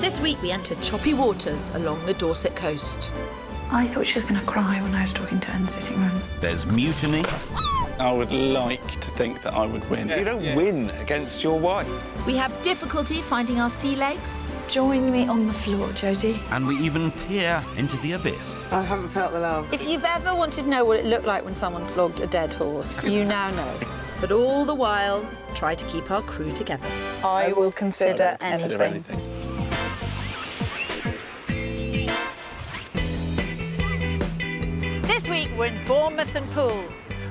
This week we entered choppy waters along the Dorset coast. I thought she was going to cry when I was talking to her in the sitting room. There's mutiny. I would like to think that I would win. You don't win against your wife. We have difficulty finding our sea legs. Join me on the floor, Jodie. And we even peer into the abyss. I haven't felt the love. If you've ever wanted to know what it looked like when someone flogged a dead horse, you now know. But all the while, try to keep our crew together. I will consider anything. This week we're in Bournemouth and Poole,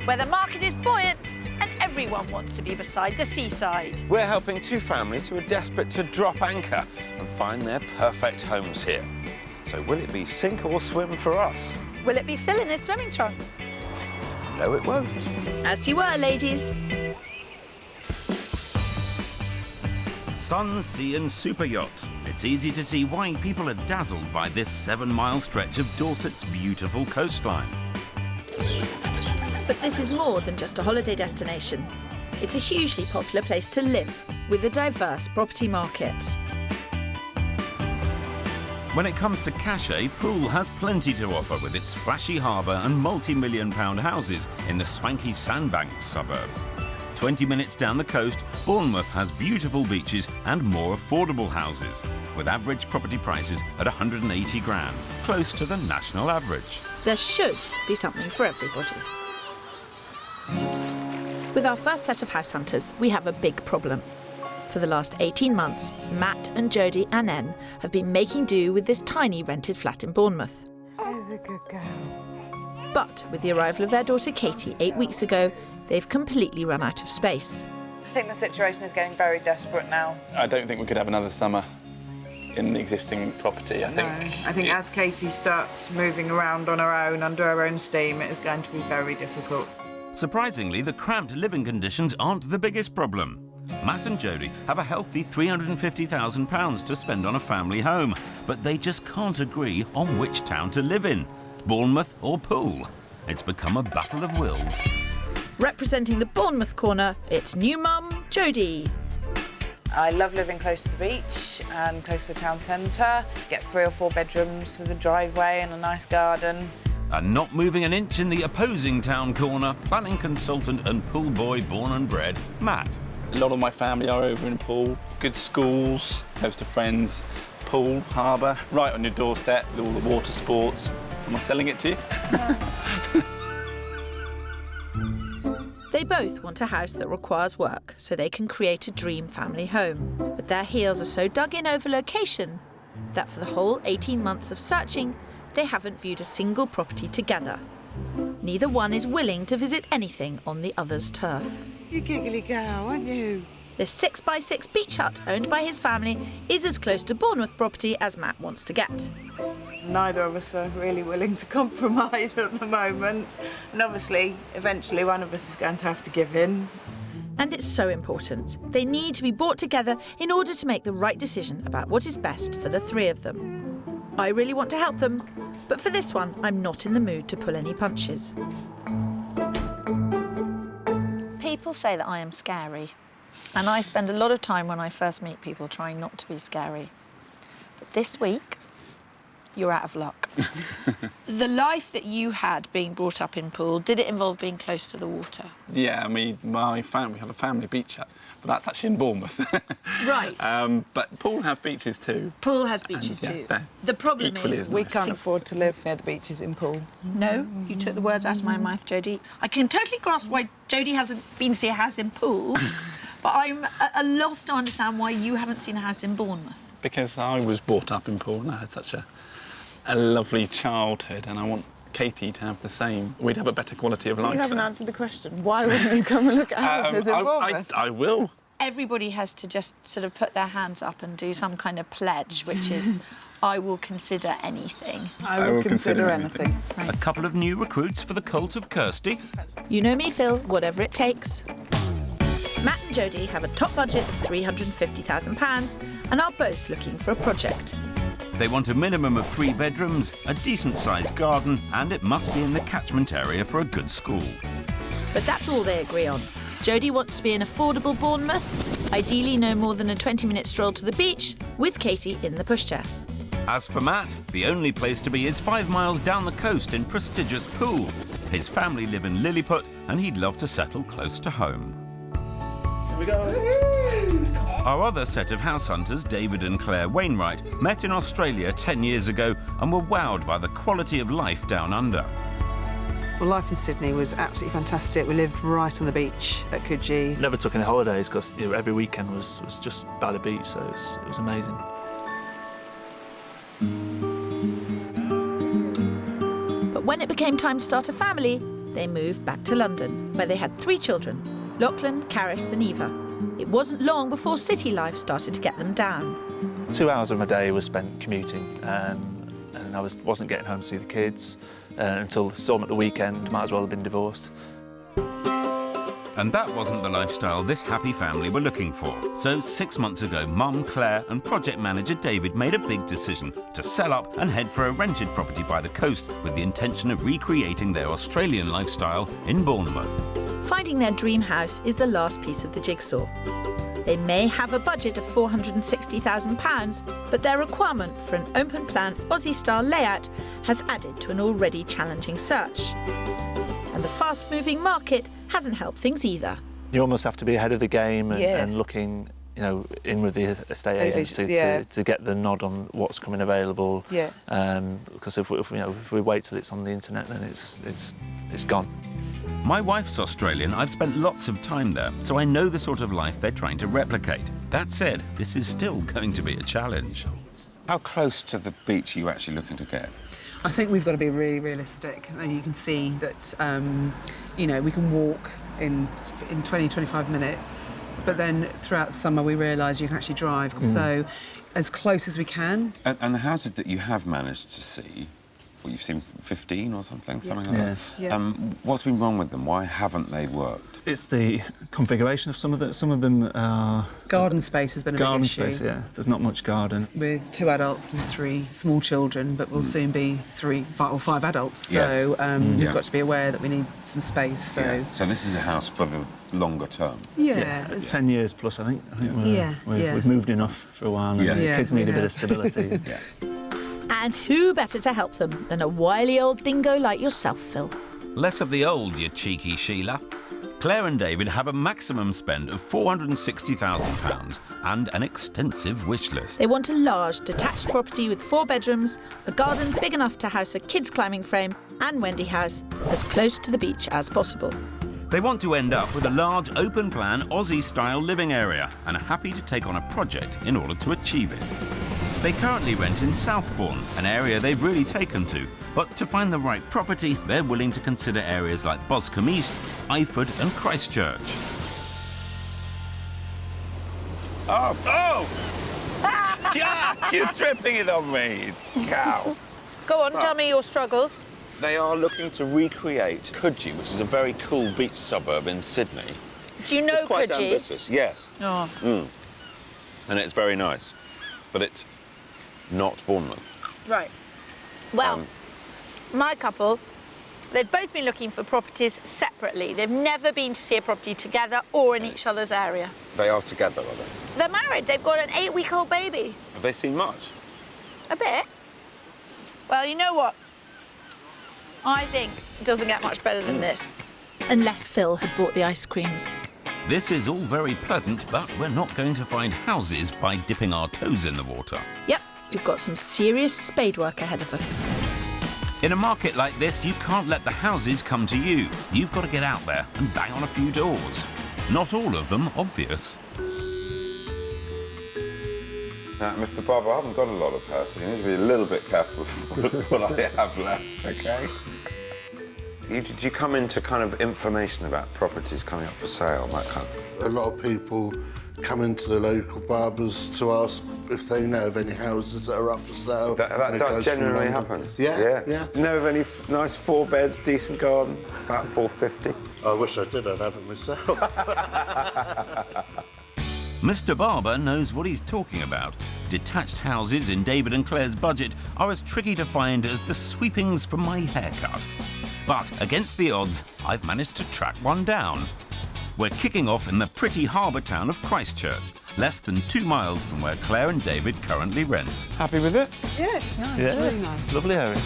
where the market is buoyant and everyone wants to be beside the seaside. We're helping two families who are desperate to drop anchor and find their perfect homes here. So will it be sink or swim for us? Will it be Phil in his swimming trunks? No, it won't. As you were, ladies. Sun, sea and super yachts. It's easy to see why people are dazzled by this 7-mile stretch of Dorset's beautiful coastline. But this is more than just a holiday destination. It's a hugely popular place to live, with a diverse property market. When it comes to cachet, Poole has plenty to offer with its flashy harbour and multi-million-pound houses in the swanky Sandbanks suburb. 20 minutes down the coast, Bournemouth has beautiful beaches and more affordable houses, with average property prices at 180 grand, close to the national average. There should be something for everybody. With our first set of house hunters, we have a big problem. For the last 18 months, Matt and Jodie and N have been making do with this tiny rented flat in Bournemouth. She's a good girl. But with the arrival of their daughter Katie 8 weeks ago, they've completely run out of space. I think the situation is getting very desperate now. I don't think we could have another summer in the existing property, I think. As Katie starts moving around on her own, under her own steam, it is going to be very difficult. Surprisingly, the cramped living conditions aren't the biggest problem. Matt and Jodie have a healthy £350,000 to spend on a family home, but they just can't agree on which town to live in, Bournemouth or Poole. It's become a battle of wills. Representing the Bournemouth corner, it's new mum, Jodie. I love living close to the beach and close to the town centre. Get 3 or 4 bedrooms with a driveway and a nice garden. And not moving an inch in the opposing town corner, planning consultant and Poole boy born and bred, Matt. A lot of my family are over in Poole. Good schools, close to friends. Poole, harbour, right on your doorstep with all the water sports. Am I selling it to you? They both want a house that requires work so they can create a dream family home. But their heels are so dug in over location that for the whole 18 months of searching, they haven't viewed a single property together. Neither one is willing to visit anything on the other's turf. You giggly girl, aren't you? This 6x6 beach hut owned by his family is as close to Bournemouth property as Matt wants to get. Neither of us are really willing to compromise at the moment. And obviously, eventually one of us is going to have to give in. And it's so important. They need to be brought together in order to make the right decision about what is best for the three of them. I really want to help them, but for this one, I'm not in the mood to pull any punches. People say that I am scary, and I spend a lot of time when I first meet people trying not to be scary. But this week, you're out of luck. The life that you had being brought up in Poole, did it involve being close to the water? Yeah, I mean, we have a family beach hut, but that's actually in Bournemouth. Right. But Poole have beaches too. Poole has beaches too. The problem is... We can't afford to live near the beaches in Poole. No, you took the words out of my mouth, Jodie. I can totally grasp why Jodie hasn't been to see a house in Poole, but I'm at a loss to understand why you haven't seen a house in Bournemouth. Because I was brought up in Poole and I had such a lovely childhood, and I want Katie to have the same. We'd have a better quality of life. You haven't answered the question. Why wouldn't you come and look at houses in Bournemouth? I will. Everybody has to just sort of put their hands up and do some kind of pledge, which is, I will consider anything. I will consider anything. A couple of new recruits for the cult of Kirstie. You know me, Phil, whatever it takes. Matt and Jodie have a top budget of £350,000 and are both looking for a project. They want a minimum of 3 bedrooms, a decent-sized garden, and it must be in the catchment area for a good school. But that's all they agree on. Jodie wants to be in affordable Bournemouth, Ideally no more than a 20-minute stroll to the beach, with Katie in the pushchair. As for Matt, the only place to be is 5 miles down the coast in prestigious Poole. His family live in Lilliput and he'd love to settle close to home. Here we go. Our other set of house hunters, David and Claire Wainwright, met in Australia 10 years ago and were wowed by the quality of life down under. Well, life in Sydney was absolutely fantastic. We lived right on the beach at Coogee. Never took any holidays because every weekend was just by the beach, so it was amazing. But when it became time to start a family, they moved back to London, where they had 3 children, Lachlan, Caris and Eva. It wasn't long before city life started to get them down. 2 hours of my day was spent commuting, and I wasn't getting home to see the kids until saw them at the weekend. Might as well have been divorced. And that wasn't the lifestyle this happy family were looking for. So 6 months ago, Mum, Claire and project manager David made a big decision to sell up and head for a rented property by the coast with the intention of recreating their Australian lifestyle in Bournemouth. Finding their dream house is the last piece of the jigsaw. They may have a budget of £460,000, but their requirement for an open-plan Aussie-style layout has added to an already challenging search. And the fast-moving market hasn't helped things either. You almost have to be ahead of the game and looking, in with the estate agents to get the nod on what's coming available. Yeah. Because if we wait till it's on the internet, then it's gone. My wife's Australian. I've spent lots of time there, so I know the sort of life they're trying to replicate. That said, this is still going to be a challenge. How close to the beach are you actually looking to get? I think we've got to be really realistic. And you can see that, we can walk in 20, 25 minutes, but then throughout summer we realise you can actually drive. So as close as we can. And the houses that you have managed to see, well, you've seen 15 or something like that. Yeah. What's been wrong with them? Why haven't they worked? It's the configuration of some of them. Garden space has been a big issue. Garden space, yeah. There's not much garden. We're 2 adults and 3 small children, but we'll soon be 5 adults. Yes. So we've got to be aware that we need some space. So this is a house for the longer term. Yeah. 10 years plus, I think. We've moved enough for a while, and the kids need a bit of stability. And who better to help them than a wily old dingo like yourself, Phil? Less of the old, you cheeky Sheila. Claire and David have a maximum spend of £460,000 and an extensive wish list. They want a large, detached property with 4 bedrooms, a garden big enough to house a kids' climbing frame and Wendy house as close to the beach as possible. They want to end up with a large, open-plan, Aussie-style living area and are happy to take on a project in order to achieve it. They currently rent in Southbourne, an area they've really taken to. But to find the right property, they're willing to consider areas like Boscombe East, Eyford and Christchurch. Oh! Yeah, you're dripping it on me, cow. Go on, tell me your struggles. They are looking to recreate Coogee, which is a very cool beach suburb in Sydney. Do you know It's quite Coogee? ambitious, yes. Oh. And it's very nice. But it's not Bournemouth. Right. Well, my couple, they've both been looking for properties separately. They've never been to see a property together or in each other's area. They are together, are they? They're married. They've got an 8-week-old baby. Have they seen much? A bit. Well, you know what? I think it doesn't get much better than this. Unless Phil had bought the ice creams. This is all very pleasant, but we're not going to find houses by dipping our toes in the water. Yep, we've got some serious spade work ahead of us. In a market like this, you can't let the houses come to you. You've got to get out there and bang on a few doors. Not all of them obvious. Now, Mr. Barber, I haven't got a lot of her, so you need to be a little bit careful with what I have left, OK? Did you come into kind of information about properties coming up for sale, that kind of... A lot of people come into the local barbers to ask if they know of any houses that are up for sale. That does generally happen? Yeah. Know of any nice 4 beds, decent garden, about 450? I wish I did, I'd have it myself. Mr. Barber knows what he's talking about. Detached houses in David and Claire's budget are as tricky to find as the sweepings from my haircut. But against the odds, I've managed to track one down. we're kicking off in the pretty harbour town of Christchurch, less than 2 miles from where Claire and David currently rent. Happy with it? Yes, it's nice. Yeah, It's really nice. Lovely area.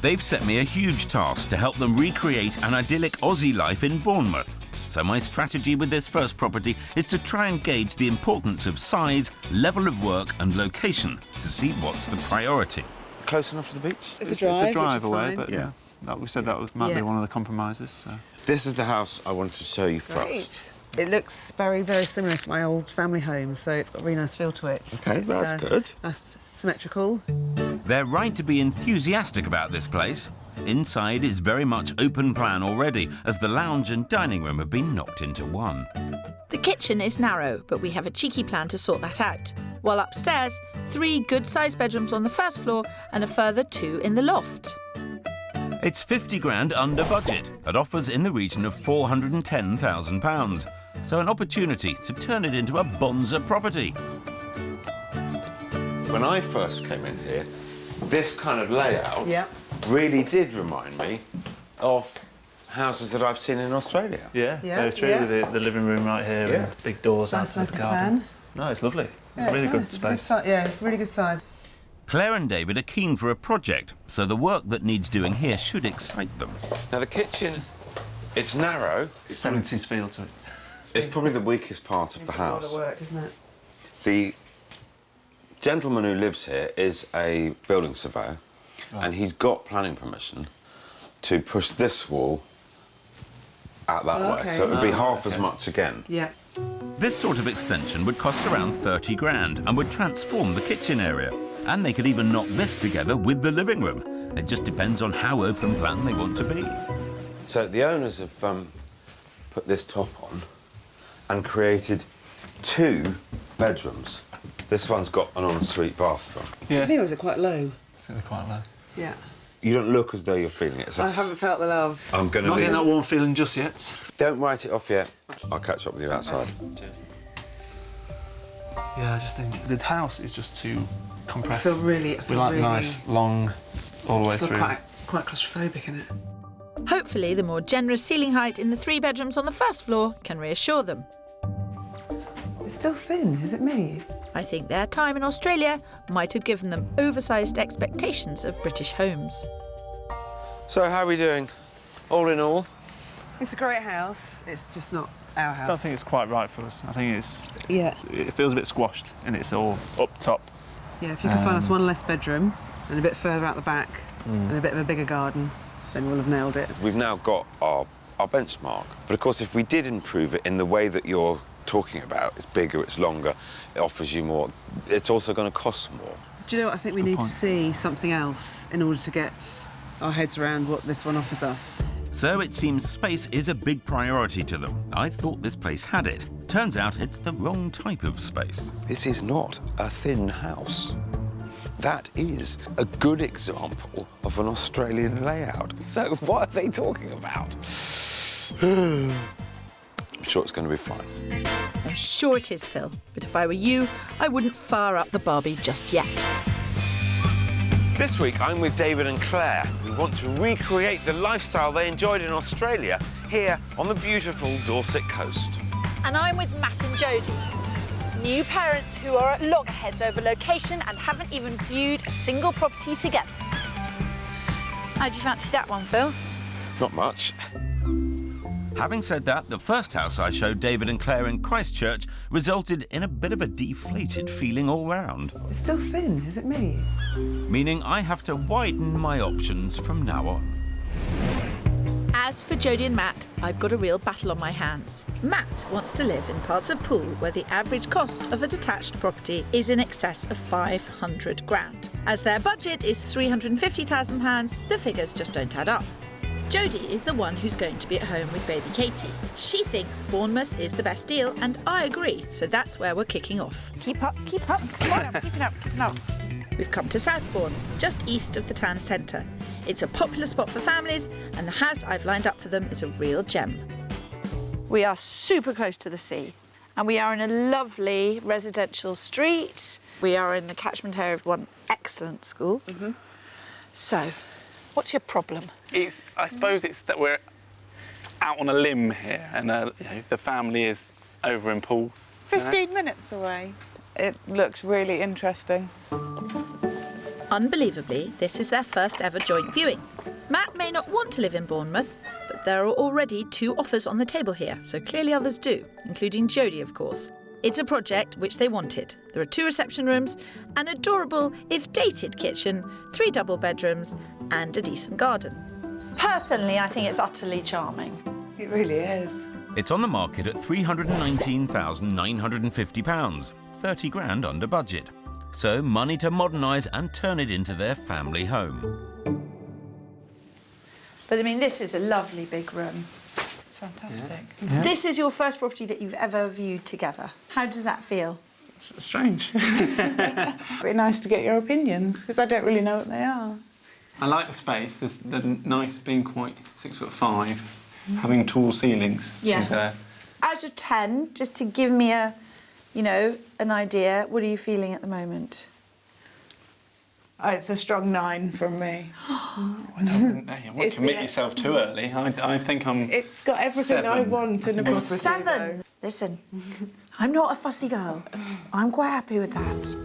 They've set me a huge task to help them recreate an idyllic Aussie life in Bournemouth. So my strategy with this first property is to try and gauge the importance of size, level of work and location to see what's the priority. Close enough to the beach? It's a drive, It's a drive which is away, fine. but yeah, we said that might be one of the compromises. So. This is the house I wanted to show you first. Great. It looks very, very similar to my old family home, so it's got a really nice feel to it. OK, that's good. That's symmetrical. They're right to be enthusiastic about this place. Inside is very much open plan already, as the lounge and dining room have been knocked into one. The kitchen is narrow, but we have a cheeky plan to sort that out. While upstairs, 3 good-sized bedrooms on the first floor and a further 2 in the loft. It's 50 grand under budget, but offers in the region of £410,000. So an opportunity to turn it into a bonza property. When I first came in here, this kind of layout really did remind me of houses that I've seen in Australia. Yeah, Yeah, very true. yeah. With the living room right here and big doors Nice out to the open garden. plan. No, it's lovely. Yeah, really it's good nice. It's a space. size. Yeah, really good size. Claire and David are keen for a project, so the work that needs doing here should excite them. Now, the kitchen, it's narrow. 70s feel to it. It's probably the weakest part of the It's a lot house. of work, isn't it? The gentleman who lives here is a building surveyor, and he's got planning permission to push this wall out that way. Okay. So it would be half as much again. Yeah. This sort of extension would cost around 30 grand and would transform the kitchen area. And they could even knock this together with the living room. It just depends on how open plan they want to be. So the owners have put this top on and created 2 bedrooms. This one's got an ensuite bathroom. To me, or is it quite low? It's going to be quite low. Yeah. You don't look as though you're feeling it. So I haven't felt the love. I'm going to Not leave. getting that warm feeling just yet. Don't write it off yet. I'll catch up with you outside. Cheers. Yeah, I just think the house is just too compressed. I feel really We like nice, long, all the way I feel through. quite claustrophobic in it. Hopefully, the more generous ceiling height in the 3 bedrooms on the first floor can reassure them. It's still thin, is it me? I think their time in Australia might have given them oversized expectations of British homes. So how are we doing? All in all? It's a great house. It's just not our house. I don't think it's quite right for us. I think Yeah. it feels a bit squashed and it's all up top. Yeah, if you can find us one less bedroom and a bit further out the back and a bit of a bigger garden, then we'll have nailed it. We've now got our benchmark. But of course, if we did improve it in the way that you're talking about, it's bigger, it's longer, it offers you more, it's also going to cost more. Do you know what? I think we Good need point. to see something else in order to get our heads around what this one offers us. So it seems space is a big priority to them. I thought this place had it. Turns out it's the wrong type of space. This is not a thin house. That is a good example of an Australian layout. So what are they talking about? I'm sure it's going to be fine. I'm sure it is, Phil. But if I were you, I wouldn't fire up the Barbie just yet. This week, I'm with David and Claire. We want to recreate the lifestyle they enjoyed in Australia here on the beautiful Dorset coast. And I'm with Matt and Jodie, new parents who are at loggerheads over location and haven't even viewed a single property together. How do you fancy that one, Phil? Not much. Having said that, the first house I showed David and Claire in Christchurch resulted in a bit of a deflated feeling all round. It's still thin, is it me? Meaning I have to widen my options from now on. As for Jodie and Matt, I've got a real battle on my hands. Matt wants to live in parts of Poole where the average cost of a detached property is in excess of 500 grand. As their budget is £350,000, the figures just don't add up. Jodie is the one who's going to be at home with baby Katie. She thinks Bournemouth is the best deal, and I agree, so that's where we're kicking off. Keep up, keep up, keep on up, keep it up, keep it up. We've come to Southbourne, just east of the town centre. It's a popular spot for families, and the house I've lined up for them is a real gem. We are super close to the sea, and we are in a lovely residential street. We are in the catchment area of one excellent school. So, what's your problem? I suppose it's that we're out on a limb here, and the family is over in Poole. 15 minutes away. It looks really interesting. Unbelievably, this is their first ever joint viewing. Matt may not want to live in Bournemouth, but there are already 2 offers on the table here, so clearly others do, including Jodie, of course. It's a project which they wanted. There are 2 reception rooms, an adorable, if dated, kitchen, 3 double bedrooms, and a decent garden. Personally, I think it's utterly charming. It really is. It's on the market at £319,950, 30 grand under budget. So money to modernise and turn it into their family home. But I mean, this is a lovely big room. It's fantastic. Yeah. This is your first property that you've ever viewed together. How does that feel? It's strange. It'd be nice to get your opinions, because I don't really know what they are. I like the space. There's the nice being quite 6'5", having tall ceilings. Yeah. Is, Out of 10, just to give me a, an idea, what are you feeling at the moment? Oh, it's a strong 9 from me. I wouldn't commit yourself too early. I think I'm. It's got everything 7. I want in a property. 7. Though. Listen, I'm not a fussy girl. I'm quite happy with that.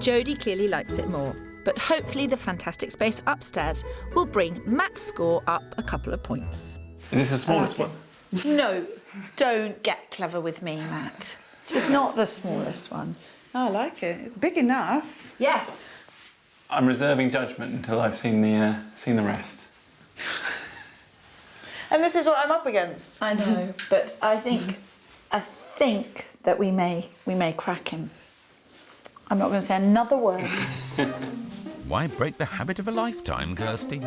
Jodie clearly likes it more, but hopefully the fantastic space upstairs will bring Matt's score up a couple of points. Is this the smallest one? No, don't get clever with me, Matt. It's not the smallest one. Oh, I like it. It's big enough. Yes. I'm reserving judgment until I've seen the rest. And this is what I'm up against. I know, but I think that we may crack him. I'm not going to say another word. Why break the habit of a lifetime, Kirstie?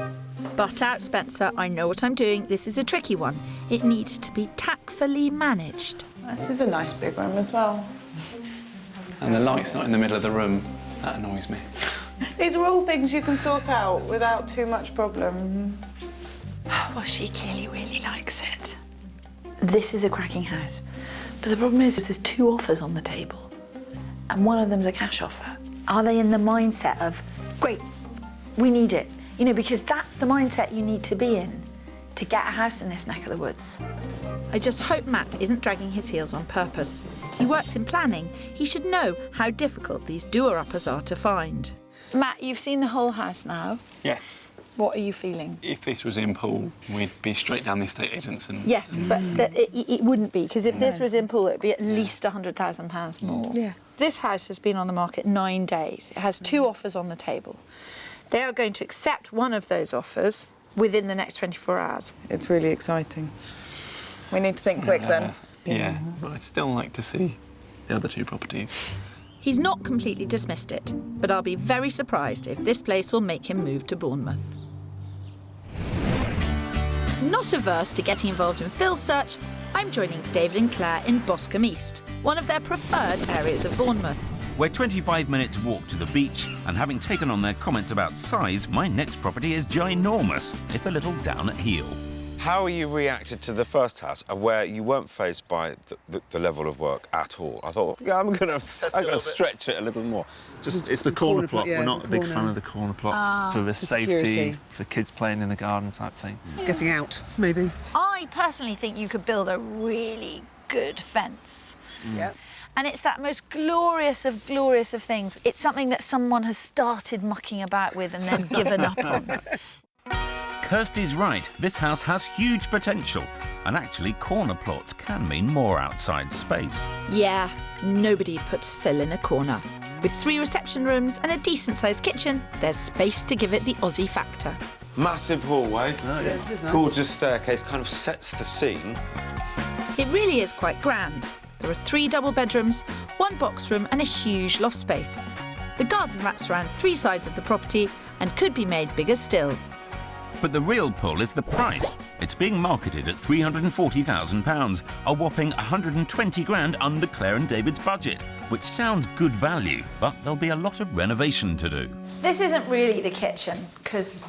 Butt out, Spencer. I know what I'm doing. This is a tricky one. It needs to be tactfully managed. This is a nice big room as well. And the light's not in the middle of the room. That annoys me. These are all things you can sort out without too much problem. Well, she clearly really likes it. This is a cracking house. But the problem is there's 2 offers on the table. And one of them's a cash offer. Are they in the mindset of, great, we need it? Because that's the mindset you need to be in to get a house in this neck of the woods. I just hope Matt isn't dragging his heels on purpose. He works in planning. He should know how difficult these doer-uppers are to find. Matt, you've seen the whole house now. Yes. What are you feeling? If this was in Poole, we'd be straight down the estate agents and. Yes, but it wouldn't be, because if this was in Poole, it'd be at least £100,000 more. Yeah. This house has been on the market 9 days. It has 2 offers on the table. They are going to accept one of those offers within the next 24 hours. It's really exciting. We need to think quick then. Yeah, but I'd still like to see the other 2 properties. He's not completely dismissed it, but I'll be very surprised if this place will make him move to Bournemouth. Not averse to getting involved in Phil's search, I'm joining David and Claire in Boscombe East, one of their preferred areas of Bournemouth. We're 25 minutes walk to the beach, and having taken on their comments about size, my next property is ginormous, if a little down at heel. How you reacted to the first house, where you weren't faced by the level of work at all? I thought, yeah, I'm gonna stretch it a little more. Just it's the corner plot. yeah, We're not the a big corner. fan of the corner plot for the safety, security. for kids playing in the garden type thing. Getting out, maybe. I personally think you could build a really good fence. Yeah. And it's that most glorious of things. It's something that someone has started mucking about with and then given up on. Kirstie's right, this house has huge potential, and actually corner plots can mean more outside space. Yeah, nobody puts Phil in a corner. With 3 reception rooms and a decent-sized kitchen, there's space to give it the Aussie factor. Massive hallway, This is nice. gorgeous staircase, kind of sets the scene. It really is quite grand. There are 3 double bedrooms, 1 box room and a huge loft space. The garden wraps around 3 sides of the property and could be made bigger still. But the real pull is the price. It's being marketed at £340,000, a whopping 120 grand under Claire and David's budget, which sounds good value, but there'll be a lot of renovation to do. This isn't really the kitchen, because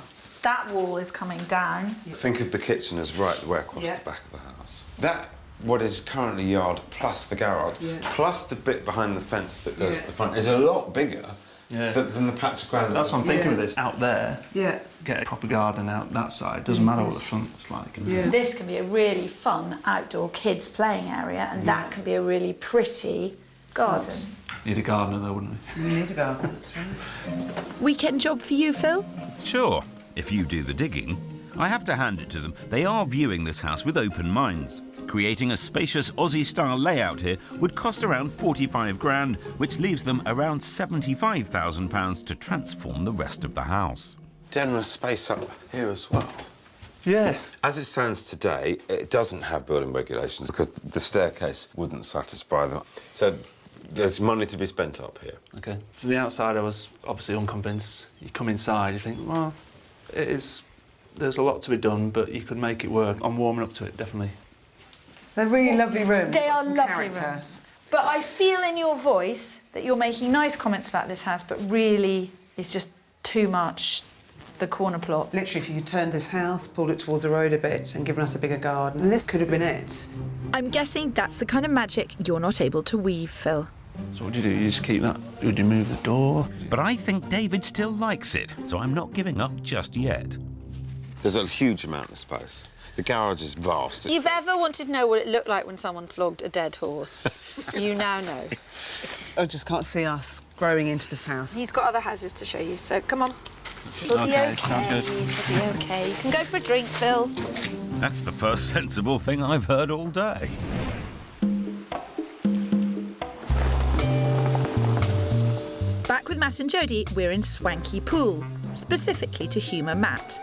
that wall is coming down. Think of the kitchen as right the way across the back of the house. That, what is currently yard, plus the garage, plus the bit behind the fence that goes to the front, is a lot bigger Yeah. than the patch of ground. That's what I'm thinking Yeah. with this. Out there, Yeah. get a proper garden out that side. Doesn't matter what the front's like. Yeah. This can be a really fun outdoor kids playing area, and that can be a really pretty garden. Need a gardener though, wouldn't we? You need a garden, that's right. Weekend job for you, Phil? Sure, if you do the digging. I have to hand it to them. They are viewing this house with open minds. Creating a spacious Aussie-style layout here would cost around 45 grand, which leaves them around £75,000 to transform the rest of the house. Generous space up here as well. Yeah. As it stands today, it doesn't have building regulations because the staircase wouldn't satisfy them. So there's money to be spent up here. Okay. From the outside, I was obviously unconvinced. You come inside, you think, well, it is. There's a lot to be done, but you could make it work. I'm warming up to it, definitely. They're really lovely rooms. They got are some lovely character. rooms. But I feel in your voice that you're making nice comments about this house, but really it's just too much the corner plot. Literally, if you turned this house, pulled it towards the road a bit and given us a bigger garden, and this could have been it. I'm guessing that's the kind of magic you're not able to weave, Phil. So what do? You just keep that? Would you move the door? But I think David still likes it, so I'm not giving up just yet. There's a huge amount of space. The garage is vast. You've ever wanted to know what it looked like when someone flogged a dead horse? You now know. I just can't see us growing into this house. He's got other houses to show you, so come on. It'll be Okay, okay. sounds good. It'll be okay. You can go for a drink, Phil. That's the first sensible thing I've heard all day. Back with Matt and Jodie, we're in swanky Poole, specifically to humour Matt.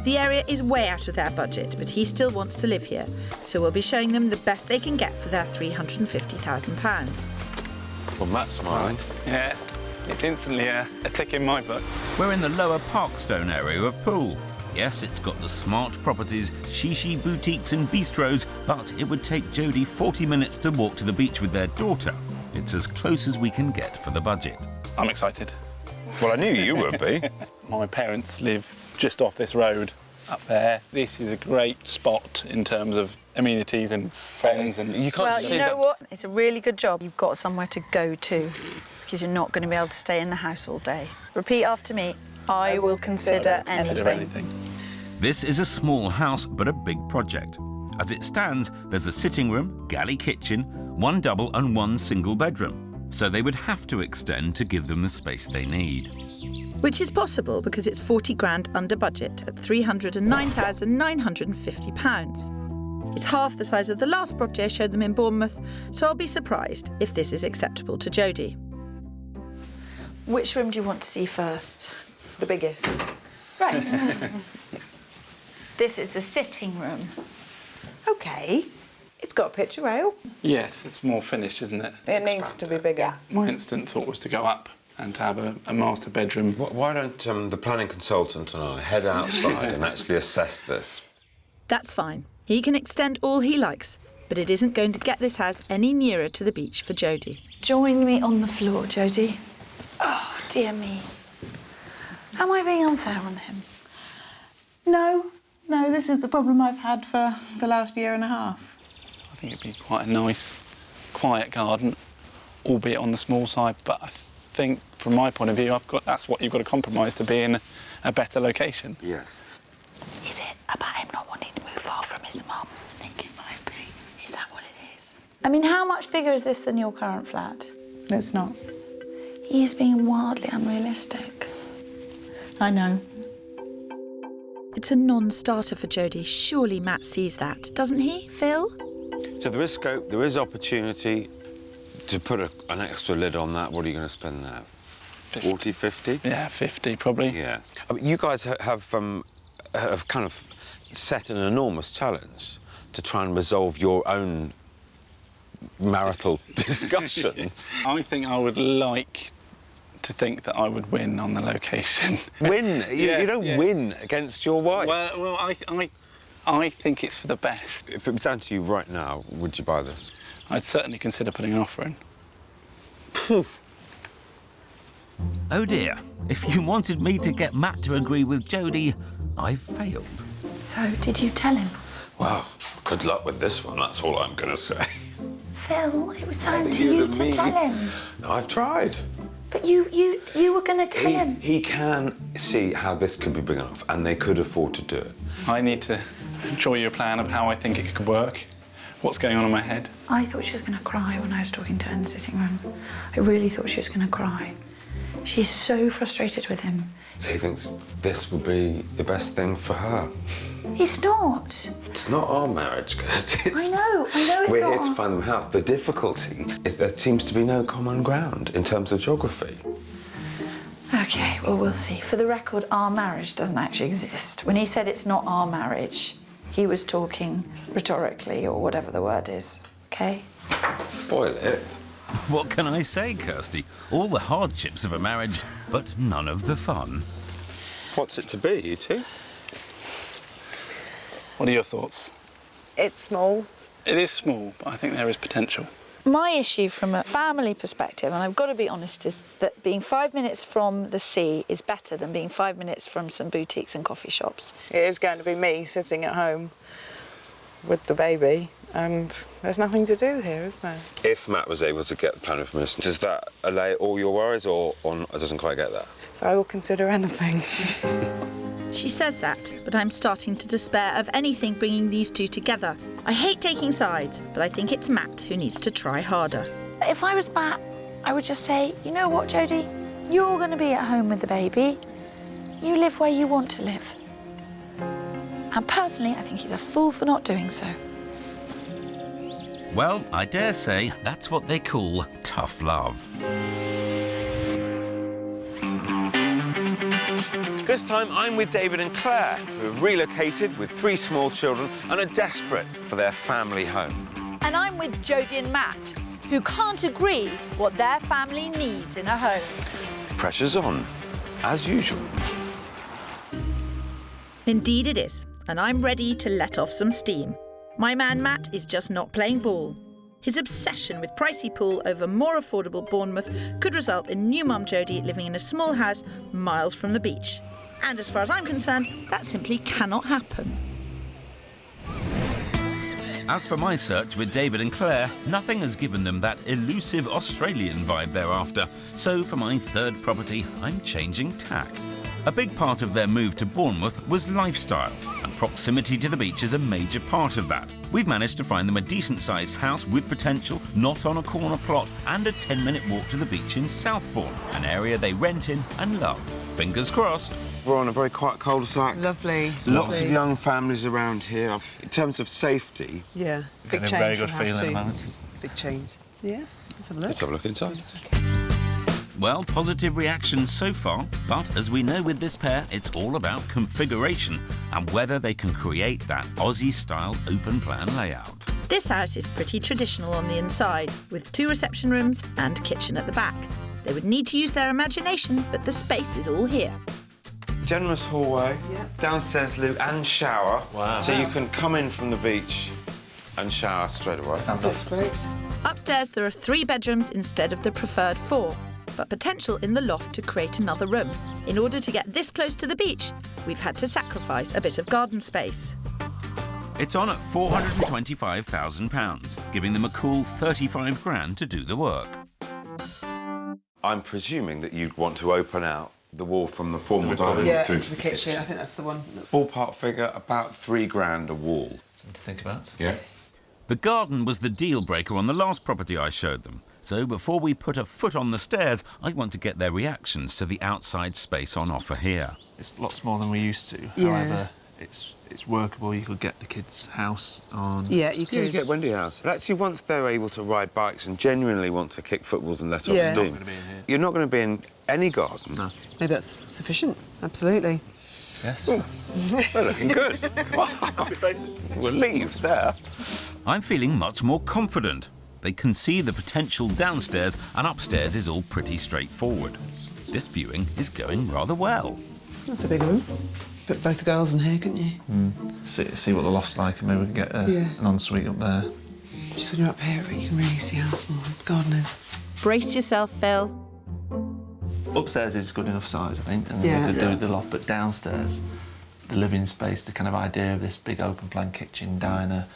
The area is way out of their budget, but he still wants to live here, so we'll be showing them the best they can get for their £350,000. Well, Matt's smiling. Yeah, it's instantly a tick in my book. We're in the lower Parkstone area of Poole. Yes, it's got the smart properties, shishi boutiques and bistros, but it would take Jodie 40 minutes to walk to the beach with their daughter. It's as close as we can get for the budget. I'm excited. Well, I knew you would be. My parents live just off this road up there. This is a great spot in terms of amenities and friends. And You can't Well, see you know that. what? It's a really good job you've got somewhere to go to, because you're not going to be able to stay in the house all day. Repeat after me. I will consider anything. This is a small house, but a big project. As it stands, there's a sitting room, galley kitchen, one double and one single bedroom. So they would have to extend to give them the space they need. Which is possible because it's 40 grand under budget at £309,950. It's half the size of the last property I showed them in Bournemouth, so I'll be surprised if this is acceptable to Jodie. Which room do you want to see first? The biggest. Right. This is the sitting room. OK. It's got a picture rail. yes, it's more finished, isn't it? It needs to be bigger. My instant thought was to go up and to have a master bedroom. Why don't the planning consultant and I head outside and actually assess this? That's fine. He can extend all he likes, but it isn't going to get this house any nearer to the beach for Jodie. Join me on the floor, Jodie. Oh, dear me. Am I being unfair on him? No, this is the problem I've had for the last year and a half. I think it'd be quite a nice, quiet garden, albeit on the small side. But I think, from my point of view, that's what you've got to compromise to be in a better location. Yes. Is it about him not wanting to move far from his mum? I think it might be. Is that what it is? I mean, how much bigger is this than your current flat? It's not. He is being wildly unrealistic. I know. It's a non-starter for Jodie. Surely Matt sees that, doesn't he, Phil? So there is scope, there is opportunity to put an extra lid on that. What are you going to spend there? 40, 50? Yeah, 50 probably. Yeah. I mean, you guys have kind of set an enormous challenge to try and resolve your own marital discussions. I think I would like to think that I would win on the location. Win? You don't win against your wife. Well, I think it's for the best. If it was down to you right now, would you buy this? I'd certainly consider putting an offer in. Oh dear, if you wanted me to get Matt to agree with Jodie, I've failed. So, did you tell him? Well, good luck with this one, that's all I'm going to say. Phil, it was down to you to tell him. I've tried. But you were going to tell him. He can see how this could be big enough, and they could afford to do it. I need to draw you a plan of how I think it could work, what's going on in my head. I thought she was going to cry when I was talking to her in the sitting room. I really thought she was going to cry. She's so frustrated with him. So he thinks this would be the best thing for her. He's not. It's not our marriage, Kirstie. I know it's We're not. here to find them a house. The difficulty is there seems to be no common ground in terms of geography. OK, well, we'll see. For the record, our marriage doesn't actually exist. When he said it's not our marriage, he was talking rhetorically, or whatever the word is, OK? Spoil it. What can I say, Kirstie? All the hardships of a marriage, but none of the fun. What's it to be, you two? What are your thoughts? It's small. It is small, but I think there is potential. My issue from a family perspective, and I've got to be honest, is that being 5 minutes from the sea is better than being 5 minutes from some boutiques and coffee shops. It is going to be me sitting at home with the baby, and there's nothing to do here, is there? If Matt was able to get the planning permission, does that allay all your worries, or it doesn't quite get that? So I will consider anything. She says that, but I'm starting to despair of anything bringing these two together. I hate taking sides, but I think it's Matt who needs to try harder. If I was Matt, I would just say, you know what, Jodie? You're going to be at home with the baby. You live where you want to live. And personally, I think he's a fool for not doing so. Well, I dare say that's what they call tough love. This time I'm with David and Claire, who have relocated with 3 small children and are desperate for their family home. And I'm with Jodie and Matt, who can't agree what their family needs in a home. Pressure's on, as usual. Indeed it is, and I'm ready to let off some steam. My man Matt is just not playing ball. His obsession with pricey Poole over more affordable Bournemouth could result in new mum Jodie living in a small house miles from the beach. And as far as I'm concerned, that simply cannot happen. As for my search with David and Claire, nothing has given them that elusive Australian vibe they're after. So for my third property, I'm changing tack. A big part of their move to Bournemouth was lifestyle, and proximity to the beach is a major part of that. We've managed to find them a decent-sized house with potential, not on a corner plot, and a 10-minute walk to the beach in Southbourne, an area they rent in and love. Fingers crossed. We're on a very quiet cul-de-sac. Lovely. Lots of young families around here. In terms of safety... Yeah, big change. Getting a very good we'll have feeling at the to. moment. Big change. Yeah, let's have a look. Let's have a look inside. Well, positive reactions so far, but as we know with this pair, it's all about configuration and whether they can create that Aussie-style open-plan layout. This house is pretty traditional on the inside, with 2 reception rooms and kitchen at the back. They would need to use their imagination, but the space is all here. Generous hallway, downstairs loo and shower. Wow. So you can come in from the beach and shower straight away. That's great. Upstairs there are 3 bedrooms instead of the preferred 4, but potential in the loft to create another room. In order to get this close to the beach, we've had to sacrifice a bit of garden space. It's on at £425,000, giving them a cool 35 grand to do the work. I'm presuming that you'd want to open out the wall from the formal dining room Yeah, through into the kitchen. I think that's the one. Ballpark figure, about 3 grand a wall. Something to think about. Yeah. The garden was the deal breaker on the last property I showed them. So before we put a foot on the stairs, I want to get their reactions to the outside space on offer here. It's lots more than we used to. Yeah. However, it's workable. You could get the kids' house on. Yeah, you You could. get Wendy House. Actually, once they're able to ride bikes and genuinely want to kick footballs and let off Yeah. steam, you're not going to be in any garden. No. Maybe that's sufficient. Absolutely. Yes. They're looking good. We'll leave there. I'm feeling much more confident. They can see the potential downstairs, and upstairs is all pretty straightforward. This viewing is going rather well. That's a big room. Put both the girls in here, couldn't you? See what the loft's like, and maybe we can get an ensuite up there. Just when you're up here, you can really see how small the garden is. Brace yourself, Phil. Upstairs is good enough size, I think, and Yeah. we could do the loft. But downstairs, the living space, the kind of idea of this big open plan kitchen, diner.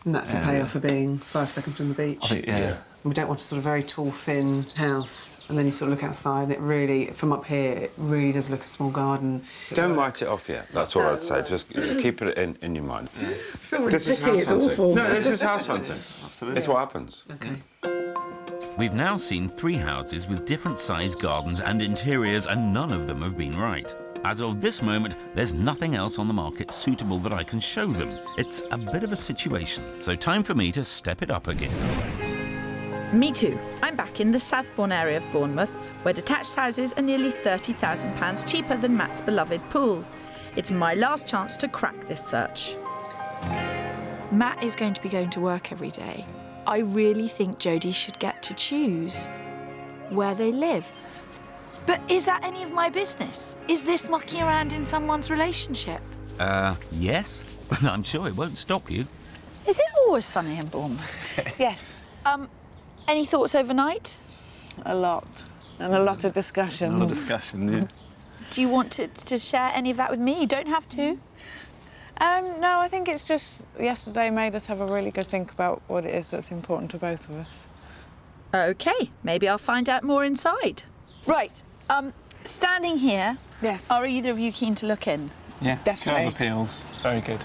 And that's the area. payoff for being 5 seconds from the beach. I think, yeah. We don't want a sort of very tall, thin house. And then you sort of look outside and it really, from up here, it really does look a small garden. Don't write it off yet. That's all I'd say. Just keep it in your mind. I feel really This is picky, house it's hunting. awful. No, this is house hunting. Absolutely. It's what happens. OK. We've now seen 3 houses with different sized gardens and interiors, and none of them have been right. As of this moment, there's nothing else on the market suitable that I can show them. It's a bit of a situation, so time for me to step it up again. Me too. I'm back in the Southbourne area of Bournemouth, where detached houses are nearly £30,000 cheaper than Matt's beloved Poole. It's my last chance to crack this search. Matt is going to be going to work every day. I really think Jodie should get to choose where they live. But is that any of my business? Is this mucking around in someone's relationship? Yes, but I'm sure it won't stop you. Is it always sunny in Bournemouth? Yes, Any thoughts overnight? a lot. And a lot of discussions. A lot of discussion, yeah. Do you want to share any of that with me? You don't have to. No, I think it's just yesterday made us have a really good think about what it is that's important to both of us. OK, maybe I'll find out more inside. Right, standing here, Yes. are either of you keen to look in? Yeah, Definitely. curve appeals. Very good.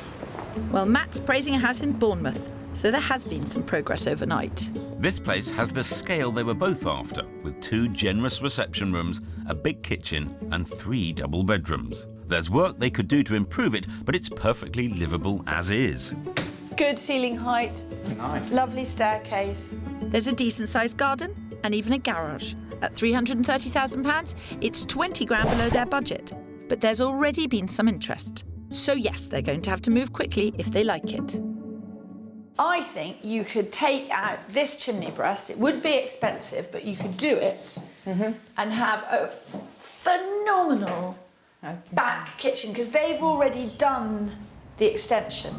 Well, Matt's praising a house in Bournemouth, so there has been some progress overnight. This place has the scale they were both after, with 2 generous reception rooms, a big kitchen and 3 double bedrooms. There's work they could do to improve it, but it's perfectly livable as is. Good ceiling height, Nice. lovely staircase. There's a decent-sized garden and even a garage. At £330,000, it's 20 grand below their budget. But there's already been some interest. So yes, they're going to have to move quickly if they like it. I think you could take out this chimney breast. It would be expensive, but you could do it and have a phenomenal back kitchen because they've already done the extension.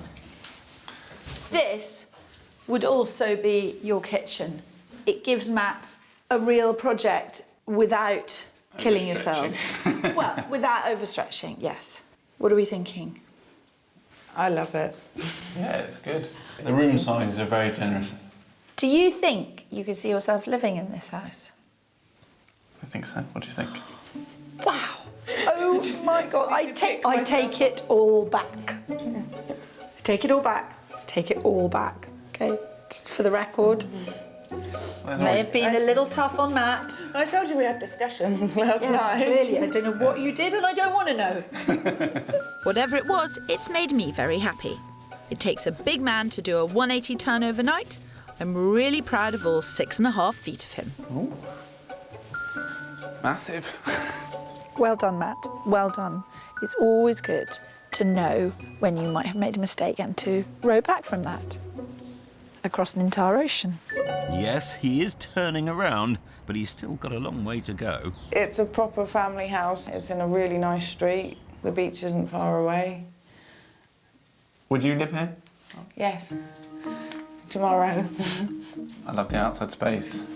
This would also be your kitchen. It gives Matt a real project without killing yourselves. Well, without overstretching, yes. What are we thinking? I love it. Yeah, it's good. The room sizes are very generous. Do you think you could see yourself living in this house? I think so. What do you think? Wow. Oh my God, I take it all back. I take it all back. Take it all back. Okay, just for the record. May have been a little tough on Matt. I told you we had discussions last Yes, night. clearly. I don't know what you did and I don't want to know. Whatever it was, it's made me very happy. It takes a big man to do a 180 turn overnight. I'm really proud of all 6.5 feet of him. Ooh. Massive. Well done, Matt. Well done. It's always good to know when you might have made a mistake and to row back from that across an entire ocean. Yes, he is turning around, but he's still got a long way to go. It's a proper family house. It's in a really nice street. The beach isn't far away. Would you live here? Yes. Tomorrow. I love the outside space.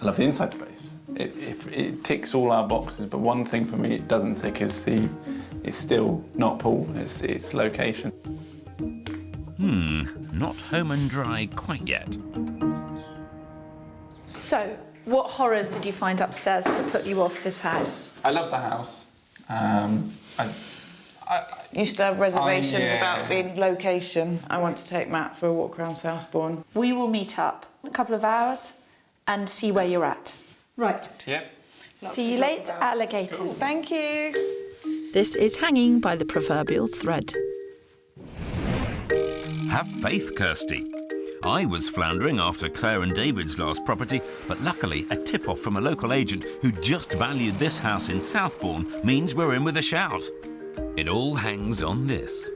I love the inside space. It ticks all our boxes, but one thing for me it doesn't tick is it's still not Poole, it's location. Not home and dry quite yet. So, what horrors did you find upstairs to put you off this house? I love the house. Used to have reservations yeah. about the location. I want to take Matt for a walk around Southbourne. We will meet up in a couple of hours and see where you're at. Right. Yep. See you later, alligators. Thank you. This is hanging by the proverbial thread. Have faith, Kirstie. I was floundering after Claire and David's last property, but luckily a tip-off from a local agent who just valued this house in Southbourne means we're in with a shout. It all hangs on this.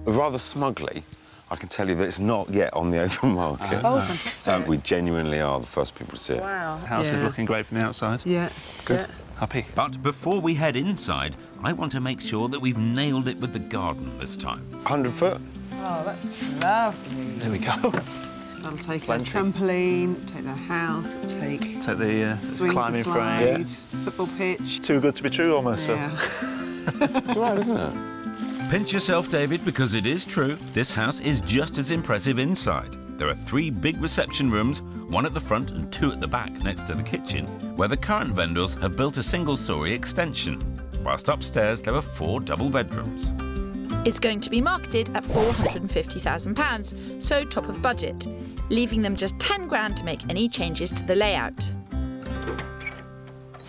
Rather smugly, I can tell you that it's not yet on the open market. Oh, fantastic. We genuinely are the first people to see it. Wow. House is Yeah. looking great from the outside. Yeah. Good. Yeah. Happy. But before we head inside, I want to make sure that we've nailed it with the garden this time. 100 foot? Oh, that's lovely. There we go. That'll take Plenty. a trampoline, take the house, it'll take Take the swing, climbing slide, frame. football pitch. Too good to be true, almost. Phil. Yeah. It's all right, isn't it? Pinch yourself, David, because it is true. This house is just as impressive inside. There are 3 big reception rooms, one at the front and 2 at the back next to the kitchen, where the current vendors have built a single-storey extension, whilst upstairs there are 4 double bedrooms. It's going to be marketed at £450,000, so top of budget, leaving them just 10 grand to make any changes to the layout.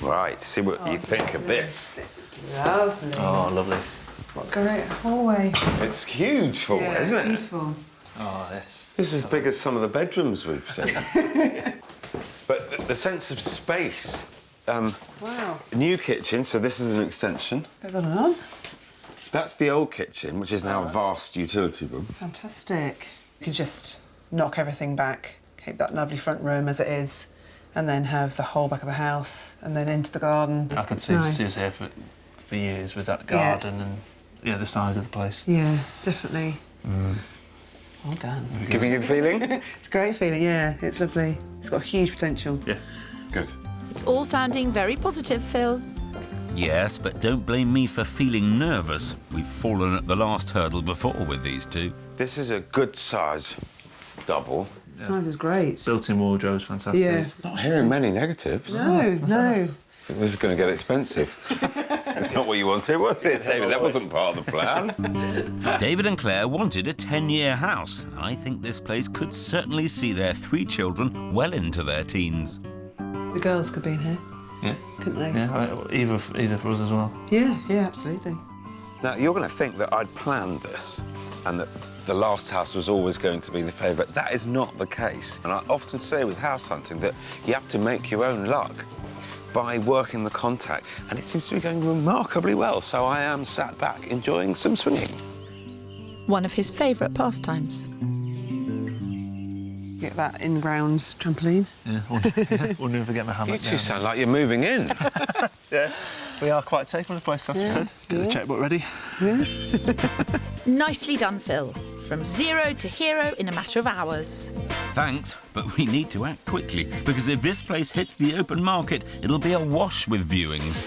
Right, see what you think of this. This is lovely. Oh, lovely. What a great hallway. It's huge hallway, Yeah, isn't it's it? beautiful. Oh, yes. This is as big as some of the bedrooms we've seen. But the sense of space. Wow. New kitchen, so this is an extension. Goes on and on. That's the old kitchen, which is now a vast utility room. Fantastic. You can just knock everything back, keep that lovely front room as it is, and then have the whole back of the house, and then into the garden. I could see us here for years with that garden and the size of the place. Yeah, definitely. Well done. Giving you a feeling? It's a great feeling, yeah. It's lovely. It's got huge potential. Yeah. Good. It's all sounding very positive, Phil. Yes, but don't blame me for feeling nervous. We've fallen at the last hurdle before with these 2. This is a good size double. The size is great. Built-in wardrobe's fantastic. Yeah. Not hearing many negatives. No. This is going to get expensive. It's not what you wanted, was it, David? That wasn't part of the plan. David and Claire wanted a 10-year house, and I think this place could certainly see their 3 children well into their teens. The girls could be in here, Yeah. couldn't they? Yeah, either for us as well. Yeah, absolutely. Now, you're going to think that I'd planned this and that the last house was always going to be the favourite. That is not the case. And I often say with house hunting that you have to make your own luck by working the contacts. And it seems to be going remarkably well, so I am sat back enjoying some swinging. One of his favourite pastimes. Get that in-ground trampoline. Yeah, wouldn't even get my hammock You two down. sound like you're moving in. Yeah, we are quite taken with the place, as we said. Get the checkbook ready. Nicely done, Phil. From 0 to hero in a matter of hours. Thanks, but we need to act quickly, because if this place hits the open market, it'll be awash with viewings.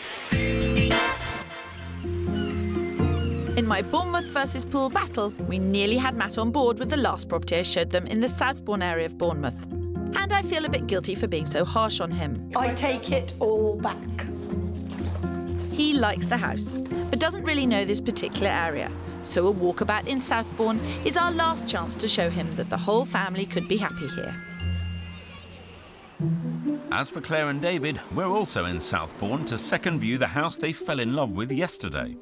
In my Bournemouth versus Poole battle, we nearly had Matt on board with the last property I showed them in the Southbourne area of Bournemouth. And I feel a bit guilty for being so harsh on him. I take it all back. He likes the house, but doesn't really know this particular area. So a walkabout in Southbourne is our last chance to show him that the whole family could be happy here. As for Claire and David, we're also in Southbourne to second view the house they fell in love with yesterday.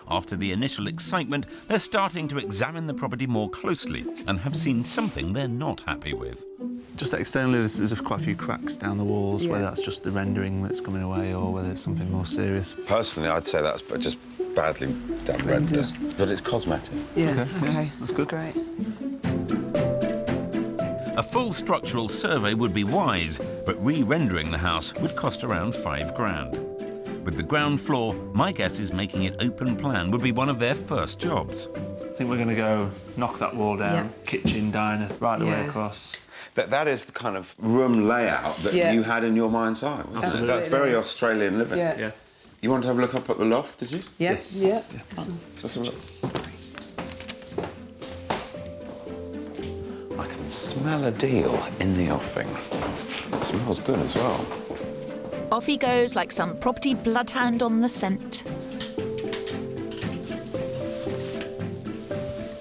After the initial excitement, they're starting to examine the property more closely and have seen something they're not happy with. Just externally, there's quite a few cracks down the walls, Yeah. whether that's just the rendering that's coming away or whether it's something more serious. Personally, I'd say that's just badly done rendered. But it's cosmetic. Yeah, Okay, okay. that's That's good. great. A full structural survey would be wise, but re-rendering the house would cost around 5 grand. With the ground floor, my guess is making it open plan would be one of their first jobs. I think we're going to go knock that wall down, Yeah. kitchen, diner, right the way Yeah. across. That is the kind of room layout that Yeah. you had in your mind's eye, wasn't it? Absolutely. That's very Australian living. Yeah. Yeah. You want to have a look up at the loft, did you? Yes. Yes. Yeah. Let's have a look. I can smell a deal in the offing. It smells good as well. Off he goes like some property bloodhound on the scent.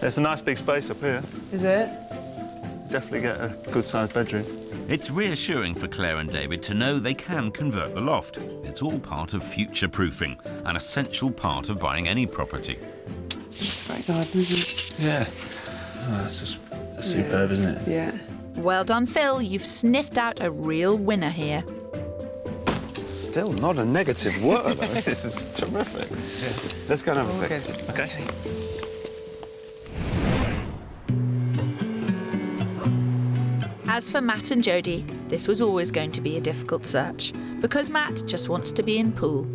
There's a nice big space up here. Is it? Definitely get a good-sized bedroom. It's reassuring for Claire and David to know they can convert the loft. It's all part of future-proofing, an essential part of buying any property. It's a great garden, isn't it? Yeah. Oh, it's just superb, isn't it? Yeah. Well done, Phil. You've sniffed out a real winner here. Still not a negative word. I mean, this is terrific. Yeah. Let's go and have a All think. good. Okay. As for Matt and Jodie, this was always going to be a difficult search, because Matt just wants to be in Poole.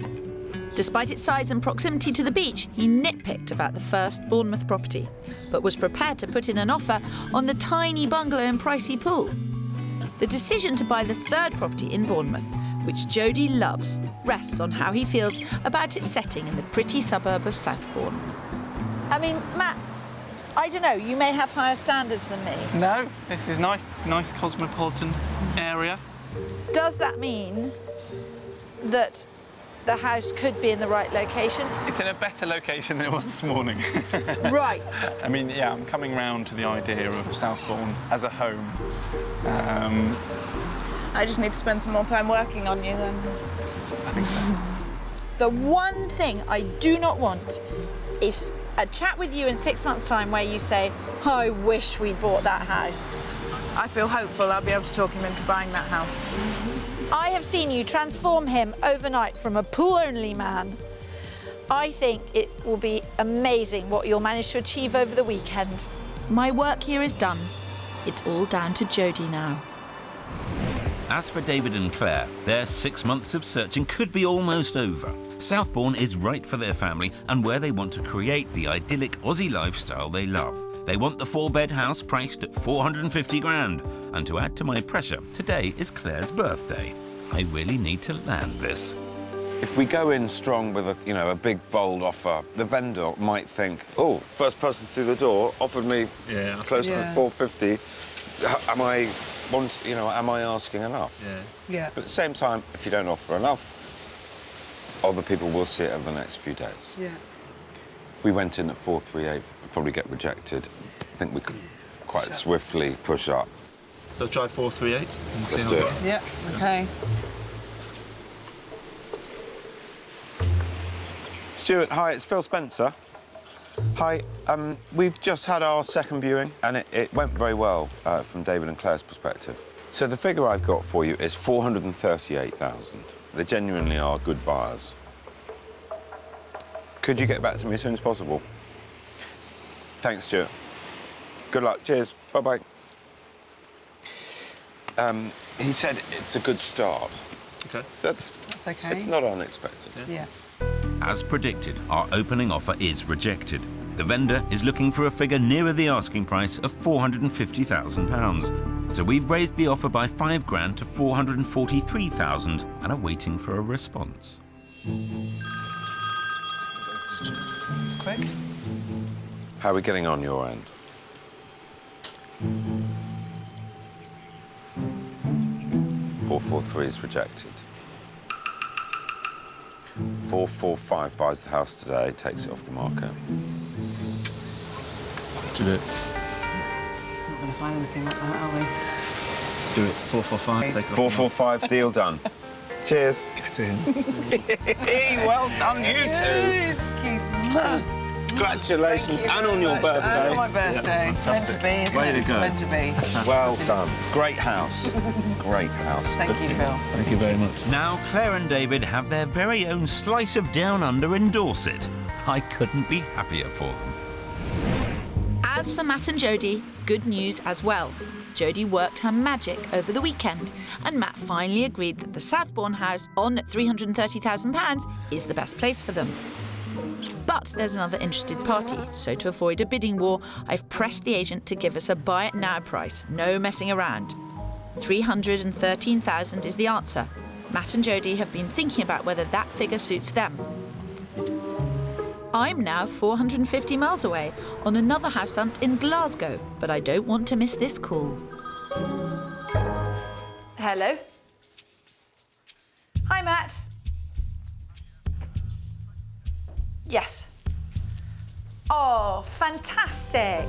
Despite its size and proximity to the beach, he nitpicked about the first Bournemouth property, but was prepared to put in an offer on the tiny bungalow in pricey Poole. The decision to buy the third property in Bournemouth, which Jodie loves, rests on how he feels about its setting in the pretty suburb of Southbourne. I mean, Matt, I don't know, you may have higher standards than me. No, this is nice cosmopolitan area. Does that mean that the house could be in the right location? It's in a better location than it was this morning. Right. I mean, yeah, I'm coming round to the idea of Southbourne as a home. I just need to spend some more time working on you then. I think so. The one thing I do not want is a chat with you in 6 months' time where you say, I wish we'd bought that house. I feel hopeful I'll be able to talk him into buying that house. I have seen you transform him overnight from a pool-only man. I think it will be amazing what you'll manage to achieve over the weekend. My work here is done. It's all down to Jodie now. As for David and Claire, their 6 months of searching could be almost over. Southbourne is right for their family and where they want to create the idyllic Aussie lifestyle they love. They want the 4-bed house priced at 450 grand. And to add to my pressure, today is Claire's birthday. I really need to land this. If we go in strong with a big, bold offer, the vendor might think, oh, first person through the door offered me close to 450. Am I asking enough? Yeah. But at the same time, if you don't offer enough, other people will see it over the next few days. Yeah. We went in at 438, we'd probably get rejected. I think we could quite swiftly push up. So try 438. Let's do it. Yeah, OK. Stuart, hi, it's Phil Spencer. Hi, we've just had our second viewing and it went very well from David and Claire's perspective. So the figure I've got for you is 438,000. They genuinely are good buyers. Could you get back to me as soon as possible? Thanks, Stuart. Good luck. Cheers. Bye-bye. He said it's a good start. OK. That's OK. It's not unexpected. Yeah. As predicted, our opening offer is rejected. The vendor is looking for a figure nearer the asking price of £450,000. So we've raised the offer by 5 grand to 443,000 and are waiting for a response. It's quick. How are we getting on your end? .443 is rejected. 445 buys the house today, takes it off the market. Do it. Not going to find anything like that, are we? Do it. 445. Take it off. 445, deal done. Cheers. Get in. Well done, you two. Cute. Congratulations, and on your birthday. And on my birthday. It's meant to be, isn't Way it? to go. Meant to be. Well done. Great house. Great house. Thank you, Phil. Thank you very much. Now Claire and David have their very own slice of down under in Dorset. I couldn't be happier for them. As for Matt and Jodie, good news as well. Jodie worked her magic over the weekend, and Matt finally agreed that the Southbourne house on £330,000 is the best place for them. But there's another interested party, so to avoid a bidding war, I've pressed the agent to give us a buy it now price, no messing around. 313,000 is the answer. Matt and Jodie have been thinking about whether that figure suits them. I'm now 450 miles away on another house hunt in Glasgow, but I don't want to miss this call. Hello. Hi, Matt. Yes. Oh, fantastic.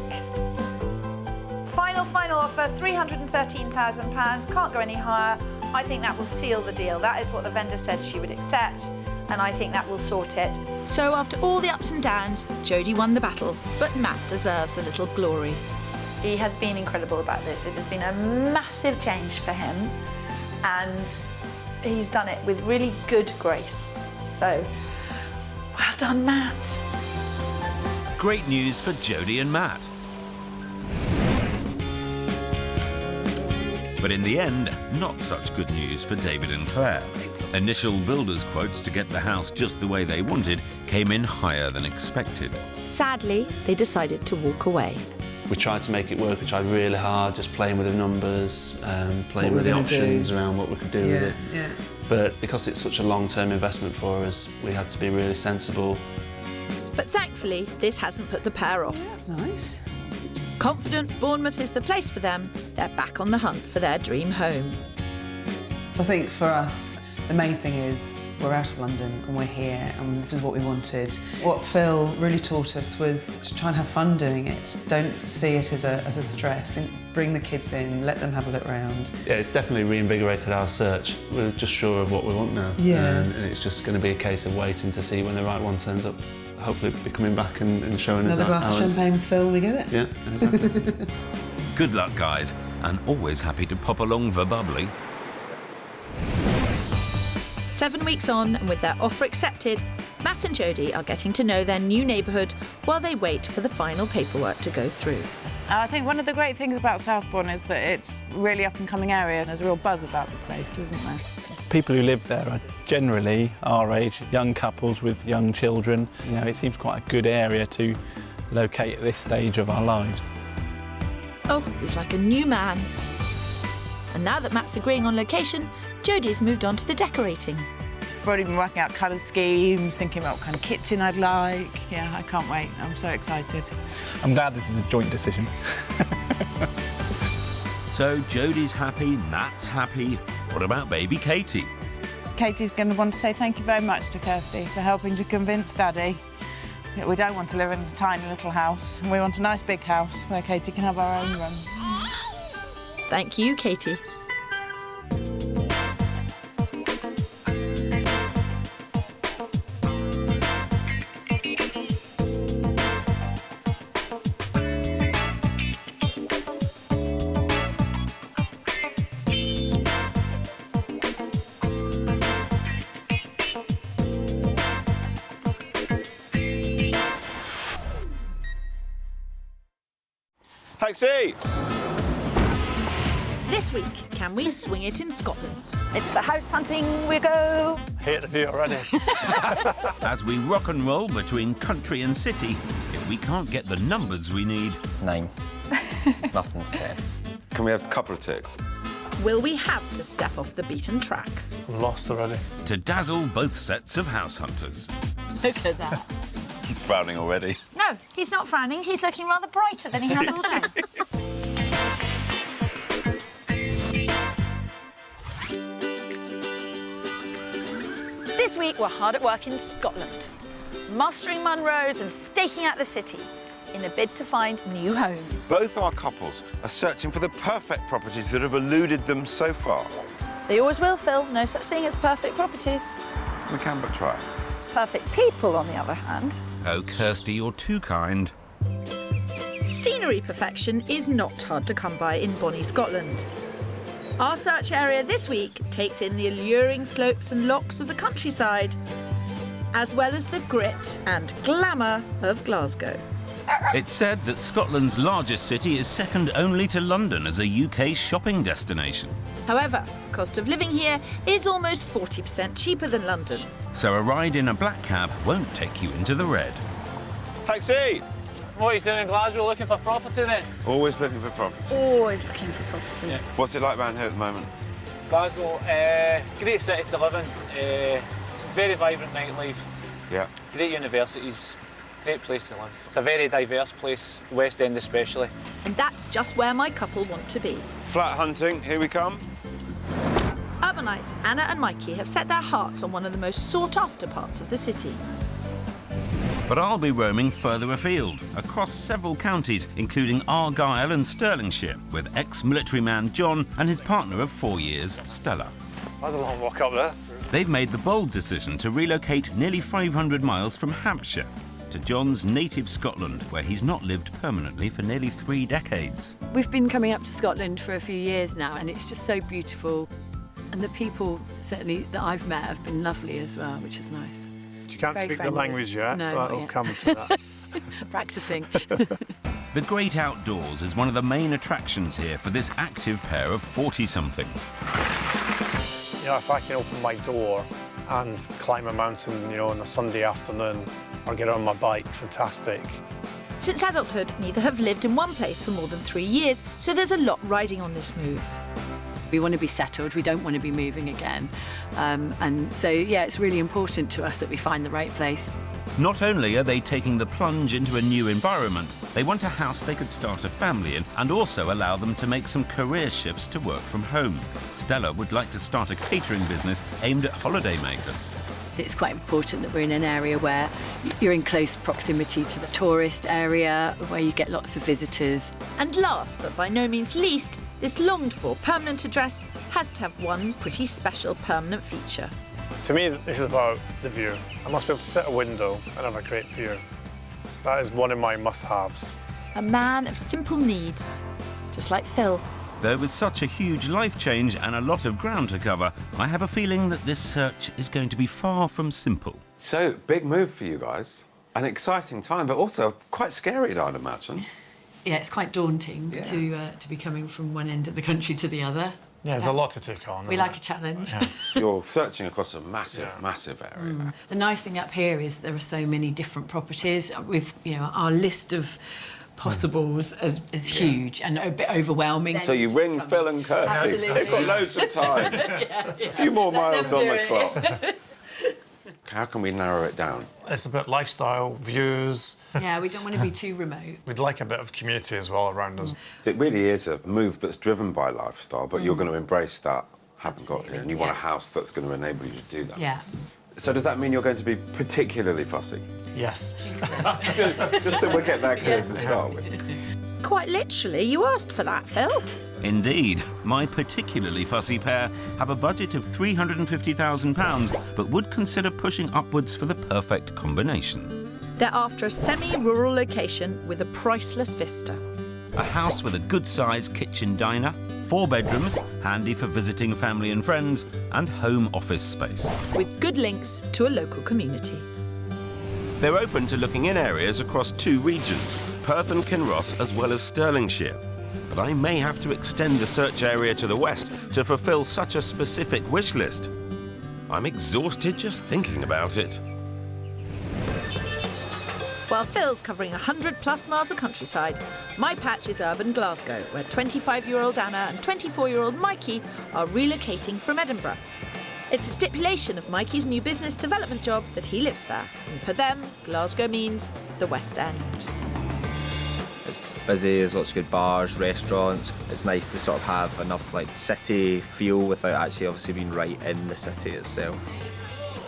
Final offer, £313,000. Can't go any higher. I think that will seal the deal. That is what the vendor said she would accept, and I think that will sort it. So after all the ups and downs, Jodie won the battle, but Matt deserves a little glory. He has been incredible about this. It has been a massive change for him, and he's done it with really good grace. So, well done, Matt. Great news for Jodie and Matt. But in the end, not such good news for David and Claire. Initial builders' quotes to get the house just the way they wanted came in higher than expected. Sadly, they decided to walk away. We tried to make it work. We tried really hard, just playing with the numbers, playing with the options around what we could do with it. Yeah. But because it's such a long-term investment for us, we had to be really sensible. But thankfully, this hasn't put the pair off. That's nice. Confident Bournemouth is the place for them, they're back on the hunt for their dream home. So I think for us, the main thing is we're out of London and we're here and this is what we wanted. What Phil really taught us was to try and have fun doing it. Don't see it as a stress. Bring the kids in, let them have a look around. Yeah, it's definitely reinvigorated our search. We're just sure of what we want now. Yeah. And it's just going to be a case of waiting to see when the right one turns up. Hopefully be coming back and showing us Another glass of champagne with Phil when we get it. Yeah, exactly. Good luck, guys, and always happy to pop along for bubbly. 7 weeks on, and with their offer accepted, Matt and Jodie are getting to know their new neighbourhood while they wait for the final paperwork to go through. I think one of the great things about Southbourne is that it's a really up-and-coming area. There's a real buzz about the place, isn't there? People who live there are generally our age, young couples with young children. You know, it seems quite a good area to locate at this stage of our lives. Oh, he's like a new man. And now that Matt's agreeing on location, Jodie's moved on to the decorating. I've already been working out colour schemes, thinking about what kind of kitchen I'd like. Yeah, I can't wait. I'm so excited. I'm glad this is a joint decision. So Jodie's happy, Matt's happy. What about baby Katie? Katie's going to want to say thank you very much to Kirstie for helping to convince Daddy that we don't want to live in a tiny little house. We want a nice big house where Katie can have her own room. Thank you, Katie. Taxi! This week, can we swing it in Scotland? It's a house hunting we go. Hate the view already. As we rock and roll between country and city, if we can't get the numbers we need... 9. Nothing's 10. Can we have a couple of ticks? Will we have to step off the beaten track? I'm lost already. to dazzle both sets of house hunters. Look at that. He's frowning already. No, he's not frowning. He's looking rather brighter than he has all day. This week, we're hard at work in Scotland, mastering Munros and staking out the city in a bid to find new homes. Both our couples are searching for the perfect properties that have eluded them so far. They always will, Phil. No such thing as perfect properties. We can but try. Perfect people, on the other hand. Oh, Kirstie, you're too kind. Scenery perfection is not hard to come by in bonny Scotland. Our search area this week takes in the alluring slopes and lochs of the countryside, as well as the grit and glamour of Glasgow. It's said that Scotland's largest city is second only to London as a UK shopping destination. However, cost of living here is almost 40% cheaper than London. So a ride in a black cab won't take you into the red. Taxi! What are you doing in Glasgow, looking for property then? Always looking for property. Always looking for property. Yeah. What's it like around here at the moment? Glasgow, great city to live in, very vibrant nightlife, Yeah. great universities, great place to live. It's a very diverse place, West End especially. And that's just where my couple want to be. Flat hunting, here we come. Urbanites Anna and Mikey have set their hearts on one of the most sought-after parts of the city. But I'll be roaming further afield, across several counties, including Argyll and Stirlingshire, with ex-military man John and his partner of 4 years, Stella. That's a long walk up there. They've made the bold decision to relocate nearly 500 miles from Hampshire to John's native Scotland, where he's not lived permanently for nearly 3 decades. We've been coming up to Scotland for a few years now, and it's just so beautiful. And the people, certainly, that I've met have been lovely as well, which is nice. You can't Very speak friendly. the language yet, No, but not it'll yet. come to that. Practicing. The great outdoors is one of the main attractions here for this active pair of 40-somethings. You know, if I can open my door and climb a mountain, you know, on a Sunday afternoon, or get on my bike, fantastic. Since adulthood, neither have lived in one place for more than 3 years, so there's a lot riding on this move. We want to be settled, we don't want to be moving again. And so, yeah, it's really important to us that we find the right place. Not only are they taking the plunge into a new environment, they want a house they could start a family in and also allow them to make some career shifts to work from home. Stella would like to start a catering business aimed at holiday makers. It's quite important that we're in an area where you're in close proximity to the tourist area, where you get lots of visitors. And last, but by no means least, this longed-for permanent address has to have one pretty special permanent feature. To me, this is about the view. I must be able to sit at a window and have a great view. That is one of my must-haves. A man of simple needs, just like Phil. Though with such a huge life change and a lot of ground to cover, I have a feeling that this search is going to be far from simple. So, big move for you guys. An exciting time, but also quite scary, I'd imagine. Yeah, it's quite daunting to be coming from one end of the country to the other. Yeah, there's a lot to take on. We like a challenge. Yeah. You're searching across a massive area. The nice thing up here is there are so many different properties. We've, our list of possibles is huge and a bit overwhelming. So you ring Phil and Kirstie. Absolutely. They've got loads of time. A few more miles on the clock. How can we narrow it down? It's about lifestyle, views. Yeah, we don't want to be too remote. We'd like a bit of community as well around us. It really is a move that's driven by lifestyle, but you're going to embrace that, haven't got here, and you want a house that's going to enable you to do that. Yeah. So does that mean you're going to be particularly fussy? Yes. Just so we get that clear to start with. Quite literally, you asked for that, Phil. Indeed, my particularly fussy pair have a budget of £350,000, but would consider pushing upwards for the perfect combination. They're after a semi-rural location with a priceless vista. A house with a good-sized kitchen diner, 4 bedrooms, handy for visiting family and friends, and home office space. With good links to a local community. They're open to looking in areas across 2 regions, Perth and Kinross, as well as Stirlingshire. But I may have to extend the search area to the west to fulfil such a specific wish list. I'm exhausted just thinking about it. While Phil's covering 100+ miles of countryside, my patch is urban Glasgow, where 25-year-old Anna and 24-year-old Mikey are relocating from Edinburgh. It's a stipulation of Mikey's new business development job that he lives there, and for them, Glasgow means the West End. It's busy, there's lots of good bars, restaurants. It's nice to sort of have enough city feel without actually obviously being right in the city itself.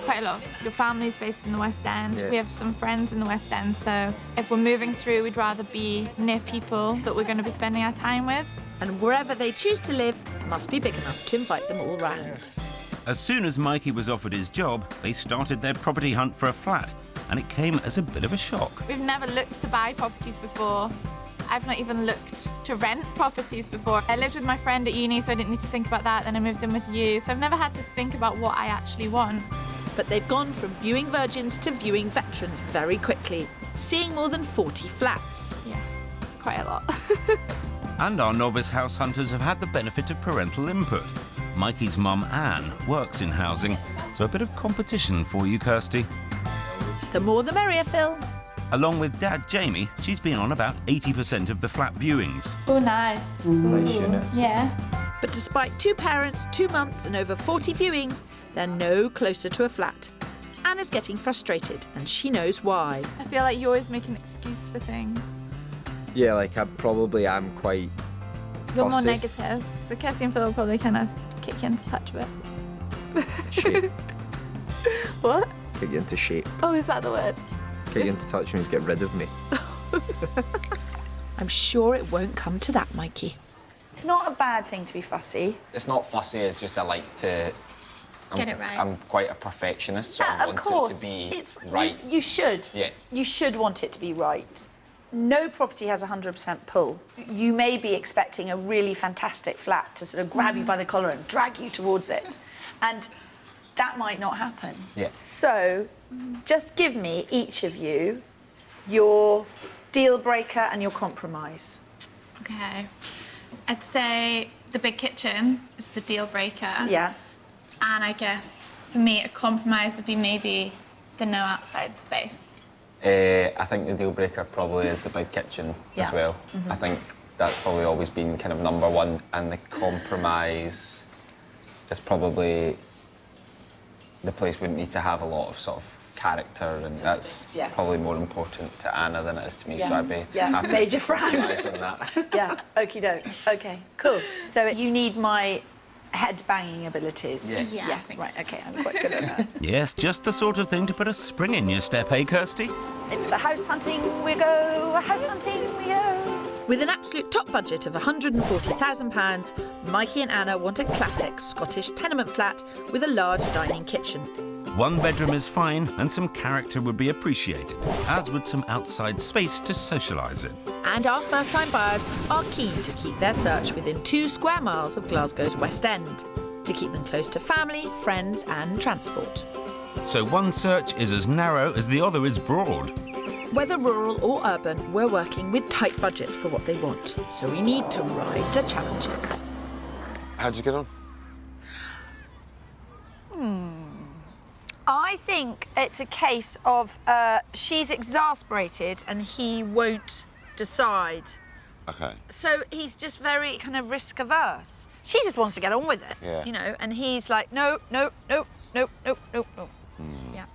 Quite a lot. Your family's based in the West End. Yeah. We have some friends in the West End, so if we're moving through, we'd rather be near people that we're going to be spending our time with. And wherever they choose to live must be big enough to invite them all round. As soon as Mikey was offered his job, they started their property hunt for a flat, and it came as a bit of a shock. We've never looked to buy properties before. I've not even looked to rent properties before. I lived with my friend at uni, so I didn't need to think about that. Then I moved in with you, so I've never had to think about what I actually want. But they've gone from viewing virgins to viewing veterans very quickly, seeing more than 40 flats. Yeah, it's quite a lot. And our novice house hunters have had the benefit of parental input. Mikey's mum, Anne, works in housing, so a bit of competition for you, Kirstie. The more the merrier, Phil. Along with Dad, Jamie, she's been on about 80% of the flat viewings. Oh, nice. Nice units. Yeah. But despite 2 parents, 2 months and over 40 viewings, they're no closer to a flat. Anna's getting frustrated, and she knows why. I feel like you always make an excuse for things. Yeah, I probably am quite fussy. You're more negative. So Kirstie and Phil will probably kind of kick you into touch a bit. Shape. What? Kick you into shape. Oh, is that the word? Kick you into touch means get rid of me. I'm sure it won't come to that, Mikey. It's not a bad thing to be fussy. It's not fussy, it's just I like to... Get it right. I'm quite a perfectionist, so I Of want course, it to be it's right. You should. Yeah. You should want it to be right. No property has 100% pull. You may be expecting a really fantastic flat to sort of grab you by the collar and drag you towards it, and that might not happen. Yeah. So, just give me, each of you, your deal breaker and your compromise. Okay. I'd say the big kitchen is the deal breaker. Yeah. And I guess for me, a compromise would be maybe the no outside space. I think the deal breaker probably is the big kitchen as well. Mm-hmm. I think That's probably always been kind of number one, and the compromise is probably the place wouldn't need to have a lot of sort of character, and that's probably more important to Anna than it is to me, so I'd be happy major to frown. compromise on that. Yeah, okie doke. Okay, cool. So you need my head banging abilities. Yeah, right, okay, I'm quite good at that. Yes, just the sort of thing to put a spring in your step, eh, Kirstie? It's a house hunting we go, a house hunting we go. With an absolute top budget of £140,000, Mikey and Anna want a classic Scottish tenement flat with a large dining kitchen. 1 bedroom is fine, and some character would be appreciated, as would some outside space to socialise in. And our first-time buyers are keen to keep their search within 2 square miles of Glasgow's West End, to keep them close to family, friends and transport. So one search is as narrow as the other is broad. Whether rural or urban, we're working with tight budgets for what they want, so we need to ride the challenges. How'd you get on? I think it's a case of she's exasperated and he won't decide. Okay. So he's just very kind of risk averse. She just wants to get on with it, you know, and he's like, no. Yeah.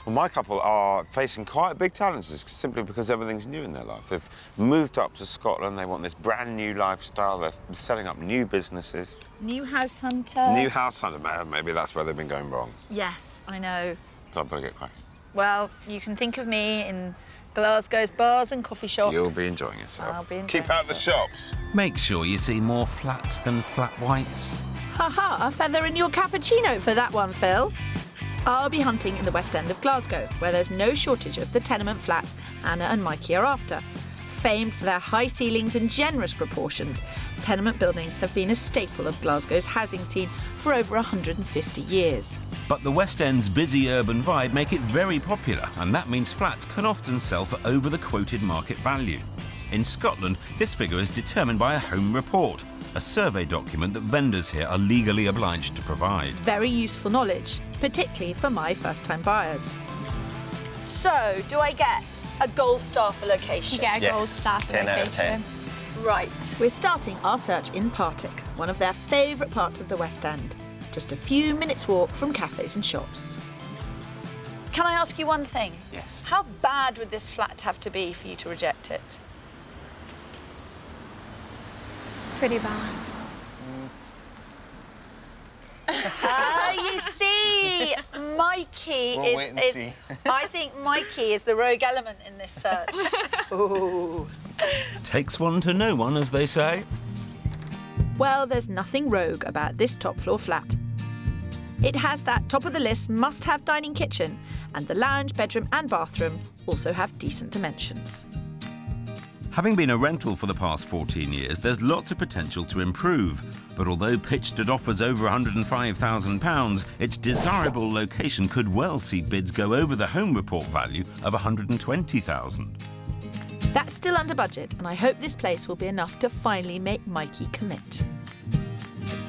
Well, my couple are facing quite big challenges simply because everything's new in their life. They've moved up to Scotland, they want this brand new lifestyle, they're setting up new businesses. New house hunter. New house hunter, maybe that's where they've been going wrong. Yes, I know. So I better get cracking. Well, you can think of me in Glasgow's bars and coffee shops. You'll be enjoying yourself. I'll be enjoying Keep out the shops. Make sure you see more flats than flat whites. Ha, a feather in your cappuccino for that one, Phil. I'll be hunting in the West End of Glasgow, where there's no shortage of the tenement flats Anna and Mikey are after. Famed for their high ceilings and generous proportions, tenement buildings have been a staple of Glasgow's housing scene for over 150 years. But the West End's busy urban vibe make it very popular, and that means flats can often sell for over the quoted market value. In Scotland, this figure is determined by a home report, a survey document that vendors here are legally obliged to provide. Very useful knowledge, particularly for my first-time buyers. So, do I get a gold star for location? You get a gold star for 10 out of location. 10. Right, we're starting our search in Partick, one of their favourite parts of the West End. Just a few minutes' walk from cafes and shops. Can I ask you one thing? Yes. How bad would this flat have to be for you to reject it? Pretty bad. You see, Mikey We'll wait and is see. I think Mikey is the rogue element in this search. Ooh. Takes one to know one, as they say. Well, there's nothing rogue about this top-floor flat. It has that top-of-the-list must-have dining kitchen, and the lounge, bedroom and bathroom also have decent dimensions. Having been a rental for the past 14 years, there's lots of potential to improve. But although pitched at offers over £105,000, its desirable location could well see bids go over the home report value of £120,000. That's still under budget, and I hope this place will be enough to finally make Mikey commit.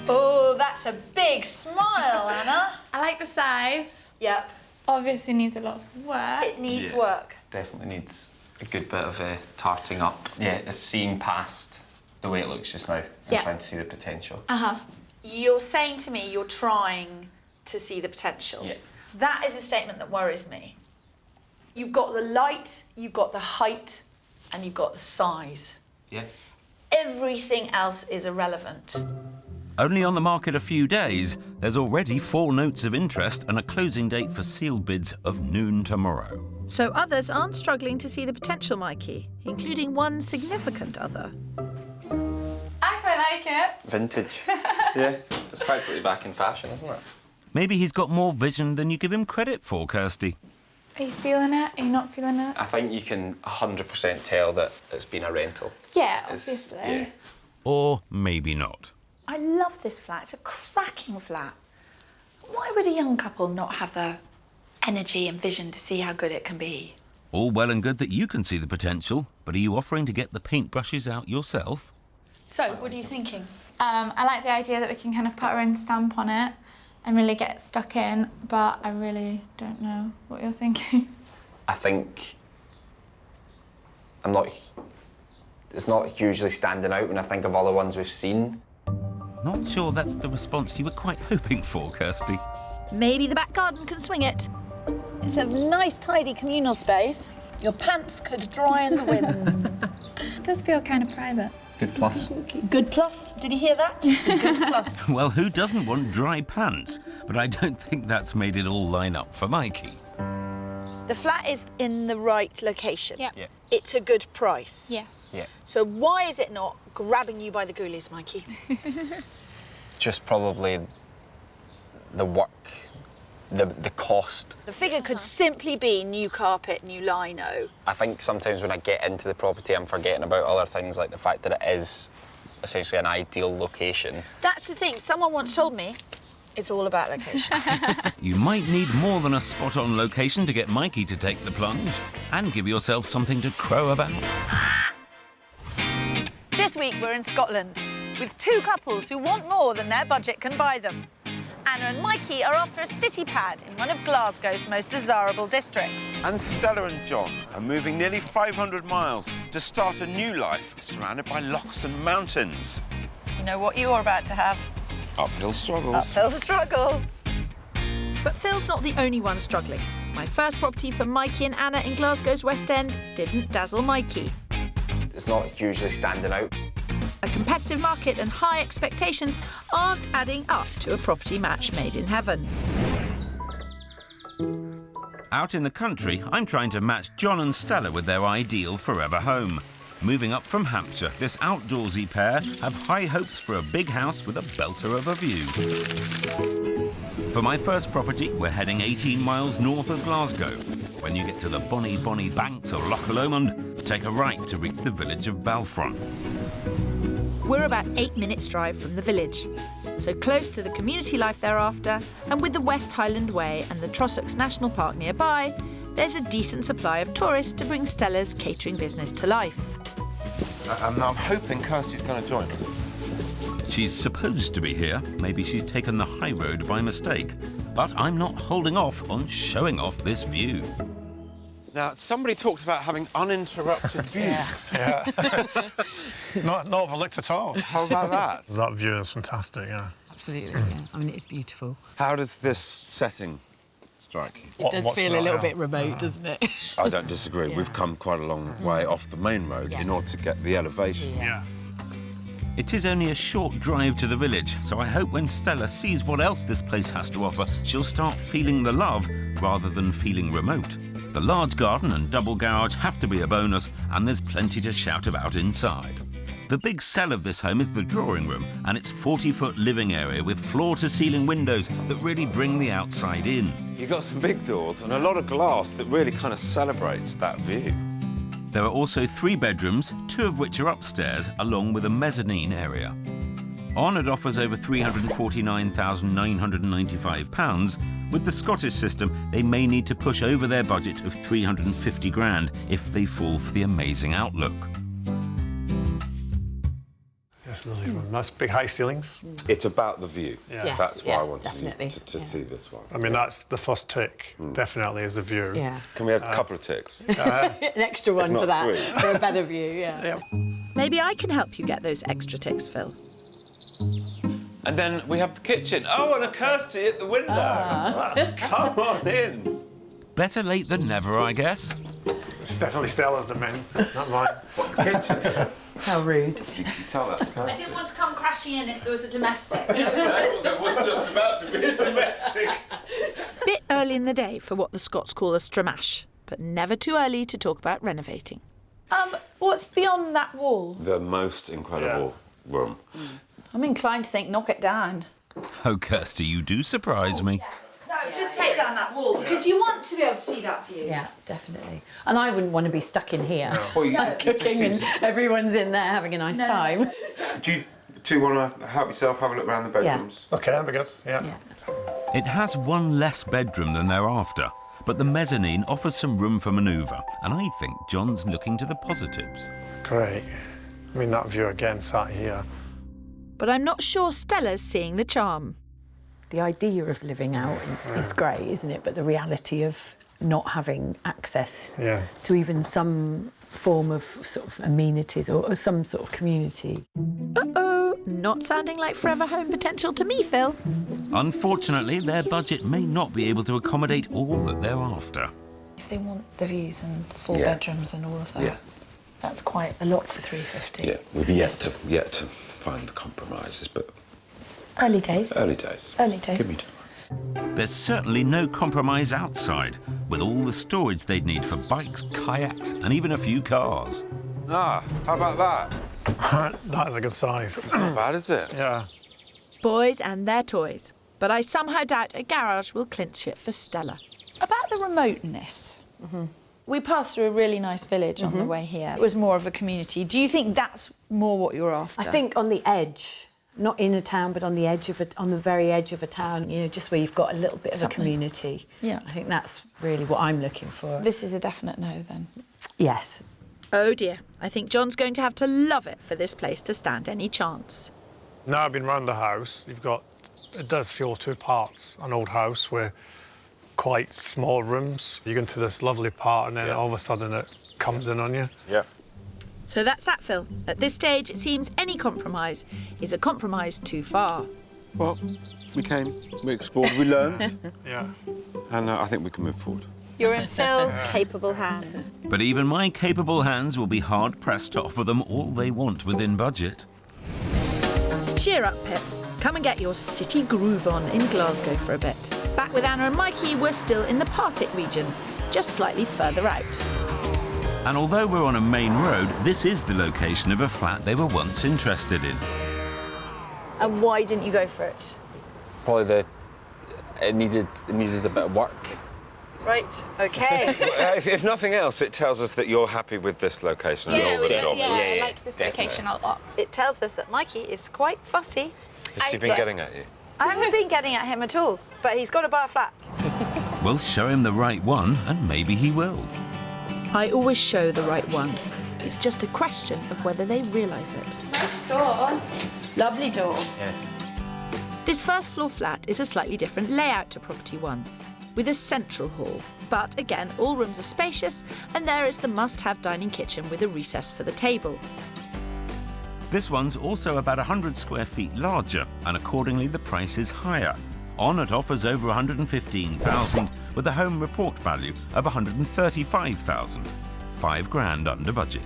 Oh, that's a big smile, Anna. I like the size. Yep. Obviously needs a lot of work. It needs work. Definitely needs a good bit of tarting up. Yeah, it's seeing past the way it looks just now and trying to see the potential. You're saying to me you're trying to see the potential. Yeah. That is a statement that worries me. You've got the light, you've got the height, and you've got the size. Yeah. Everything else is irrelevant. Only on the market a few days, there's already 4 notes of interest and a closing date for sealed bids of noon tomorrow. So others aren't struggling to see the potential, Mikey, including one significant other. I quite like it. Vintage. Yeah, it's practically back in fashion, isn't it? Maybe he's got more vision than you give him credit for, Kirstie. Are you feeling it? Are you not feeling it? I think you can 100% tell that it's been a rental. Yeah, It's- obviously. yeah. Or maybe not. I love this flat. It's a cracking flat. Why would a young couple not have the energy and vision to see how good it can be? All well and good that you can see the potential, but are you offering to get the paintbrushes out yourself? So, what are you thinking? I like the idea that we can kind of put our own stamp on it and really get stuck in, but I really don't know what you're thinking. I think I'm not It's not hugely standing out when I think of other ones we've seen. Not sure that's the response you were quite hoping for, Kirstie. Maybe the back garden can swing it. It's a nice, tidy communal space. Your pants could dry in the wind. It does feel kind of private. Good plus. Good plus. Did you hear that? Good plus. Well, who doesn't want dry pants? But I don't think that's made it all line up for Mikey. The flat is in the right location. Yeah. Yeah. It's a good price. Yes. Yeah. So why is it not grabbing you by the ghoulies, Mikey? Just probably the work, the cost. The figure could simply be new carpet, new lino. I think sometimes when I get into the property, I'm forgetting about other things like the fact that it is essentially an ideal location. That's the thing. Someone once told me it's all about location. You might need more than a spot-on location to get Mikey to take the plunge and give yourself something to crow about. This week we're in Scotland with two couples who want more than their budget can buy them. Anna and Mikey are after a city pad in one of Glasgow's most desirable districts. And Stella and John are moving nearly 500 miles to start a new life surrounded by lochs and mountains. You know what you're about to have? Uphill struggles. Uphill struggle. But Phil's not the only one struggling. My first property for Mikey and Anna in Glasgow's West End didn't dazzle Mikey. It's not hugely standing out. A competitive market and high expectations aren't adding up to a property match made in heaven. Out in the country, I'm trying to match John and Stella with their ideal forever home. Moving up from Hampshire, this outdoorsy pair have high hopes for a big house with a belter of a view. For my first property, we're heading 18 miles north of Glasgow. When you get to the bonny banks of Loch Lomond, take a right to reach the village of Balfron. We're about 8 minutes' drive from the village, so close to the community life thereafter, and with the West Highland Way and the Trossachs National Park nearby, there's a decent supply of tourists to bring Stella's catering business to life. I'm hoping Kirstie's going to join us. She's supposed to be here. Maybe she's taken the high road by mistake. But I'm not holding off on showing off this view. Now, somebody talked about having uninterrupted views. Yeah. not overlooked at all. How about that? That view is fantastic, yeah. Absolutely, yeah. I mean, it's beautiful. How does this setting strike you? It does feel a little bit remote, doesn't it? I don't disagree. Yeah. We've come quite a long way off the main road in order to get the elevation. Yeah. It is only a short drive to the village, so I hope when Stella sees what else this place has to offer, she'll start feeling the love rather than feeling remote. The large garden and double garage have to be a bonus, and there's plenty to shout about inside. The big sell of this home is the drawing room and its 40-foot living area with floor-to-ceiling windows that really bring the outside in. You've got some big doors and a lot of glass that really kind of celebrates that view. There are also 3 bedrooms, 2 of which are upstairs, along with a mezzanine area. On it offers over £349,995. With the Scottish system, they may need to push over their budget of 350 grand if they fall for the amazing outlook. Yes, lovely room. Nice big high ceilings. It's about the view. Yeah. Yes, That's why I wanted definitely. you to see this one. I mean, that's the first tick, definitely, is the view. Yeah. Can we have a couple of ticks? An extra one not for that, 3. for a better view, yeah. Maybe I can help you get those extra ticks, Phil. And then we have the kitchen. Oh, and a Kirstie at the window. Come on in. Better late than never, I guess. It's definitely Stella's domain, not mine. What the kitchen is? How rude. You can tell that's Kirstie. I didn't want to come crashing in if there was a domestic. There was just about to be a domestic. Bit early in the day for what the Scots call a stramash, but never too early to talk about renovating. What's beyond that wall? The most incredible room. I'm inclined to think knock it down. Oh, Kirstie, you do surprise me. No, just take down that wall, because you want to be able to see that view. Yeah, definitely. And I wouldn't want to be stuck in here, Well, you cooking and everyone's in there having a nice time. Do you two want to help yourself have a look around the bedrooms? OK, that'd be good, yeah. It has one less bedroom than they're after, but the mezzanine offers some room for manoeuvre, and I think John's looking to the positives. Great. I mean, that view again, sat here. But I'm not sure Stella's seeing the charm. The idea of living out is great, isn't it? But the reality of not having access to even some form of sort of amenities or some sort of community. Uh-oh, not sounding like forever home potential to me, Phil. Unfortunately, their budget may not be able to accommodate all that they're after. If they want the views and 4 Yeah. bedrooms and all of that, Yeah. that's quite a lot for 350. Yeah, we've yet to find the compromises, but Early days. early days. Early days. Give me time. There's certainly no compromise outside, with all the storage they'd need for bikes, kayaks, and even a few cars. Ah, how about that? That is a good size. It's not bad, is it? Yeah. Boys and their toys. But I somehow doubt a garage will clinch it for Stella. About the remoteness. We passed through a really nice village on the way here. It was more of a community. Do you think that's more what you're after? I think on the edge, not in a town, but on the edge of on the very edge of a town, you know, just where you've got a little bit of a community. Yeah. I think that's really what I'm looking for. This is a definite no, then. Yes. Oh dear, I think John's going to have to love it for this place to stand any chance. Now I've been round the house, it does feel 2 parts. An old house where quite small rooms. You go into this lovely part and then all of a sudden it comes in on you. Yeah. So that's that, Phil. At this stage, it seems any compromise is a compromise too far. Well, we came, we explored, we learned, Yeah. and I think we can move forward. You're in Phil's capable hands. But even my capable hands will be hard-pressed to offer them all they want within budget. Cheer up, Pip. Come and get your city groove on in Glasgow for a bit. Back with Anna and Mikey, we're still in the Partick region, just slightly further out. And although we're on a main road, this is the location of a flat they were once interested in. And why didn't you go for it? Probably it needed a bit of work. Right, OK. If nothing else, it tells us that you're happy with this location and all the jobs. I like this location a lot. It tells us that Mikey is quite fussy. Has she been getting at you? I haven't been getting at him at all, but he's got to buy a flat. We'll show him the right one, and maybe he will. I always show the right one. It's just a question of whether they realise it. Nice door. Lovely door. Yes. This first floor flat is a slightly different layout to property 1, with a central hall. But again, all rooms are spacious, and there is the must-have dining kitchen with a recess for the table. This one's also about 100 square feet larger, and accordingly the price is higher. On it offers over 115,000, with a home report value of 135,000. £5 grand under budget.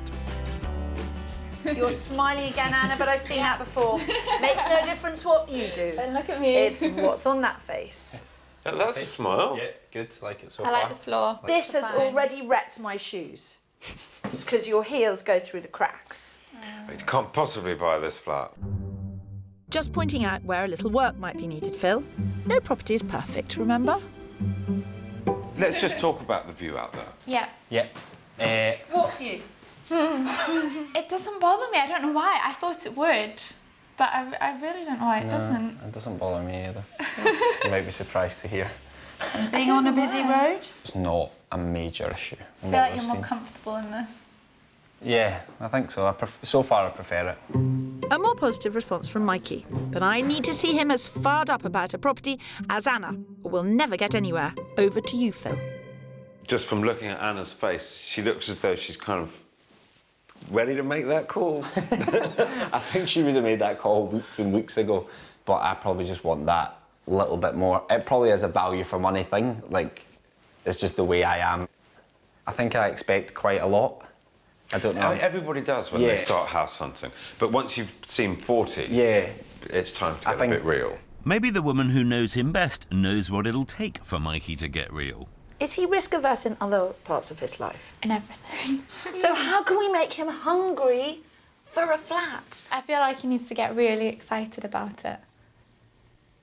You're smiling again, Anna, but I've seen that before. Makes no difference what you do. Don't look at me. It's what's on that face. That's a smile. Yeah, good. Like it so I far. like the floor. This has already wrecked my shoes. It's because your heels go through the cracks. You can't possibly buy this flat. Just pointing out where a little work might be needed, Phil. No property is perfect, remember? Let's just talk about the view out there. Yeah. Yeah. What view? It doesn't bother me. I don't know why. I thought it would, but I really don't know why it doesn't. It doesn't bother me either. You might be surprised to hear. Being on a busy road? It's not a major issue. I feel like you're more comfortable in this. Yeah, I think so. So far, I prefer it. A more positive response from Mikey, but I need to see him as fired up about a property as Anna, or we'll never get anywhere. Over to you, Phil. Just from looking at Anna's face, she looks as though she's kind of ready to make that call. I think she would have made that call weeks and weeks ago, but I probably just want that little bit more. It probably is a value for money thing. Like, it's just the way I am. I think I expect quite a lot. I don't know. I mean, everybody does when they start house hunting. But once you've seen 40, it's time to get a bit real. Maybe the woman who knows him best knows what it'll take for Mikey to get real. Is he risk-averse in other parts of his life? In everything. So how can we make him hungry for a flat? I feel like he needs to get really excited about it.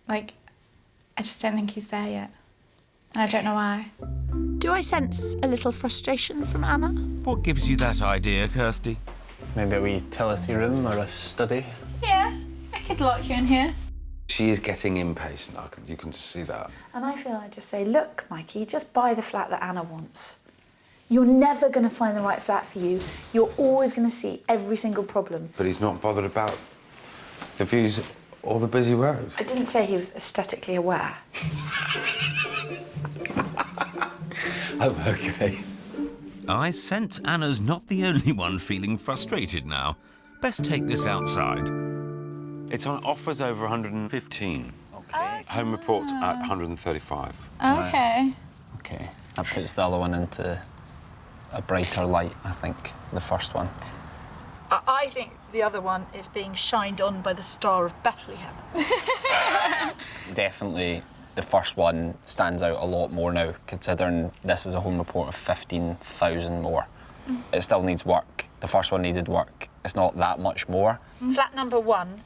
Like, I just don't think he's there yet. And I don't know why. Do I sense a little frustration from Anna? What gives you that idea, Kirstie? Maybe a wee utility room or a study. Yeah, I could lock you in here. She is getting impatient. You can just see that. And I feel I just say, look, Mikey, just buy the flat that Anna wants. You're never going to find the right flat for you. You're always going to see every single problem. But he's not bothered about the views or the busy road. I didn't say he was aesthetically aware. Oh, OK. I sense Anna's not the only one feeling frustrated now. Best take this outside. It's on offers over 115. Okay. Home report at 135. Okay. Okay, that puts the other one into a brighter light, I think, the first one. I think the other one is being shined on by the Star of Bethlehem. Definitely the first one stands out a lot more now, considering this is a home report of 15,000 more. It still needs work. The first one needed work. It's not that much more. Flat number 1,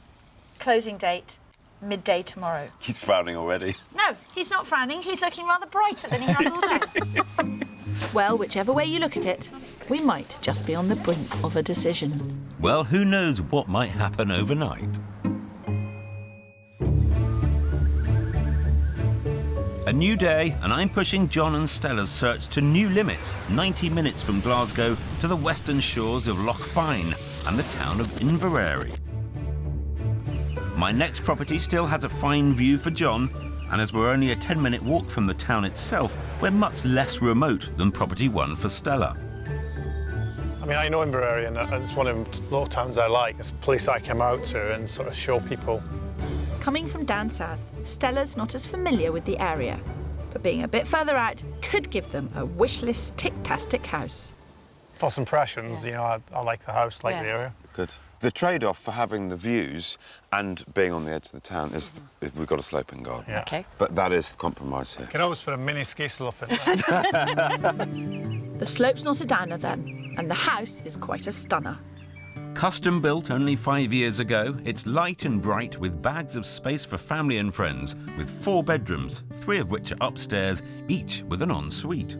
closing date, midday tomorrow. He's frowning already. No, he's not frowning. He's looking rather brighter than he has all day. Well, whichever way you look at it, we might just be on the brink of a decision. Well, who knows what might happen overnight? A new day, and I'm pushing John and Stella's search to new limits, 90 minutes from Glasgow to the western shores of Loch Fyne and the town of Inverary. My next property still has a fine view for John, and as we're only a 10-minute walk from the town itself, we're much less remote than property 1 for Stella. I mean, I know Inverary, and it's one of the little towns I like. It's a place I come out to and sort of show people. Coming from down south, Stella's not as familiar with the area, but being a bit further out could give them a wish list tick-tastic house. First impressions, you know, I like the house, like the area. Good. The trade-off for having the views and being on the edge of the town is we've got a sloping garden. Yeah. Okay. But that is the compromise here. You can always put a mini ski slope in there. The slope's not a downer then, and the house is quite a stunner. Custom built only 5 years ago, it's light and bright with bags of space for family and friends, with 4 bedrooms, 3 of which are upstairs, each with an ensuite.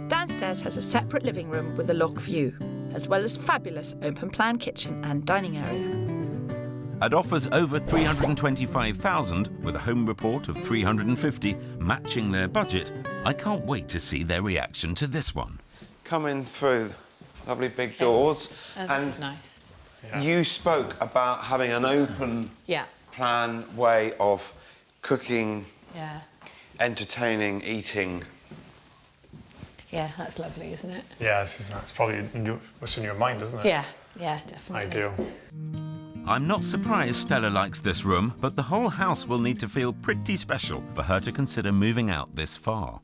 Downstairs has a separate living room with a loch view, as well as fabulous open-plan kitchen and dining area. At offers over 325,000, with a home report of 350, matching their budget, I can't wait to see their reaction to this one. Come in through lovely big doors. Oh, this is nice. You spoke about having an open plan way of cooking, entertaining, eating. Yeah, that's lovely, isn't it? Yeah, that's probably what's in your mind, isn't it? Yeah, definitely. Ideal. I'm not surprised Stella likes this room, but the whole house will need to feel pretty special for her to consider moving out this far.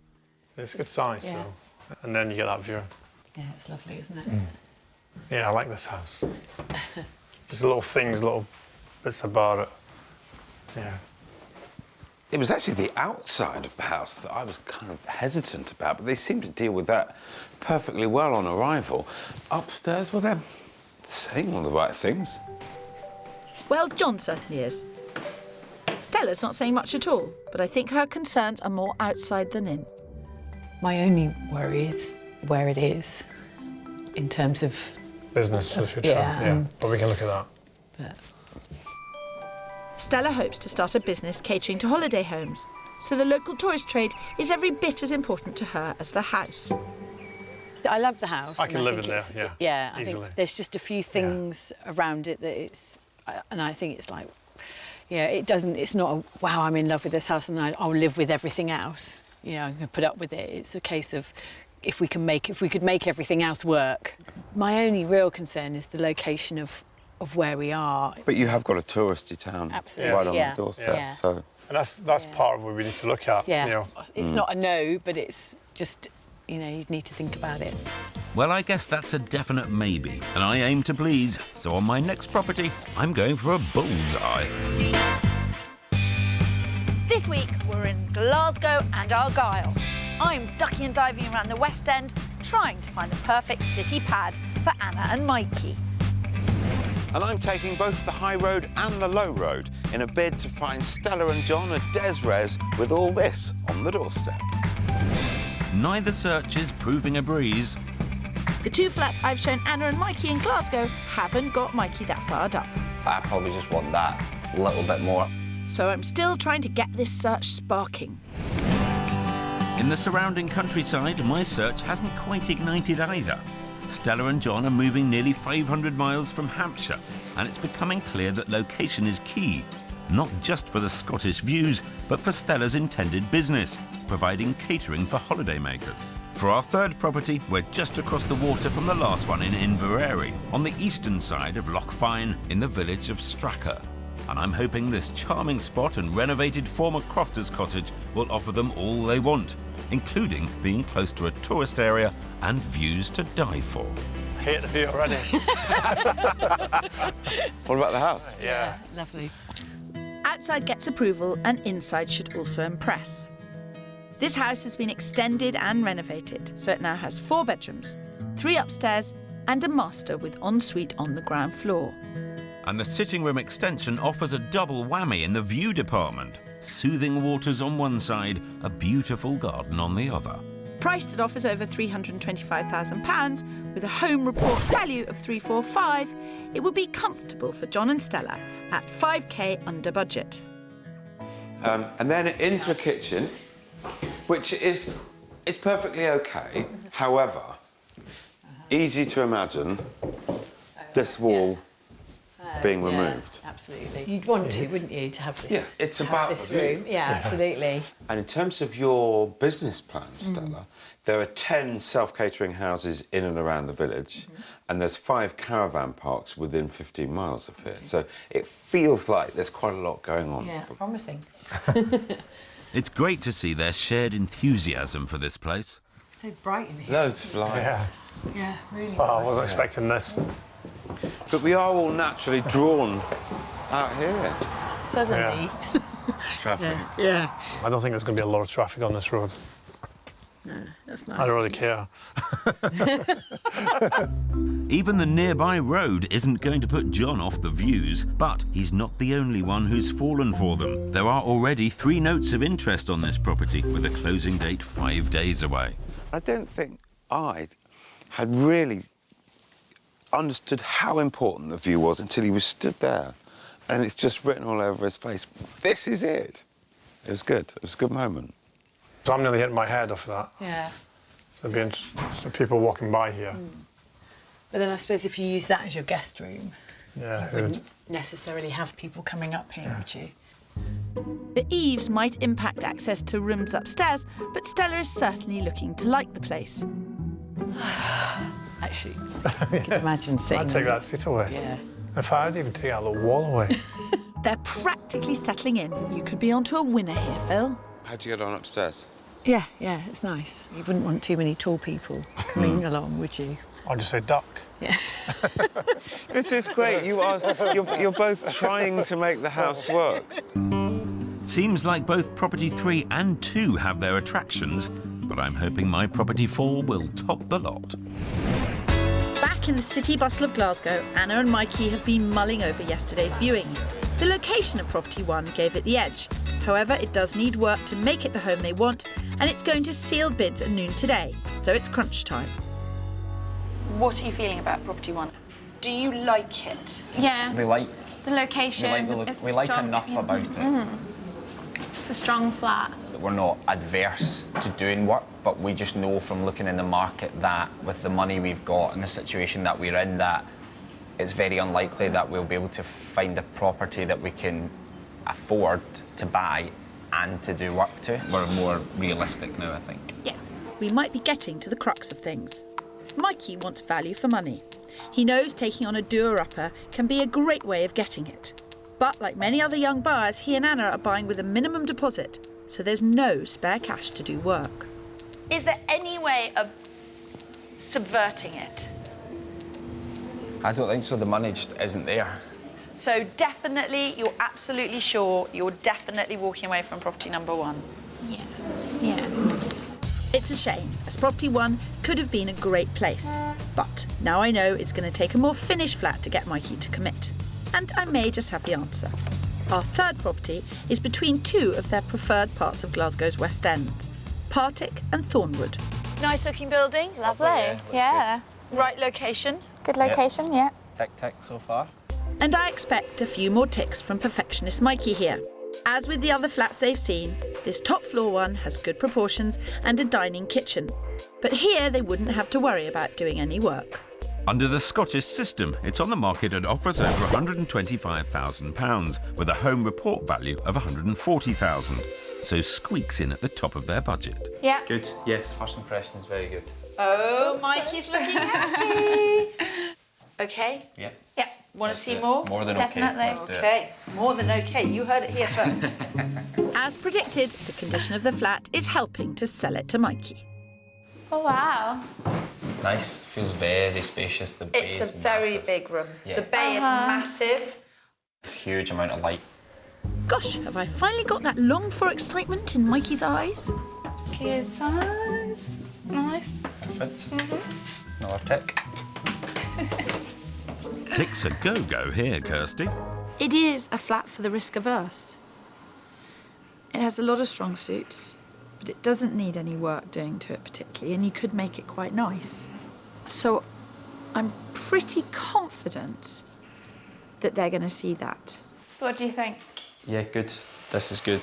It's a good size, though. And then you get that view. Yeah, it's lovely, isn't it? Yeah, I like this house. Just little things, little bits about it. Yeah. It was actually the outside of the house that I was kind of hesitant about, but they seem to deal with that perfectly well on arrival. Upstairs, well, they're saying all the right things. Well, John certainly is. Stella's not saying much at all, but I think her concerns are more outside than in. My only worry is where it is, in terms of... business for the future, but we can look at that. But... Stella hopes to start a business catering to holiday homes, so the local tourist trade is every bit as important to her as the house. I love the house. I can live in there, yeah. Yeah, I easily. think there's just a few things around it that it's... And I think it's like, it's not a, wow, I'm in love with this house and I'll live with everything else. You know, I can put up with it. It's a case of if we could make everything else work. My only real concern is the location of where we are. But you have got a touristy town right on the doorstep, so... And that's part of what we need to look at. Yeah, you know. It's not a no, but it's just, you need to think about it. Well, I guess that's a definite maybe, and I aim to please. So on my next property, I'm going for a bullseye. This week, we're in Glasgow and Argyll. I'm ducking and diving around the West End, trying to find the perfect city pad for Anna and Mikey. And I'm taking both the high road and the low road in a bid to find Stella and John a des res with all this on the doorstep. Neither search is proving a breeze. The 2 flats I've shown Anna and Mikey in Glasgow haven't got Mikey that fired up. I probably just want that little bit more. So I'm still trying to get this search sparking. In the surrounding countryside, my search hasn't quite ignited either. Stella and John are moving nearly 500 miles from Hampshire, and it's becoming clear that location is key, not just for the Scottish views, but for Stella's intended business, providing catering for holidaymakers. For our third property, we're just across the water from the last one in Inverary, on the eastern side of Loch Fyne in the village of Stracker. And I'm hoping this charming spot and renovated former crofter's cottage will offer them all they want, including being close to a tourist area and views to die for. I hate the view already. What about the house? Yeah. Lovely. Outside gets approval and inside should also impress. This house has been extended and renovated, so it now has 4 bedrooms, 3 upstairs and a master with ensuite on the ground floor. And the sitting room extension offers a double whammy in the view department. Soothing waters on one side, a beautiful garden on the other. Priced at offers over £325,000, with a home report value of 345, it would be comfortable for John and Stella at 5k under budget. And then into a kitchen, which is perfectly okay. However, easy to imagine this wall being removed. Absolutely. You'd want to, wouldn't you, to have this? Yeah, it's about this the view. room. Yeah, absolutely. And in terms of your business plan, Stella, there are 10 self-catering houses in and around the village, and there's 5 caravan parks within 15 miles of here. So it feels like there's quite a lot going on. Yeah, it's promising. It's great to see their shared enthusiasm for this place. It's so bright in here. Loads of lights. Yeah, really. Oh, I wasn't expecting this. But we are all naturally drawn out here. Suddenly. Traffic. Yeah. I don't think there's going to be a lot of traffic on this road. No, that's nice. I don't really care. Even the nearby road isn't going to put John off the views, but he's not the only one who's fallen for them. There are already 3 notes of interest on this property, with a closing date 5 days away. I don't think I had really understood how important the view was until he was stood there, and it's just written all over his face. This is it. It was good. It was a good moment. So I'm nearly hitting my head off that. Yeah. So it'd be some people walking by here. But then I suppose if you use that as your guest room, Yeah. you wouldn't necessarily have people coming up here, would you? The eaves might impact access to rooms upstairs, but Stella is certainly looking to like the place. Actually, I can imagine sitting. I'd take that seat away. Yeah. In fact, I'd even take that little wall away. They're practically settling in. You could be onto a winner here, Phil. How'd you get on upstairs? Yeah, it's nice. You wouldn't want too many tall people coming along, would you? I'd just say duck. Yeah. This is great. You're both trying to make the house work. Seems like both property 3 and 2 have their attractions, but I'm hoping my property 4 will top the lot. Back in the city bustle of Glasgow, Anna and Mikey have been mulling over yesterday's viewings. The location of property 1 gave it the edge. However, it does need work to make it the home they want, and it's going to sealed bids at noon today, so it's crunch time. What are you feeling about property 1? Do you like it? Yeah. We like The location. we like enough about it. It's a strong flat. We're not adverse to doing work, but we just know from looking in the market that with the money we've got and the situation that we're in, that it's very unlikely that we'll be able to find a property that we can afford to buy and to do work to. We're more realistic now, I think. Yeah. We might be getting to the crux of things. Mikey wants value for money. He knows taking on a doer-upper can be a great way of getting it. But like many other young buyers, he and Anna are buying with a minimum deposit, so there's no spare cash to do work. Is there any way of subverting it? I don't think so. The money just isn't there. So definitely, you're absolutely sure you're definitely walking away from property number 1? Yeah. Yeah. It's a shame, as property 1 could have been a great place. But now I know it's going to take a more finished flat to get Mikey to commit. And I may just have the answer. Our third property is between 2 of their preferred parts of Glasgow's West End, Partick and Thornwood. Nice looking building. Lovely. Yeah. Right location. Good location, yeah. Tick so far. And I expect a few more ticks from perfectionist Mikey here. As with the other flats they've seen, this top floor one has good proportions and a dining kitchen. But here they wouldn't have to worry about doing any work. Under the Scottish system, it's on the market at offers over £125,000, with a home report value of £140,000. so squeaks in at the top of their budget. Yeah. Good. Yes, first impression's very good. Oh, Mikey's looking happy. Okay. Yeah. Yeah. Want to see more? More than Definitely. okay. Let's do it. Okay. More than okay. You heard it here first. As predicted, the condition of the flat is helping to sell it to Mikey. Oh, wow. Nice. Feels very spacious. The bay It's is a very massive. big room. Yeah. The bay is massive. It's a huge amount of light. Gosh, have I finally got that longed-for excitement in Mikey's eyes? Kid size. Nice. Perfect. Another tick. Tick's a go-go here, Kirstie. It is a flat for the risk-averse. It has a lot of strong suits, but it doesn't need any work doing to it particularly, and you could make it quite nice. So I'm pretty confident that they're going to see that. So what do you think? Yeah, good. This is good.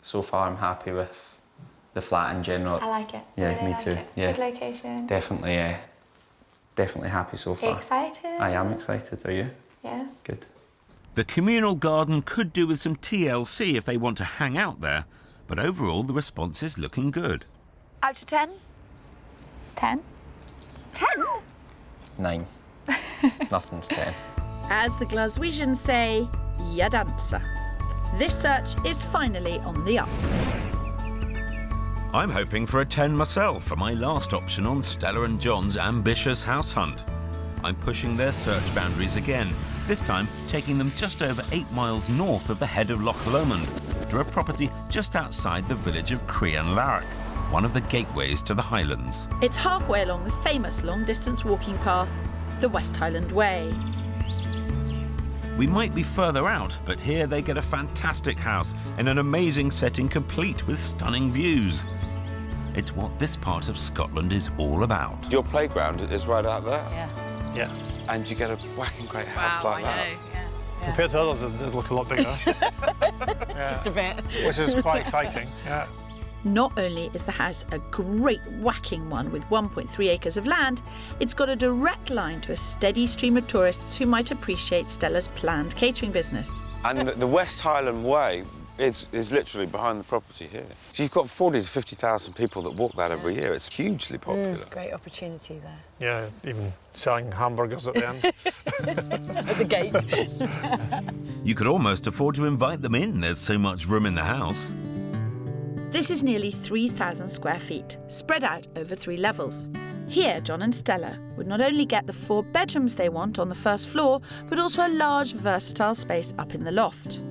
So far, I'm happy with the flat in general. I like it. Yeah, Really me like too. it. Yeah. Good location. Definitely, definitely happy so far. Excited? I am excited. Are you? Yes. Good. The communal garden could do with some TLC if they want to hang out there, but overall the response is looking good. Out of 10? 10. 10? 9. Nothing's 10. As the Glaswegians say, ya dancer. This search is finally on the up. I'm hoping for a 10 myself for my last option on Stella and John's ambitious house hunt. I'm pushing their search boundaries again, this time taking them just over 8 miles north of the head of Loch Lomond to a property just outside the village of Crianlarich, one of the gateways to the Highlands. It's halfway along the famous long-distance walking path, the West Highland Way. We might be further out, but here they get a fantastic house in an amazing setting complete with stunning views. It's what this part of Scotland is all about. Your playground is right out there. Yeah. Yeah. And you get a whacking great house like that. Yeah. Compared to others, it does look a lot bigger. Yeah. Just a bit. Which is quite exciting. Yeah. Not only is the house a great whacking one with 1.3 acres of land, it's got a direct line to a steady stream of tourists who might appreciate Stella's planned catering business. And the West Highland Way is literally behind the property here. So you've got 40 to 50,000 people that walk that every year. It's hugely popular. Great opportunity there. Yeah, even selling hamburgers at the end. At the gate. You could almost afford to invite them in, there's so much room in the house. This is nearly 3,000 square feet, spread out over 3 levels. Here, John and Stella would not only get the 4 bedrooms they want on the first floor, but also a large, versatile space up in the loft.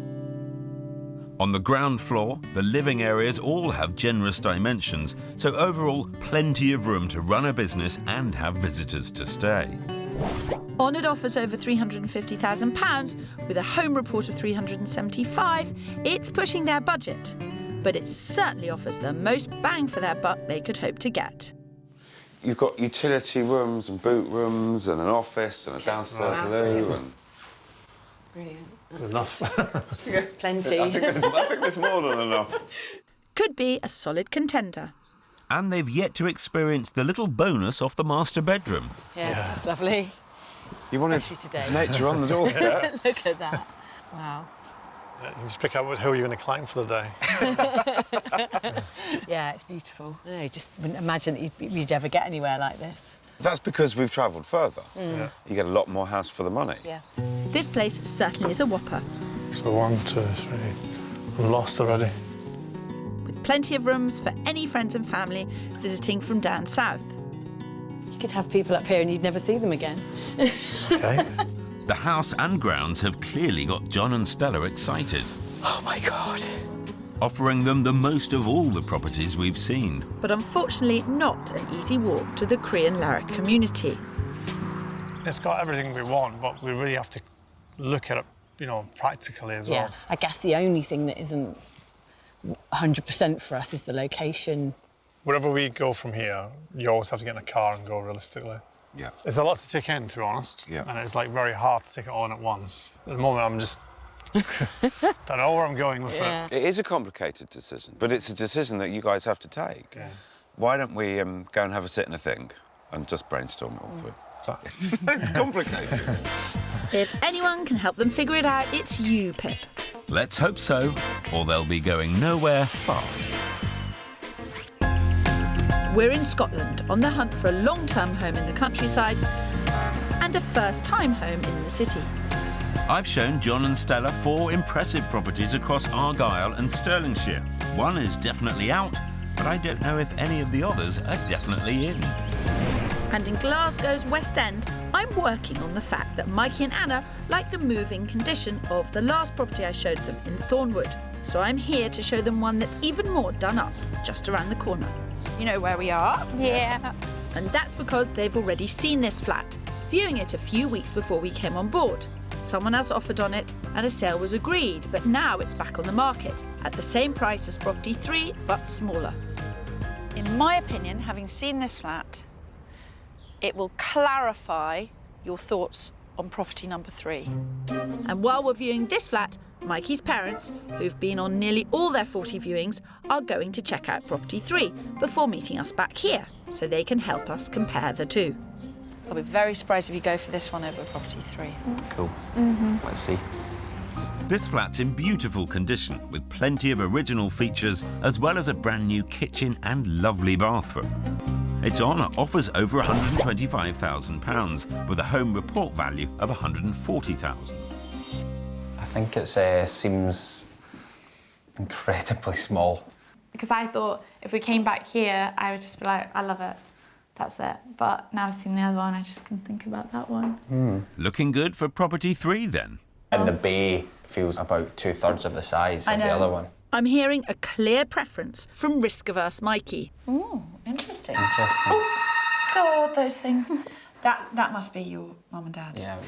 On the ground floor, the living areas all have generous dimensions, so overall plenty of room to run a business and have visitors to stay. Honoured offers over £350,000, with a home report of 375, it's pushing their budget. But it certainly offers the most bang for their buck they could hope to get. You've got utility rooms and boot rooms and an office and a downstairs loo and... Brilliant. It's enough. Plenty. I think there's more than enough. Could be a solid contender. And they've yet to experience the little bonus off the master bedroom. Yeah, that's lovely. You wanted Especially today. nature on the doorstep. Look at that. Wow. You can just pick out what hill you're going to climb for the day. Yeah, it's beautiful. No, just wouldn't imagine that you'd ever get anywhere like this. That's because we've travelled further. Yeah. You get a lot more house for the money. Yeah. This place certainly is a whopper, So 1, 2, 3. I'm lost already. with plenty of rooms for any friends and family visiting from down south. You could have people up here and you'd never see them again. Okay. The house and grounds have clearly got John and Stella excited, Oh my God. offering them the most of all the properties we've seen. But unfortunately not an easy walk to the Crianlarich community. It's got everything we want, but we really have to look at it, practically as Yeah, well. I guess the only thing that isn't 100% for us is the location. Wherever we go from here, you always have to get in a car and go realistically. Yeah. There's a lot to take in, to be honest. Yeah. And it's very hard to take it all in at once. At the moment, I'm just don't know where I'm going with it. It is a complicated decision, but it's a decision that you guys have to take. Yes. Why don't we go and have a sit and a think and just brainstorm it all through? It's complicated. If anyone can help them figure it out, it's you, Pip. Let's hope so, or they'll be going nowhere fast. We're in Scotland on the hunt for a long-term home in the countryside and a first-time home in the city. I've shown John and Stella 4 impressive properties across Argyll and Stirlingshire. One is definitely out, but I don't know if any of the others are definitely in. And in Glasgow's West End, I'm working on the fact that Mikey and Anna like the moving condition of the last property I showed them in Thornwood. So I'm here to show them one that's even more done up, just around the corner. You know where we are? Yeah. And that's because they've already seen this flat, viewing it a few weeks before we came on board. Someone else offered on it and a sale was agreed, but now it's back on the market at the same price as property 3, but smaller. In my opinion, having seen this flat, it will clarify your thoughts on property number 3. And while we're viewing this flat, Mikey's parents, who've been on nearly all their 40 viewings, are going to check out property 3 before meeting us back here, so they can help us compare the two. I'll be very surprised if you go for this one over property 3. Cool. Let's see. This flat's in beautiful condition, with plenty of original features, as well as a brand new kitchen and lovely bathroom. It's on at offers over £125,000, with a home report value of £140,000. I think it seems incredibly small. Because I thought if we came back here, I would just be like, I love it. That's it. But now I've seen the other one, I just can think about that one. Looking good for property 3 then. And the bay feels about 2/3 of the size of the other one. I'm hearing a clear preference from risk-averse Mikey. Ooh, interesting. Interesting. God, those things. That must be your mum and dad. Yeah.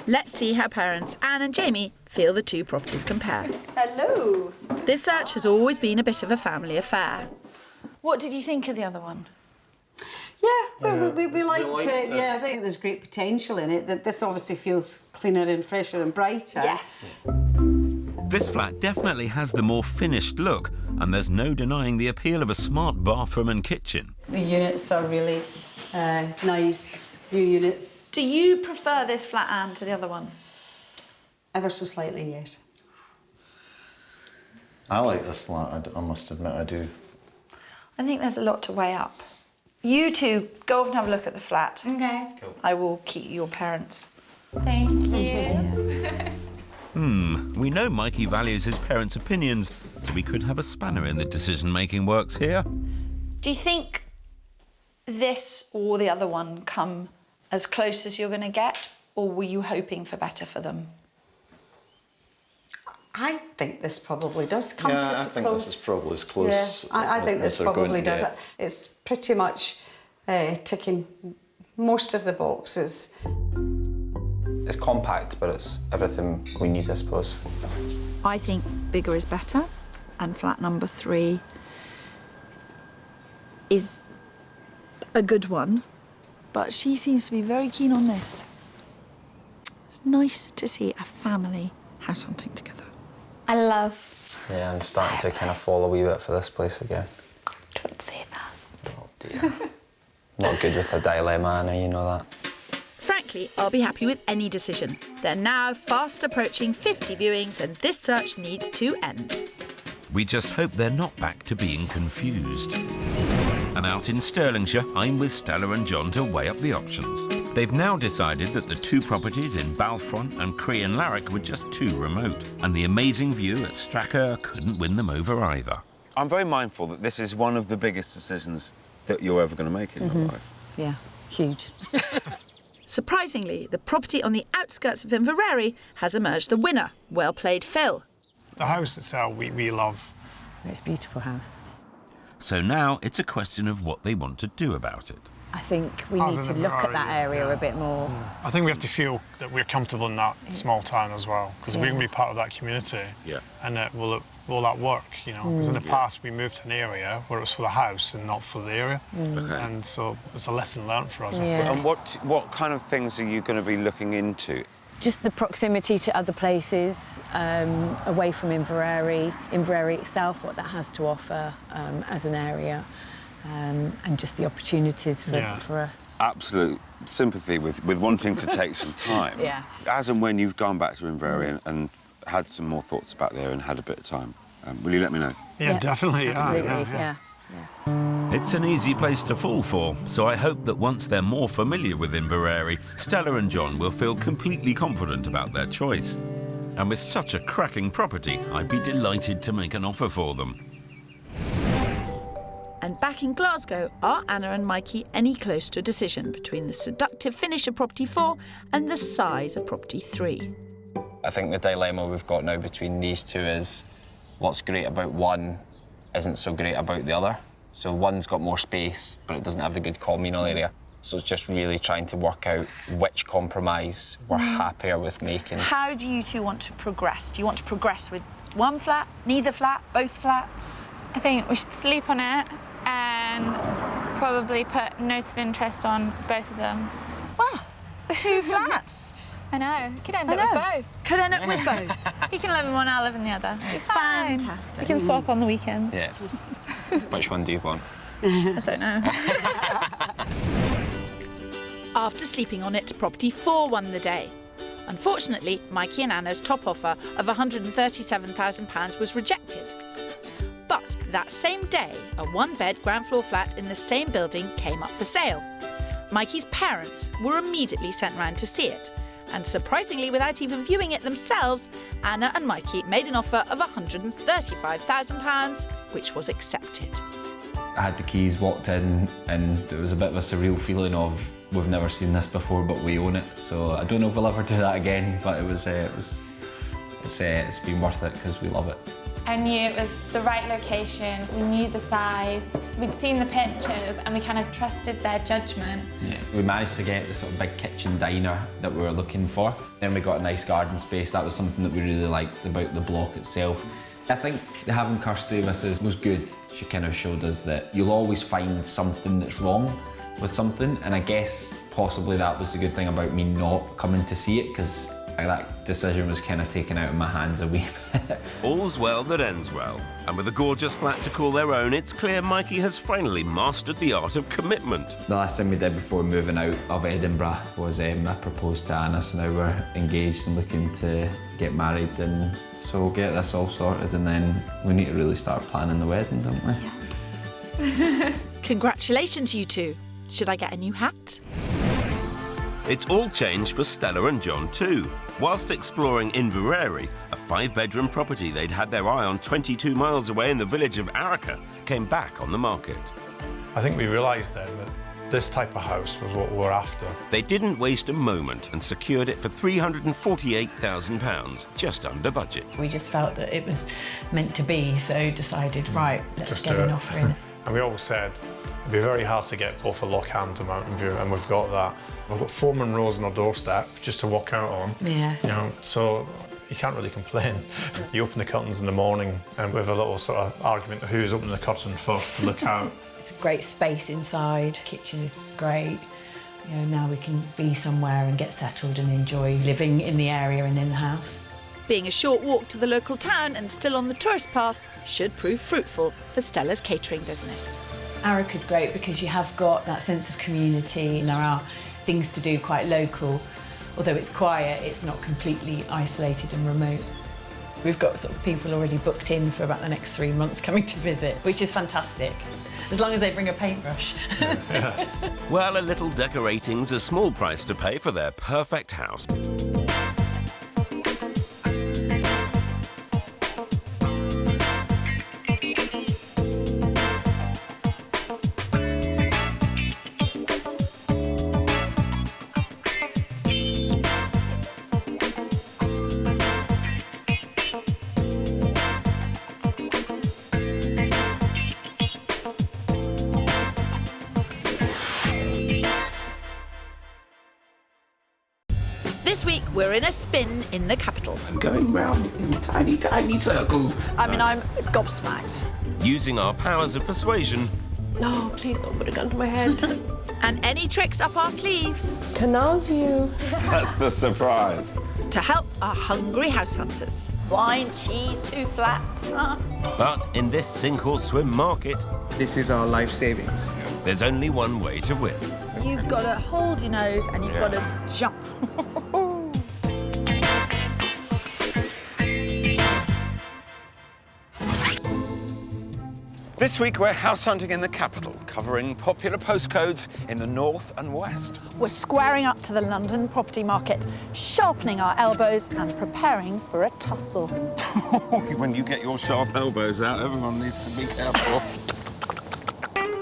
Let's see how parents Anne and Jamie feel the two properties compare. Hello. This search has always been a bit of a family affair. What did you think of the other one? Yeah, we liked it. Yeah, I think there's great potential in it. That this obviously feels cleaner and fresher and brighter. Yes. This flat definitely has the more finished look, and there's no denying the appeal of a smart bathroom and kitchen. The units are really nice, new units. Do you prefer this flat, Anne, to the other one? Ever so slightly, yes. I like this flat, I must admit I do. I think there's a lot to weigh up. You two go off and have a look at the flat. Okay. Cool. I will keep your parents. Thank you. We know Mikey values his parents' opinions, so we could have a spanner in the decision-making works here. Do you think this or the other one come as close as you're going to get, or were you hoping for better for them? I think this probably does come Yeah, pretty I think close. this is probably as close. Yeah, I think this as they're going probably to does get. it. It's pretty much ticking most of the boxes. It's compact, but it's everything we need, I suppose. I think bigger is better, and flat number 3 is a good one, but she seems to be very keen on this. It's nice to see a family house hunting together. I love. Yeah, I'm starting to kind of fall a wee bit for this place again. Don't say that. Oh dear. Not good with a dilemma, Anna, you know that. Frankly, I'll be happy with any decision. They're now fast approaching 50 viewings, and this search needs to end. We just hope they're not back to being confused. And out in Stirlingshire, I'm with Stella and John to weigh up the options. They've now decided that the 2 properties in Balfron and Crean Larrick were just too remote, and the amazing view at Stracker couldn't win them over either. I'm very mindful that this is one of the biggest decisions that you're ever going to make in your life. Yeah, huge. Surprisingly, the property on the outskirts of Inverary has emerged the winner. Well played, Phil. The house itself, we love. It's a beautiful house. So now it's a question of what they want to do about it. I think we As need an to look at that Inverary, area a bit more. I think we have to feel that we're comfortable in that small town as well, because we're going to be part of that community. Yeah. And will that work, you know? Because in the past we moved to an area where it was for the house and not for the area. Okay. And so it's a lesson learned for us. Yeah. And what kind of things are you going to be looking into? Just the proximity to other places, away from Inverary itself, what that has to offer as an area, and just the opportunities for us. Absolute sympathy with wanting to take some time. Yeah. As and when you've gone back to Inverary and had some more thoughts about the area and had a bit of time, will you let me know? Yeah, definitely. Absolutely, Yeah. It's an easy place to fall for, so I hope that once they're more familiar with Inverary, Stella and John will feel completely confident about their choice. And with such a cracking property, I'd be delighted to make an offer for them. And back in Glasgow, are Anna and Mikey any close to a decision between the seductive finish of property 4 and the size of property 3? I think the dilemma we've got now between these two is what's great about one isn't so great about the other. So one's got more space, but it doesn't have the good communal area. So it's just really trying to work out which compromise we're happier with making. How do you two want to progress? Do you want to progress with one flat, neither flat, both flats? I think we should sleep on it and probably put notes of interest on both of them. Wow, 2 flats. I know. You could end up with both. Could end up with both. He can live in one, I'll live in the other. Fine. Fantastic. We can swap on the weekends. Yeah. Which one do you want? I don't know. After sleeping on it, property 4 won the day. Unfortunately, Mikey and Anna's top offer of £137,000 was rejected. But that same day, a 1-bed ground floor flat in the same building came up for sale. Mikey's parents were immediately sent round to see it. And surprisingly, without even viewing it themselves, Anna and Mikey made an offer of £135,000, which was accepted. I had the keys, walked in, and there was a bit of a surreal feeling of we've never seen this before, but we own it. So I don't know if we'll ever do that again, but it's been worth it because we love it. I knew it was the right location, we knew the size, we'd seen the pictures and we kind of trusted their judgment. Yeah. We managed to get the sort of big kitchen diner that we were looking for. Then we got a nice garden space. That was something that we really liked about the block itself. I think having Kirstie with us was good. She kind of showed us that you'll always find something that's wrong with something, and I guess possibly that was the good thing about me not coming to see it, because that decision was kind of taken out of my hands a wee bit. All's well that ends well. And with a gorgeous flat to call their own, it's clear Mikey has finally mastered the art of commitment. The last thing we did before moving out of Edinburgh was I proposed to Anna, so now we're engaged and looking to get married, and so we'll get this all sorted, and then we need to really start planning the wedding, don't we? Congratulations, you two. Should I get a new hat? It's all changed for Stella and John too. Whilst exploring Inverary, a 5-bedroom property they'd had their eye on 22 miles away in the village of Arica came back on the market. I think we realised then that this type of house was what we were after. They didn't waste a moment and secured it for £348,000, just under budget. We just felt that it was meant to be, so decided, right, let's get an offer in. And we always said it'd be very hard to get both a lock and a mountain view, and we've got that. We've got 4 Monroes on our doorstep just to walk out on. Yeah. You know, so you can't really complain. You open the curtains in the morning and we have a little sort of argument of who's opening the curtain first to look out. It's a great space inside. Kitchen is great. You know, now we can be somewhere and get settled and enjoy living in the area and in the house. Being a short walk to the local town and still on the tourist path should prove fruitful for Stella's catering business. Arica's great because you have got that sense of community, and there are things to do quite local. Although it's quiet, it's not completely isolated and remote. We've got sort of people already booked in for about the next 3 months coming to visit, which is fantastic, as long as they bring a paintbrush. Well, a little decorating's a small price to pay for their perfect house. This week, we're in a spin in the capital. I'm going round in tiny, tiny circles. I mean, I'm gobsmacked. Using our powers of persuasion. No, please don't put a gun to my head. And any tricks up our sleeves. Canal view. That's the surprise. To help our hungry house hunters. Wine, cheese, 2 flats. But in this sink or swim market, this is our life savings. There's only one way to win. You've got to hold your nose and you've got to jump. This week we're house hunting in the capital, covering popular postcodes in the north and west. We're squaring up to the London property market, sharpening our elbows and preparing for a tussle. When you get your sharp elbows out, everyone needs to be careful.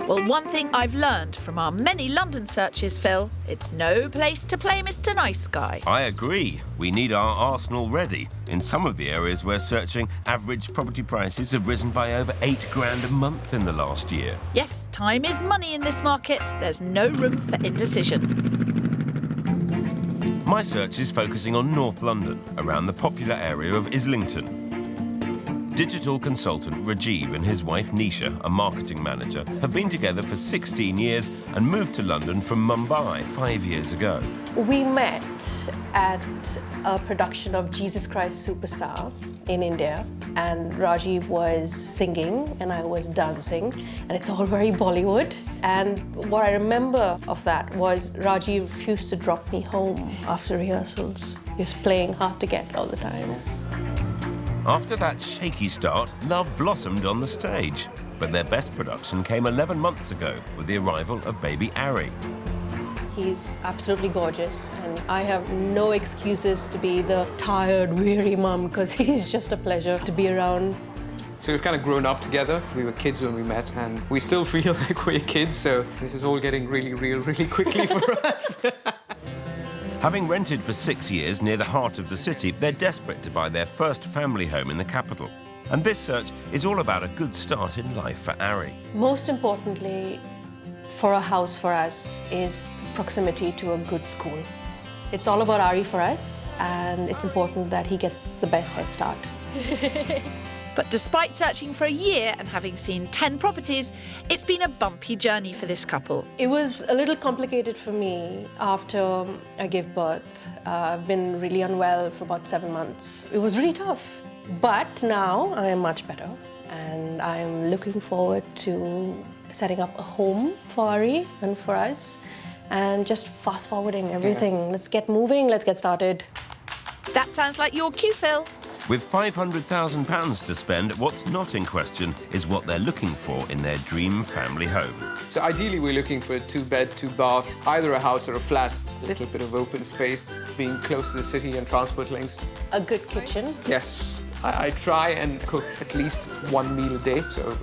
Well, one thing I've learned from our many London searches, Phil, it's no place to play Mr. Nice Guy. I agree. We need our arsenal ready. In some of the areas we're searching, average property prices have risen by over £8,000 a month in the last year. Yes, time is money in this market. There's no room for indecision. My search is focusing on North London, around the popular area of Islington. Digital consultant Rajiv and his wife Nisha, a marketing manager, have been together for 16 years and moved to London from Mumbai 5 years ago. We met at a production of Jesus Christ Superstar in India, and Rajiv was singing and I was dancing, and it's all very Bollywood. And what I remember of that was Rajiv refused to drop me home after rehearsals. He was playing hard to get all the time. After that shaky start, love blossomed on the stage. But their best production came 11 months ago with the arrival of baby Ari. He's absolutely gorgeous, and I have no excuses to be the tired, weary mum, because he's just a pleasure to be around. So we've kind of grown up together. We were kids when we met, and we still feel like we're kids, so this is all getting really real really quickly for us. Having rented for 6 years near the heart of the city, they're desperate to buy their first family home in the capital. And this search is all about a good start in life for Ari. Most importantly, for a house for us is proximity to a good school. It's all about Ari for us, and it's important that he gets the best head start. But despite searching for a year and having seen 10 properties, it's been a bumpy journey for this couple. It was a little complicated for me after I gave birth. I've been really unwell for about 7 months. It was really tough. But now I am much better, and I'm looking forward to setting up a home for Ari and for us, and just fast forwarding everything. Yeah. Let's get moving, let's get started. That sounds like your cue, Phil. With £500,000 to spend, what's not in question is what they're looking for in their dream family home. So ideally we're looking for a 2-bed, 2-bath, either a house or a flat. A little bit of open space, being close to the city and transport links. A good kitchen. Yes. I try and cook at least 1 meal a day, so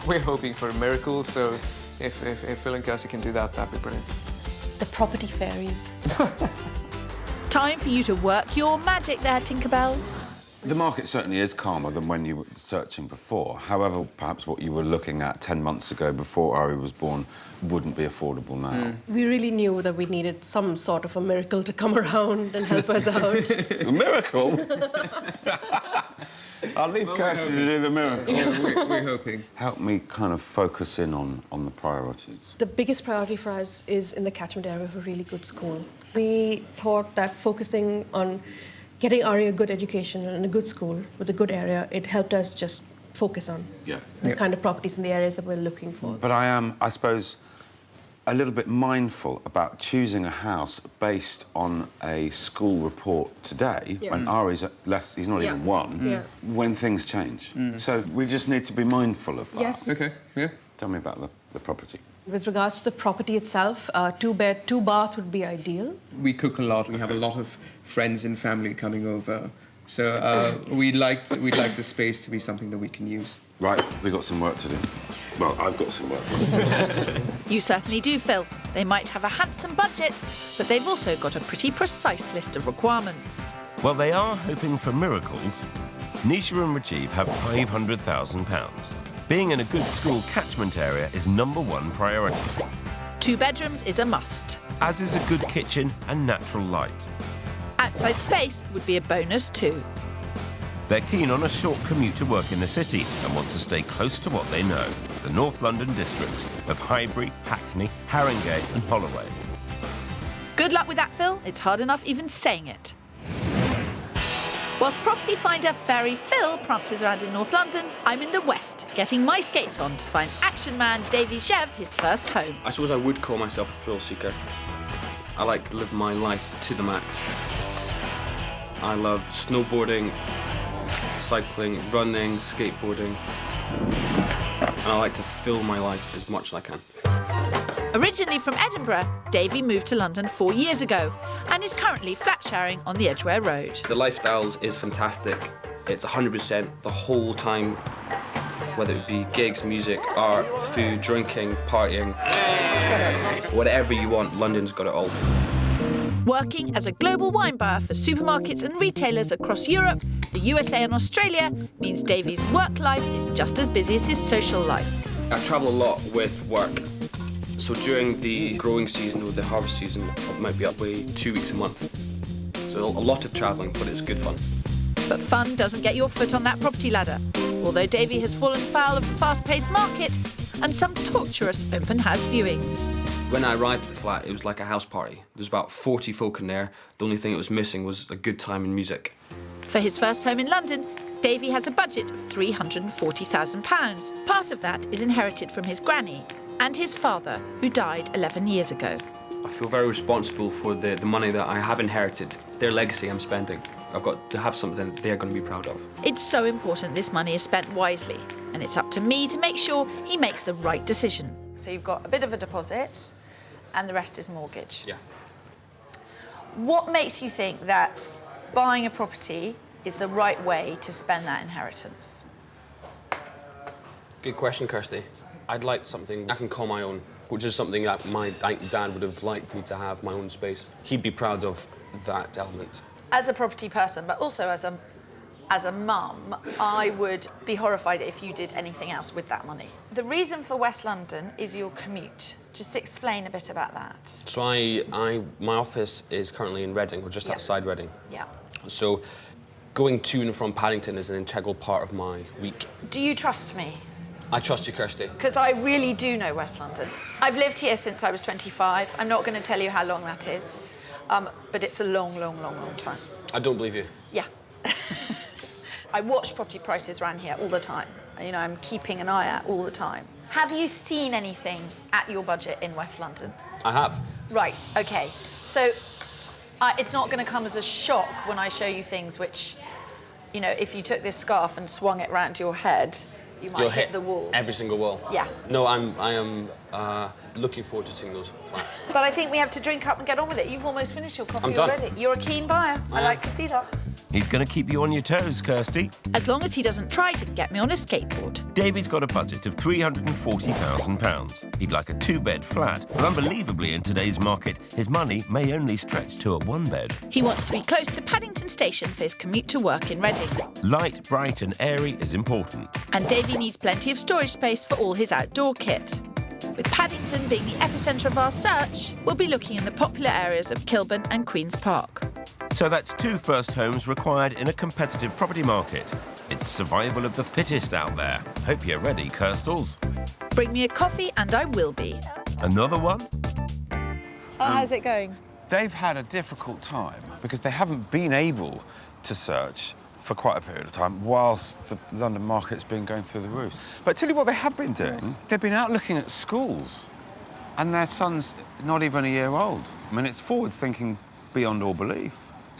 we're hoping for a miracle. So if Phil and Kirstie can do that, that'd be brilliant. The property fairies. Time for you to work your magic there, Tinkerbell. The market certainly is calmer than when you were searching before. However, perhaps what you were looking at 10 months ago before Ari was born wouldn't be affordable now. We really knew that we needed some sort of a miracle to come around and help us out. A miracle? I'll leave Kirstie to do the miracle. We're hoping. Help me kind of focus in on the priorities. The biggest priority for us is in the catchment area of a really good school. We thought that focusing on getting Ari a good education and a good school with a good area, it helped us just focus on the kind of properties in the areas that we're looking for. But I am, I suppose, a little bit mindful about choosing a house based on a school report today, when Ari's less, he's not even 1, when things change. So we just need to be mindful of that. Yes. Okay, yeah. Tell me about the property. With regards to the property itself, 2-bed, 2-bath would be ideal. We cook a lot. We have a lot of friends and family coming over. So we'd like the space to be something that we can use. Right, we've got some work to do. Well, I've got some work to do. You certainly do, Phil. They might have a handsome budget, but they've also got a pretty precise list of requirements. Well, they are hoping for miracles. Nisha and Rajiv have £500,000. Being in a good school catchment area is #1 priority. 2 bedrooms is a must. As is a good kitchen and natural light. Outside space would be a bonus too. They're keen on a short commute to work in the city and want to stay close to what they know, the North London districts of Highbury, Hackney, Haringey and Holloway. Good luck with that, Phil. It's hard enough even saying it. Whilst property finder Fairy Phil prances around in North London, I'm in the West, getting my skates on to find action man Davy Shev his first home. I suppose I would call myself a thrill seeker. I like to live my life to the max. I love snowboarding, cycling, running, skateboarding. and I like to fill my life as much as I can. Originally from Edinburgh, Davy moved to London 4 years ago and is currently flat sharing on the Edgware Road. The lifestyles is fantastic. It's 100% the whole time, whether it be gigs, music, art, food, drinking, partying. Whatever you want, London's got it all. Working as a global wine buyer for supermarkets and retailers across Europe, the USA and Australia means Davy's work life is just as busy as his social life. I travel a lot with work. So during the growing season or the harvest season, I might be away 2 weeks a month. So a lot of travelling, but it's good fun. But fun doesn't get your foot on that property ladder. Although Davy has fallen foul of the fast-paced market and some torturous open house viewings. When I arrived at the flat, it was like a house party. There was about 40 folk in there. The only thing it was missing was a good time in music. For his first home in London, Davy has a budget of £340,000. Part of that is inherited from his granny and his father, who died 11 years ago. I feel very responsible for the money that I have inherited. It's their legacy I'm spending. I've got to have something they're going to be proud of. It's so important this money is spent wisely, and it's up to me to make sure he makes the right decision. So you've got a bit of a deposit, and the rest is mortgage. Yeah. What makes you think that buying a property is the right way to spend that inheritance? Good question, Kirstie. I'd like something I can call my own, which is something that my dad would have liked me to have, my own space. He'd be proud of that element. As a property person, but also as a mum, I would be horrified if you did anything else with that money. The reason for West London is your commute. Just explain a bit about that. So my office is currently in Reading, or just outside Reading. Yeah. So going to and from Paddington is an integral part of my week. Do you trust me? I trust you, Kirstie. Because I really do know West London. I've lived here since I was 25. I'm not going to tell you how long that is, but it's a long, long, long, long time. I don't believe you. Yeah. I watch property prices around here all the time. You know, I'm keeping an eye out all the time. Have you seen anything at your budget in West London? I have. Right, OK. So it's not going to come as a shock when I show you things which, you know, if you took this scarf and swung it round your head, you might hit the walls. Every single wall. Yeah. No, I am looking forward to seeing those flats. But I think we have to drink up and get on with it. You've almost finished your coffee I'm done. already. You're a keen buyer. I like to see that. He's going to keep you on your toes, Kirstie. As long as he doesn't try to get me on a skateboard. Davy's got a budget of £340,000. He'd like a 2-bed flat, but unbelievably in today's market, his money may only stretch to a 1-bed. He wants to be close to Paddington Station for his commute to work in Reading. Light, bright and airy is important. And Davy needs plenty of storage space for all his outdoor kit. With Paddington being the epicentre of our search, we'll be looking in the popular areas of Kilburn and Queen's Park. So that's 2 first homes required in a competitive property market. It's survival of the fittest out there. Hope you're ready, Kirstles. Bring me a coffee and I will be. Another one? Oh, how's it going? They've had a difficult time because they haven't been able to search for quite a period of time whilst the London market's been going through the roof. But tell you what they have been doing, they've been out looking at schools and their son's not even a year old. I mean, it's forward-thinking beyond all belief.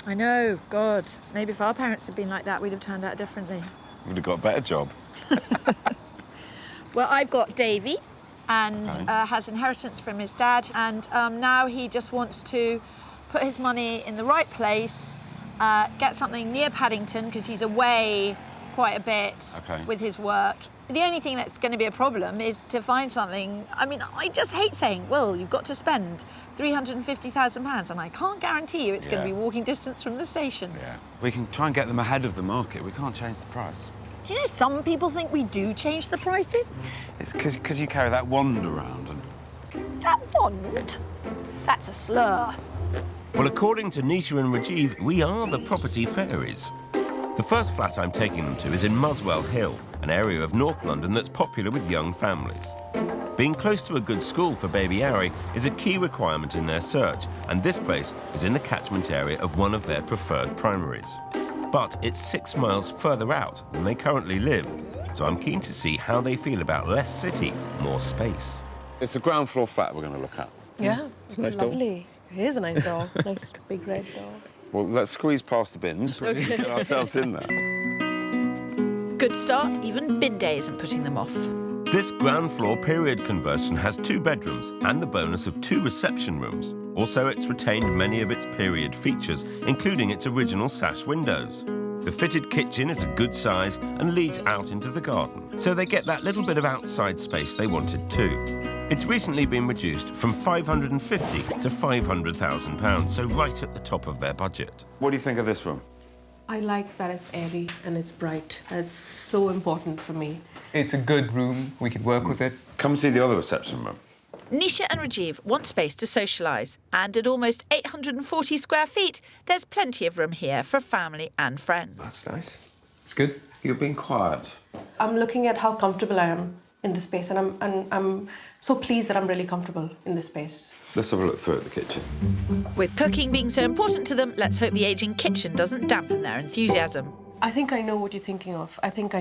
I know, God. Maybe if our parents had been like that, we'd have turned out differently. Would have got a better job. Well, I've got Davy, and has inheritance from his dad, and now he just wants to put his money in the right place, get something near Paddington, because he's away quite a bit with his work. The only thing that's going to be a problem is to find something. I mean, I just hate saying, well, you've got to spend £350,000, and I can't guarantee you it's going to be walking distance from the station. Yeah. We can try and get them ahead of the market. We can't change the price. Do you know some people think we do change the prices? It's because you carry that wand around and... That wand? That's a slur. Well, according to Nisha and Rajiv, we are the property fairies. The first flat I'm taking them to is in Muswell Hill, an area of North London that's popular with young families. Being close to a good school for baby Ari is a key requirement in their search, and this place is in the catchment area of one of their preferred primaries. But it's 6 miles further out than they currently live, so I'm keen to see how they feel about less city, more space. It's a ground floor flat we're going to look at. Yeah, it's nice door. lovely. It is a nice door. Nice big red door. Well, let's squeeze past the bins and get ourselves in there. Good start, even bin day isn't putting them off. This ground floor period conversion has 2 bedrooms and the bonus of 2 reception rooms. Also, it's retained many of its period features, including its original sash windows. The fitted kitchen is a good size and leads out into the garden, so they get that little bit of outside space they wanted too. It's recently been reduced from £550,000 to £500,000, so right at the top of their budget. What do you think of this room? I like that it's airy and it's bright. It's so important for me. It's a good room. We could work with it. Come see the other reception room. Nisha and Rajiv want space to socialise, and at almost 840 square feet, there's plenty of room here for family and friends. That's nice. It's good. You're being quiet. I'm looking at how comfortable I am in this space, and I'm so pleased that I'm really comfortable in this space. Let's have a look through at the kitchen. With cooking being so important to them, let's hope the ageing kitchen doesn't dampen their enthusiasm. I think I know what you're thinking of. I think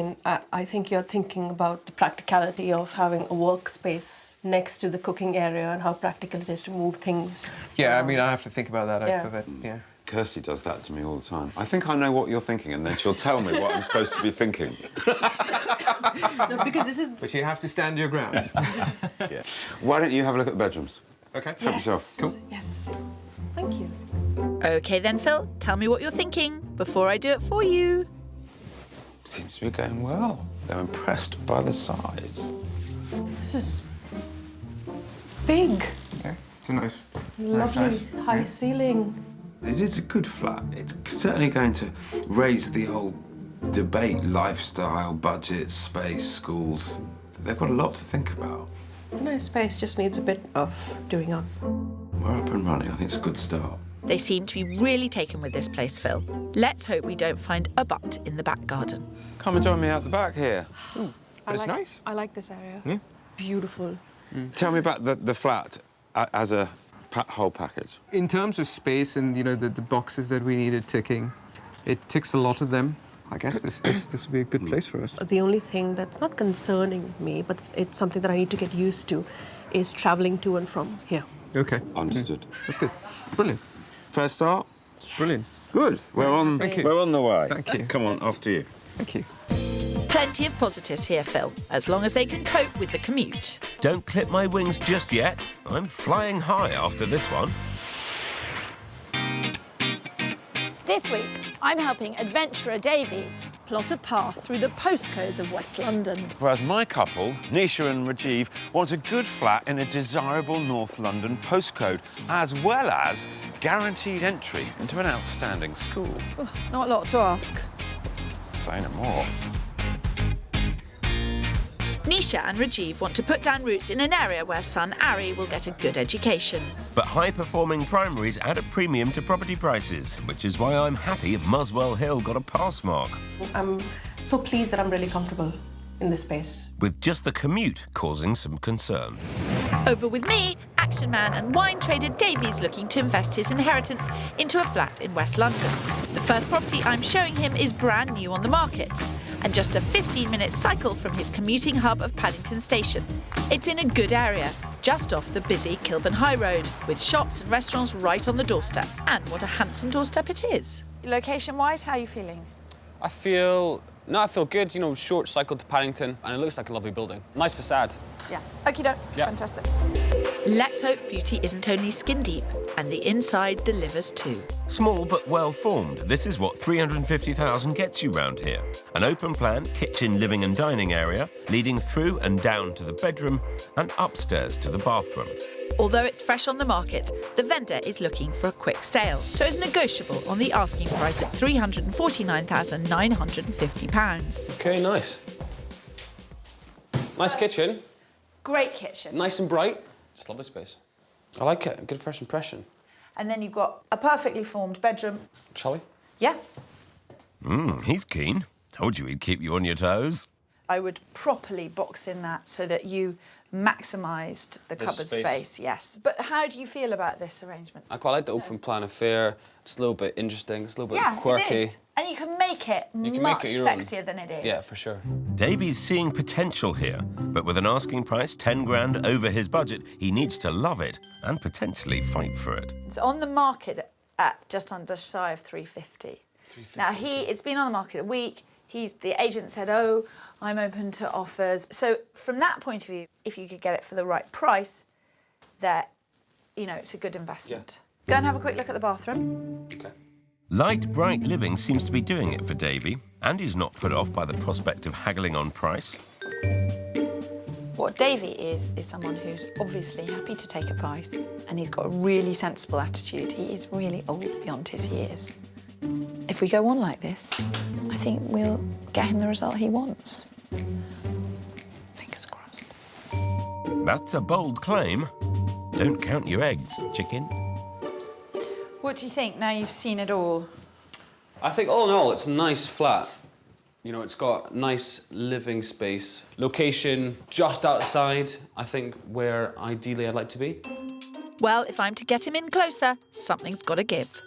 you're thinking about the practicality of having a workspace next to the cooking area and how practical it is to move things. Yeah, I mean, I have to think about that. Yeah. Yeah. Kirstie does that to me all the time. I think I know what you're thinking, and then she'll tell me what I'm supposed to be thinking. No, because this is... But you have to stand your ground. Yeah. Why don't you have a look at the bedrooms? OK. Help yourself. Cool. Yes. Thank you. OK then, Phil, tell me what you're thinking before I do it for you. Seems to be going well. They're impressed by the size. This is big. Yeah, it's a nice Lovely size. high Yeah. ceiling. It is a good flat. It's certainly going to raise the old debate, lifestyle, budget, space, schools. They've got a lot to think about. It's a nice space, just needs a bit of doing up. We're up and running. I think it's a good start. They seem to be really taken with this place, Phil. Let's hope we don't find a butt in the back garden. Come and join me out the back here. But it's nice. I like this area. Yeah. Beautiful. Tell me about the flat as a whole package. In terms of space and, you know, the boxes that we needed ticking, it ticks a lot of them. I guess this would be a good place for us. The only thing that's not concerning me, but it's something that I need to get used to, is travelling to and from here. OK. Understood. That's good. Brilliant. Fair start? Yes. Brilliant. Good. We're on the way. Thank you. Come on, off to you. Thank you. Plenty of positives here, Phil, as long as they can cope with the commute. Don't clip my wings just yet. I'm flying high after this one. This week, I'm helping adventurer Davy plot a path through the postcodes of West London. Whereas my couple, Nisha and Rajiv, want a good flat in a desirable North London postcode, as well as guaranteed entry into an outstanding school. Oh, not a lot to ask. Say no more. Nisha and Rajiv want to put down roots in an area where son Ari will get a good education. But high-performing primaries add a premium to property prices, which is why I'm happy Muswell Hill got a pass mark. I'm so pleased that I'm really comfortable in this space. With just the commute causing some concern. Over with me, action man and wine trader Davy's looking to invest his inheritance into a flat in West London. The first property I'm showing him is brand new on the market, and just a 15-minute cycle from his commuting hub of Paddington Station. It's in a good area, just off the busy Kilburn High Road, with shops and restaurants right on the doorstep. And what a handsome doorstep it is. Location-wise, how are you feeling? I feel good, you know, short cycle to Paddington, and it looks like a lovely building. Nice facade. Yeah. Okie-doke. Yeah. Fantastic. Let's hope beauty isn't only skin deep, and the inside delivers too. Small but well-formed, this is what 350,000 gets you round here. An open-plan kitchen, living and dining area, leading through and down to the bedroom and upstairs to the bathroom. Although it's fresh on the market, the vendor is looking for a quick sale, so it's negotiable on the asking price of £349,950. Okay, nice. Nice kitchen. Great kitchen. Nice and bright. Just lovely space. I like it. Good first impression. And then you've got a perfectly formed bedroom. Shall we? Yeah. He's keen. Told you he'd keep you on your toes. I would properly box in that so that you maximised the cupboard space, yes. But how do you feel about this arrangement? I quite like the open plan affair. It's a little bit interesting. It's a little bit quirky. It is. And you can make it much sexier than it is. Yeah, for sure. Davy's seeing potential here, but with an asking price 10 grand over his budget, he needs to love it and potentially fight for it. It's on the market at just under shy of 350. Now, it's been on the market a week. The agent said, oh, I'm open to offers. So from that point of view, if you could get it for the right price, that, you know, it's a good investment. Go and have a quick look at the bathroom. Okay. Light, bright living seems to be doing it for Davy, and he's not put off by the prospect of haggling on price. What Davy is someone who's obviously happy to take advice, and he's got a really sensible attitude. He is really old beyond his years. If we go on like this, I think we'll get him the result he wants. Fingers crossed. That's a bold claim. Don't count your eggs, chicken. What do you think now you've seen it all? I think all in all, it's a nice flat. You know, it's got nice living space. Location just outside, I think, where ideally I'd like to be. Well, if I'm to get him in closer, something's got to give.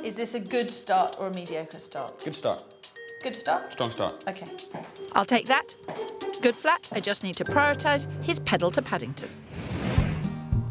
Is this a good start or a mediocre start? Good start. Good start? Strong start. OK. I'll take that. Good flat, I just need to prioritise his pedal to Paddington.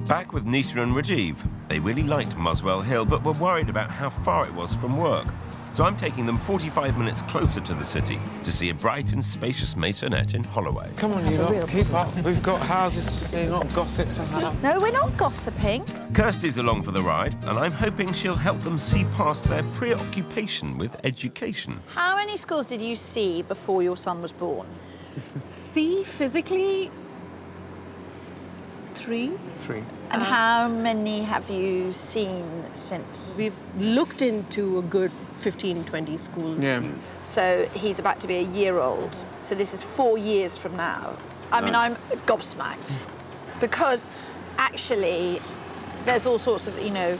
Back with Nisha and Rajiv. They really liked Muswell Hill, but were worried about how far it was from work. So I'm taking them 45 minutes closer to the city to see a bright and spacious maisonette in Holloway. Come on, you lot, keep up. We've got houses to see, not gossip to have. No, we're not gossiping. Kirstie's along for the ride, and I'm hoping she'll help them see past their preoccupation with education. How many schools did you see before your son was born? See, physically, 3. 3. And how many have you seen since? We've looked into a good 15, 20 schools. Yeah. So he's about to be a year old. So this is 4 years from now. I mean, I'm gobsmacked. Because actually, there's all sorts of, you know,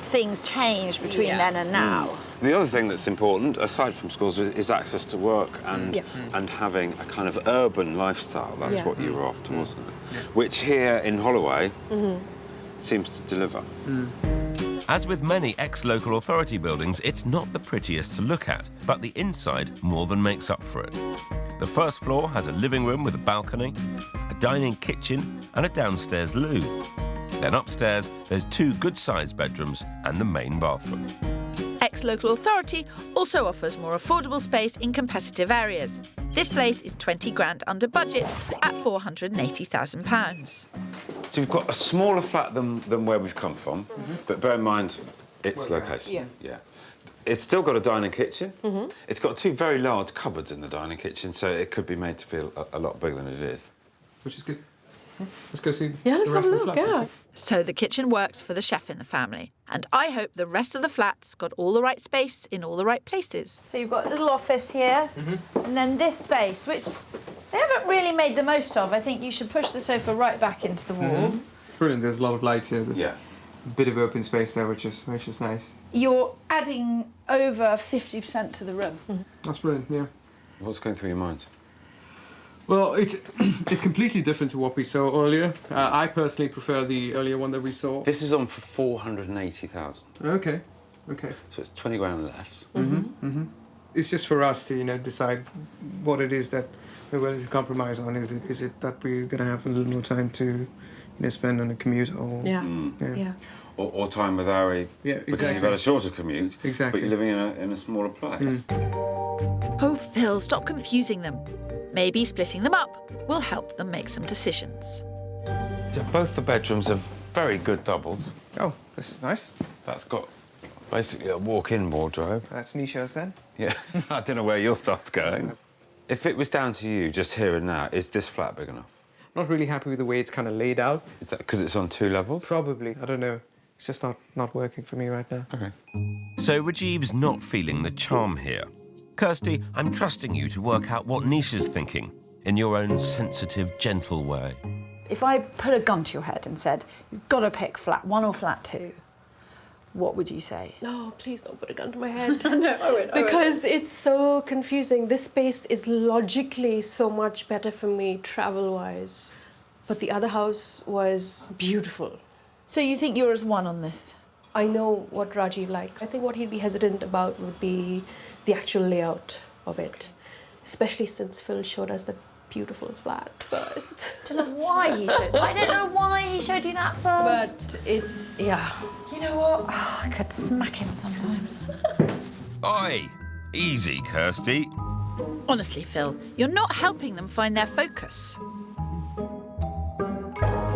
things change between then and now. The other thing that's important, aside from schools, is access to work and having a kind of urban lifestyle. That's what you were after, wasn't it? Yeah. Which here in Holloway seems to deliver. As with many ex-local authority buildings, it's not the prettiest to look at, but the inside more than makes up for it. The first floor has a living room with a balcony, a dining kitchen and a downstairs loo. Then upstairs, there's 2 good-sized bedrooms and the main bathroom. Ex-local authority also offers more affordable space in competitive areas. This place is 20 grand under budget at £480,000. So we've got a smaller flat than where we've come from, but bear in mind its location. Yeah. It's still got a dining kitchen. It's got 2 very large cupboards in the dining kitchen, so it could be made to feel a lot bigger than it is. Which is good. Let's go see let's the rest have a of the look, flat. So the kitchen works for the chef in the family. And I hope the rest of the flat's got all the right space in all the right places. So you've got a little office here, and then this space, which they haven't really made the most of. I think you should push the sofa right back into the wall. Brilliant, there's a lot of light here. There's a bit of open space there, which is nice. You're adding over 50% to the room. That's brilliant, yeah. What's going through your mind? Well, it's completely different to what we saw earlier. I personally prefer the earlier one that we saw. This is on for 480,000. Okay. So it's 20 grand less. It's just for us to, decide what it is that we're willing to compromise on. Is it that we're going to have a little more time to, spend on a commute, or or time with Ari? Yeah, because exactly. you've had a shorter commute. Exactly. But you're living in a smaller place. Oh, Phil, stop confusing them. Maybe splitting them up will help them make some decisions. Yeah, both the bedrooms are very good doubles. Oh, this is nice. That's got basically a walk-in wardrobe. That's Nisha's then? Yeah, I don't know where your stuff's going. If it was down to you, just here and now, is this flat big enough? Not really happy with the way it's kind of laid out. Is that because it's on 2 levels? Probably, I don't know. It's just not working for me right now. OK. So Rajiv's not feeling the charm here. Kirstie, I'm trusting you to work out what Nisha's thinking in your own sensitive, gentle way. If I put a gun to your head and said, you've got to pick flat 1 or flat 2, what would you say? No, please don't put a gun to my head. No, I won't. Because it's so confusing. This space is logically so much better for me, travel-wise. But the other house was beautiful. So you think you're as 1 on this? I know what Rajiv likes. I think what he'd be hesitant about would be the actual layout of it, especially since Phil showed us the beautiful flat first. I don't know why he showed. I don't know why he showed you that first. But it, yeah. You know what? Oh, I could smack him sometimes. Oi! Easy, Kirstie. Honestly, Phil, you're not helping them find their focus.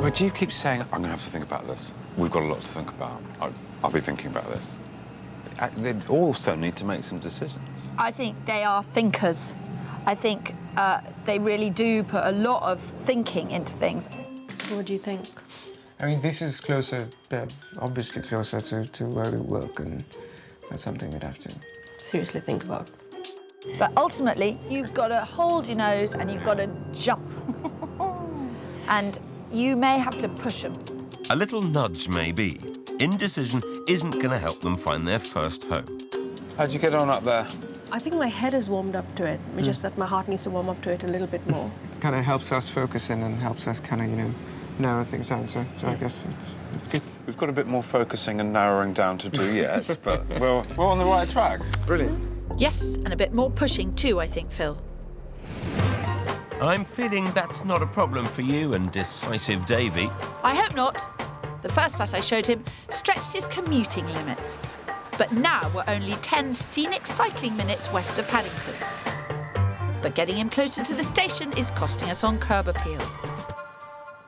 Rajiv keeps saying, I'm going to have to think about this. We've got a lot to think about. I'll be thinking about this. They also need to make some decisions. I think they are thinkers. I think they really do put a lot of thinking into things. What do you think? I mean, this is closer, obviously closer to where we work, and that's something we'd have to seriously think about. But ultimately, you've got to hold your nose and you've got to jump. And you may have to push them. A little nudge, maybe. Indecision isn't going to help them find their first home. How'd you get on up there? I think my head is warmed up to it. It's just that my heart needs to warm up to it a little bit more. kind of helps us focus in and helps us kind of, narrow things down. So I guess it's good. We've got a bit more focusing and narrowing down to do yet, but we're on the right tracks. Brilliant. Yes, and a bit more pushing too, I think, Phil. I'm feeling that's not a problem for you and decisive Davy. I hope not. The first flat I showed him stretched his commuting limits. But now we're only 10 scenic cycling minutes west of Paddington. But getting him closer to the station is costing us on curb appeal.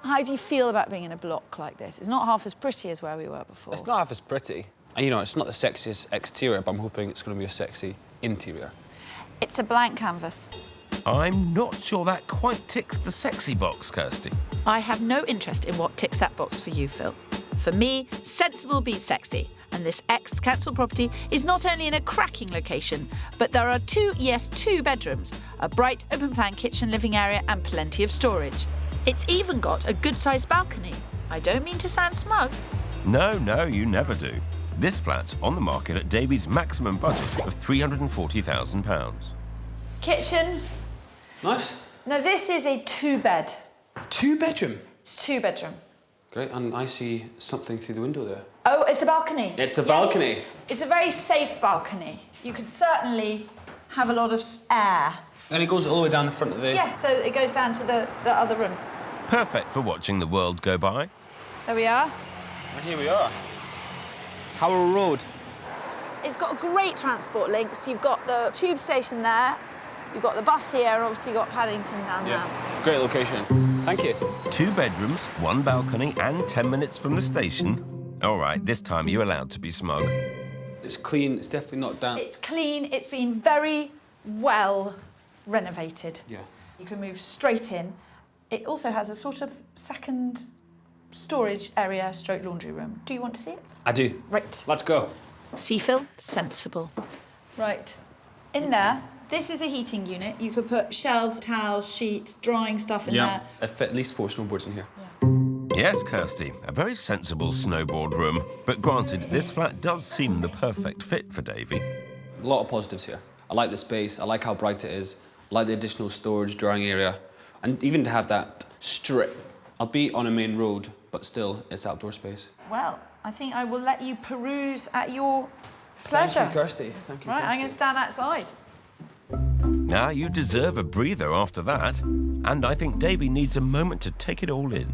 How do you feel about being in a block like this? It's not half as pretty as where we were before. It's not half as pretty. And, it's not the sexiest exterior, but I'm hoping it's going to be a sexy interior. It's a blank canvas. I'm not sure that quite ticks the sexy box, Kirstie. I have no interest in what ticks that box for you, Phil. For me, sensible beats sexy. And this ex-council property is not only in a cracking location, but there are two bedrooms, a bright open-plan kitchen living area and plenty of storage. It's even got a good-sized balcony. I don't mean to sound smug. No, you never do. This flat's on the market at Davy's maximum budget of £340,000. Kitchen. Nice. Now, this is a two-bed. Two-bedroom? It's two-bedroom. Great, and I see something through the window there. Oh, it's a balcony. It's a balcony. It's a very safe balcony. You could certainly have a lot of air. And it goes all the way down the front of the... Yeah, so it goes down to the other room. Perfect for watching the world go by. There we are. And here we are. Harrow Road. It's got great transport links. You've got the tube station there. You've got the bus here, and obviously you've got Paddington down there. Great location. Thank you. 2 bedrooms, 1 balcony, and 10 minutes from the station. All right, this time you're allowed to be smug. It's clean, it's definitely not damp. It's clean, it's been very well renovated. Yeah. You can move straight in. It also has a sort of second storage area stroke laundry room. Do you want to see it? I do. Right. Let's go. See, Phil? Sensible. Right. In there, this is a heating unit. You could put shelves, towels, sheets, drying stuff in there. I'd fit at least 4 snowboards in here. Yes, Kirstie, a very sensible snowboard room. But granted, this flat does seem the perfect fit for Davy. A lot of positives here. I like the space, I like how bright it is, I like the additional storage, drying area, and even to have that strip. I'll be on a main road, but still, it's outdoor space. Well, I think I will let you peruse at your pleasure. Thank you, Kirstie. Thank you, Right, Kirstie. I'm going to stand outside. Now, you deserve a breather after that. And I think Davy needs a moment to take it all in.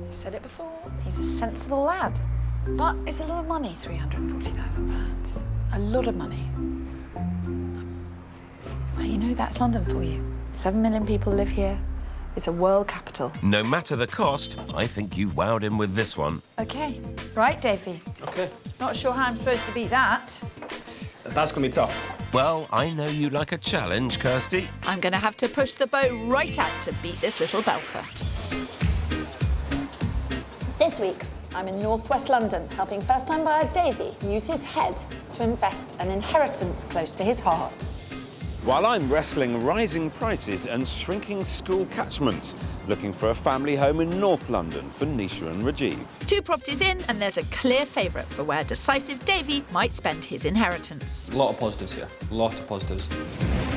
I said it before, he's a sensible lad. But it's a lot of money, £340,000. A lot of money. Well, that's London for you. 7 million people live here. It's a world capital. No matter the cost, I think you've wowed him with this one. OK. Right, Davy. OK. Not sure how I'm supposed to beat that. That's going to be tough. Well, I know you like a challenge, Kirstie. I'm going to have to push the boat right out to beat this little belter. This week, I'm in northwest London, helping first-time buyer Davy use his head to invest an inheritance close to his heart. While I'm wrestling rising prices and shrinking school catchments, looking for a family home in North London for Nisha and Rajiv. 2 properties in, and there's a clear favourite for where decisive Davy might spend his inheritance. A lot of positives here. A lot of positives.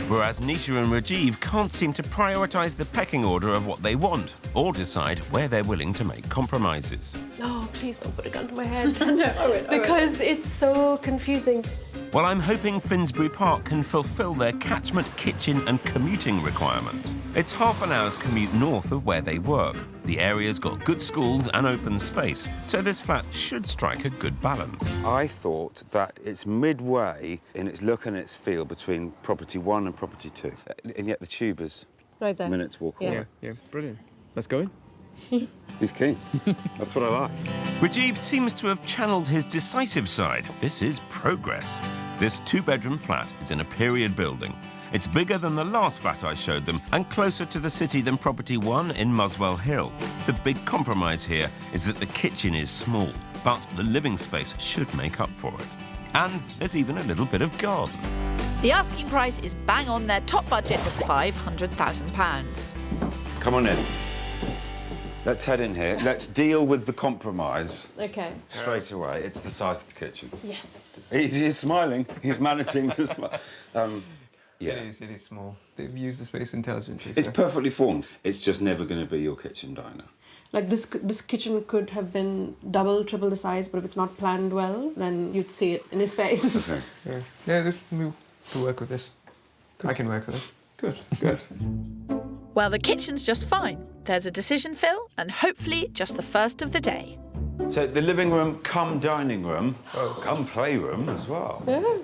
Whereas Nisha and Rajiv can't seem to prioritise the pecking order of what they want or decide where they're willing to make compromises. Oh, oh, please don't put a gun to my head. No, because it's so confusing. Well, I'm hoping Finsbury Park can fulfil their catchment kitchen and commuting requirements. It's half an hour's commute north of where they work. The area's got good schools and open space, so this flat should strike a good balance. I thought that it's midway in its look and its feel between property 1 and property 2. And yet the tube is right there. a minute's walk away. Yeah, brilliant. Let's go in. He's keen. That's what I like. Rajiv seems to have channeled his decisive side. This is progress. This 2-bedroom flat is in a period building. It's bigger than the last flat I showed them and closer to the city than property 1 in Muswell Hill. The big compromise here is that the kitchen is small, but the living space should make up for it. And there's even a little bit of garden. The asking price is bang on their top budget of £500,000. Come on in. Let's head in here. Let's deal with the compromise Okay. straight away. It's the size of the kitchen. Yes. He's smiling. He's managing to smile. Yeah. It is small. They've used the space intelligently. It's so. perfectly formed. It's just never going to be your kitchen diner. Like this kitchen could have been double, triple the size, but if it's not planned well, then you'd see it in his face. Okay. Yeah, we can work with this. I can work with it. Good. Well, the kitchen's just fine. There's a decision, Phil, and hopefully just the first of the day. So the living room, come dining room, come playroom as well. Yeah.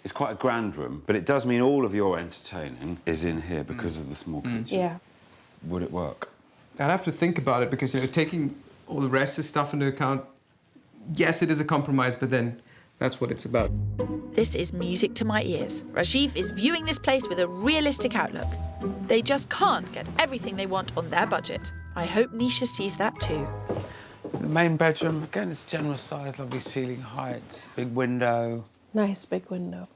It's quite a grand room, but it does mean all of your entertaining is in here because of the small kitchen. Yeah. Would it work? I'll have to think about it because, taking all the rest of the stuff into account, yes, it is a compromise, but then that's what it's about. This is music to my ears. Rajiv is viewing this place with a realistic outlook. They just can't get everything they want on their budget. I hope Nisha sees that too. The main bedroom, again, it's generous size, lovely ceiling height, big window. Nice big window.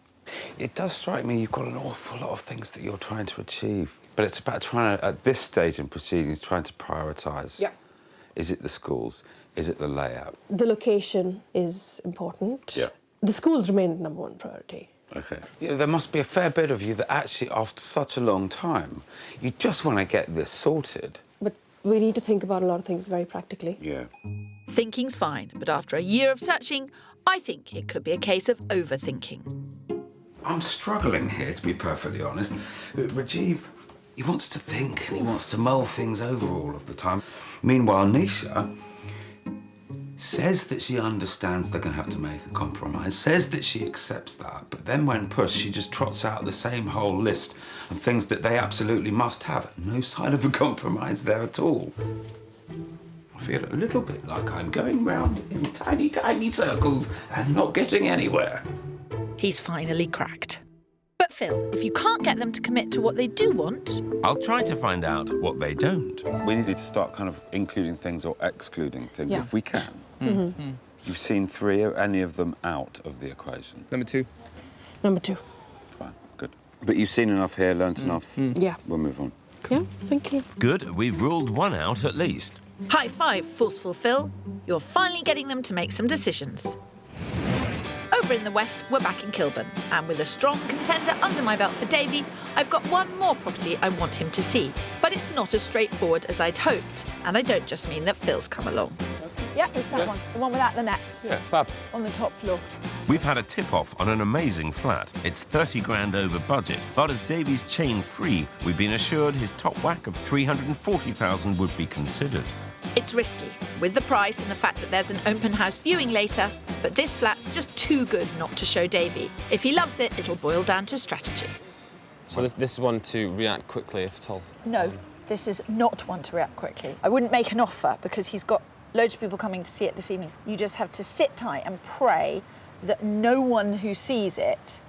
It does strike me you've got an awful lot of things that you're trying to achieve. But it's about trying to, at this stage in proceedings, trying to prioritise. Yeah. Is it the schools? Is it the layout? The location is important. Yeah. The schools remain #1 priority. OK. Yeah, there must be a fair bit of you that actually, after such a long time, you just want to get this sorted. But we need to think about a lot of things very practically. Yeah. Thinking's fine, but after a year of searching, I think it could be a case of overthinking. I'm struggling here, to be perfectly honest. Rajiv, he wants to think and he wants to mull things over all of the time. Meanwhile, Nisha says that she understands they're going to have to make a compromise, says that she accepts that, but then when pushed, she just trots out the same whole list of things that they absolutely must have. No sign of a compromise there at all. I feel a little bit like I'm going round in tiny, tiny circles and not getting anywhere. He's finally cracked. But Phil, if you can't get them to commit to what they do want... I'll try to find out what they don't. We need to start kind of including things or excluding things if we can. Mm-hmm. You've seen 3, are any of them out of the equation? Number 2. Number 2. Fine, good. But you've seen enough here, learnt enough. Yeah. We'll move on. Yeah, thank you. Good, we've ruled one out at least. High five, forceful Phil. You're finally getting them to make some decisions. Over in the west, we're back in Kilburn, and with a strong contender under my belt for Davy, I've got one more property I want him to see. But it's not as straightforward as I'd hoped, and I don't just mean that Phil's come along. Yeah, it's that one. The one without the nets. Yeah, fab. On the top floor. We've had a tip-off on an amazing flat. It's 30 grand over budget, but as Davy's chain-free, we've been assured his top whack of 340,000 would be considered. It's risky, with the price and the fact that there's an open house viewing later, but this flat's just too good not to show Davy. If he loves it, it'll boil down to strategy. So this is one to react quickly, if at all? No, this is not one to react quickly. I wouldn't make an offer because he's got loads of people coming to see it this evening. You just have to sit tight and pray that no one who sees it,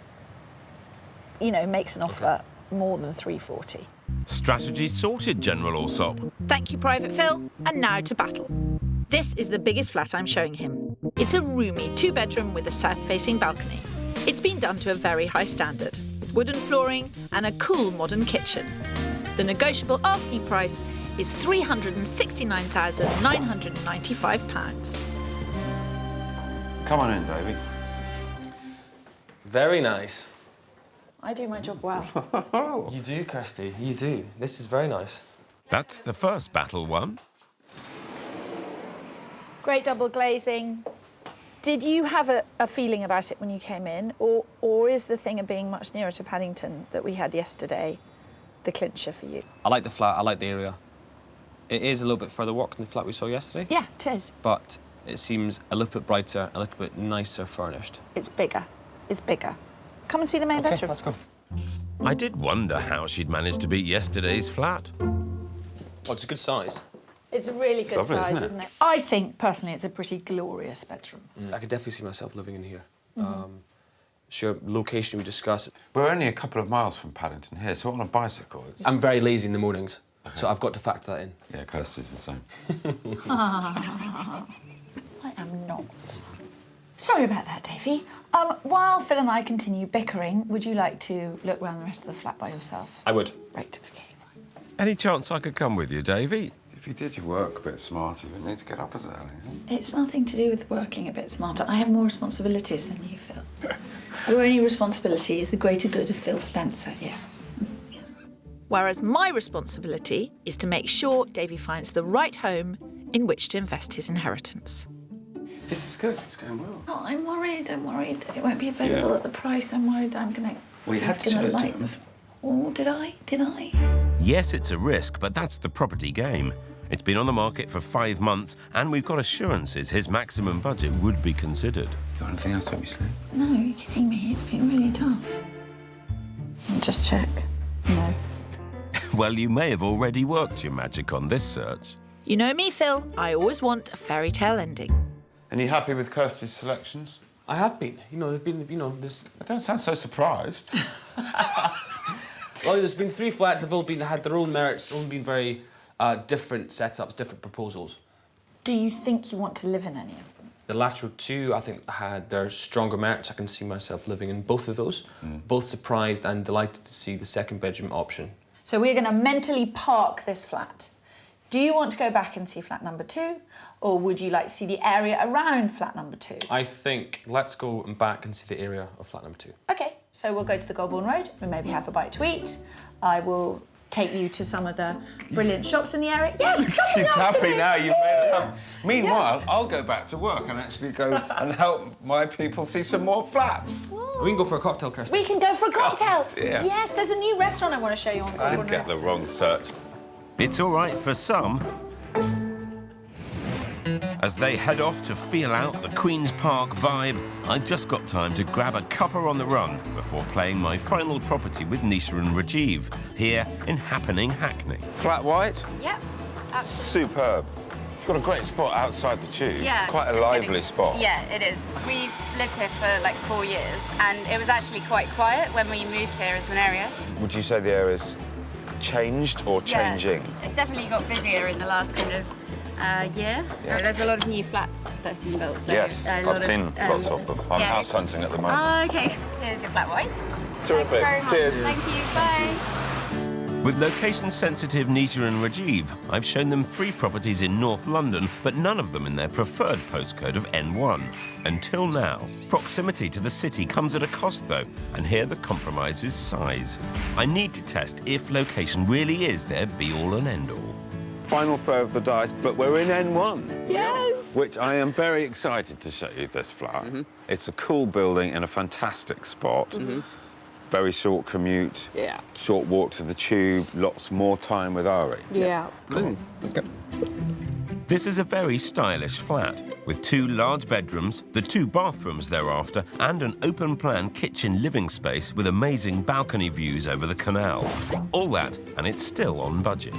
makes an offer more than 340. Strategy sorted, General Allsopp. Thank you, Private Phil. And now to battle. This is the biggest flat I'm showing him. It's a roomy 2-bedroom with a south-facing balcony. It's been done to a very high standard, with wooden flooring and a cool modern kitchen. The negotiable asking price is £369,995. Come on in, Davy. Very nice. I do my job well. You do, Kirstie, you do. This is very nice. That's the first battle won. Great double glazing. Did you have a feeling about it when you came in, or is the thing of being much nearer to Paddington that we had yesterday the clincher for you? I like the flat, I like the area. It is a little bit further walk than the flat we saw yesterday. Yeah, it is. But it seems a little bit brighter, a little bit nicer furnished. It's bigger. It's bigger. Come and see the main bedroom. Let's go. I did wonder how she'd managed to beat yesterday's flat. Oh, it's a good size. It's a really good lovely, size, isn't it? isn't it? I think, personally, it's a pretty glorious bedroom. I could definitely see myself living in here. Sure, location we discussed. We're only a couple of miles from Paddington here, so on a bicycle, it's... I'm very lazy in the mornings, so I've got to factor that in. Yeah, Kirstie's the same. I am not. Sorry about that, Davey. While Phil and I continue bickering, would you like to look around the rest of the flat by yourself? I would. Right, okay. Any chance I could come with you, Davey? If you did your work a bit smarter, you wouldn't need to get up as early. It's nothing to do with working a bit smarter. I have more responsibilities than you, Phil. Your only responsibility is the greater good of Phil Spencer, yes. Whereas my responsibility is to make sure Davey finds the right home in which to invest his inheritance. This is good. It's going well. Oh, I'm worried. It won't be available at the price. I'm worried I'm going to... Well, you had to show it to him. Oh, did I? Yes, it's a risk, but that's the property game. It's been on the market for 5 months, and we've got assurances his maximum budget would be considered. Got anything else up your sleeve? No, you're kidding me. It's been really tough. Just check. No. Well, you may have already worked your magic on this search. You know me, Phil. I always want a fairy tale ending. And you happy with Kirstie's selections? I have been. You know, there've been, this... I don't sound so surprised. Well, there's been 3 flats. They've all had their own merits, all been very different setups, different proposals. Do you think you want to live in any of them? The lateral 2, I think, had their stronger merits. I can see myself living in both of those. Both surprised and delighted to see the 2nd bedroom option. So we're going to mentally park this flat. Do you want to go back and see flat number 2, or would you like to see the area around flat number 2? I think let's go back and see the area of flat number 2. OK, so we'll go to the Goulburn Road and maybe have a bite to eat. I will take you to some of the brilliant shops in the area. Yes, She's happy now. You've made her happy. Meanwhile, I'll go back to work and actually go and help my people see some more flats. We can go for a cocktail, Kirstie. We can go for a cocktail. Oh, dear. Yes, there's a new restaurant I want to show you on Goulburn Road. I did get the wrong search. It's all right for some. As they head off to feel out the Queen's Park vibe, I've just got time to grab a cuppa on the run before playing my final property with Nisha and Rajiv, here in happening Hackney. Flat white? Yep. Superb. It's got a great spot outside the tube. Yeah. Quite a lively spot. Yeah, it is. We've lived here for like 4 years, and it was actually quite quiet when we moved here as an area. Would you say the area's changed or changing? Yeah, it's definitely got busier in the last kind of year. Yeah. There's a lot of new flats that have been built. So Yes, I've seen lots of them. I'm house hunting at the moment. Oh, OK. Here's your flat white. Terrific. Thanks very much. Cheers. Thank you. Bye. With location-sensitive Nisha and Rajiv, I've shown them 3 properties in North London, but none of them in their preferred postcode of N1. Until now. Proximity to the city comes at a cost, though, and here the compromise is size. I need to test if location really is their be-all and end-all. Final throw of the dice, but we're in N1. Yes! Which I am very excited to show you this flat. It's a cool building in a fantastic spot. Very short commute. Yeah. Short walk to the tube, lots more time with Ari. Yeah. Come on, let's go. This is a very stylish flat, with 2 large bedrooms, the 2 bathrooms thereafter, and an open-plan kitchen living space with amazing balcony views over the canal. All that, and it's still on budget.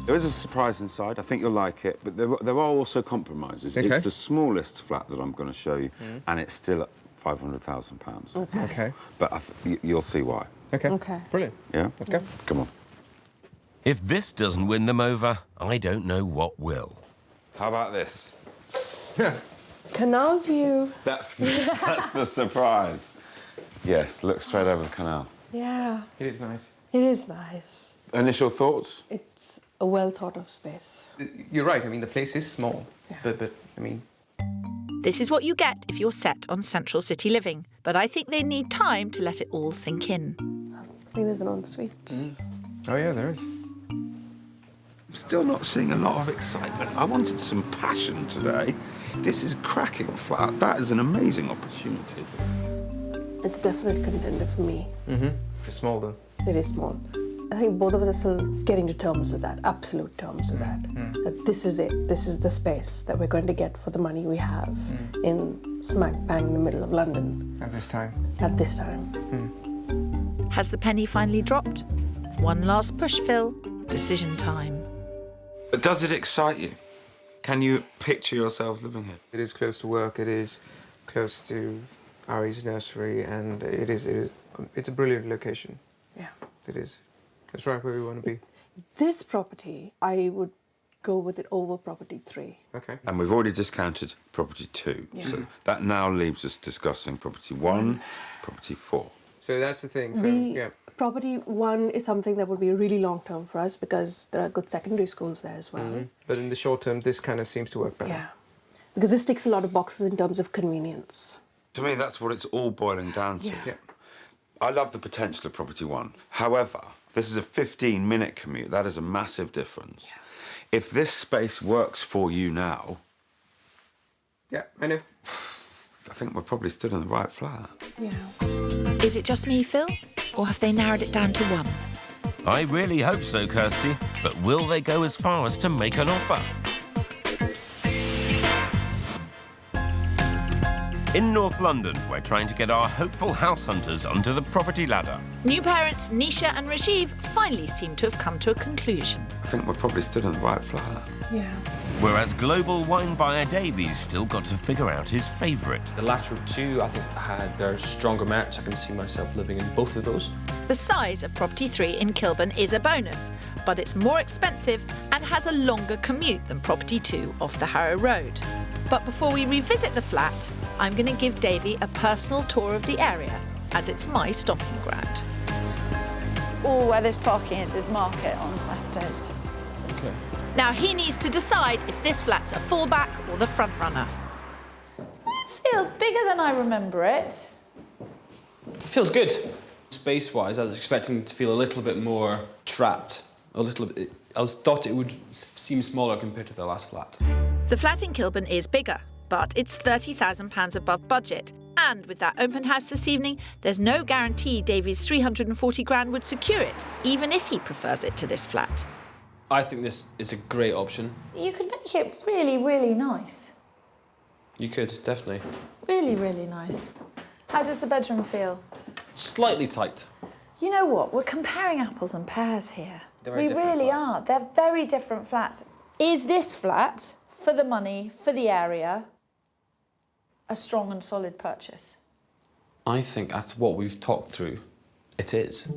There is a surprise inside. I think you'll like it, but there are also compromises. Okay. It's the smallest flat that I'm going to show you, and it's still at £500,000. Okay. But you'll see why. Okay. Okay. Brilliant. Yeah? Let's go. Come on. If this doesn't win them over, I don't know what will. How about this? Canal view. That's the surprise. Yes, look straight over the canal. Yeah, It is nice. it is nice. Initial thoughts? It's a well thought of space. You're right. I mean, the place is small, but I mean, This is what you get if you're set on central city living, but I think they need time to let it all sink in. I think there's an ensuite. oh yeah, there is. I'm still not seeing a lot of excitement. I wanted some passion today. This is a cracking flat. That is an amazing opportunity. It's a definite contender for me. It's small though. It is small. I think both of us are still getting to terms with that, absolute terms with that. That this is it. This is the space that we're going to get for the money we have in smack bang in the middle of London. At this time. At this time. Has the penny finally dropped? One last push, Phil. Decision time. But does it excite you? Can you picture yourselves living here? It is close to work. It is close to Ari's nursery, and it's a brilliant location. Yeah. It is. It's right where we want to be. This property, I would go with it over property 3. Okay. And we've already discounted property 2. Yeah. So that now leaves us discussing property 1, property 4. So that's the thing. So, yeah. Property 1 is something that would be really long term for us because there are good secondary schools there as well. But in the short term, this kind of seems to work better. Yeah. Because this ticks a lot of boxes in terms of convenience. To me, that's what it's all boiling down to. Yeah. I love the potential of property 1. However, this is a 15-minute commute. That is a massive difference. Yeah. If this space works for you now... Yeah, I know. I think we're probably still in the right flat. Yeah. Is it just me, Phil? Or have they narrowed it down to 1? I really hope so, Kirstie. But will they go as far as to make an offer? In North London, we're trying to get our hopeful house hunters onto the property ladder. New parents Nisha and Rajiv finally seem to have come to a conclusion. I think we're probably still in the right flat. Yeah. Whereas global wine buyer Davies still got to figure out his favourite. The latter two, I think, had their stronger merits. I can see myself living in both of those. The size of property 3 in Kilburn is a bonus, but it's more expensive and has a longer commute than property 2 off the Harrow Road. But before we revisit the flat, I'm going to give Davy a personal tour of the area, as it's my stomping ground. All where this parking is market on Saturdays. Okay. Now he needs to decide if this flat's a fallback or the front runner. It feels bigger than I remember it. It feels good. Space-wise, I was expecting to feel a little bit more trapped. I thought it would seem smaller compared to the last flat. The flat in Kilburn is bigger, but it's £30,000 above budget. And with that open house this evening, there's no guarantee Davy's 340 grand would secure it, even if he prefers it to this flat. I think this is a great option. You could make it really, really nice. You could, definitely. Really, really nice. How does the bedroom feel? Slightly tight. You know what? We're comparing apples and pears here. We really are. They're very different flats. Is this flat, for the money, for the area, a strong and solid purchase? I think after what we've talked through, it is.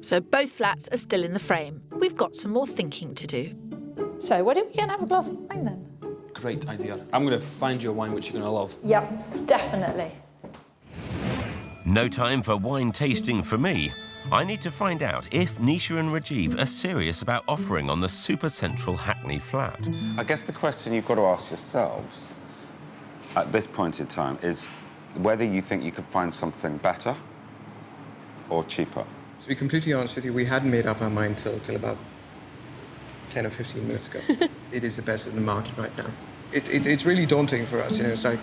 So both flats are still in the frame. We've got some more thinking to do. So, why don't we go and have a glass of wine then? Great idea. I'm going to find you a wine which you're going to love. Yep, definitely. No time for wine tasting for me. I need to find out if Nisha and Rajiv are serious about offering on the super central Hackney flat. I guess the question you've got to ask yourselves at this point in time is whether you think you could find something better or cheaper. To be completely honest with you, we hadn't made up our mind till about 10 or 15 minutes ago. It is the best in the market right now. It's really daunting for us, you know, it's like,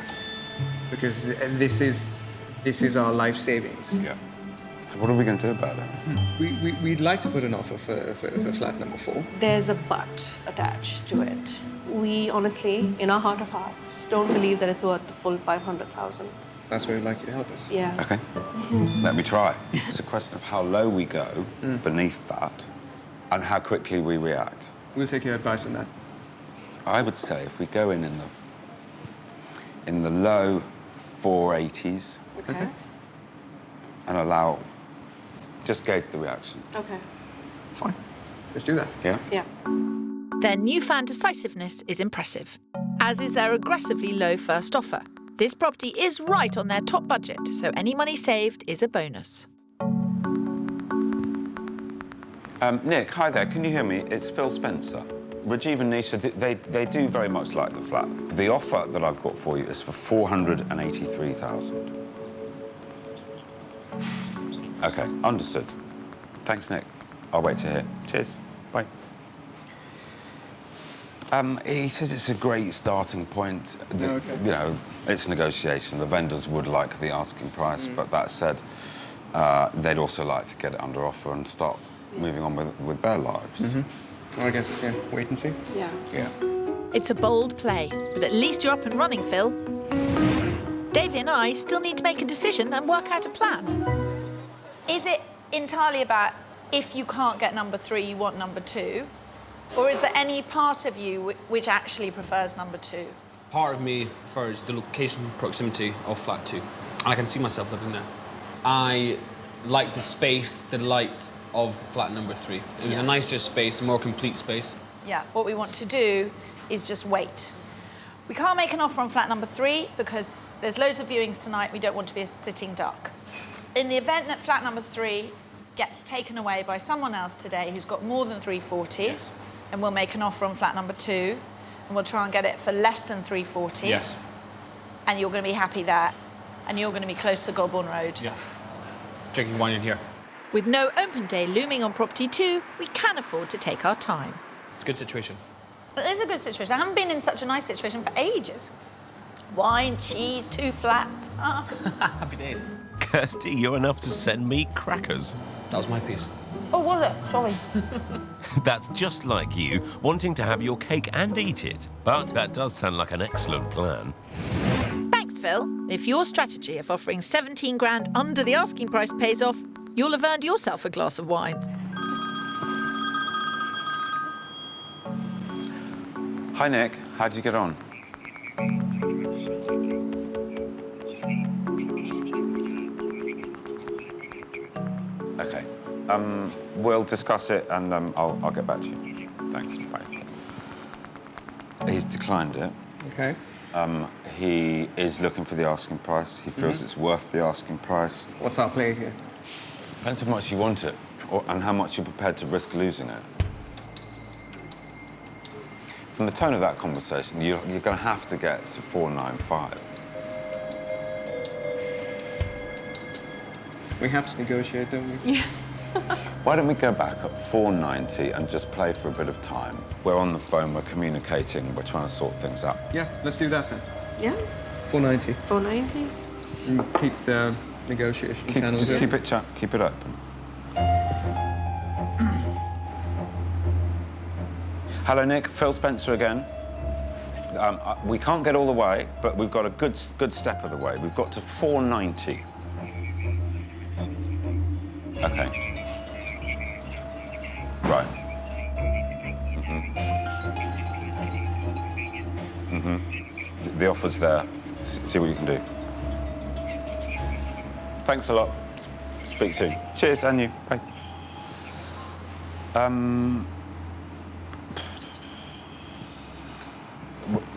because this is our life savings. Yeah. So what are we going to do about it? We'd like to put an offer for flat number 4. There's a but attached to it. We honestly, in our heart of hearts, don't believe that it's worth the full 500,000. That's where we'd like you to help us. Yeah. Okay. Let me try. It's a question of how low we go beneath that and how quickly we react. We'll take your advice on that. I would say if we go in the low 480s Okay. and allow, just gauge the reaction. Okay. Fine. Let's do that. Yeah? Yeah. Their newfound decisiveness is impressive, as is their aggressively low first offer. This property is right on their top budget, so any money saved is a bonus. Nick, hi there. Can you hear me? It's Phil Spencer. Rajiv and Nisha, they do very much like the flat. The offer that I've got for you is for 483,000. Okay, understood. Thanks, Nick. I'll wait to hear. Cheers. Bye. He says it's a great starting point. You know, it's negotiation. The vendors would like the asking price, but that said, they'd also like to get it under offer and start moving on with their lives. Well, I guess, yeah, wait and see. Yeah. Yeah. It's a bold play, but at least you're up and running, Phil. Davey and I still need to make a decision and work out a plan. Is it entirely about if you can't get number 3, you want number 2? Or is there any part of you which actually prefers number 2? Part of me prefers the location proximity of flat 2. I can see myself living there. I like the space, the light of flat number 3. It was a nicer space, a more complete space. Yeah, what we want to do is just wait. We can't make an offer on flat number 3 because there's loads of viewings tonight. We don't want to be a sitting duck. In the event that flat number 3 gets taken away by someone else today who's got more than 340, and we'll make an offer on flat number 2, and we'll try and get it for less than 340. Yes. And you're going to be happy there, and you're going to be close to the Golborne Road. Yes. Drinking wine in here. With no open day looming on property 2, we can afford to take our time. It's a good situation. It is a good situation. I haven't been in such a nice situation for ages. Wine, cheese, 2 flats. Happy days. Kirstie, you're enough to send me crackers. That was my piece. Oh, was it? Sorry. That's just like you, wanting to have your cake and eat it. But that does sound like an excellent plan. Thanks, Phil. If your strategy of offering 17 grand under the asking price pays off, you'll have earned yourself a glass of wine. Hi, Nick. How'd you get on? OK. We'll discuss it and I'll get back to you. Thanks. Bye. He's declined it. OK. He is looking for the asking price. He feels it's worth the asking price. What's our play here? Depends how much you want it and how much you're prepared to risk losing it. From the tone of that conversation, you're going to have to get to 495. We have to negotiate, don't we? Yeah. Why don't we go back at 490 and just play for a bit of time? We're on the phone, we're communicating, we're trying to sort things out. Yeah, let's do that then. Yeah. 490. 490. And keep the negotiation channels open. Keep it open. Hello, Nick. Phil Spencer again. We can't get all the way, but we've got a good step of the way. We've got to 490. OK. Right. The offer's there. See what you can do. Thanks a lot. Speak soon. Cheers, and you. Bye.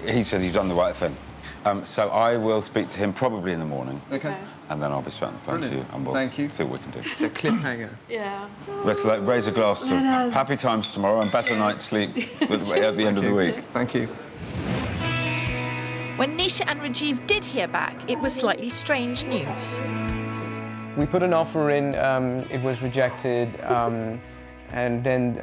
He said he's done the right thing. So I will speak to him probably in the morning. OK. And then I'll be straight on the phone to you and we'll see what we can do. It's a cliffhanger. Yeah. Let's raise a glass to happy times tomorrow and better night's sleep at the end of the week. Thank you. When Nisha and Rajiv did hear back, it was slightly strange news. We put an offer in, it was rejected, and then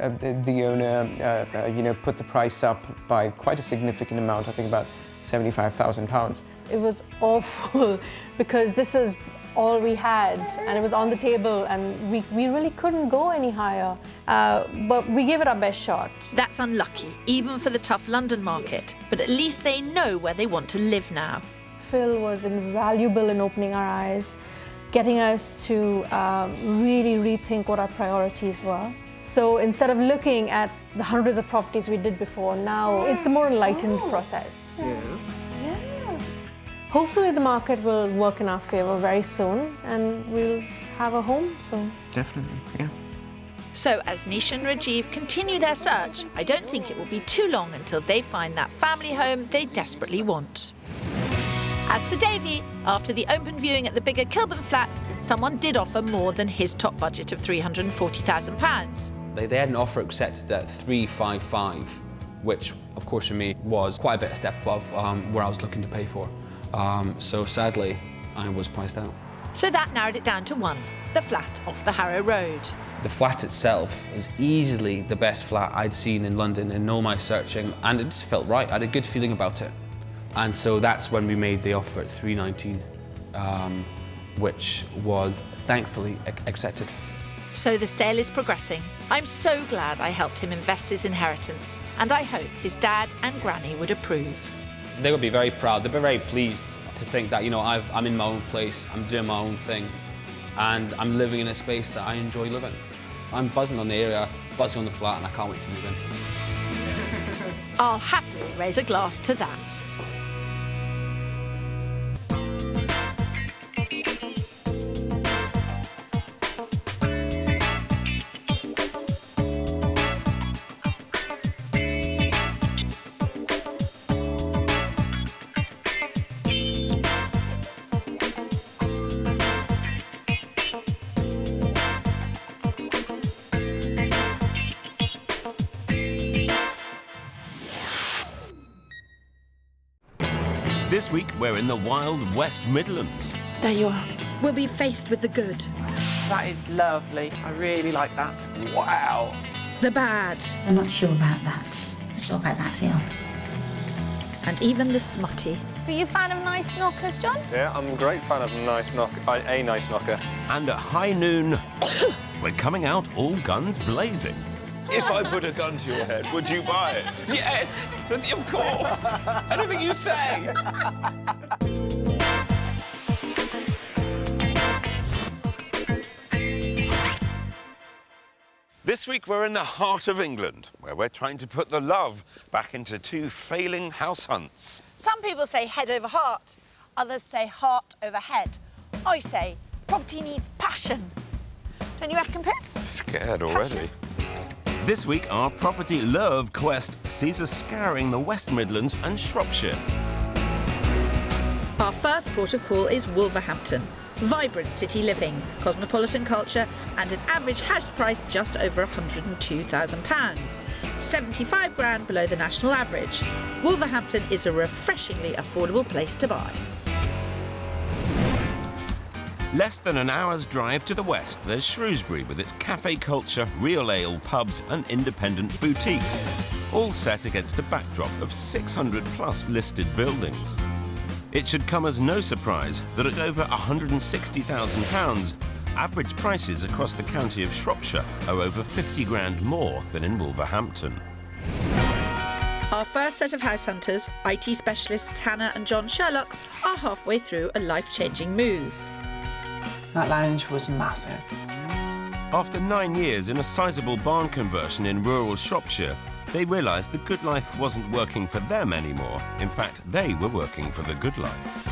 the owner, put the price up by quite a significant amount, I think about £75,000. It was awful because this is all we had and it was on the table and we really couldn't go any higher. But we gave it our best shot. That's unlucky, even for the tough London market. But at least they know where they want to live now. Phil was invaluable in opening our eyes, getting us to really rethink what our priorities were. So instead of looking at the hundreds of properties we did before, now it's a more enlightened process. Yeah. Hopefully the market will work in our favour very soon and we'll have a home soon. Definitely, yeah. So as Nisha and Rajiv continue their search, I don't think it will be too long until they find that family home they desperately want. As for Davey, after the open viewing at the bigger Kilburn flat, someone did offer more than his top budget of £340,000. They had an offer accepted at 355, which, of course, for me was quite a bit of step above where I was looking to pay for. So sadly, I was priced out. So that narrowed it down to one, the flat off the Harrow Road. The flat itself is easily the best flat I'd seen in London in all my searching, and it just felt right. I had a good feeling about it. And so that's when we made the offer at £319, which was thankfully accepted. So the sale is progressing. I'm so glad I helped him invest his inheritance, and I hope his dad and granny would approve. They would be very proud. They'd be very pleased to think that, you know, I'm in my own place, I'm doing my own thing, and I'm living in a space that I enjoy living. I'm buzzing on the area, buzzing on the flat, and I can't wait to move in. I'll happily raise a glass to that. This week, we're in the wild West Midlands. There you are. We'll be faced with the good. That is lovely. I really like that. Wow. The bad. I'm not sure about that. Not sure about that, Phil. And even the smutty. Are you a fan of nice knockers, John? Yeah, I'm a great fan of a nice knocker. And at high noon, we're coming out all guns blazing. If I put a gun to your head, would you buy it? Yes, of course. Anything you say. This week we're in the heart of England, where we're trying to put the love back into two failing house hunts. Some people say head over heart, others say heart over head. I say property needs passion. Don't you reckon, Pip? Scared already. This week, our property love quest sees us scouring the West Midlands and Shropshire. Our first port of call is Wolverhampton. Vibrant city living, cosmopolitan culture, and an average house price just over £102,000. 75 grand below the national average. Wolverhampton is a refreshingly affordable place to buy. Less than an hour's drive to the west, there's Shrewsbury with its cafe culture, real ale pubs and independent boutiques, all set against a backdrop of 600 plus listed buildings. It should come as no surprise that at over £160,000, average prices across the county of Shropshire are over 50 grand more than in Wolverhampton. Our first set of house hunters, IT specialists Hannah and John Sherlock, are halfway through a life-changing move. That lounge was massive. After 9 years in a sizable barn conversion in rural Shropshire, they realised the good life wasn't working for them anymore. In fact, they were working for the good life.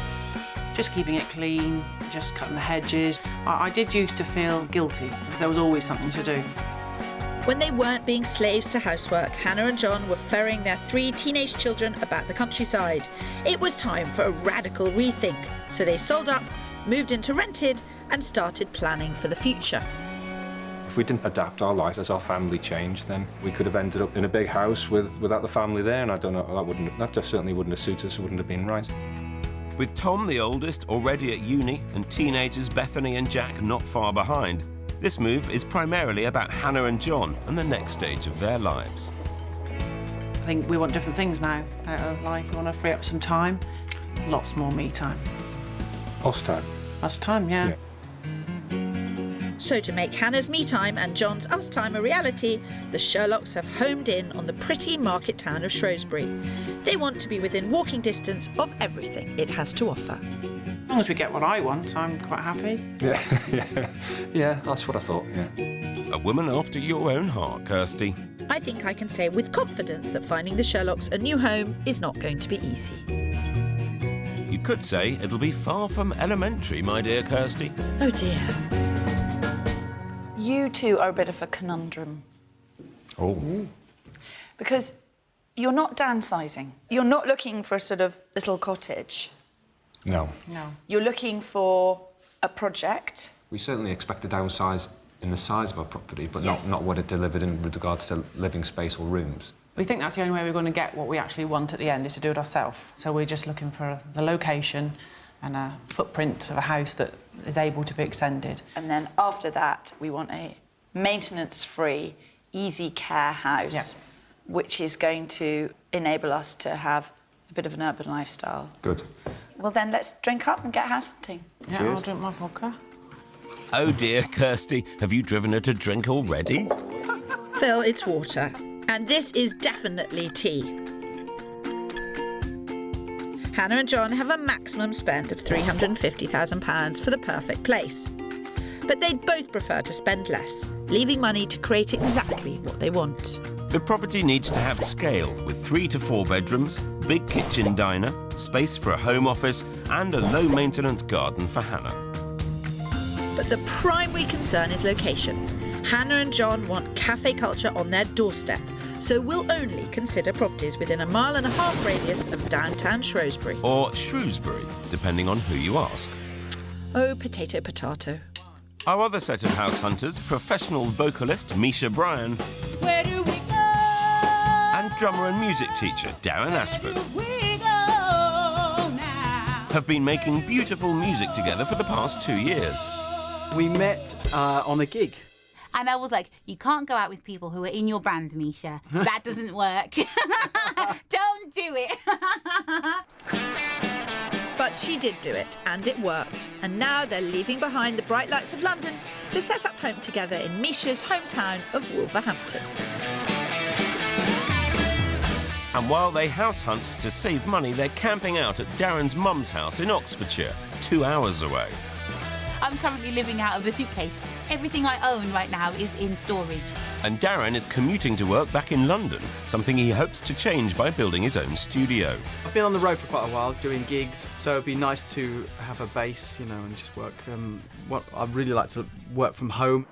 Just keeping it clean, just cutting the hedges. I did used to feel guilty because there was always something to do. When they weren't being slaves to housework, Hannah and John were ferrying their 3 teenage children about the countryside. It was time for a radical rethink, so they sold up, moved into rented, and started planning for the future. If we didn't adapt our life as our family changed, then we could have ended up in a big house without the family there, and I don't know, that just certainly wouldn't have suited us, it wouldn't have been right. With Tom, the oldest, already at uni, and teenagers Bethany and Jack not far behind, this move is primarily about Hannah and John and the next stage of their lives. I think we want different things now out of life. We want to free up some time, lots more me time. Us time. Us time, yeah. So to make Hannah's me time and John's us time a reality, the Sherlocks have homed in on the pretty market town of Shrewsbury. They want to be within walking distance of everything it has to offer. As long as we get what I want, I'm quite happy. Yeah, that's what I thought, yeah. A woman after your own heart, Kirstie. I think I can say with confidence that finding the Sherlocks a new home is not going to be easy. You could say it'll be far from elementary, my dear Kirstie. Oh dear. You two are a bit of a conundrum. Oh. Because you're not downsizing. You're not looking for a sort of little cottage. No. No. You're looking for a project. We certainly expect to downsize in the size of our property, but Yes. not what it delivered in with regards to living space or rooms. We think that's the only way we're going to get what we actually want at the end, is to do it ourselves. So we're just looking for the location and a footprint of a house that is able to be extended. And then after that, we want a maintenance-free, easy care house, which is going to enable us to have a bit of an urban lifestyle. Good. Well, then let's drink up and get house hunting. Yeah, Cheers. I'll drink my vodka. Oh dear, Kirstie, have you driven her to drink already? Phil, it's water. And this is definitely tea. Hannah and John have a maximum spend of £350,000 for the perfect place. But they'd both prefer to spend less, leaving money to create exactly what they want. The property needs to have scale with 3 to 4 bedrooms, big kitchen diner, space for a home office and a low-maintenance garden for Hannah. But the primary concern is location. Hannah and John want cafe culture on their doorstep, so we'll only consider properties within a 1.5 mile radius of downtown Shrewsbury. Or Shrewsbury, depending on who you ask. Oh, potato, potato. Our other set of house hunters, professional vocalist Misha Bryan Where do we go? and drummer and music teacher Darren Ashford, have been making beautiful music together for the past 2 years. We met on a gig. And I was like, you can't go out with people who are in your band, Misha. That doesn't work. Don't do it. But she did do it, and it worked. And now they're leaving behind the bright lights of London to set up home together in Misha's hometown of Wolverhampton. And while they house hunt to save money, they're camping out at Darren's mum's house in Oxfordshire, 2 hours away. I'm currently living out of a suitcase. Everything I own right now is in storage. And Darren is commuting to work back in London, something he hopes to change by building his own studio. I've been on the road for quite a while doing gigs, so it'd be nice to have a base, you know, and just work. I'd really like to work from home.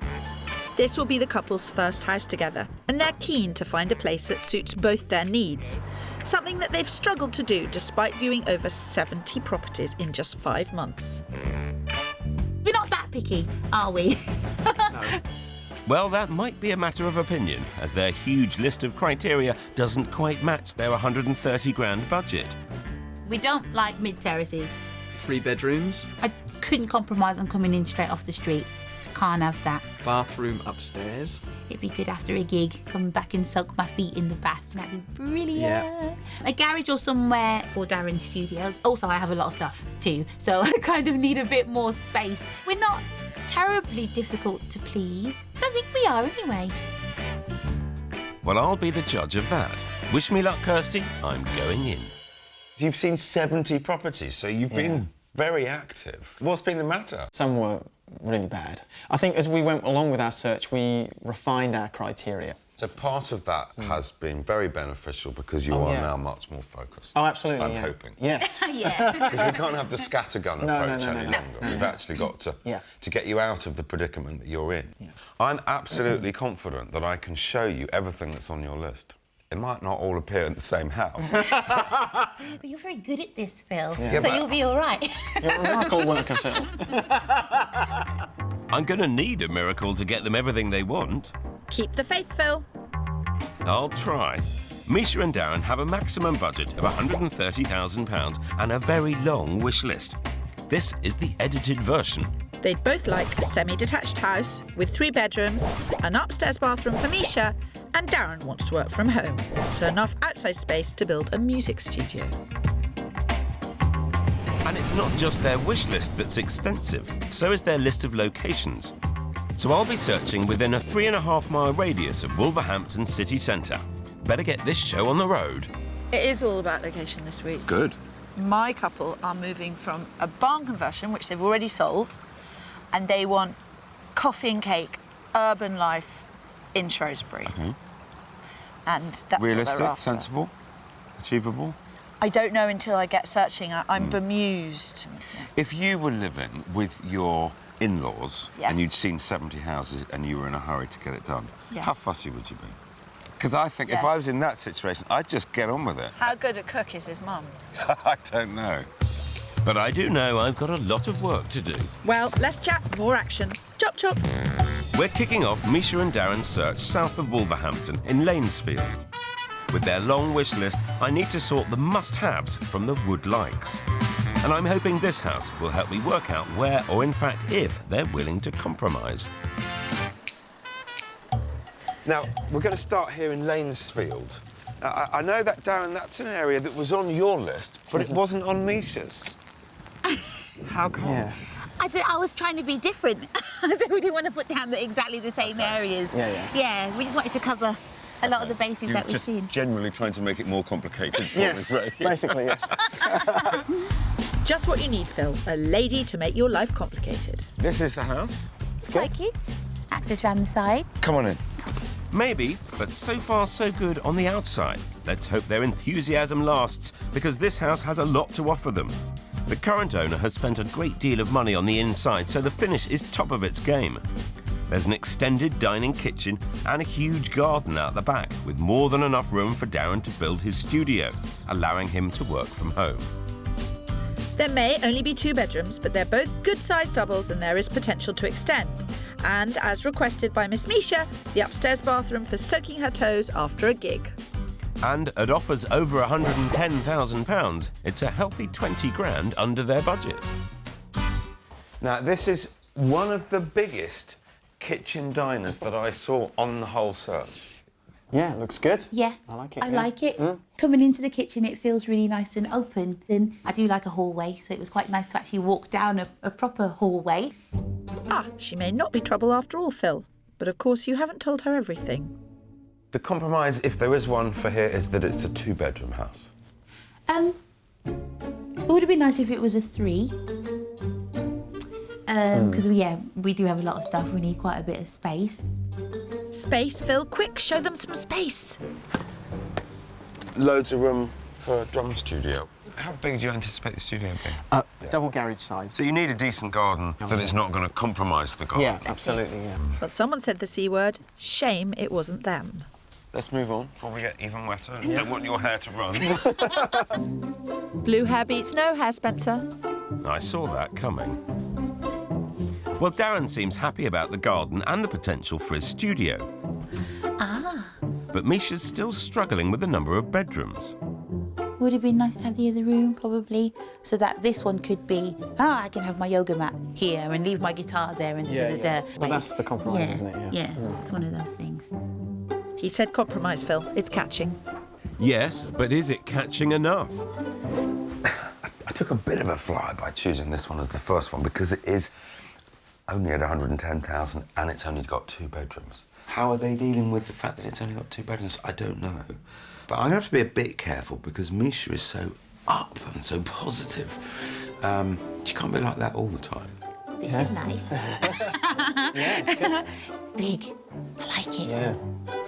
This will be the couple's first house together, and they're keen to find a place that suits both their needs, something that they've struggled to do despite viewing over 70 properties in just 5 months. We're not that picky, are we? Well, that might be a matter of opinion, as their huge list of criteria doesn't quite match their 130 grand budget. We don't like mid-terraces. 3 bedrooms. I couldn't compromise on coming in straight off the street. Can't have that. Bathroom upstairs. It'd be good after a gig, come back and soak my feet in the bath. That'd be brilliant. Yeah. A garage or somewhere for Darren's studio. Also, I have a lot of stuff too, so I kind of need a bit more space. We're not terribly difficult to please. I don't think we are anyway. Well, I'll be the judge of that. Wish me luck, Kirstie. I'm going in. You've seen 70 properties, so you've been very active. What's been the matter? Some were really bad. I think as we went along with our search, we refined our criteria. So part of that has been very beneficial because you are now much more focused. Oh, absolutely, I'm hoping. Yes. Because we can't have the scattergun approach any longer. No. We've actually got to get you out of the predicament that you're in. Yeah. I'm absolutely confident that I can show you everything that's on your list. It might not all appear in the same house. But you're very good at this, Phil, so you'll be all right. You're a remarkable worker, Phil. I'm going to need a miracle to get them everything they want. Keep the faith, Phil. I'll try. Misha and Darren have a maximum budget of £130,000 and a very long wish list. This is the edited version. They'd both like a semi-detached house with 3 bedrooms, an upstairs bathroom for Misha, and Darren wants to work from home, so enough outside space to build a music studio. And it's not just their wish list that's extensive, so is their list of locations. So I'll be searching within a 3.5 mile radius of Wolverhampton city centre. Better get this show on the road. It is all about location this week. Good. My couple are moving from a barn conversion, which they've already sold, and they want coffee and cake, urban life in Shrewsbury. Okay. And that's what Realistic, they're after. sensible, achievable? I don't know until I get searching. I'm bemused. If you were living with your in-laws Yes. and you'd seen 70 houses and you were in a hurry to get it done, Yes. how fussy would you be? Because I think if Yes. I was in that situation, I'd just get on with it. How good a cook is his mum? I don't know. But I do know I've got a lot of work to do. Well, less chat, more action. Chop, chop. We're kicking off Misha and Darren's search south of Wolverhampton in Lanesfield. With their long wish list, I need to sort the must-haves from the would-likes. And I'm hoping this house will help me work out where, or in fact if, they're willing to compromise. Now, we're going to start here in Lanesfield. I know that, Darren, that's an area that was on your list, but it wasn't on Misha's. How come? I said I was trying to be different. I said we didn't want to put down exactly the same areas. Yeah, we just wanted to cover a lot of the bases that we've seen. Generally trying to make it more complicated. Yes, basically, yes. Just what you need, Phil. A lady to make your life complicated. This is the house. It's quite cute. Access round the side. Come on in. Maybe, but so far so good on the outside. Let's hope their enthusiasm lasts, because this house has a lot to offer them. The current owner has spent a great deal of money on the inside, so the finish is top of its game. There's an extended dining kitchen and a huge garden out the back, with more than enough room for Darren to build his studio, allowing him to work from home. There may only be 2 bedrooms, but they're both good-sized doubles and there is potential to extend. And, as requested by Miss Misha, the upstairs bathroom for soaking her toes after a gig. And at offers over £110,000, it's a healthy 20 grand under their budget. Now, this is one of the biggest kitchen diners that I saw on the whole search. Yeah, it looks good. Yeah, I like it. I like it. Coming into the kitchen, it feels really nice and open. And I do like a hallway, so it was quite nice to actually walk down a proper hallway. Ah, she may not be trouble after all, Phil. But of course, you haven't told her everything. The compromise, if there is one for here, is that it's a 2-bedroom house. It would have been nice if it was a 3. Because, we do have a lot of stuff. We need quite a bit of space. Space, Phil, quick, show them some space. Loads of room for a drum studio. How big do you anticipate the studio being? Double garage size. So you need a decent garden that it's not going to compromise the garden. Yeah, absolutely, yeah. But someone said the C word. Shame it wasn't them. Let's move on before we get even wetter. I don't want your hair to run. Blue hair beats no hair, Spencer. I saw that coming. Well, Darren seems happy about the garden and the potential for his studio. But Misha's still struggling with the number of bedrooms. Would have been nice to have the other room, probably, so that this one could be, I can have my yoga mat here and leave my guitar there and da-da-da. But that's the compromise, isn't it? Yeah, it's one of those things. He said compromise, Phil. It's catching. Yes, but is it catching enough? I took a bit of a fly by choosing this one as the first one because it is only at 110,000 and it's only got 2 bedrooms. How are they dealing with the fact that it's only got 2 bedrooms? I don't know. But I'm going to have to be a bit careful because Misha is so up and so positive. She can't be like that all the time. This is nice. It's good. It's big. I like it. Yeah.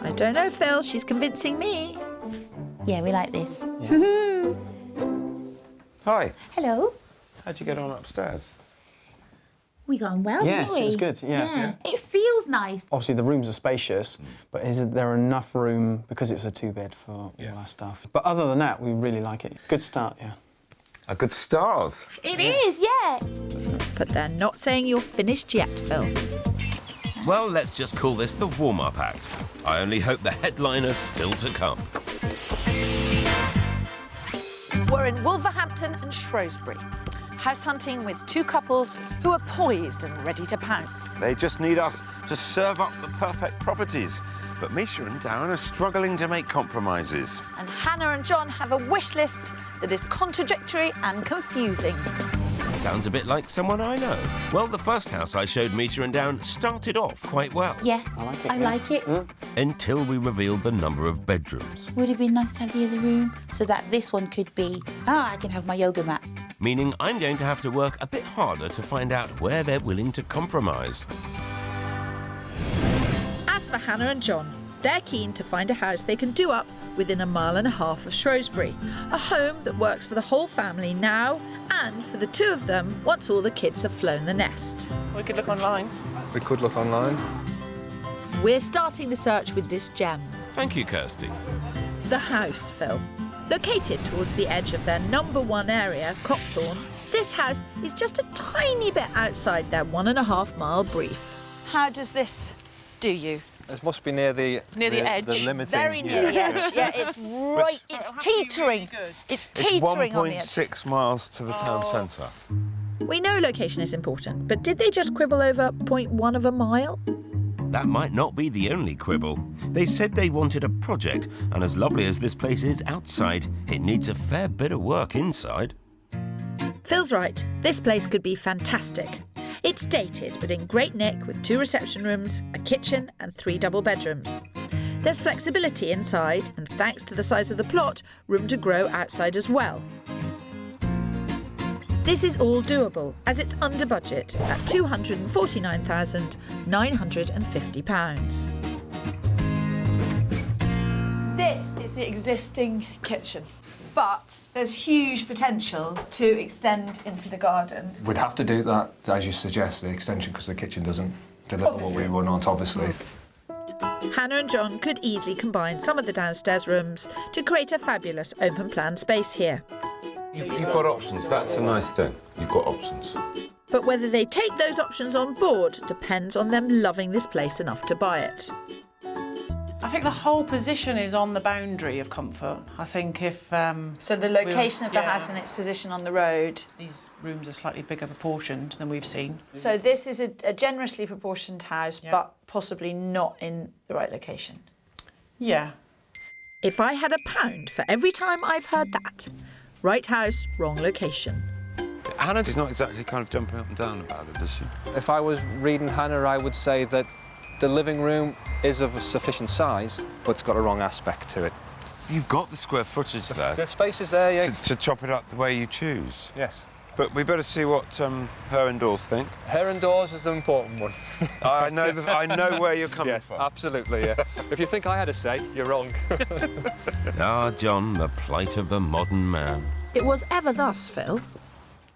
I don't know, Phil. She's convincing me. Yeah, we like this. Yeah. Hi. Hello. How'd you get on upstairs? We got on well, Yes, didn't we? it was good, yeah. It feels nice. Obviously, the rooms are spacious, but is there enough room, because it's a 2-bed, for all our stuff? But other than that, we really like it. Good start, yeah. A good start. It is, yeah. But they're not saying you're finished yet, Phil. Well, let's just call this the warm-up act. I only hope the headliner's still to come. We're in Wolverhampton and Shrewsbury, house hunting with 2 couples who are poised and ready to pounce. They just need us to serve up the perfect properties. But Misha and Darren are struggling to make compromises. And Hannah and John have a wish list that is contradictory and confusing. Sounds a bit like someone I know. Well, the first house I showed Misha and Darren started off quite well. Yeah, I like it. I like it. Until we revealed the number of bedrooms. Would have been nice to have the other room, so that this one could be, I can have my yoga mat. Meaning I'm going to have to work a bit harder to find out where they're willing to compromise. As for Hannah and John, they're keen to find a house they can do up within 1.5 miles of Shrewsbury. A home that works for the whole family now and for the 2 of them once all the kids have flown the nest. We could look online. We could look online. We're starting the search with this gem. Thank you, Kirstie. The house, Phil. Located towards the edge of their #1 area, Copthorne, this house is just a tiny bit outside their 1.5 mile brief. How does this do you? It must be near the edge. The limiting. Very near the edge. Yeah, it's right. It's teetering. It's teetering on the edge. 1.6 miles to the town centre. We know location is important, but did they just quibble over 0.1 of a mile? That might not be the only quibble. They said they wanted a project, and as lovely as this place is outside, it needs a fair bit of work inside. Phil's right. This place could be fantastic. It's dated, but in great nick with 2 reception rooms, a kitchen and 3 double bedrooms. There's flexibility inside, and thanks to the size of the plot, room to grow outside as well. This is all doable, as it's under budget at £249,950. This is the existing kitchen, but there's huge potential to extend into the garden. We'd have to do that, as you suggest, the extension, because the kitchen doesn't deliver what we want, obviously. Hannah and John could easily combine some of the downstairs rooms to create a fabulous open-plan space here. You've got options. That's the nice thing. You've got options. But whether they take those options on board depends on them loving this place enough to buy it. I think the whole position is on the boundary of comfort. I think if... So the location of the house and its position on the road. These rooms are slightly bigger proportioned than we've seen. So this is a generously proportioned house, but possibly not in the right location. Yeah. If I had £1 for every time I've heard that, right house, wrong location. Hannah's not exactly kind of jumping up and down about it, is she? If I was reading Hannah, I would say that the living room is of a sufficient size, but it's got a wrong aspect to it. You've got the square footage there. The space is there, yeah. To chop it up the way you choose. Yes. But we better see what her indoors think. Her indoors is an important one. I know where you're coming from. Absolutely, yeah. If you think I had a say, you're wrong. Ah, John, the plight of the modern man. It was ever thus, Phil.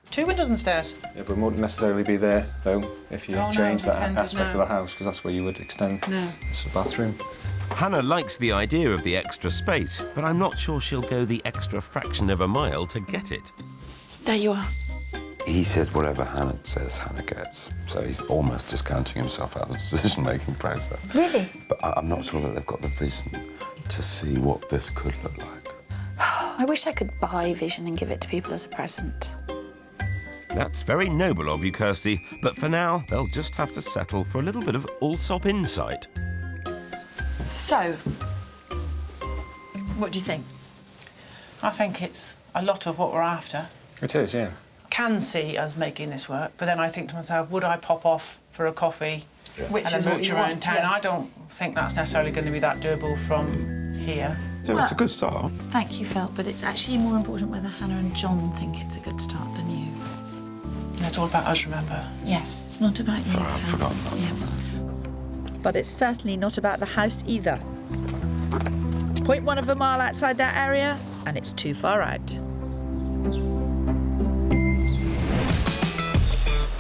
2 windows and stairs. Yeah, but it wouldn't necessarily be there, though, if you change that aspect of the house, because that's where you would extend this bathroom. Hannah likes the idea of the extra space, but I'm not sure she'll go the extra fraction of a mile to get it. There you are. He says whatever Hannah says, Hannah gets. So he's almost discounting himself out of the decision-making process. Really? But I'm not sure that they've got the vision to see what this could look like. I wish I could buy vision and give it to people as a present. That's very noble of you, Kirstie, but for now, they'll just have to settle for a little bit of Allsopp insight. So, what do you think? I think it's a lot of what we're after. It is, yeah. I can see us making this work, but then I think to myself, would I pop off for a coffee Which and is then what mooch you around want, town? yeah. I don't think that's necessarily going to be that doable from here. So it's a good start. Thank you, Phil, but it's actually more important whether Hannah and John think it's a good start than you. Yeah, it's all about us, remember? Yes, it's not about you, Sorry, I've Phil. forgotten that. Yeah. But it's certainly not about the house either. 0.1 of a mile outside that area, and it's too far out.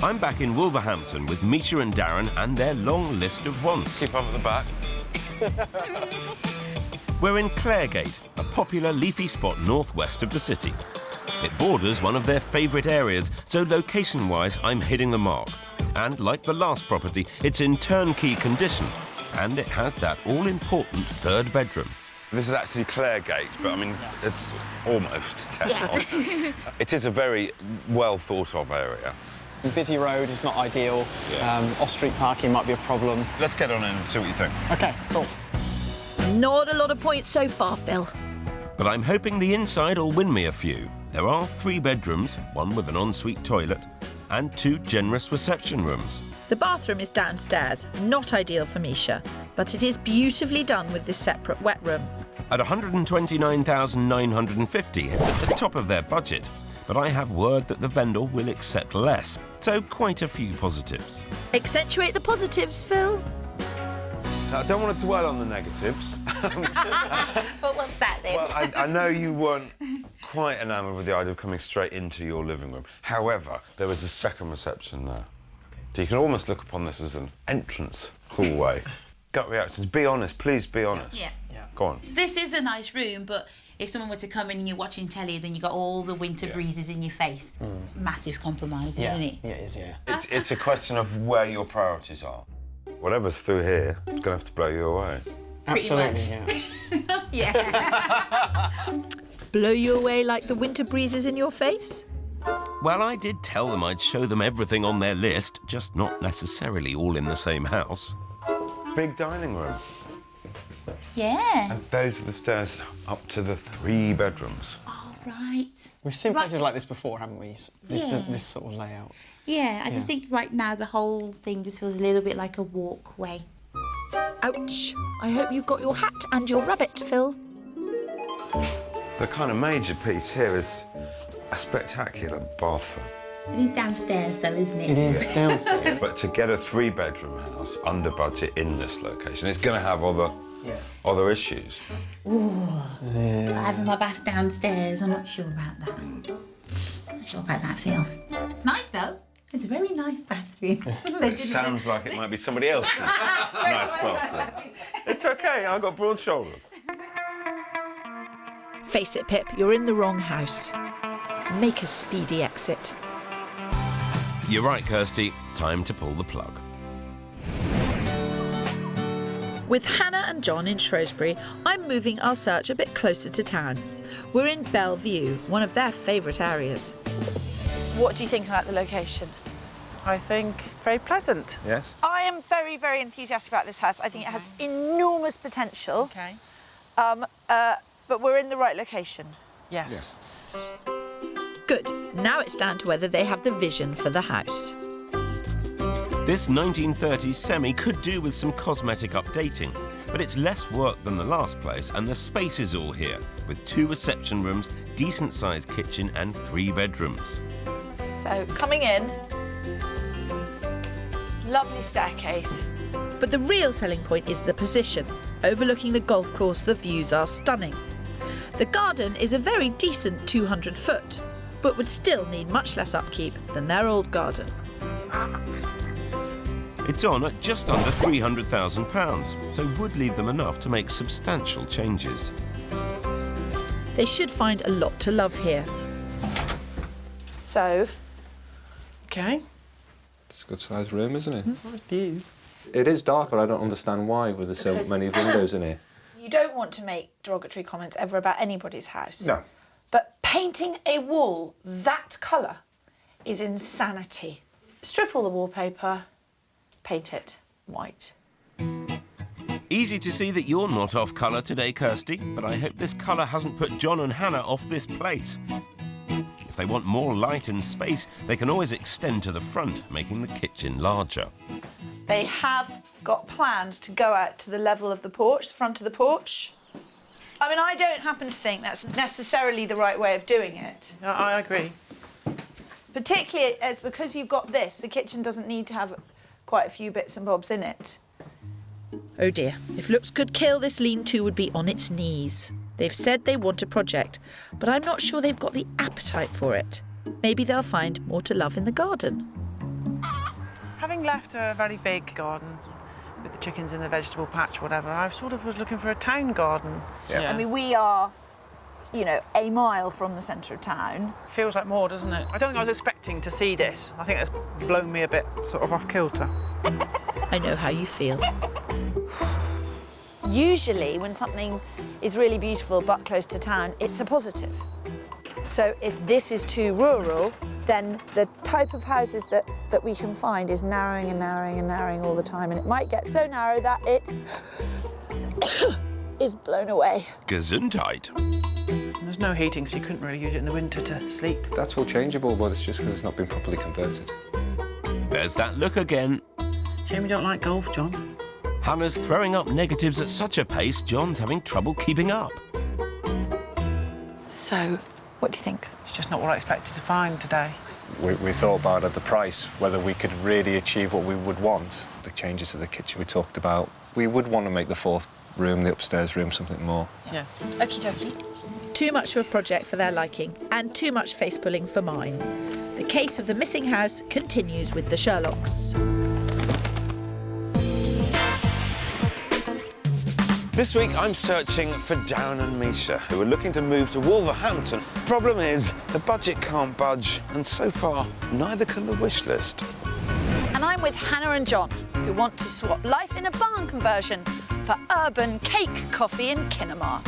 I'm back in Wolverhampton with Misha and Darren and their long list of wants. Keep on at the back. We're in Claregate, a popular leafy spot northwest of the city. It borders one of their favourite areas, so location-wise, I'm hitting the mark. And like the last property, it's in turnkey condition, and it has that all-important 3rd bedroom. This is actually Claregate, but I mean, it's almost town. It is a very well thought of area. Busy road is not ideal. Off-street parking might be a problem. Let's get on in and see what you think. OK, cool. Not a lot of points so far, Phil. But I'm hoping the inside will win me a few. There are 3 bedrooms, one with an ensuite toilet, and 2 generous reception rooms. The bathroom is downstairs, not ideal for Misha, but it is beautifully done with this separate wet room. At $129,950, it's at the top of their budget. But I have word that the vendor will accept less, so quite a few positives. Accentuate the positives, Phil. Now, I don't want to dwell on the negatives. But what's that then? Well, I know you weren't quite enamoured with the idea of coming straight into your living room. However, there was a second reception there. So you can almost look upon this as an entrance hallway. Gut reactions. Be honest, please be honest. Yeah. Go on. This is a nice room, but if someone were to come in and you're watching telly, then you got all the winter breezes in your face. Massive compromise, isn't it? Yeah, it is, yeah. It's a question of where your priorities are. Whatever's through here is going to have to blow you away. Absolutely, yeah. Yeah. Blow you away like the winter breezes in your face? Well, I did tell them I'd show them everything on their list, just not necessarily all in the same house. Big dining room. Yeah. And those are the stairs up to the 3 bedrooms. Oh, right. We've seen places like this before, haven't we? Yeah. This sort of layout. Yeah, I just think right now the whole thing just feels a little bit like a walkway. Ouch. I hope you've got your hat and your rabbit, Phil. The kind of major piece here is a spectacular bathroom. It is downstairs though, isn't it? It is downstairs. But to get a 3-bedroom house under budget in this location, it's going to have other issues. Ooh. But having my bath downstairs, I'm not sure about that. Not sure about that, Phil. Nice though. It's a very nice bathroom. It sounds like it might be somebody else's nice bathroom. It's okay, I've got broad shoulders. Face it, Pip, you're in the wrong house. Make a speedy exit. You're right, Kirstie. Time to pull the plug. With Hannah and John in Shrewsbury, I'm moving our search a bit closer to town. We're in Bellevue, one of their favourite areas. What do you think about the location? I think it's very pleasant. Yes. I am very, very enthusiastic about this house. I think it has enormous potential. Okay. But we're in the right location. Yes. Good. Now it's down to whether they have the vision for the house. This 1930s semi could do with some cosmetic updating, but it's less work than the last place, and the space is all here, with 2 reception rooms, decent-sized kitchen and 3 bedrooms. So, coming in, lovely staircase. But the real selling point is the position. Overlooking the golf course, the views are stunning. The garden is a very decent 200 foot, but would still need much less upkeep than their old garden. It's on at just under £300,000, so would leave them enough to make substantial changes. They should find a lot to love here. So... Okay. It's a good sized room, isn't it? Nice view. It is dark, but I don't understand why, with so many windows in here. You don't want to make derogatory comments ever about anybody's house. No. But painting a wall that colour is insanity. Strip all the wallpaper, paint it white. Easy to see that you're not off colour today, Kirstie, but I hope this colour hasn't put John and Hannah off this place. If they want more light and space, they can always extend to the front, making the kitchen larger. They have got plans to go out to the level of the porch, the front of the porch. I mean, I don't happen to think that's necessarily the right way of doing it. I agree. Particularly as because you've got this, the kitchen doesn't need to have quite a few bits and bobs in it. Oh dear, if looks could kill, this lean-to would be on its knees. They've said they want a project, but I'm not sure they've got the appetite for it. Maybe they'll find more to love in the garden. Having left a very big garden with the chickens in the vegetable patch, whatever, I sort of was looking for a town garden. I mean, we are, you know, a mile from the centre of town. Feels like more, doesn't it? I don't think I was expecting to see this. I think it's blown me a bit sort of off kilter. I know how you feel. Usually, when something is really beautiful but close to town, it's a positive. So if this is too rural, then the type of houses that we can find is narrowing and narrowing and narrowing all the time, and it might get so narrow that it is blown away. Gesundheit. There's no heating, so you couldn't really use it in the winter to sleep. That's all changeable, but it's just because it's not been properly converted. There's that look again. Shame you don't like golf, John. Hannah's throwing up negatives at such a pace, John's having trouble keeping up. So, what do you think? It's just not what I expected to find today. We thought about at the price whether we could really achieve what we would want. The changes to the kitchen we talked about. We would want to make the 4th room, the upstairs room, something more. Yeah. Okie dokie. Too much of a project for their liking, and too much face-pulling for mine. The case of the missing house continues with the Sherlocks. This week I'm searching for Darren and Misha, who are looking to move to Wolverhampton. Problem is, the budget can't budge, and so far, neither can the wish list. And I'm with Hannah and John. who want to swap life in a barn conversion for urban cake, coffee and kinema.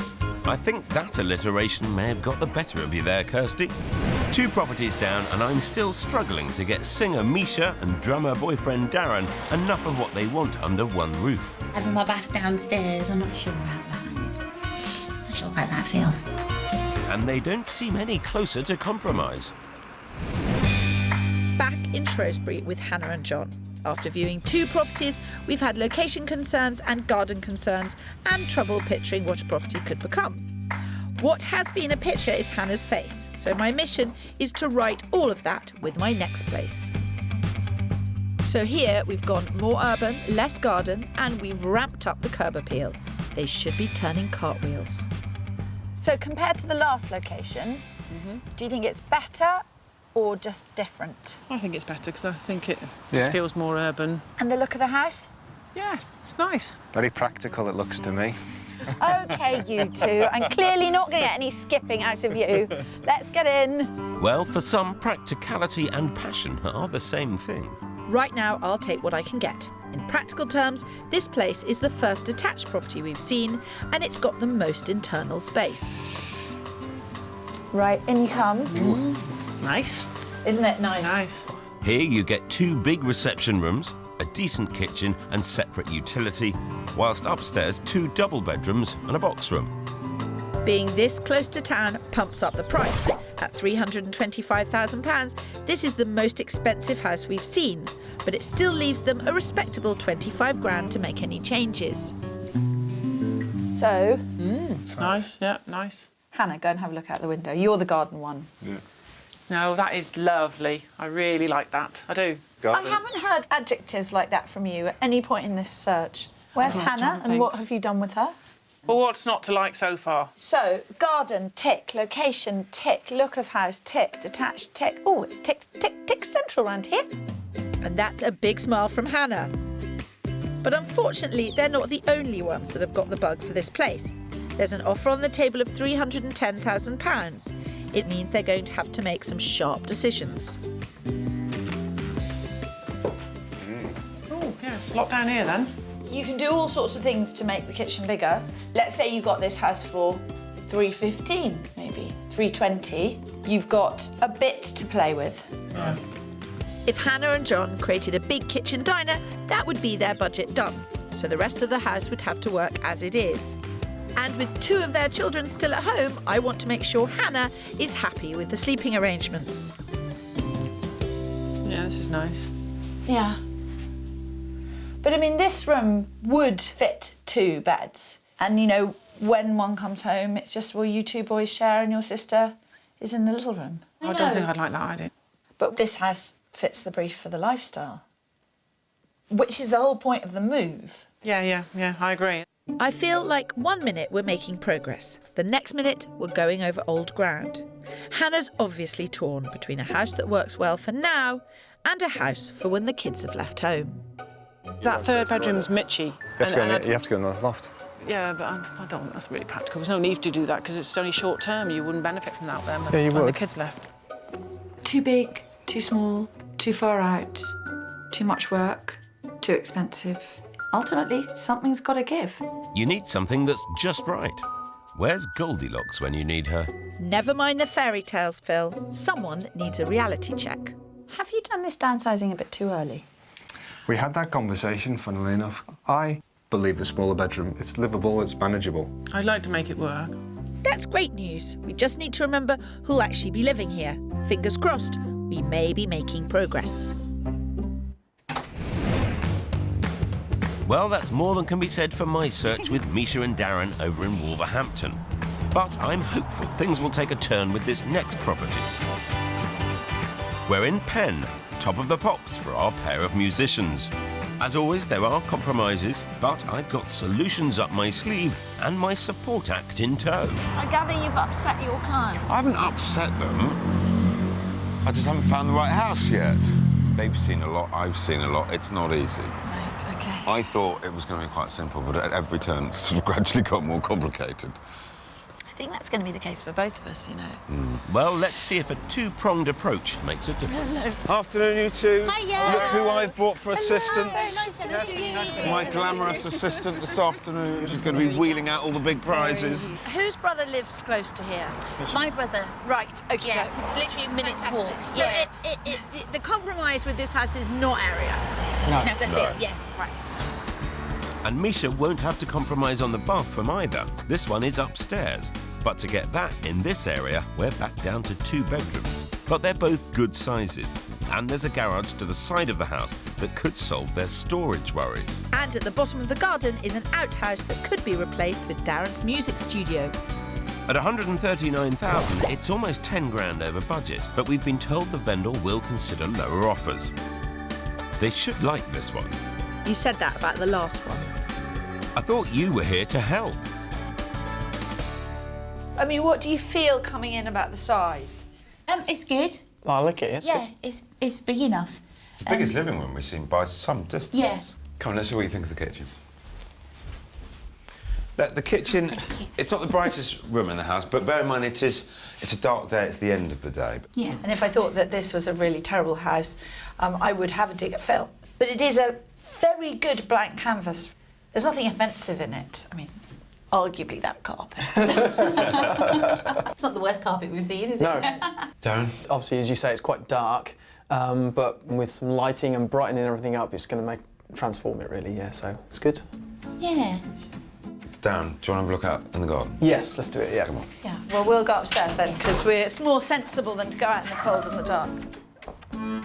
I think that alliteration may have got the better of you there, Kirstie. 2 properties down and I'm still struggling to get singer Misha and drummer boyfriend Darren enough of what they want under one roof. Having my bath downstairs, I'm not sure about that. Not sure about that, Phil. And they don't seem any closer to compromise. Back in Shrewsbury with Hannah and John. After viewing 2 properties, we've had location concerns and garden concerns and trouble picturing what a property could become. What has been a picture is Hannah's face, so my mission is to write all of that with my next place. So here we've gone more urban, less garden, and we've ramped up the curb appeal. They should be turning cartwheels. So compared to the last location, do you think it's better or just different? I think it's better because I think it Yeah. just feels more urban. And the look of the house? Yeah, it's nice. Very practical, it looks to me. OK, you two. I'm clearly not going to get any skipping out of you. Let's get in. Well, for some, practicality and passion are the same thing. Right now, I'll take what I can get. In practical terms, this place is the first detached property we've seen, and it's got the most internal space. Right, in you come. Nice. Isn't it nice? Nice. Here you get 2 big reception rooms, a decent kitchen and separate utility, whilst upstairs 2 double bedrooms and a box room. Being this close to town pumps up the price. At £325,000, this is the most expensive house we've seen, but it still leaves them a respectable 25 grand to make any changes. So, Nice, yeah, nice. Hannah, go and have a look out the window. You're the garden one. Yeah. No, that is lovely. I really like that. I do. I haven't heard adjectives like that from you at any point in this search. Where's Oh, Hannah John, and what thanks. have you done with her? Well, what's not to like so far? So, garden, tick. Location, tick. Look of house, tick. Detached, tick. Oh, it's tick, tick, tick central around here. And that's a big smile from Hannah. But unfortunately, they're not the only ones that have got the bug for this place. There's an offer on the table of £310,000. It means they're going to have to make some sharp decisions. Oh, yes, a lot down here then. You can do all sorts of things to make the kitchen bigger. Let's say you got this house for 315, maybe 320. You've got a bit to play with. Yeah. If Hannah and John created a big kitchen diner, that would be their budget done. So the rest of the house would have to work as it is. And with 2 of their children still at home, I want to make sure Hannah is happy with the sleeping arrangements. Yeah, this is nice. Yeah. But I mean, this room would fit 2 beds. And, you know, when one comes home, it's just, well, you 2 boys share and your sister is in the little room. I don't think I'd like that idea. But this house fits the brief for the lifestyle, which is the whole point of the move. Yeah, I agree. I feel like 1 minute we're making progress, the next minute we're going over old ground. Hannah's obviously torn between a house that works well for now and a house for when the kids have left home. That 3rd bedroom's Mitchy. You have to go in the loft. Yeah, but I don't think that's really practical. There's no need to do that because it's only short term. You wouldn't benefit from that then Yeah, you when the would. kids left. Too big, too small, too far out, too much work, too expensive. Ultimately, something's got to give. You need something that's just right. Where's Goldilocks when you need her? Never mind the fairy tales, Phil. Someone needs a reality check. Have you done this downsizing a bit too early? We had that conversation, funnily enough. I believe the smaller bedroom, it's livable, it's manageable. I'd like to make it work. That's great news. We just need to remember who'll actually be living here. Fingers crossed, we may be making progress. Well, that's more than can be said for my search with Misha and Darren over in Wolverhampton. But I'm hopeful things will take a turn with this next property. We're in Penn, top of the pops for our pair of musicians. As always, there are compromises, but I've got solutions up my sleeve and my support act in tow. I gather you've upset your clients. I haven't upset them. I just haven't found the right house yet. They've seen a lot, I've seen a lot. It's not easy. Right, OK. I thought it was going to be quite simple, but at every turn it's sort of gradually got more complicated. think that's going to be the case for both of us, you know. Well, let's see if a two-pronged approach makes a difference. Afternoon, you two. Hiya. Look who I've brought for assistance. Very nice to meet you. My glamorous assistant this afternoon. She's going to be wheeling out all the big prizes. Whose brother lives close to here? My brother. Right, okay. Yeah, it's literally a minute's walk. So the compromise with this house is not area. No, that's it. Yeah. Right. And Misha won't have to compromise on the bathroom either. This one is upstairs. But to get that in this area, we're back down to 2 bedrooms. But they're both good sizes. And there's a garage to the side of the house that could solve their storage worries. And at the bottom of the garden is an outhouse that could be replaced with Darren's music studio. At 139,000, it's almost 10 grand over budget, but we've been told the vendor will consider lower offers. They should like this one. You said that about the last one. I thought you were here to help. I mean, what do you feel coming in about the size? It's good. I like it, it's good. It's big enough. It's the biggest living room we've seen by some distance. Yeah. Come on, let's see what you think of the kitchen. Look, the kitchen, it's not the brightest room in the house, but bear in mind it's a dark day, it's the end of the day. Yeah. And if I thought that this was a really terrible house, I would have a dig at Phil. But it is a very good blank canvas. There's nothing offensive in it. I mean, arguably that carpet. It's not the worst carpet we've seen, is it? No. Darren? Obviously, as you say, it's quite dark, but with some lighting and brightening everything up, it's going to transform it, really, yeah, so it's good. Yeah. Darren, do you want to have a look out in the garden? Yes, let's do it, yeah. Come on. Yeah, well, we'll go upstairs then, because it's more sensible than to go out in the cold and the dark.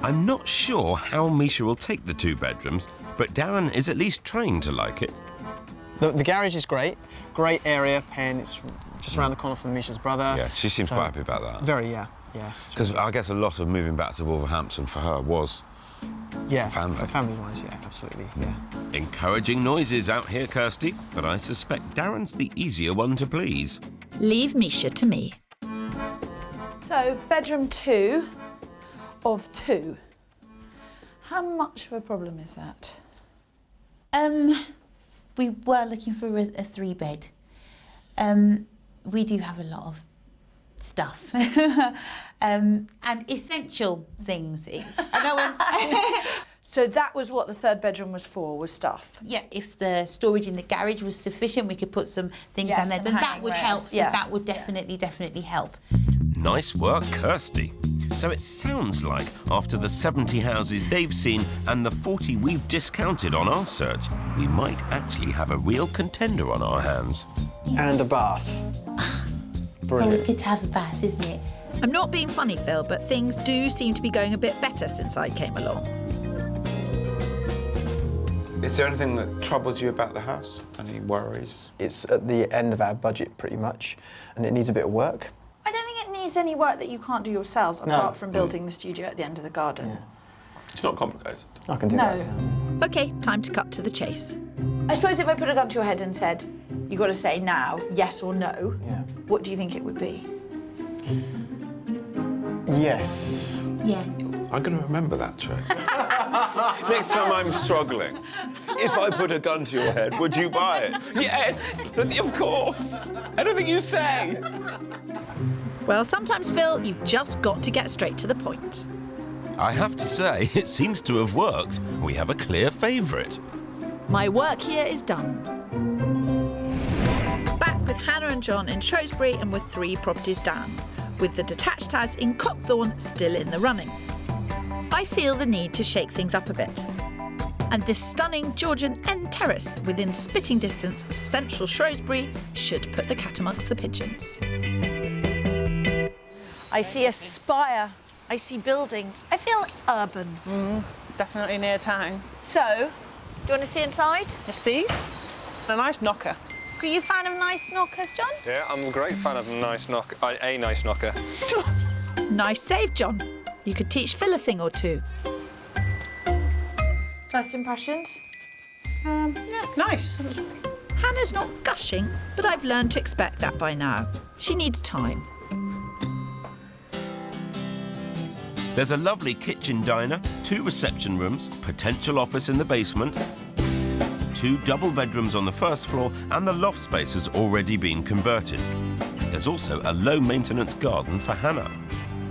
I'm not sure how Misha will take the 2 bedrooms, but Darren is at least trying to like it. The garage is great. Great area, pen. It's just around the corner from Misha's brother. Yeah, she seems quite happy about that. Very, yeah. Because I guess a lot of moving back to Wolverhampton for her was family. Family-wise, yeah, absolutely, yeah. Encouraging noises out here, Kirstie, but I suspect Darren's the easier one to please. Leave Misha to me. So, bedroom 2 of 2. How much of a problem is that? We were looking for a 3-bed. We do have a lot of stuff and essential things. So that was what the 3rd bedroom was for, was stuff? Yeah, if the storage in the garage was sufficient, we could put some things down there. Then that would help. Yeah. That would definitely help. Nice work, Kirstie. So it sounds like after the 70 houses they've seen and the 40 we've discounted on our search, we might actually have a real contender on our hands. And a bath. It's always good to have a bath, isn't it? I'm not being funny, Phil, but things do seem to be going a bit better since I came along. Is there anything that troubles you about the house? Any worries? It's at the end of our budget, pretty much, and it needs a bit of work. I don't think it needs any work that you can't do yourselves, apart from building the studio at the end of the garden. Yeah. It's not complicated. I can do No. that. OK, time to cut to the chase. I suppose if I put a gun to your head and said, you've got to say now, yes or no, what do you think it would be? Yes. Yeah. I'm going to remember that trick. Next time I'm struggling, if I put a gun to your head, would you buy it? Yes, of course. Anything you say. Well, sometimes, Phil, you've just got to get straight to the point. I have to say, it seems to have worked. We have a clear favourite. My work here is done. Back with Hannah and John in Shrewsbury and with 3 properties down, with the detached house in Copthorne still in the running. I feel the need to shake things up a bit. And this stunning Georgian end terrace within spitting distance of central Shrewsbury should put the cat amongst the pigeons. I see a spire. I see buildings. I feel urban. Definitely near town. So, do you want to see inside? Yes, please. A nice knocker. Are you a fan of nice knockers, John? Yeah, I'm a great fan of a nice knocker. Nice save, John. You could teach Phil a thing or two. First impressions? Yeah, nice. Hannah's not gushing, but I've learned to expect that by now. She needs time. There's a lovely kitchen diner, 2 reception rooms, potential office in the basement, 2 double bedrooms on the first floor, and the loft space has already been converted. there's also a low-maintenance garden for Hannah.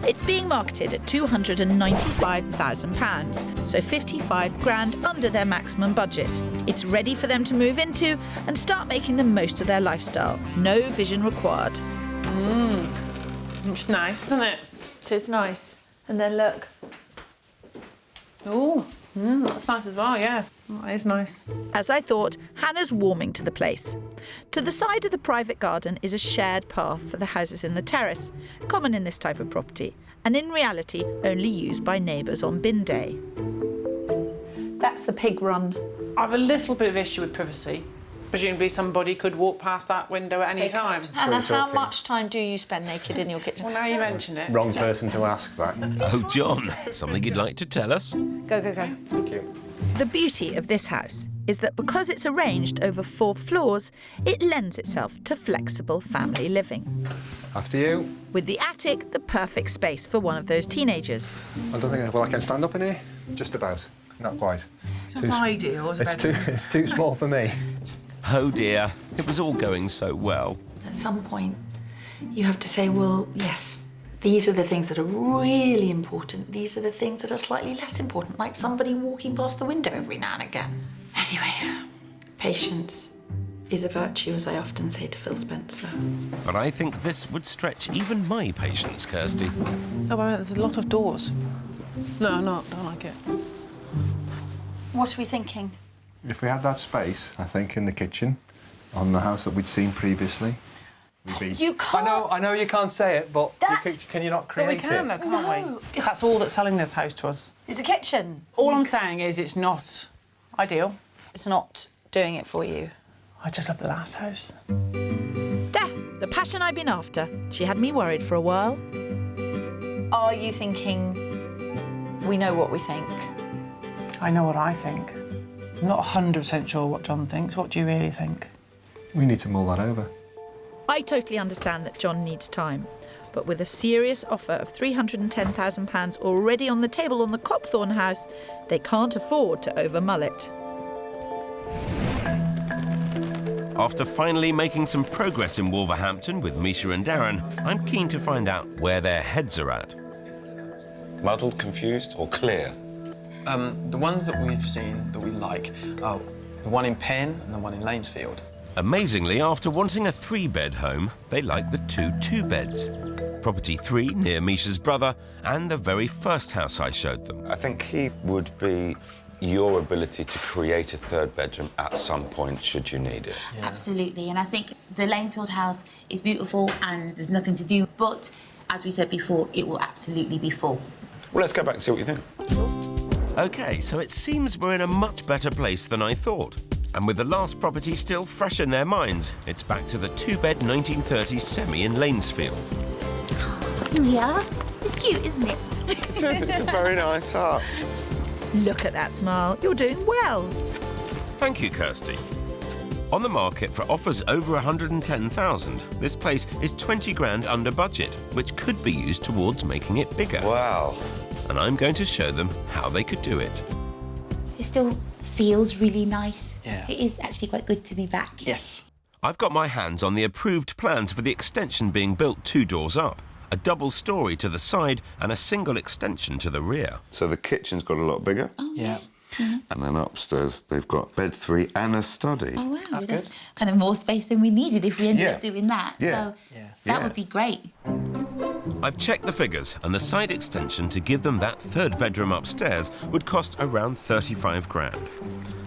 It's being marketed at £295,000, so 55 grand under their maximum budget. It's ready for them to move into and start making the most of their lifestyle. No vision required. It's nice, isn't it? It is nice. And then look. Oh, that's nice as well, yeah. That is nice. As I thought, Hannah's warming to the place. To the side of the private garden is a shared path for the houses in the terrace, common in this type of property, and in reality only used by neighbours on bin day. That's the pig run. I have a little bit of issue with privacy. Presumably somebody could walk past that window at any time. Hannah, how much time do you spend naked in your kitchen? Well, now you mention it. Wrong person to ask that. Oh, John, something you'd like to tell us? Go, go, go. Thank you. The beauty of this house is that because it's arranged over 4 floors, it lends itself to flexible family living. After you. With the attic, the perfect space for one of those teenagers. I don't think I can stand up in here. Just about. Not quite. It's not ideal as a bedroom. It's too small for me. Oh dear, it was all going so well. At some point, you have to say, well, yes, these are the things that are really important. These are the things that are slightly less important, like somebody walking past the window every now and again. Anyway, patience is a virtue, as I often say to Phil Spencer. But I think this would stretch even my patience, Kirstie. Oh, well, there's a lot of doors. No, don't like it. What are we thinking? If we had that space, I think, in the kitchen, on the house that we'd seen previously, we'd be... You can't... I know you can't say it, but can you not create we can, it? though, can't we? That's all that's selling this house to us. It's a kitchen. All I'm saying is it's not ideal. It's not doing it for you. I just love the last house. There, the passion I've been after. She had me worried for a while. Are you thinking we know what we think? I know what I think. I'm not 100% sure what John thinks. What do you really think? We need to mull that over. I totally understand that John needs time, but with a serious offer of £310,000 already on the table on the Copthorne house, they can't afford to over-mull it. After finally making some progress in Wolverhampton with Misha and Darren, I'm keen to find out where their heads are at. Muddled, confused, or clear? The ones that we've seen that we like are the one in Penn and the one in Lanesfield. Amazingly, after wanting a 3-bed home, they like the 2 2-beds. Property 3 near Misha's brother and the very first house I showed them. I think key would be your ability to create a 3rd bedroom at some point should you need it. Yeah. Absolutely, and I think the Lanesfield house is beautiful and there's nothing to do, but as we said before, it will absolutely be full. Well, let's go back and see what you think. OK, so it seems we're in a much better place than I thought. And with the last property still fresh in their minds, it's back to the 2-bed 1930s semi in Lanesfield. Yeah, it's cute, isn't it? It's a very nice house. Look at that smile. You're doing well. Thank you, Kirstie. On the market for offers over 110,000, this place is 20 grand under budget, which could be used towards making it bigger. Wow. And I'm going to show them how they could do it. It still feels really nice. Yeah. It is actually quite good to be back. Yes. I've got my hands on the approved plans for the extension being built 2 doors up, a double storey to the side and a single extension to the rear. So the kitchen's got a lot bigger. Oh, yeah. And then upstairs, they've got bed 3 and a study. Oh, wow. That's kind of more space than we needed if we ended up doing that. Yeah. So that would be great. I've checked the figures, and the side extension to give them that 3rd bedroom upstairs would cost around 35 grand.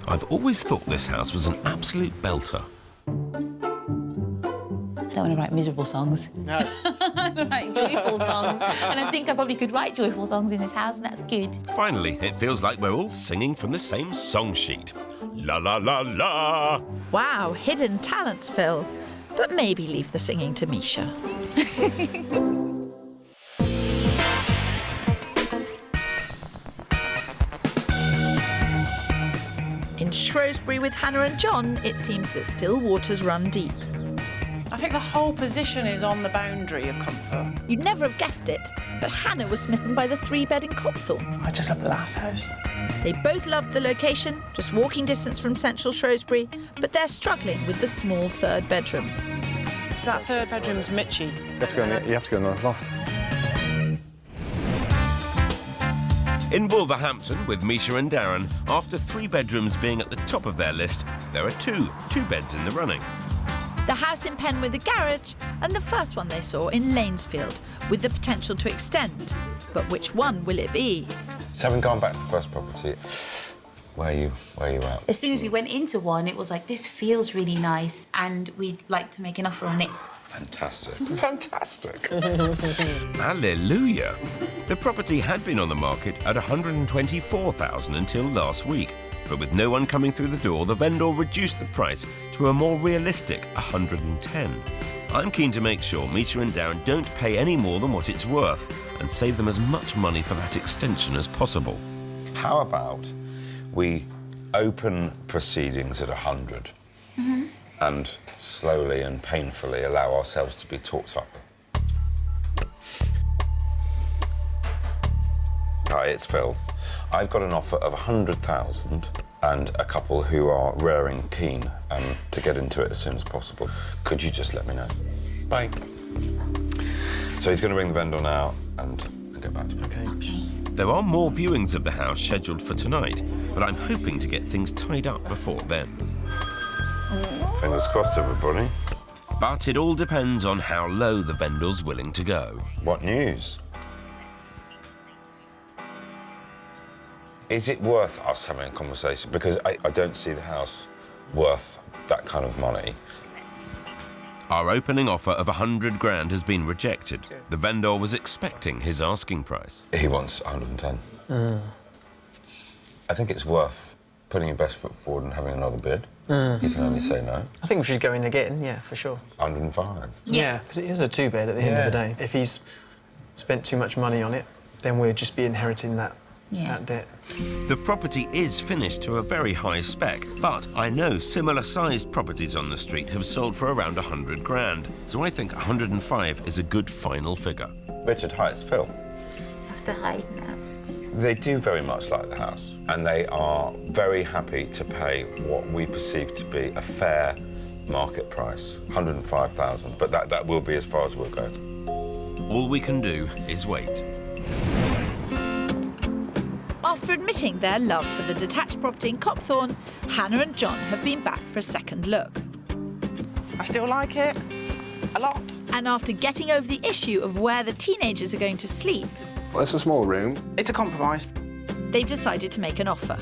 I've always thought this house was an absolute belter. I don't want to write miserable songs. No. I want to write joyful songs. And I think I probably could write joyful songs in this house, and that's good. Finally, it feels like we're all singing from the same song sheet. La la la la! Wow, hidden talents, Phil. But maybe leave the singing to Misha. In Shrewsbury with Hannah and John, it seems that still waters run deep. I think the whole position is on the boundary of comfort. You'd never have guessed it, but Hannah was smitten by the 3-bed in Copthorne. I just love the last house. They both loved the location, just walking distance from central Shrewsbury, but they're struggling with the small 3rd bedroom. That third bedroom's Mitchy. You have to go in the loft. In Wolverhampton, with Misha and Darren, after 3 bedrooms being at the top of their list, there are two beds in the running. The house in Penn with a garage, and the first one they saw in Lanesfield, with the potential to extend. But which one will it be? So having gone back to the first property, where are you at? As soon as we went into one, it was like, this feels really nice, and we'd like to make an offer on it. Fantastic. Fantastic. Hallelujah! The property had been on the market at $124,000 until last week, but with no one coming through the door, the vendor reduced the price to a more realistic $110,000. I'm keen to make sure Misha and Darren don't pay any more than what it's worth and save them as much money for that extension as possible. How about we open proceedings at 100 and slowly and painfully allow ourselves to be talked up? Hi, it's Phil. I've got an offer of 100,000 and a couple who are raring keen to get into it as soon as possible. Could you just let me know? Bye. So he's going to ring the vendor now and get back to me. Okay. There are more viewings of the house scheduled for tonight, but I'm hoping to get things tied up before then. Fingers crossed, everybody. But it all depends on how low the vendor's willing to go. What news? Is it worth us having a conversation? Because I don't see the house worth that kind of money. Our opening offer of 100 grand has been rejected. The vendor was expecting his asking price. He wants 110. I think it's worth putting your best foot forward and having another bid. You can only say no. I think we should go in again, yeah, for sure. 105. Yeah, because it is a 2-bed at the end of the day. If he's spent too much money on it, then we'll just be inheriting that debt. The property is finished to a very high spec, but I know similar-sized properties on the street have sold for around 100 grand, so I think 105 is a good final figure. Richard, hi, it's Phil. Have to hide now. They do very much like the house, and they are very happy to pay what we perceive to be a fair market price, 105,000, but that will be as far as we'll go. All we can do is wait. After admitting their love for the detached property in Copthorne, Hannah and John have been back for a second look. I still like it. A lot. And after getting over the issue of where the teenagers are going to sleep, Well, it's a small room. It's a compromise. they've decided to make an offer.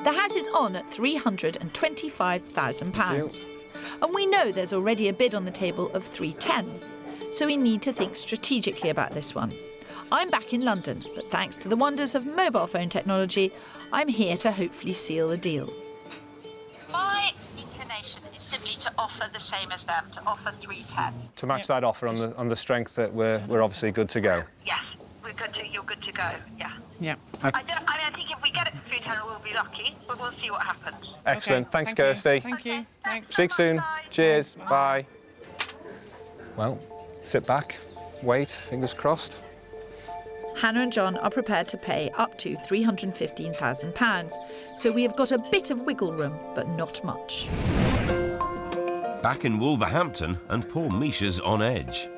The house is on at £325,000. And we know there's already a bid on the table of 310, so we need to think strategically about this one. I'm back in London, but thanks to the wonders of mobile phone technology, I'm here to hopefully seal the deal. My inclination is simply to offer the same as them, to offer 310. To match that offer on the strength that we're obviously good to go. Yes, you're good to go, yeah. Yeah. I think if we get it to 310, we'll be lucky, but we'll see what happens. Excellent. Okay, Thanks, thank Kirstie. you. Thank you. Thanks. Speak soon. Cheers. Bye. Well, sit back, wait, fingers crossed. Hannah and John are prepared to pay up to £315,000, so we have got a bit of wiggle room, but not much. Back in Wolverhampton, and poor Misha's on edge.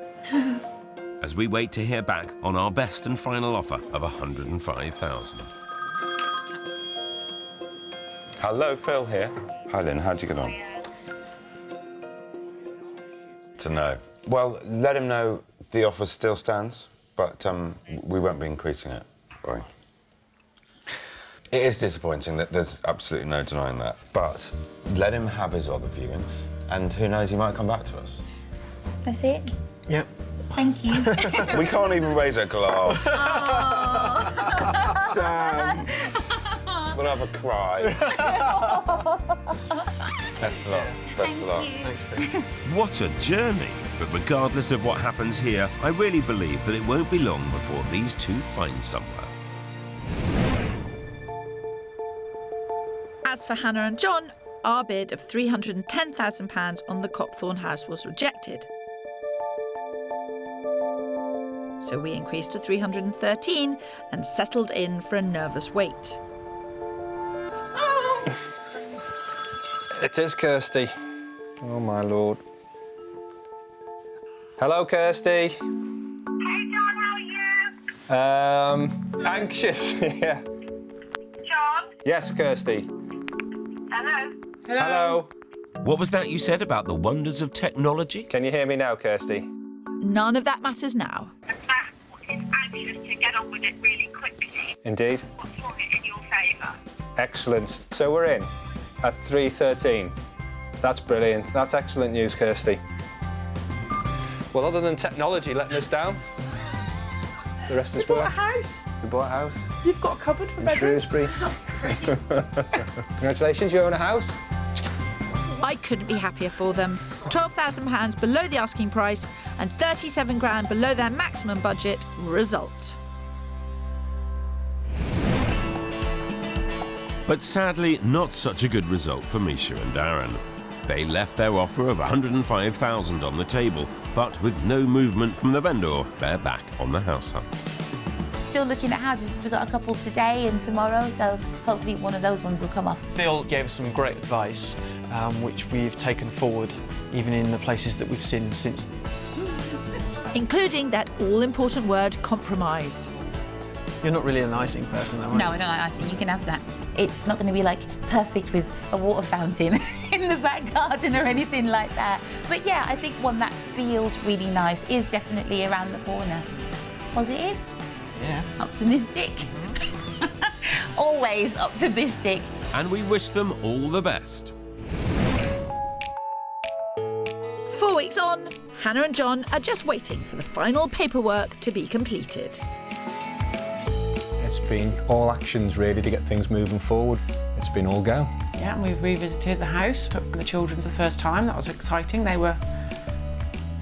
As we wait to hear back on our best and final offer of 105,000. Hello, Phil here. Hi, Lynn, how'd you get on? To know. Well, let him know the offer still stands, but we won't be increasing it. Bye. It is disappointing that there's absolutely no denying that, but let him have his other viewings, and who knows, he might come back to us. That's it? Yep. Thank you. We can't even raise a glass. Damn. We'll have a cry. Best of luck. Best of luck. Thanks, Phil. What a journey! But regardless of what happens here, I really believe that it won't be long before these two find somewhere. As for Hannah and John, our bid of £310,000 on the Copthorne house was rejected. So we increased to 313 and settled in for a nervous wait. It is Kirstie. Oh, my Lord. Hello, Kirstie. Hey, John, how are you? Anxious, yeah. John? Yes, Kirstie. Hello? Hello. What was that you said about the wonders of technology? Can you hear me now, Kirstie? None of that matters now. The passport is anxious to get on with it really quickly. Indeed. What's for it in your favour? Excellent. So we're in at 3:13. That's brilliant. That's excellent news, Kirstie. Well, other than technology letting us down, the rest is work. You bought a house. We bought a house. You've got a cupboard for In bedroom. Shrewsbury. Congratulations, you own a house. I couldn't be happier for them. £12,000 below the asking price and 37 grand below their maximum budget. Result. But sadly, not such a good result for Misha and Darren. They left their offer of $105,000 on the table, but with no movement from the vendor, they're back on the house hunt. Still looking at houses. We've got a couple today and tomorrow, so hopefully one of those ones will come off. Phil gave us some great advice, which we've taken forward, even in the places that we've seen since. Including that all-important word, compromise. You're not really an icing person, though, are No, I don't like icing. You can have that. It's not going to be like perfect with a water fountain in the back garden or anything like that. But yeah, I think one that feels really nice is definitely around the corner. Positive? Yeah. Optimistic? Always optimistic. And we wish them all the best. 4 weeks on, Hannah and John are just waiting for the final paperwork to be completed. It's been all actions, really, to get things moving forward. It's been all go. Yeah, and we've revisited the house, took the children for the first time. That was exciting. They were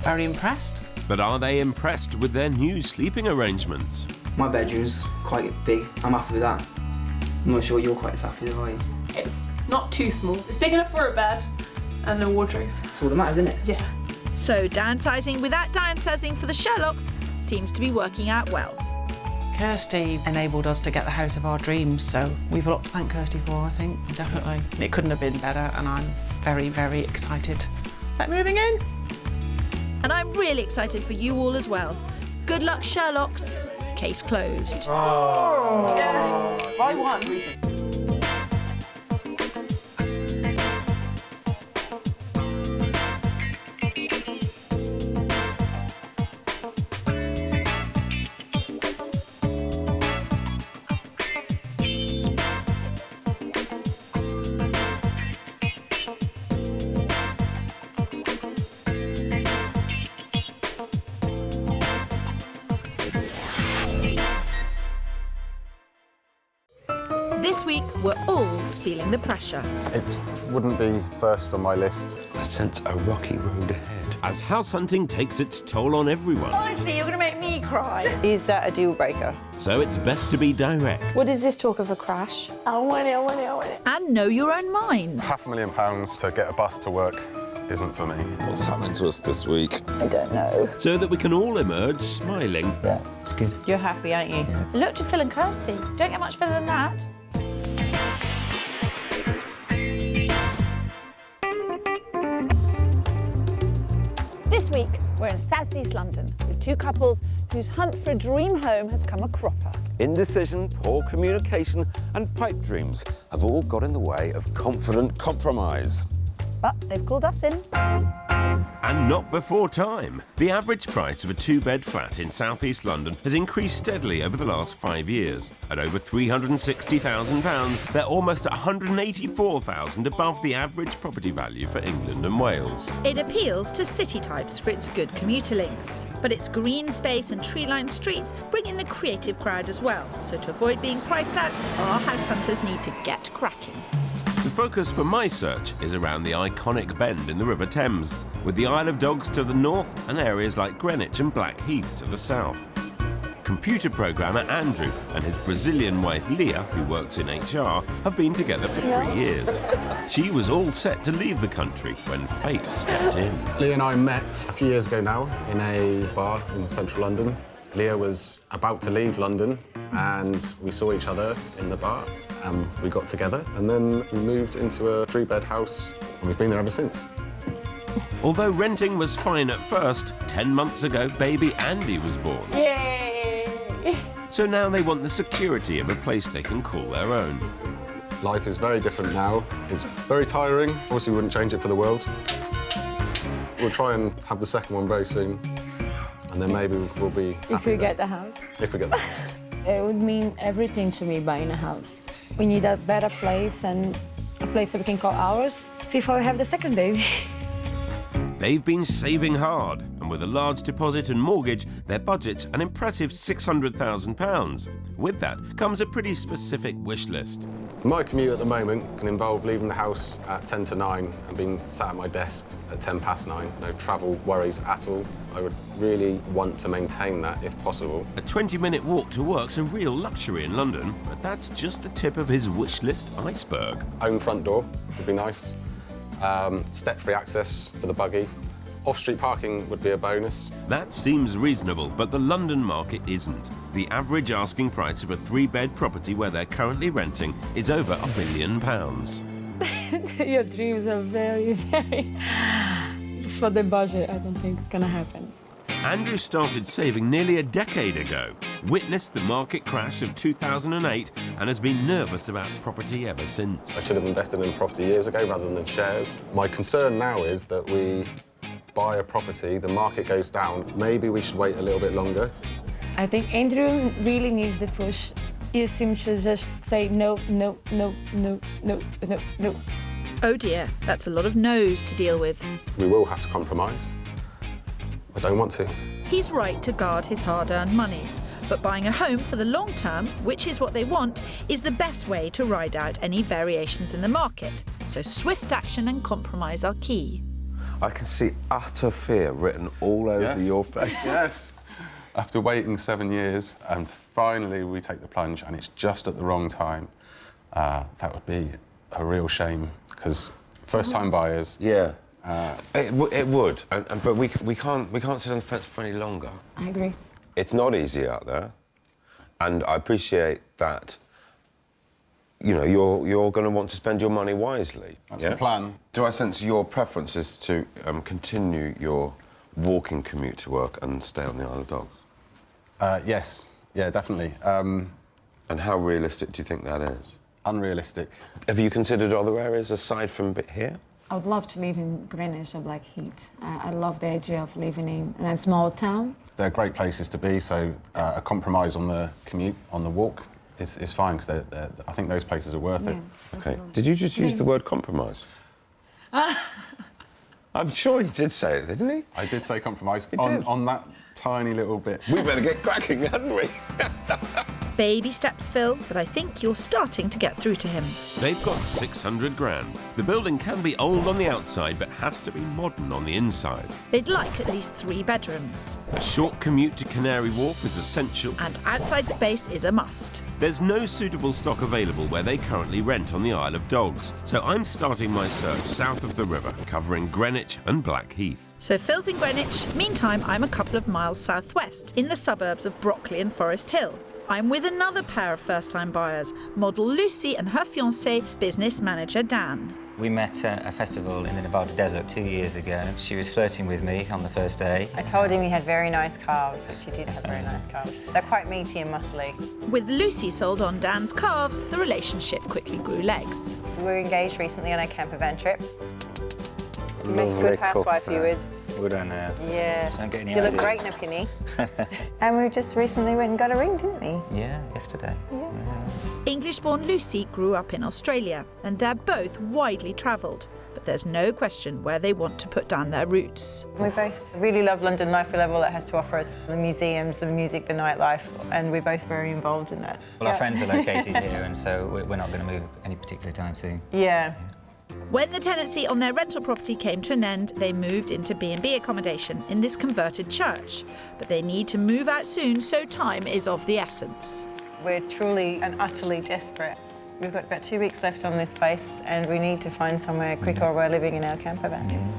very impressed. But are they impressed with their new sleeping arrangements? My bedroom's quite big. I'm happy with that. I'm not sure you're quite as happy with it. It's not too small. It's big enough for a bed and a wardrobe. That's all that matters, isn't it? Yeah. So downsizing without downsizing for the Sherlocks seems to be working out well. Kirstie enabled us to get the house of our dreams, so we've a lot to thank Kirstie for, I think, definitely. It couldn't have been better, and I'm very, very excited about moving in. And I'm really excited for you all as well. Good luck, Sherlocks. Case closed. Oh. Yeah. By one. This week, we're all feeling the pressure. It wouldn't be first on my list. I sense a rocky road ahead. As house hunting takes its toll on everyone. Honestly, you're going to make me cry. Is that a deal breaker? So it's best to be direct. What is this talk of a crash? I want it, I want it, I want it. And know your own mind. £500,000 to get a bus to work isn't for me. What's happening to us this week? I don't know. So that we can all emerge smiling. Yeah, it's good. You're happy, aren't you? Yeah. Look to Phil and Kirstie. Don't get much better than that. This week, we're in South East London with two couples whose hunt for a dream home has come a cropper. Indecision, poor communication and pipe dreams have all got in the way of confident compromise. But they've called us in. And not before time. The average price of a two-bed flat in South East London has increased steadily over the last 5 years. At over £360,000, they're almost £184,000 above the average property value for England and Wales. It appeals to city types for its good commuter links, but its green space and tree-lined streets bring in the creative crowd as well. So to avoid being priced out, our house hunters need to get cracking. The focus for my search is around the iconic bend in the River Thames, with the Isle of Dogs to the north and areas like Greenwich and Blackheath to the south. Computer programmer Andrew and his Brazilian wife Leah, who works in HR, have been together for 3 years. She was all set to leave the country when fate stepped in. Leah and I met a few years ago now in a bar in central London. Leah was about to leave London and we saw each other in the bar and we got together, and then we moved into a 3-bed house, and we've been there ever since. Although renting was fine at first, 10 months ago, baby Andy was born. Yay! So now they want the security of a place they can call their own. Life is very different now. It's very tiring. Obviously, we wouldn't change it for the world. We'll try and have the second one very soon, and then maybe we'll be happy If we then. get the house. If we get the house. It would mean everything to me buying a house. We need a better place and a place that we can call ours before we have the second baby. They've been saving hard, and with a large deposit and mortgage, their budget's an impressive £600,000. With that comes a pretty specific wish list. My commute at the moment can involve leaving the house at 10 to 9 and being sat at my desk at 10 past 9. No travel worries at all. I would really want to maintain that if possible. A 20-minute walk to work's a real luxury in London, but that's just the tip of his wish list iceberg. Own front door would be nice. Step-free access for the buggy. Off-street parking would be a bonus. That seems reasonable, but the London market isn't. The average asking price of a 3-bed property where they're currently renting is over £1 billion. Your dreams are very, very... For the budget, I don't think it's gonna happen. Andrew started saving nearly a decade ago, witnessed the market crash of 2008, and has been nervous about property ever since. I should have invested in property years ago rather than shares. My concern now is that we buy a property, the market goes down, maybe we should wait a little bit longer. I think Andrew really needs the push. You seem to just say no, no, no, no, no, no, no. Oh dear, that's a lot of no's to deal with. We will have to compromise. I don't want to. He's right to guard his hard-earned money, but buying a home for the long term, which is what they want, is the best way to ride out any variations in the market. So swift action and compromise are key. I can see utter fear written all over your face. Yes. After waiting 7 years, and finally we take the plunge, and it's just at the wrong time, that would be a real shame, because first-time buyers... Yeah. It would, but we can't sit on the fence for any longer. I agree. It's not easy out there, and I appreciate that. You know, you're going to want to spend your money wisely. That's the plan. Do I sense your preference is to continue your walking commute to work and stay on the Isle of Dogs? Yes, yeah, definitely. And how realistic do you think that is? Unrealistic. Have you considered other areas aside from here? I would love to live in Greenwich or Blackheath. I love the idea of living in a small town. They're great places to be, so a compromise on the commute, on the walk, is fine, because I think those places are worth it. OK. Did you just use the word compromise? I'm sure he did say it, didn't he? I did say compromise on that tiny little bit. We better get cracking, hadn't we? Baby steps, Phil, but I think you're starting to get through to him. They've got 600 grand. The building can be old on the outside, but has to be modern on the inside. They'd like at least 3 bedrooms. A short commute to Canary Wharf is essential. And outside space is a must. There's no suitable stock available where they currently rent on the Isle of Dogs, so I'm starting my search south of the river, covering Greenwich and Blackheath. So Phil's in Greenwich. Meantime, I'm a couple of miles southwest, in the suburbs of Brockley and Forest Hill. I'm with another pair of first-time buyers, model Lucy and her fiancé, business manager Dan. We met at a festival in the Nevada desert 2 years ago. She was flirting with me on the first day. I told him he had very nice calves, which he did have very nice calves. They're quite meaty and muscly. With Lucy sold on Dan's calves, the relationship quickly grew legs. We were engaged recently on a camper van trip. You make a Lovely good housewife, you would. Would I now? Yeah. Don't get any You look ideas. great in a pinny. And we just recently went and got a ring, didn't we? Yeah, yesterday. Yeah. English-born Lucy grew up in Australia, and they're both widely travelled. But there's no question where they want to put down their roots. We both really love London life. We love all it has to offer us. The museums, the music, the nightlife, and we're both very involved in that. Well, our friends are located here, and so we're not going to move any particular time soon. Yeah. When the tenancy on their rental property came to an end, they moved into B&B accommodation in this converted church. But they need to move out soon, so time is of the essence. We're truly and utterly desperate. We've got about 2 weeks left on this place, and we need to find somewhere quick or we're living in our camper van.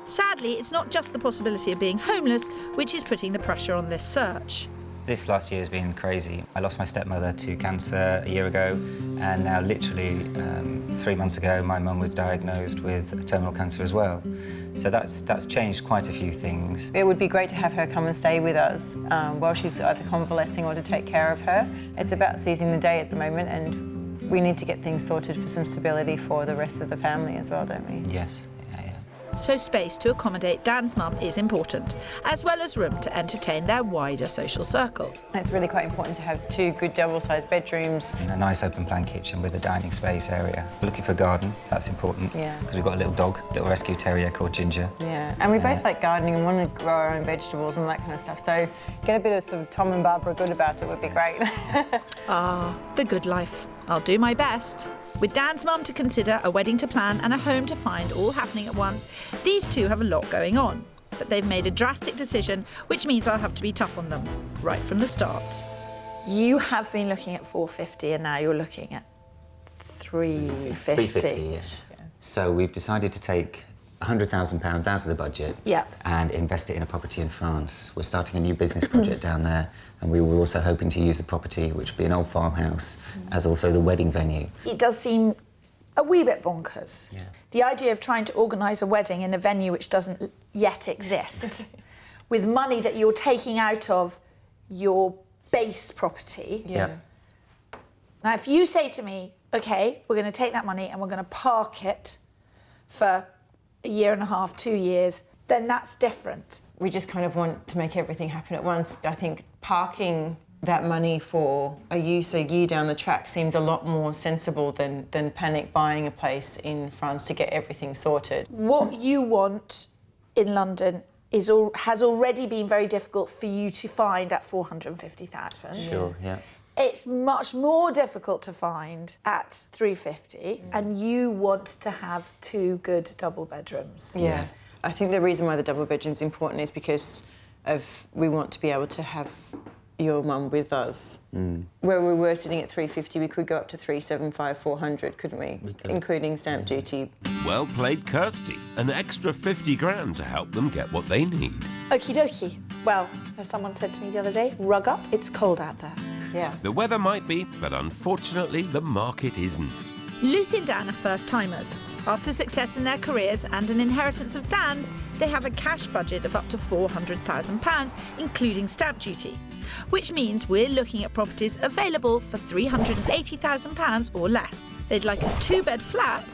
Sadly, it's not just the possibility of being homeless which is putting the pressure on this search. This last year has been crazy. I lost my stepmother to cancer a year ago, and now literally 3 months ago my mum was diagnosed with terminal cancer as well. So that's changed quite a few things. It would be great to have her come and stay with us while she's either convalescing or to take care of her. It's about seizing the day at the moment, and we need to get things sorted for some stability for the rest of the family as well, don't we? Yes. So space to accommodate Dan's mum is important, as well as room to entertain their wider social circle. It's really quite important to have 2 good double-sized bedrooms. And a nice open plan kitchen with a dining space area. We're looking for a garden, that's important. Yeah. Because we've got a little dog, little rescue terrier called Ginger. Yeah, and we both like gardening and want to grow our own vegetables and that kind of stuff. So get a bit of sort of Tom and Barbara good about it would be great. Ah, the good life. I'll do my best. With Dan's mum to consider, a wedding to plan and a home to find all happening at once, these two have a lot going on. But they've made a drastic decision, which means I'll have to be tough on them, right from the start. You have been looking at 450 and now you're looking at 350. 350, yes. So we've decided to take £100,000 out of the budget and invest it in a property in France. We're starting a new business project down there, and we were also hoping to use the property, which would be an old farmhouse, as also the wedding venue. It does seem a wee bit bonkers. The idea of trying to organise a wedding in a venue which doesn't yet exist, with money that you're taking out of your base property. Now, if you say to me, OK, we're going to take that money and we're going to park it for a year and a half, 2 years, then that's different. We just kind of want to make everything happen at once. I think parking that money for a use a year down the track seems a lot more sensible than panic buying a place in France to get everything sorted. What you want in London has already been very difficult for you to find at 450,000. Sure, yeah. It's much more difficult to find at 350, and you want to have 2 good double bedrooms. Yeah. I think the reason why the double bedroom's important is because we want to be able to have your mum with us. Where we were sitting at 350, we could go up to 375, 400, couldn't we? Including stamp duty. Well played, Kirstie. An extra 50 grand to help them get what they need. Okie dokie. Well, as someone said to me the other day, rug up, it's cold out there. Yeah. The weather might be, but unfortunately the market isn't. Lucy and Dan are first-timers. After success in their careers and an inheritance of Dan's, they have a cash budget of up to £400,000, including stamp duty, which means we're looking at properties available for £380,000 or less. They'd like a 2-bed flat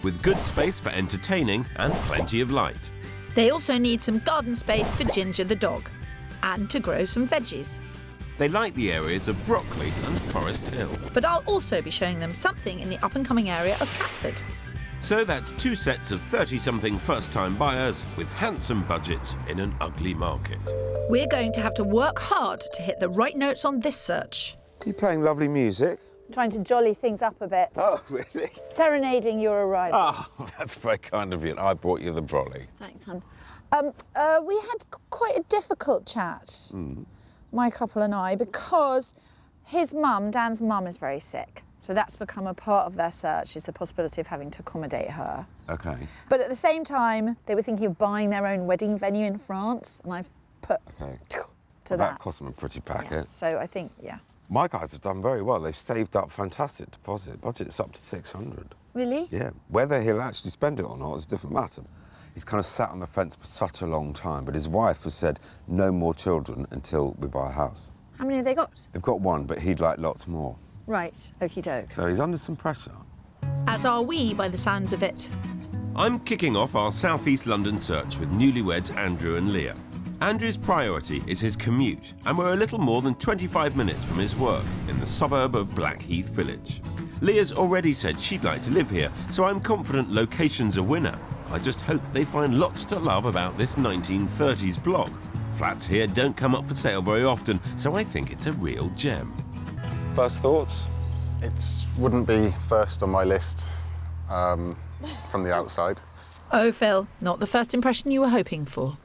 with good space for entertaining and plenty of light. They also need some garden space for Ginger the dog and to grow some veggies. They like the areas of Brockley and Forest Hill. But I'll also be showing them something in the up-and-coming area of Catford. So that's 2 sets of 30-something first-time buyers with handsome budgets in an ugly market. We're going to have to work hard to hit the right notes on this search. Are you playing lovely music? Trying to jolly things up a bit. Oh, really? Serenading your arrival. Oh, that's very kind of you. I brought you the brolly. Thanks, hon. We had quite a difficult chat, my couple and I, because his mum, Dan's mum, is very sick. So that's become a part of their search, is the possibility of having to accommodate her. OK. But at the same time, they were thinking of buying their own wedding venue in France, and I've put to That cost them a pretty packet. Yeah, so I think, My guys have done very well. They've saved up fantastic deposit. Budget's up to 600. Really? Yeah. Whether he'll actually spend it or not is a different matter. He's kind of sat on the fence for such a long time, but his wife has said no more children until we buy a house. How many have they got? They've got 1, but he'd like lots more. Right, okie doke. So he's under some pressure. As are we, by the sounds of it. I'm kicking off our South East London search with newlyweds Andrew and Leah. Andrew's priority is his commute, and we're a little more than 25 minutes from his work in the suburb of Blackheath Village. Leah's already said she'd like to live here, so I'm confident location's a winner. I just hope they find lots to love about this 1930s block. Flats here don't come up for sale very often, so I think it's a real gem. First thoughts? It wouldn't be first on my list from the outside. Oh, Phil, not the first impression you were hoping for.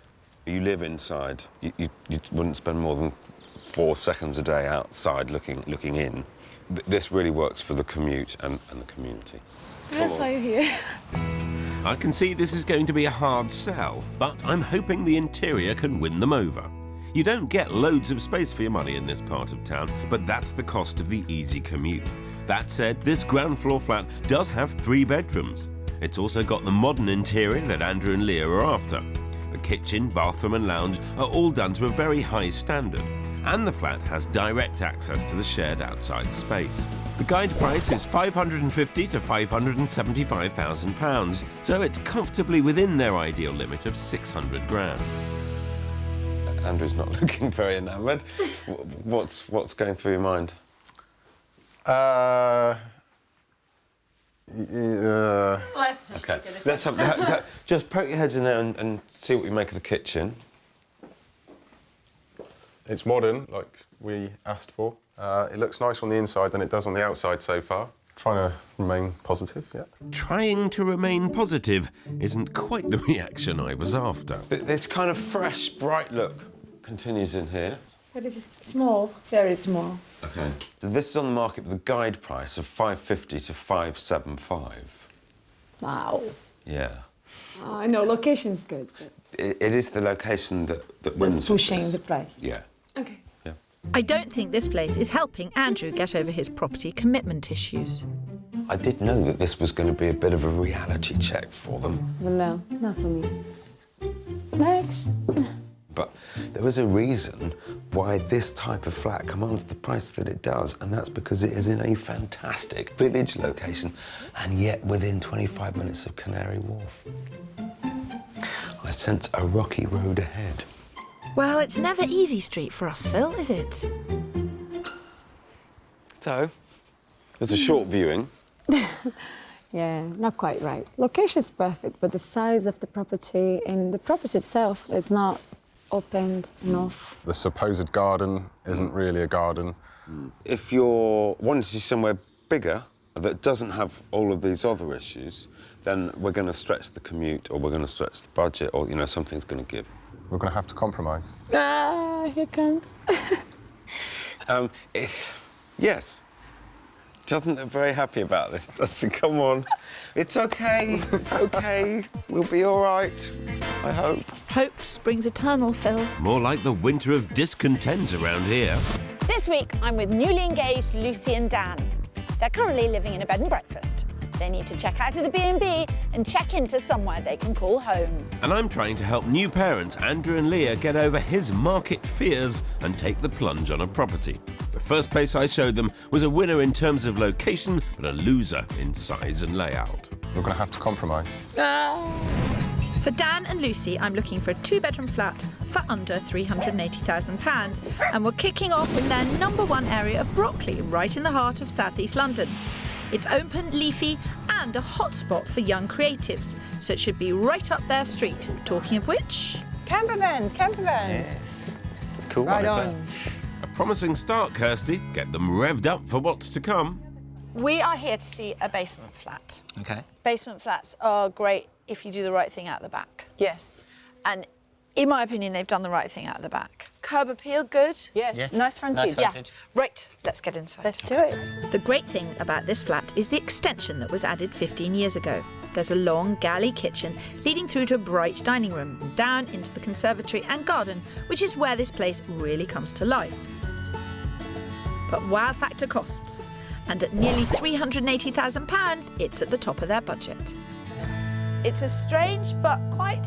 You live inside. You wouldn't spend more than 4 seconds a day outside looking in. This really works for the commute and the community. Yes, I hear. I can see this is going to be a hard sell, but I'm hoping the interior can win them over. You don't get loads of space for your money in this part of town, but that's the cost of the easy commute. That said, this ground floor flat does have 3 bedrooms. It's also got the modern interior that Andrew and Leah are after. The kitchen, bathroom and lounge are all done to a very high standard. And the flat has direct access to the shared outside space. The guide price is £550,000 to £575,000, so it's comfortably within their ideal limit of 600 grand. Andrew's not looking very enamoured. What's going through your mind? Let's have, just poke your heads in there and see what you make of the kitchen. It's modern, like we asked for. It looks nicer on the inside than it does on the outside so far. Trying to remain positive, yeah. Trying to remain positive isn't quite the reaction I was after. This kind of fresh, bright look continues in here. But it is small, very small. OK. So this is on the market with a guide price of £550,000 to £575,000. Wow. Yeah. I know, location's good. But It is the location that wins. that's pushing the price. Yeah. Okay. Yeah. I don't think this place is helping Andrew get over his property commitment issues. I did know that this was going to be a bit of a reality check for them. Well, no, not for me. Next. But there is a reason why this type of flat commands the price that it does, and that's because it is in a fantastic village location and yet within 25 minutes of Canary Wharf. I sense a rocky road ahead. Well, it's never easy street for us, Phil, is it? So, there's a short viewing. Yeah, not quite right. Location's perfect, but the size of the property and the property itself is not opened enough. The supposed garden isn't really a garden. If you're wanting to see somewhere bigger that doesn't have all of these other issues, then we're going to stretch the commute, or we're going to stretch the budget, or, you know, something's going to give. We're going to have to compromise. Ah, here comes. Yes. Doesn't look very happy about this, does it? Come on. It's OK. It's OK. We'll be all right, I hope. Hope springs eternal, Phil. More like the winter of discontent around here. This week, I'm with newly engaged Lucy and Dan. They're currently living in a bed and breakfast. They need to check out of the B&B and check into somewhere they can call home. And I'm trying to help new parents Andrew and Leah get over his market fears and take the plunge on a property. The first place I showed them was a winner in terms of location, but a loser in size and layout. We're going to have to compromise. For Dan and Lucy, I'm looking for a 2-bedroom flat for under £380,000, and we're kicking off in their #1 area of Brockley, right in the heart of southeast London. It's open, leafy, and a hotspot for young creatives, so it should be right up their street. Talking of which... Camper vans, camper vans. Yes. It's cool. Right on. A promising start, Kirstie. Get them revved up for what's to come. We are here to see a basement flat. OK. Basement flats are great if you do the right thing out the back. Yes. And in my opinion, they've done the right thing out the back. Curb appeal, good? Yes. Nice frontage. Yeah. Right, let's get inside. Let's do it. The great thing about this flat is the extension that was added 15 years ago. There's a long galley kitchen leading through to a bright dining room, down into the conservatory and garden, which is where this place really comes to life. But wow factor costs, and at nearly £380,000, it's at the top of their budget. It's a strange but quite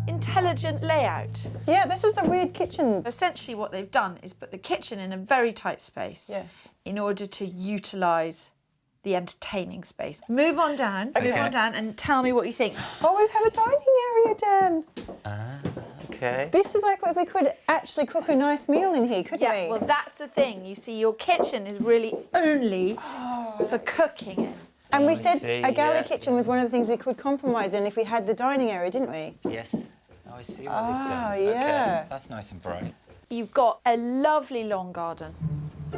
intelligent layout. Yeah, this is a weird kitchen. Essentially what they've done is put the kitchen in a very tight space. Yes. In order to utilise the entertaining space. Move on down, move on down and tell me what you think. Oh, we have a dining area, Dan. OK. This is like where we could actually cook a nice meal in here, couldn't we? Yeah, well, that's the thing. You see, your kitchen is really only for cooking in. And we said a galley kitchen was one of the things we could compromise in if we had the dining area, didn't we? Yes. Oh, I see what they've done. Oh, yeah. OK, that's nice and bright. You've got a lovely long garden.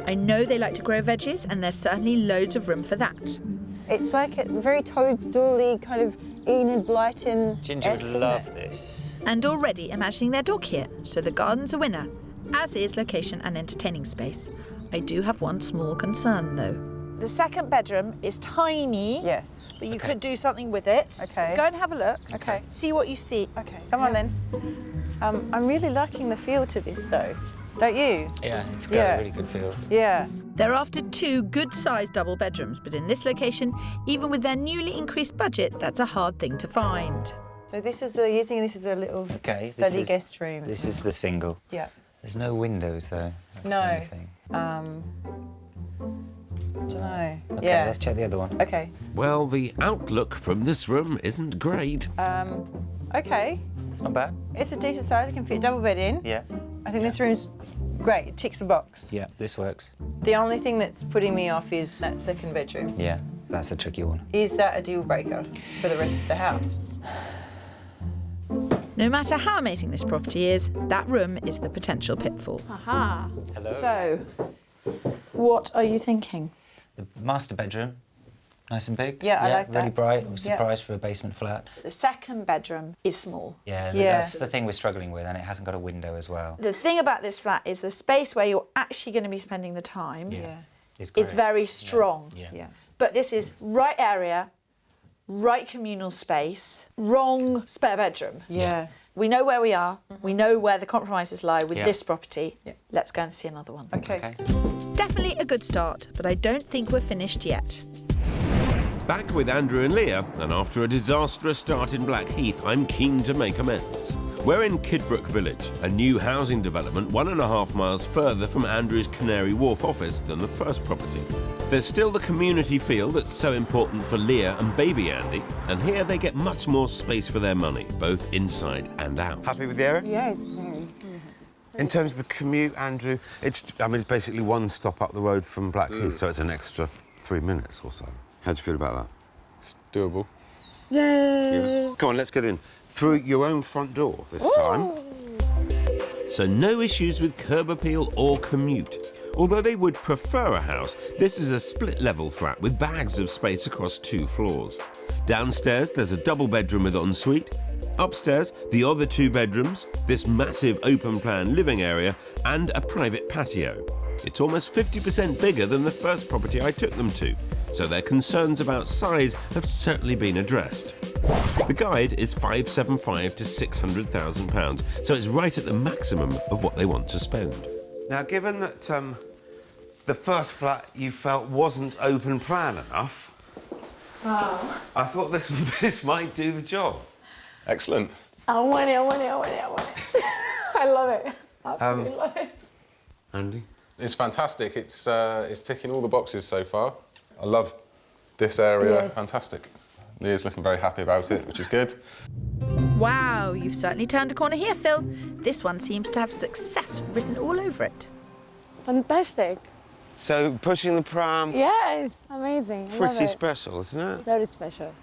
I know they like to grow veggies, and there's certainly loads of room for that. It's like a very toadstool-y kind of Enid Blyton. Ginger would love this. And already imagining their dog here, so the garden's a winner, as is location and entertaining space. I do have one small concern, though. The second bedroom is tiny. Yes. But you could do something with it. OK. Go and have a look. OK. See what you see. OK, come on then. I'm really liking the feel to this, though. Don't you? Yeah, it's got a really good feel. Yeah. They're after 2 good-sized double bedrooms, but in this location, even with their newly increased budget, that's a hard thing to find. So this is using this as a little study guest room. This is the single. Yeah. There's no windows though. That's No. the only thing. Don't know. Okay, yeah. let's check the other one. Okay. Well, the outlook from this room isn't great. Okay. It's not bad. It's a decent size. I can fit a double bed in. Yeah. I think this room's great. It ticks the box. Yeah, this works. The only thing that's putting me off is that second bedroom. Yeah, that's a tricky one. Is that a deal breaker for the rest of the house? No matter how amazing this property is, that room is the potential pitfall. Aha. Hello. So, what are you thinking? The master bedroom, nice and big. Yeah, I like really that. bright. I was Yeah. surprised for a basement flat. The second bedroom is small. Yeah, that's the thing we're struggling with, and it hasn't got a window as well. The thing about this flat is the space where you're actually going to be spending the time It's is very strong. Yeah. But this is right area, right communal space, wrong spare bedroom. Yeah. We know where we are. We know where the compromises lie with Yeah. this property. Let's go and see another one. Okay. Definitely a good start, but I don't think we're finished yet. Back with Andrew and Leah, and after a disastrous start in Blackheath, I'm keen to make amends. We're in Kidbrooke Village, a new housing development 1.5 miles further from Andrew's Canary Wharf office than the first property. There's still the community feel that's so important for Leah and baby Andy, and here they get much more space for their money, both inside and out. Happy with the area? Yeah, it's very. In terms of the commute, Andrew, it's basically one stop up the road from Blackheath, so it's an extra 3 minutes or so. How do you feel about that? It's doable. Yay! Come on, let's get in. Through your own front door this time. So no issues with curb appeal or commute. Although they would prefer a house, this is a split-level flat with bags of space across 2 floors. Downstairs, there's a double bedroom with ensuite. Upstairs, the other 2 bedrooms, this massive open-plan living area, and a private patio. It's almost 50% bigger than the first property I took them to, so their concerns about size have certainly been addressed. The guide is £575,000 to £600,000, so it's right at the maximum of what they want to spend. Now, given that the first flat you felt wasn't open plan enough, I thought this might do the job. Excellent. I want it. I love it. Absolutely love it. Andy? It's fantastic. It's ticking all the boxes so far. I love this area. Yes. Fantastic. Leah's looking very happy about it, which is good. Wow, you've certainly turned a corner here, Phil. This one seems to have success written all over it. Fantastic. So, pushing the pram, Yes, amazing. Love pretty it. special, isn't it? Very special.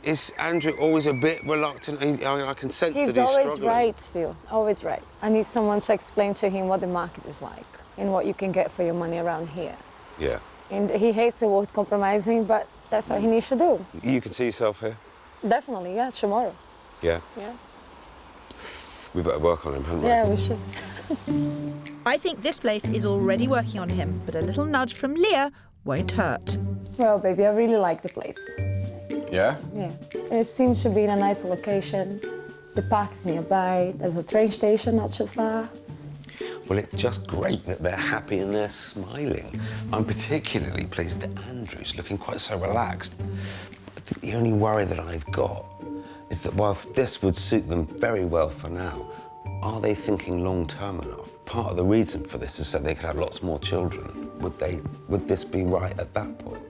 Is Andrew always a bit reluctant? I can sense that He's he's always struggling. right, Phil. Always right. I need someone to explain to him what the market is like and what you can get for your money around here. Yeah. And he hates the word compromising, but that's what he needs to do. You can see yourself here? Definitely, yeah, tomorrow. Yeah. Yeah. We better work on him, haven't we? Yeah, we should. I think this place is already working on him, but a little nudge from Leah won't hurt. Well, baby, I really like the place. Yeah? Yeah. It seems to be in a nice location. The park is nearby. There's a train station not too far. Well, it's just great that they're happy and they're smiling. I'm particularly pleased that Andrew's looking quite so relaxed. But the only worry that I've got is that whilst this would suit them very well for now, are they thinking long-term enough? Part of the reason for this is so they could have lots more children. Would this be right at that point?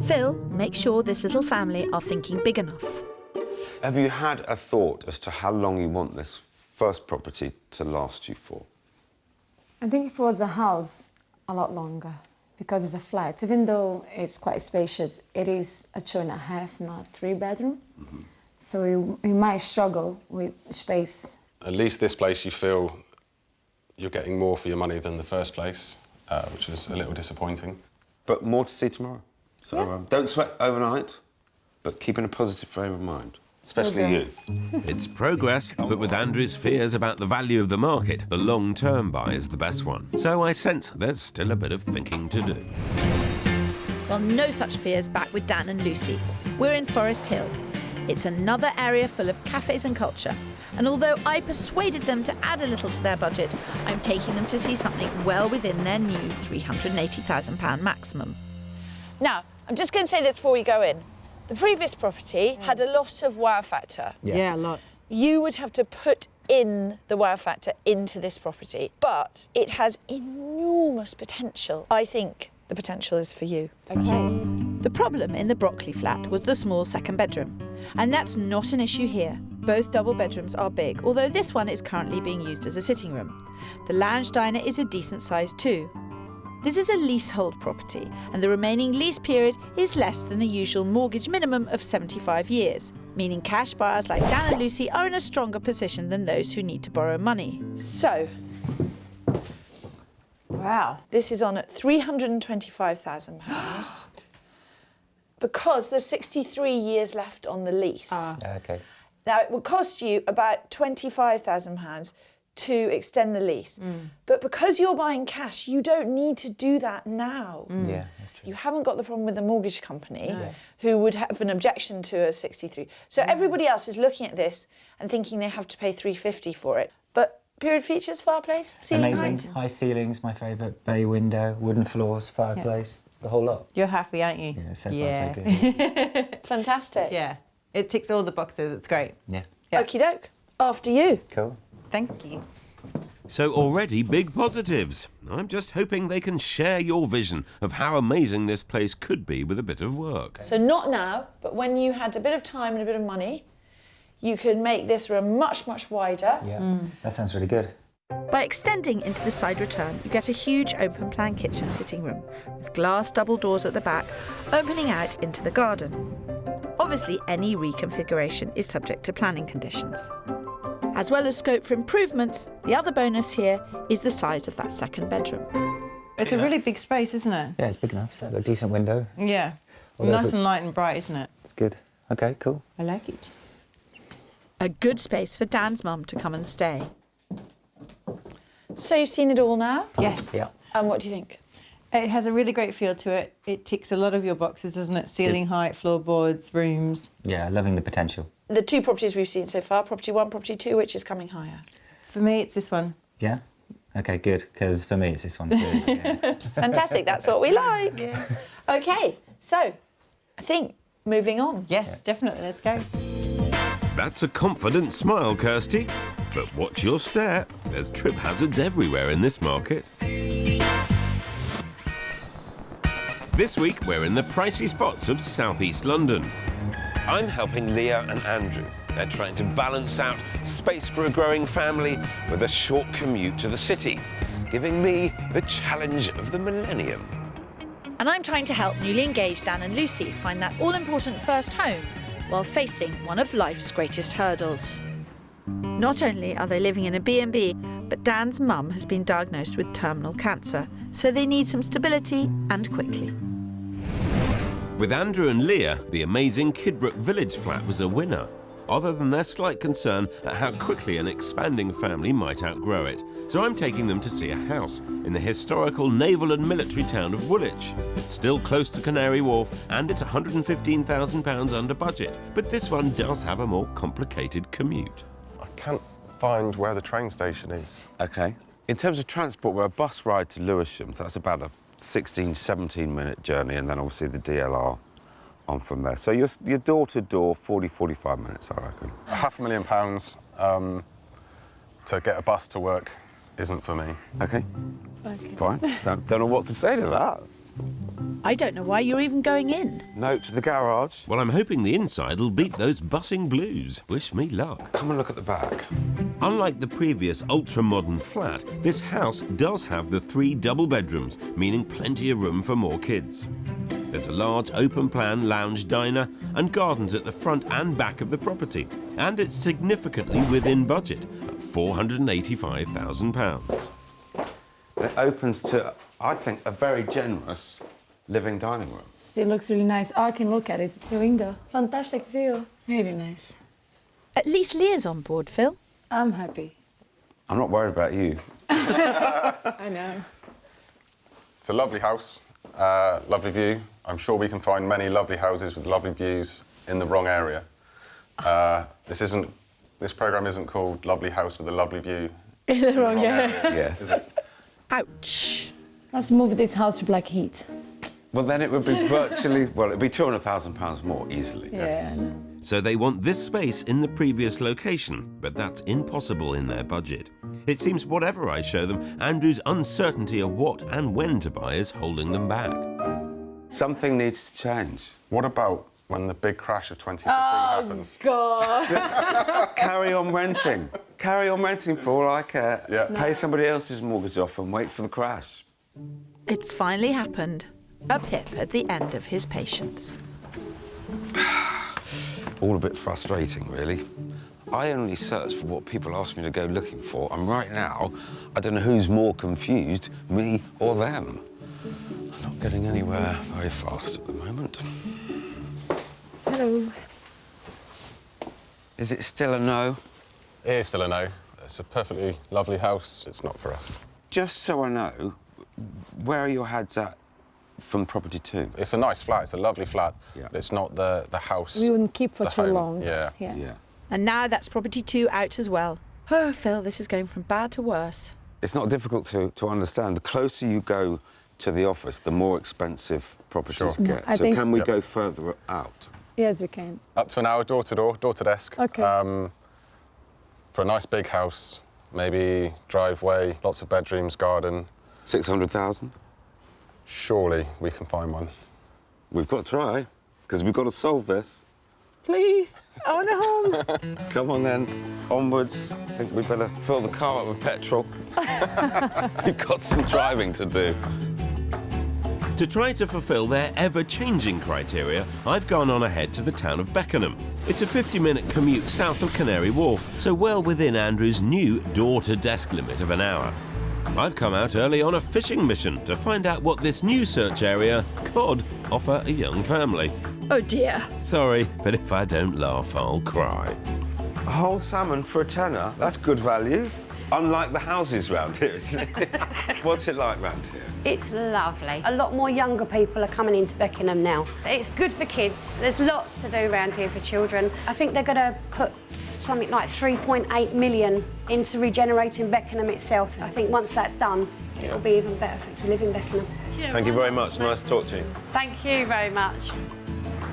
Phil, make sure this little family are thinking big enough. Have you had a thought as to how long you want this first property to last you for? I think if it was a house, a lot longer, because it's a flat. Even though it's quite spacious, it is a 2.5, not 3 bedroom. Mm-hmm. So we might struggle with space. At least this place you feel you're getting more for your money than the first place, which is a little disappointing. But more to see tomorrow. So don't sweat overnight, but keep in a positive frame of mind. Especially you. It's progress, but with Andrew's fears about the value of the market, the long-term buy is the best one. So I sense there's still a bit of thinking to do. Well, no such fears back with Dan and Lucy. We're in Forest Hill. It's another area full of cafes and culture. And although I persuaded them to add a little to their budget, I'm taking them to see something well within their new £380,000 maximum. Now, I'm just going to say this before we go in. The previous property had a lot of wow factor. Yeah, a lot. You would have to put in the wow factor into this property, but it has enormous potential. I think the potential is for you. Okay. The problem in the Broccoli flat was the small second bedroom. And that's not an issue here. Both double bedrooms are big, although this one is currently being used as a sitting room. The lounge diner is a decent size too. This is a leasehold property, and the remaining lease period is less than the usual mortgage minimum of 75 years, meaning cash buyers like Dan and Lucy are in a stronger position than those who need to borrow money. So, wow, this is on at £325,000 because there's 63 years left on the lease. Okay. Now, it would cost you about £25,000 to extend the lease. But because you're buying cash, you don't need to do that now. Yeah, that's true. You haven't got the problem with the mortgage company who would have an objection to a 63. So everybody else is looking at this and thinking they have to pay $350 for it. But period features, fireplace, ceiling Amazing. height. High ceilings, my favourite. Bay window, wooden floors, fireplace, the whole lot. You're happy, aren't you? Yeah, so far so good. Fantastic. Yeah, it ticks all the boxes. It's great. Yeah. Okie doke. After you. Cool. Thank you. So already big positives. I'm just hoping they can share your vision of how amazing this place could be with a bit of work. So not now, but when you had a bit of time and a bit of money, you could make this room much, much wider. Yeah, that sounds really good. By extending into the side return, you get a huge open-plan kitchen sitting room with glass double doors at the back, opening out into the garden. Obviously, any reconfiguration is subject to planning conditions. As well as scope for improvements, the other bonus here is the size of that second bedroom. It's a really big space, isn't it? Yeah, it's big enough. It's got a decent window. Yeah. Although Nice and light and bright, isn't it? It's good. Okay, cool. I like it. A good space for Dan's mum to come and stay. So you've seen it all now? Yes. Yeah. And what do you think? It has a really great feel to it. It ticks a lot of your boxes, doesn't it? Ceiling height, floorboards, rooms. Yeah, loving the potential. The two properties we've seen so far, property 1, property 2, which is coming higher? For me, it's this one. Yeah? Okay, good, because for me it's this one too. Yeah. Fantastic, that's what we like. Yeah. OK, so I think moving on. Yes, definitely, let's go. That's a confident smile, Kirstie. But watch your step. There's trip hazards everywhere in this market. This week, we're in the pricey spots of southeast London. I'm helping Leah and Andrew. They're trying to balance out space for a growing family with a short commute to the city, giving me the challenge of the millennium. And I'm trying to help newly engaged Dan and Lucy find that all-important first home while facing one of life's greatest hurdles. Not only are they living in a B&B, but Dan's mum has been diagnosed with terminal cancer, so they need some stability and quickly. With Andrew and Leah, the amazing Kidbrooke Village flat was a winner, other than their slight concern at how quickly an expanding family might outgrow it. So I'm taking them to see a house in the historical naval and military town of Woolwich. It's still close to Canary Wharf and it's £115,000 under budget, but this one does have a more complicated commute. I can't find where the train station is. OK. In terms of transport, we're a bus ride to Lewisham, so that's about a 16, 17-minute journey, and then obviously the DLR on from there. So you're door-to-door, 40, 45 minutes, I reckon. £500,000 to get a bus to work isn't for me. OK. Fine. Don't know what to say to that. I don't know why you're even going in. Note to the garage. Well, I'm hoping the inside will beat those bussing blues. Wish me luck. Come and look at the back. Unlike the previous ultra-modern flat, this house does have the 3 double bedrooms, meaning plenty of room for more kids. There's a large open-plan lounge diner and gardens at the front and back of the property. And it's significantly within budget at £485,000. It opens to, I think, a very generous living dining room. It looks really nice. All I can look at is the window. Fantastic view. Really nice. At least Leah's on board, Phil. I'm happy. I'm not worried about you. I know. It's a lovely house, lovely view. I'm sure we can find many lovely houses with lovely views in the wrong area. This programme isn't called Lovely House with a Lovely View. In the wrong area. Yes. Ouch. Let's move this house to Blackheath. Well, then it would be virtually, well, it'd be £200,000 more easily. Yeah. So they want this space in the previous location, but that's impossible in their budget. It seems whatever I show them, Andrew's uncertainty of what and when to buy is holding them back. Something needs to change. What about when the big crash of 2015 happens? God. Carry on renting. Carry on renting for all I care. Yeah. Pay somebody else's mortgage off and wait for the crash. It's finally happened. A Pip at the end of his patience. All a bit frustrating, really. I only search for what people ask me to go looking for, and right now, I don't know who's more confused, me or them. I'm not getting anywhere very fast at the moment. Hello. Is it still a no? It is still a no. It's a perfectly lovely house. It's not for us. Just so I know, where are your heads at from property 2? It's a nice flat. It's a lovely flat. Yeah. But it's not the house. We wouldn't keep for too home. long. Yeah. And now that's property 2 out as well. Oh, Phil, this is going from bad to worse. It's not difficult to understand. The closer you go to the office, the more expensive properties get. I So think- can we go further out? Yes, we can. Up to an hour, door to door, door to desk. Okay. For a nice big house, maybe driveway, lots of bedrooms, garden. 600,000? Surely we can find one. We've got to try, because we've got to solve this. Please, I want a home. Come on then, onwards. I think we better fill the car up with petrol. We've got some driving to do. To try to fulfil their ever-changing criteria, I've gone on ahead to the town of Beckenham. It's a 50-minute commute south of Canary Wharf, so well within Andrew's new door-to-desk limit of an hour. I've come out early on a fishing mission to find out what this new search area could offer a young family. Oh dear. Sorry, but if I don't laugh, I'll cry. A whole salmon for a tenner, that's good value. Unlike the houses round here, isn't it? What's it like round here? It's lovely. A lot more younger people are coming into Beckenham now. It's good for kids. There's lots to do around here for children. I think they're going to put something like 3.8 million into regenerating Beckenham itself. I think once that's done, it'll be even better to live in Beckenham. Thank you very much. Nice to talk to you. Thank you very much.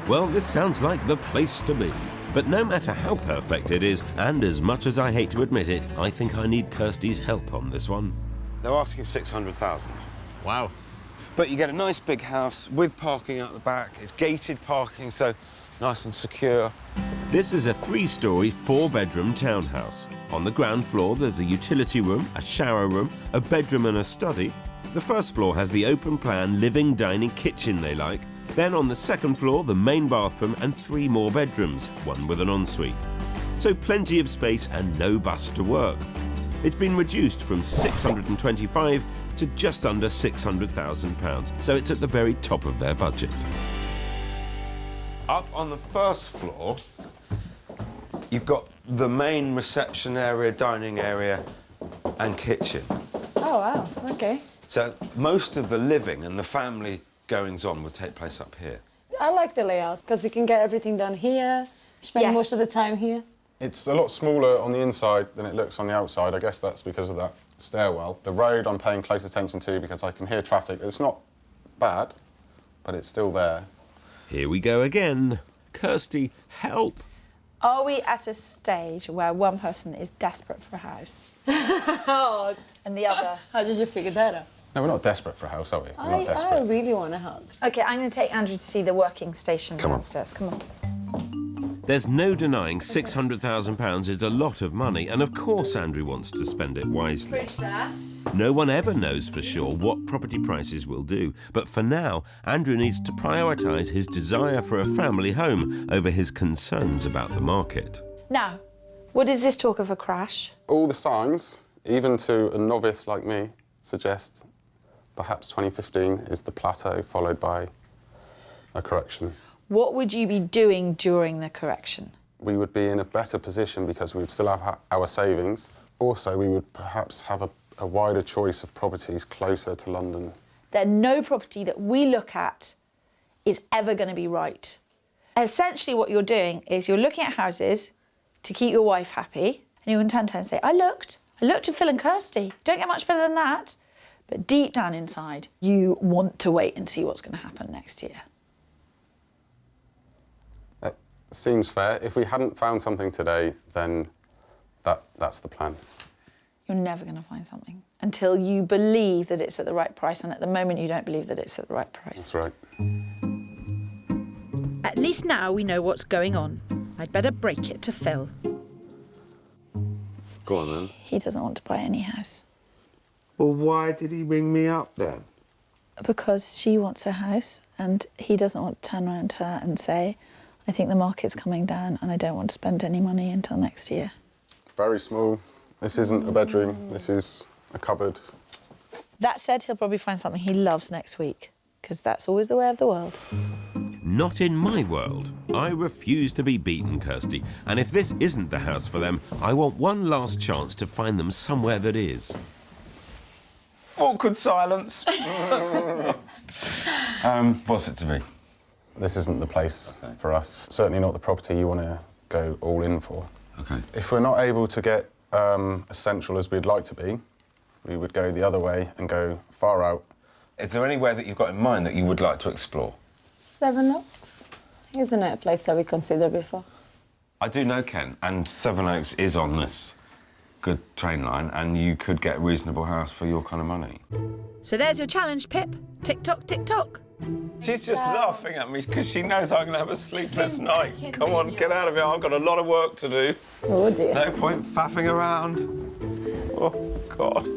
Well, this sounds like the place to be. But no matter how perfect it is, and as much as I hate to admit it, I think I need Kirstie's help on this one. They're asking 600,000. Wow. But you get a nice big house with parking out the back. It's gated parking, so nice and secure. This is a 3-storey, 4-bedroom townhouse. On the ground floor, there's a utility room, a shower room, a bedroom and a study. The first floor has the open-plan living, dining, kitchen they like. Then on the second floor, the main bathroom and 3 more bedrooms, one with an ensuite. So plenty of space and no bus to work. It's been reduced from 625 to just under £600,000, so it's at the very top of their budget. Up on the first floor, you've got the main reception area, dining area and kitchen. Oh, wow, okay. So most of the living and the family goings-on will take place up here. I like the layout, because you can get everything done here, spend most of the time here. It's a lot smaller on the inside than it looks on the outside. I guess that's because of that stairwell. The road I'm paying close attention to because I can hear traffic. It's not bad, but it's still there. Here we go again. Kirstie, help. Are we at a stage where one person is desperate for a house and the other... How did you figure that out? No, we're not desperate for a house, are we? We're not desperate. I really want a house. OK, I'm going to take Andrew to see the working station downstairs. Come on. There's no denying £600,000 is a lot of money, and of course Andrew wants to spend it wisely. Fridge there. No one ever knows for sure what property prices will do, but for now, Andrew needs to prioritise his desire for a family home over his concerns about the market. Now, what is this talk of a crash? All the signs, even to a novice like me, suggest perhaps 2015 is the plateau, followed by a correction. What would you be doing during the correction? We would be in a better position because we would still have our savings. Also, we would perhaps have a wider choice of properties closer to London. That no property that we look at is ever going to be right. Essentially what you're doing is you're looking at houses to keep your wife happy, and you can turn to her and say, I looked at Phil and Kirstie. Don't get much better than that. But deep down inside, you want to wait and see what's going to happen next year. That seems fair. If we hadn't found something today, then that's the plan. You're never going to find something until you believe that it's at the right price, and at the moment you don't believe that it's at the right price. That's right. At least now we know what's going on. I'd better break it to Phil. Go on then. He doesn't want to buy any house. Well, why did he ring me up then? Because she wants a house, and he doesn't want to turn around to her and say, I think the market's coming down and I don't want to spend any money until next year. Very small. This isn't a bedroom, this is a cupboard. That said, he'll probably find something he loves next week, because that's always the way of the world. Not in my world. I refuse to be beaten, Kirstie. And if this isn't the house for them, I want one last chance to find them somewhere that is. Awkward silence. What's it to be? This isn't the place for us. Certainly not the property you want to go all in for. Okay. If we're not able to get as central as we'd like to be, we would go the other way and go far out. Is there anywhere that you've got in mind that you would like to explore? Sevenoaks? Isn't it a place that we considered before? I do know Kent, and Sevenoaks is on this good train line, and you could get a reasonable house for your kind of money. So there's your challenge, Pip. Tick-tock, tick-tock. She's just laughing at me because she knows I'm going to have a sleepless night. Come on, get out of here. I've got a lot of work to do. Oh, dear. No point faffing around. Oh, God.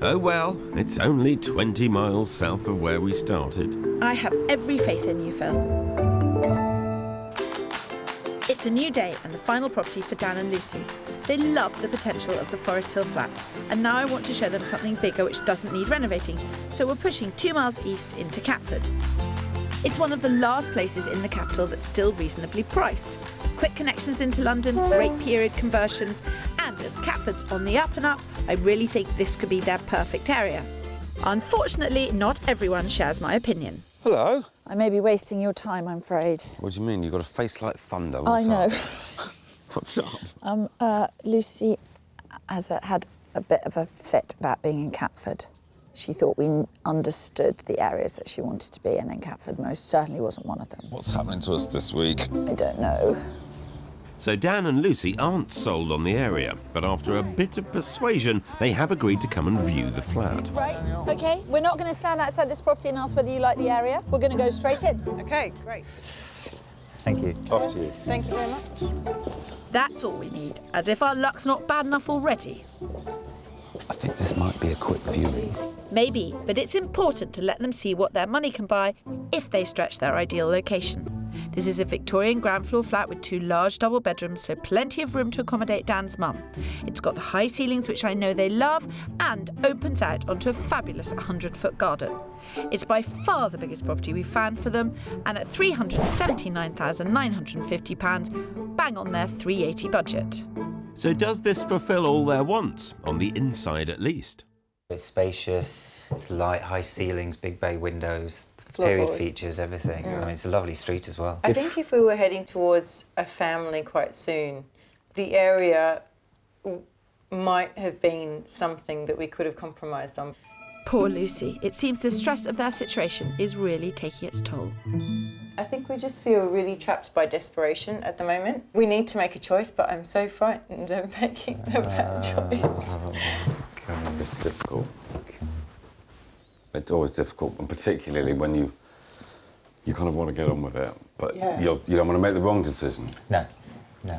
Oh well, it's only 20 miles south of where we started. I have every faith in you, Phil. It's a new day and the final property for Dan and Lucy. They love the potential of the Forest Hill flat, and now I want to show them something bigger which doesn't need renovating, so we're pushing 2 miles east into Catford. It's one of the last places in the capital that's still reasonably priced. Quick connections into London, great period conversions, and as Catford's on the up and up, I really think this could be their perfect area. Unfortunately, not everyone shares my opinion. Hello. I may be wasting your time, I'm afraid. What do you mean? You've got a face like thunder. I know. What's up? Lucy has had a bit of a fit about being in Catford. She thought we understood the areas that she wanted to be in, and Catford most certainly wasn't one of them. What's happening to us this week? I don't know. So Dan and Lucy aren't sold on the area, but after a bit of persuasion, they have agreed to come and view the flat. Right, OK, we're not going to stand outside this property and ask whether you like the area. We're going to go straight in. OK, great. Thank you. Off to you. Thank you very much. That's all we need, as if our luck's not bad enough already. I think this might be a quick viewing. Maybe, but it's important to let them see what their money can buy if they stretch their ideal location. This is a Victorian ground floor flat with 2 large double bedrooms, so plenty of room to accommodate Dan's mum. It's got the high ceilings, which I know they love, and opens out onto a fabulous 100-foot garden. It's by far the biggest property we've found for them, and at £379,950, bang on their £380 budget. So does this fulfil all their wants, on the inside at least? It's spacious, it's light, high ceilings, big bay windows, period features, everything. I mean, it's a lovely street as well. I think if we were heading towards a family quite soon, the area might have been something that we could have compromised on. Poor Lucy. It seems the stress of their situation is really taking its toll. I think we just feel really trapped by desperation at the moment. We need to make a choice, but I'm so frightened of making the bad choice. It's difficult. It's always difficult, and particularly when you kind of want to get on with it, but you don't want to make the wrong decision. No, we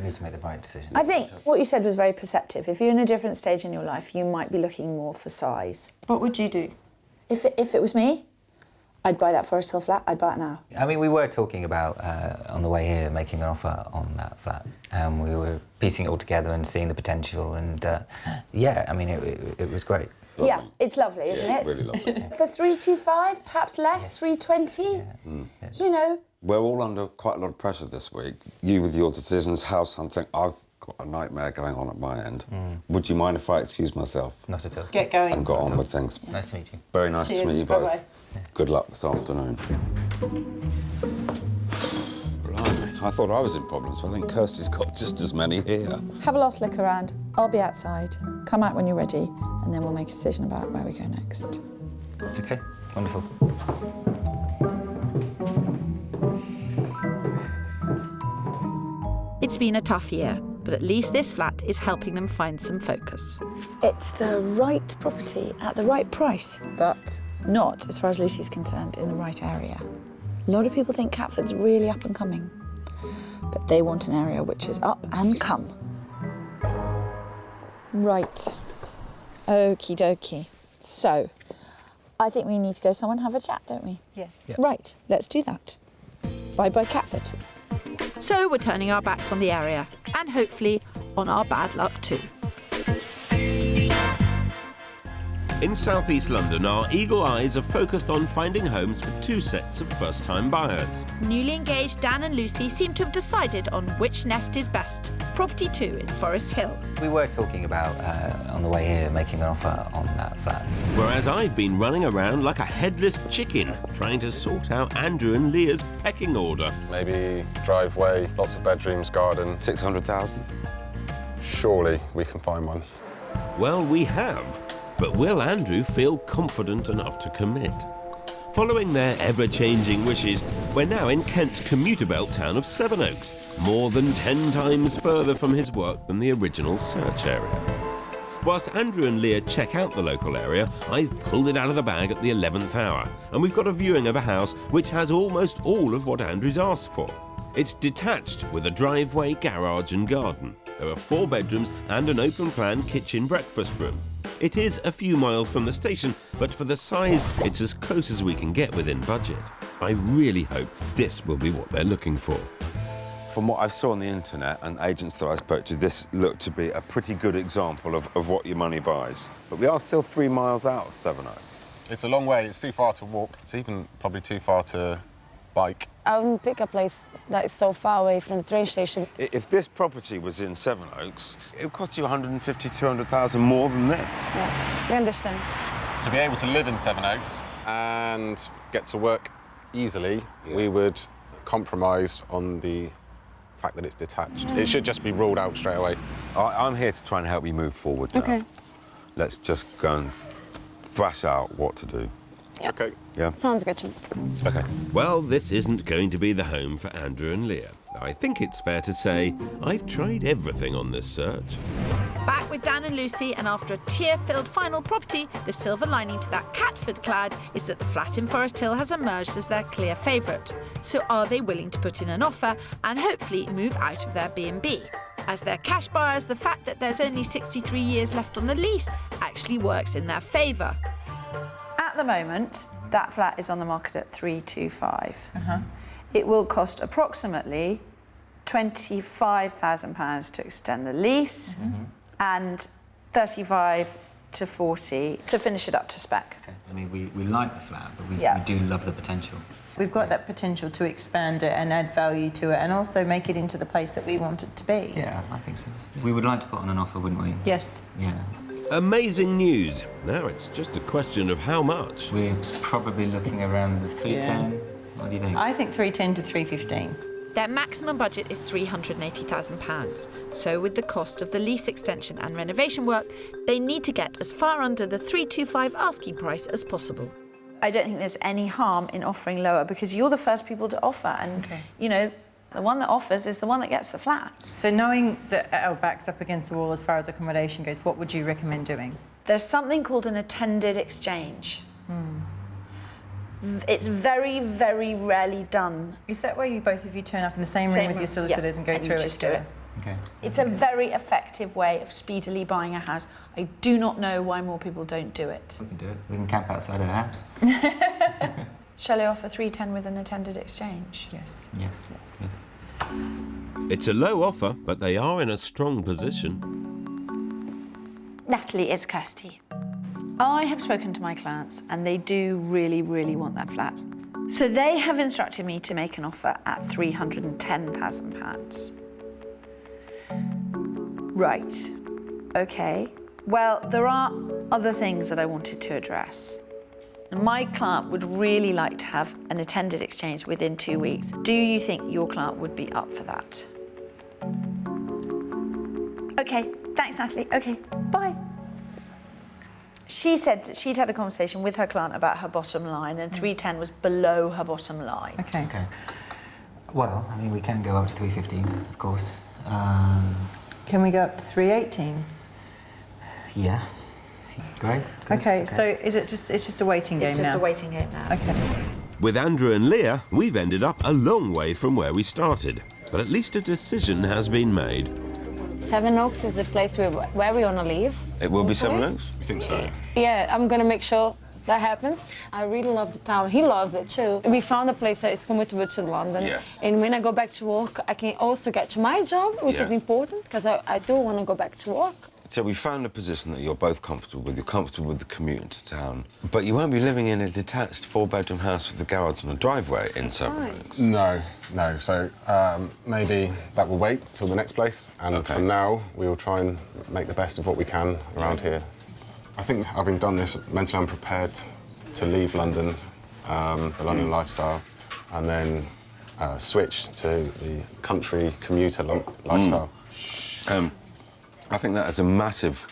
need to make the right decision. I think what you said was very perceptive. If you're in a different stage in your life, you might be looking more for size. What would you do? If it was me, I'd buy that Forest Hill flat. I'd buy it now. I mean, we were talking about, on the way here, making an offer on that flat. We were piecing it all together and seeing the potential, and yeah, I mean, it was great. Lovely. Yeah, it's lovely, isn't it? Really lovely. For 325, perhaps less, 320. You know. We're all under quite a lot of pressure this week. You with your decisions, house hunting. I've got a nightmare going on at my end. Would you mind if I excuse myself? Not at all. Get going. And got on with things. Nice to meet you. Very nice Cheers. to meet you both. Bye-bye. Good luck this afternoon. I thought I was in problems, but I think Kirstie's got just as many here. Have a last look around. I'll be outside. Come out when you're ready, and then we'll make a decision about where we go next. OK, wonderful. It's been a tough year, but at least this flat is helping them find some focus. It's the right property at the right price, but not, as far as Lucy's concerned, in the right area. A lot of people think Catford's really up and coming, but they want an area which is up and come. Right. Okie dokie. So, I think we need to go somewhere and have a chat, don't we? Yes. Yep. Right, let's do that. Bye-bye, Catford. So we're turning our backs on the area, and hopefully on our bad luck too. In southeast London, our eagle eyes are focused on finding homes for 2 sets of first-time buyers. Newly engaged Dan and Lucy seem to have decided on which nest is best. Property 2 in Forest Hill. We were talking about, on the way here, making an offer on that flat. Whereas I've been running around like a headless chicken, trying to sort out Andrew and Leah's pecking order. Maybe driveway, lots of bedrooms, garden. 600,000? Surely we can find one. Well, we have. But will Andrew feel confident enough to commit? Following their ever-changing wishes, we're now in Kent's commuter belt town of Sevenoaks, more than 10 times further from his work than the original search area. Whilst Andrew and Leah check out the local area, I've pulled it out of the bag at the 11th hour, and we've got a viewing of a house which has almost all of what Andrew's asked for. It's detached with a driveway, garage and garden. There are 4 bedrooms and an open-plan kitchen breakfast room. It is a few miles from the station, but for the size, it's as close as we can get within budget. I really hope this will be what they're looking for. From what I saw on the internet and agents that I spoke to, this looked to be a pretty good example of what your money buys. But we are still 3 miles out of Sevenoaks. It's a long way. It's too far to walk. It's even probably too far to bike. I wouldn't pick a place that is so far away from the train station. If this property was in Sevenoaks, it would cost you 150, 200,000 more than this. Yeah, we understand. To be able to live in Sevenoaks and get to work easily, we would compromise on the fact that it's detached. It should just be ruled out straight away. I'm here to try and help you move forward now. OK. Let's just go and thrash out what to do. Yep. OK. Yeah? Sounds good. OK. Well, this isn't going to be the home for Andrew and Leah. I think it's fair to say I've tried everything on this search. Back with Dan and Lucy, and after a tear-filled final property, the silver lining to that Catford cloud is that the flat in Forest Hill has emerged as their clear favourite. So are they willing to put in an offer and hopefully move out of their B&B? As their cash buyers, the fact that there's only 63 years left on the lease actually works in their favour. At the moment, that flat is on the market at 325. It will cost approximately £25,000 to extend the lease and 35 to 40 to finish it up to spec. Okay. I mean, we like the flat, but we do love the potential. We've got that potential to expand it and add value to it and also make it into the place that we want it to be. Yeah, I think so. We would like to put on an offer, wouldn't we? Yes. Yeah. Amazing news. Now it's just a question of how much. We're probably looking around the 310. What do you think? I think 310 to 315. Their maximum budget is £380,000. So with the cost of the lease extension and renovation work, they need to get as far under the 325 asking price as possible. I don't think there's any harm in offering lower because you're the first people to offer and, you know, the one that offers is the one that gets the flat. So knowing that our back's up against the wall as far as accommodation goes, what would you recommend doing? There's something called an attended exchange. It's very, very rarely done. Is that where you both of you turn up in the same room with your solicitors and go through it? Just do it. Okay. It's a very effective way of speedily buying a house. I do not know why more people don't do it. We can do it. We can camp outside our house. Shall I offer 310 with an attended exchange? Yes. Yes. Yes. It's a low offer, but they are in a strong position. Natalie, it's Kirstie. I have spoken to my clients and they do really, really want that flat. So they have instructed me to make an offer at £310,000. Right, okay. Well, there are other things that I wanted to address. My client would really like to have an attended exchange within 2 weeks. Do you think your client would be up for that? Okay, thanks, Natalie. Okay, bye. She said that she'd had a conversation with her client about her bottom line, and 310 was below her bottom line. Okay. Well, I mean, we can go up to 315, of course. Can we go up to 318? Yeah. Great. Okay, so it's just a waiting game now? It's just a waiting game now. Okay. With Andrew and Leah, we've ended up a long way from where we started. But at least a decision has been made. Sevenoaks is the place where we want to live. It will be hopefully. Sevenoaks? You think so? Yeah, I'm going to make sure that happens. I really love the town. He loves it too. We found a place that is commutable to London. Yes. And when I go back to work, I can also get to my job, which is important, because I do want to go back to work. So we found a position that you're both comfortable with. You're comfortable with the commute into town. But you won't be living in a detached four-bedroom house with a garage and a driveway in Sevenoaks. No. So maybe that will wait till the next place. And for now, we will try and make the best of what we can around here. I think having done this, mentally I'm prepared to leave London, the London lifestyle, and then switch to the country commuter lifestyle. I think that is a massive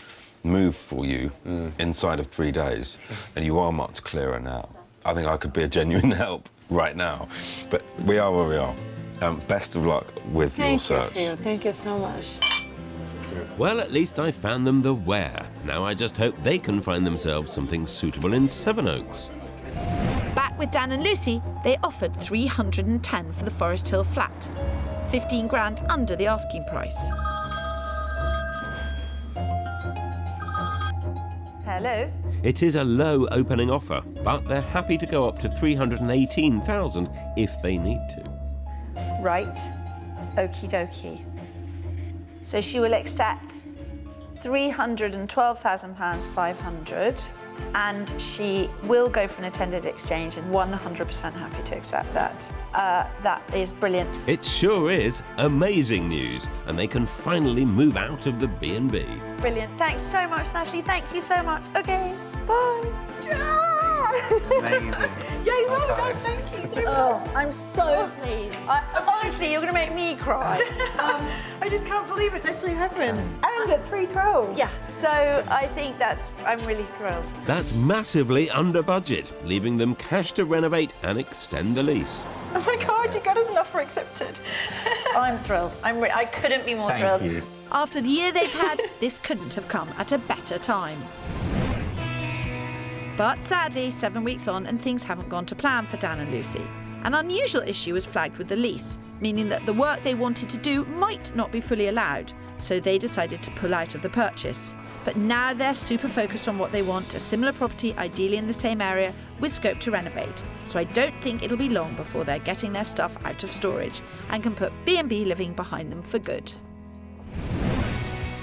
move for you inside of 3 days, and you are much clearer now. I think I could be a genuine help right now, but we are where we are. Best of luck with your search. Thank you, Phil. Thank you so much. Well, at least I found them the where. Now I just hope they can find themselves something suitable in Sevenoaks. Back with Dan and Lucy, they offered 310 for the Forest Hill flat, 15 grand under the asking price. Hello? It is a low opening offer, but they're happy to go up to 318,000 if they need to. Right. Okie dokie. So she will accept £312,000 500, and she will go for an attended exchange, and 100% happy to accept that. That is brilliant. It sure is amazing news, and they can finally move out of the B&B. Brilliant. Thanks so much, Natalie. Thank you so much. Okay, bye. Amazing. Yay, well done. Thank you so much. Oh, I'm so pleased. Honestly, you're going to make me cry. I just can't believe it's actually happened. And at 312. Yeah, so I think I'm really thrilled. That's massively under budget, leaving them cash to renovate and extend the lease. Oh my God, you got us an offer accepted. I'm thrilled. I couldn't be more thrilled. Thank you. After the year they've had, this couldn't have come at a better time. But sadly, 7 weeks on and things haven't gone to plan for Dan and Lucy. An unusual issue was flagged with the lease, meaning that the work they wanted to do might not be fully allowed, so they decided to pull out of the purchase. But now they're super focused on what they want, a similar property, ideally in the same area, with scope to renovate. So I don't think it'll be long before they're getting their stuff out of storage and can put B&B living behind them for good.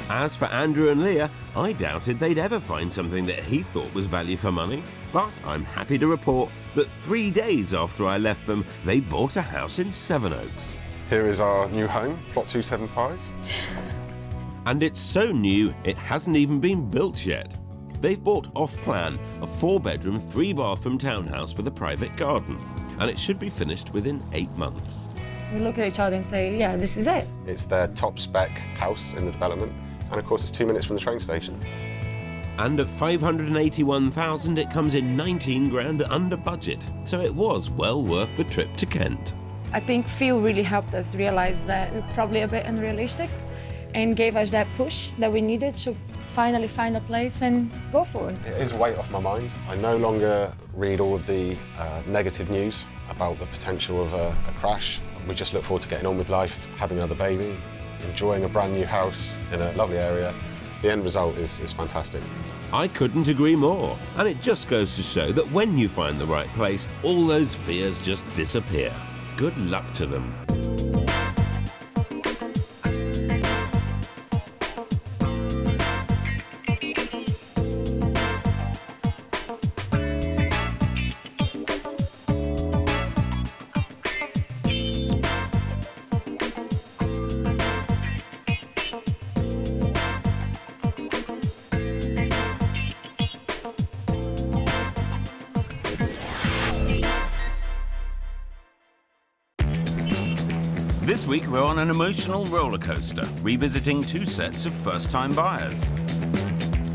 As for Andrew and Leah, I doubted they'd ever find something that he thought was value for money. But I'm happy to report that 3 days after I left them, they bought a house in Sevenoaks. Here is our new home, plot 275. And it's so new, it hasn't even been built yet. They've bought off-plan a 4-bedroom, 3-bathroom townhouse with a private garden, and it should be finished within 8 months. We look at each other and say, yeah, this is it. It's their top spec house in the development, and of course it's 2 minutes from the train station. And at 581,000, it comes in 19 grand under budget, so it was well worth the trip to Kent. I think Phil really helped us realize that we're probably a bit unrealistic and gave us that push that we needed to finally find a place and go for it. It is a weight off my mind. I no longer read all of the negative news about the potential of a crash. We just look forward to getting on with life, having another baby, enjoying a brand new house in a lovely area. The end result is fantastic. I couldn't agree more, and it just goes to show that when you find the right place, all those fears just disappear. Good luck to them. This week we're on an emotional roller coaster, revisiting two sets of first-time buyers.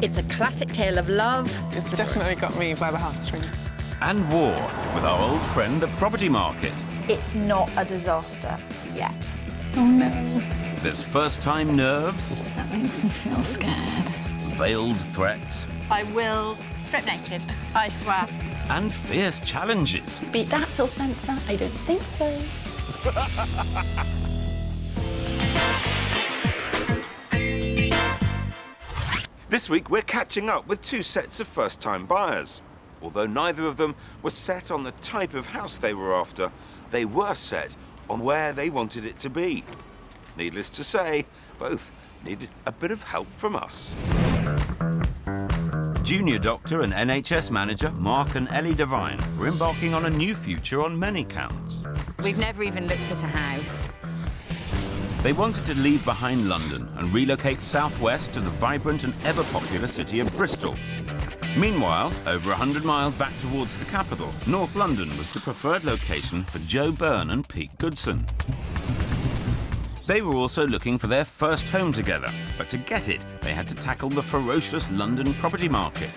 It's a classic tale of love. It's definitely got me by the heartstrings. And war with our old friend, the property market. It's not a disaster yet. Oh no. There's first-time nerves. That makes me feel scared. Veiled threats. I will strip naked, I swear. And fierce challenges. Beat that, Phil Spencer? I don't think so. This week we're catching up with two sets of first-time buyers. Although neither of them were set on the type of house they were after, they were set on where they wanted it to be. Needless to say, both needed a bit of help from us. Junior doctor and NHS manager Mark and Ellie Devine were embarking on a new future on many counts. We've never even looked at a house. They wanted to leave behind London and relocate southwest to the vibrant and ever-popular city of Bristol. Meanwhile, over 100 miles back towards the capital, North London was the preferred location for Joe Byrne and Pete Goodson. They were also looking for their first home together, but to get it, they had to tackle the ferocious London property market.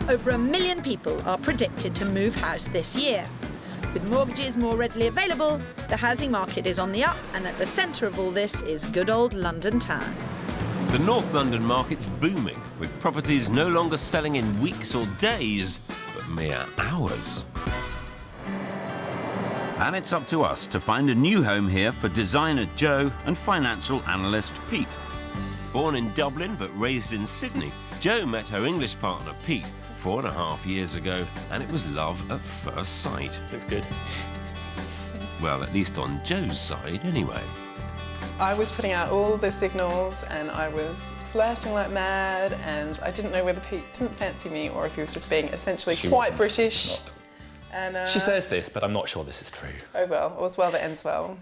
Over 1 million people are predicted to move house this year. With mortgages more readily available, the housing market is on the up, and at the centre of all this is good old London town. The North London market's booming, with properties no longer selling in weeks or days, but mere hours. And it's up to us to find a new home here for designer Joe and financial analyst Pete. Born in Dublin but raised in Sydney, Joe met her English partner Pete 4.5 years ago, and it was love at first sight. Looks good. Well, at least on Joe's side, anyway. I was putting out all the signals and I was flirting like mad, and I didn't know whether Pete didn't fancy me or if he was just being essentially quite British. And, she says this, but I'm not sure this is true. Oh well, all's well that ends well.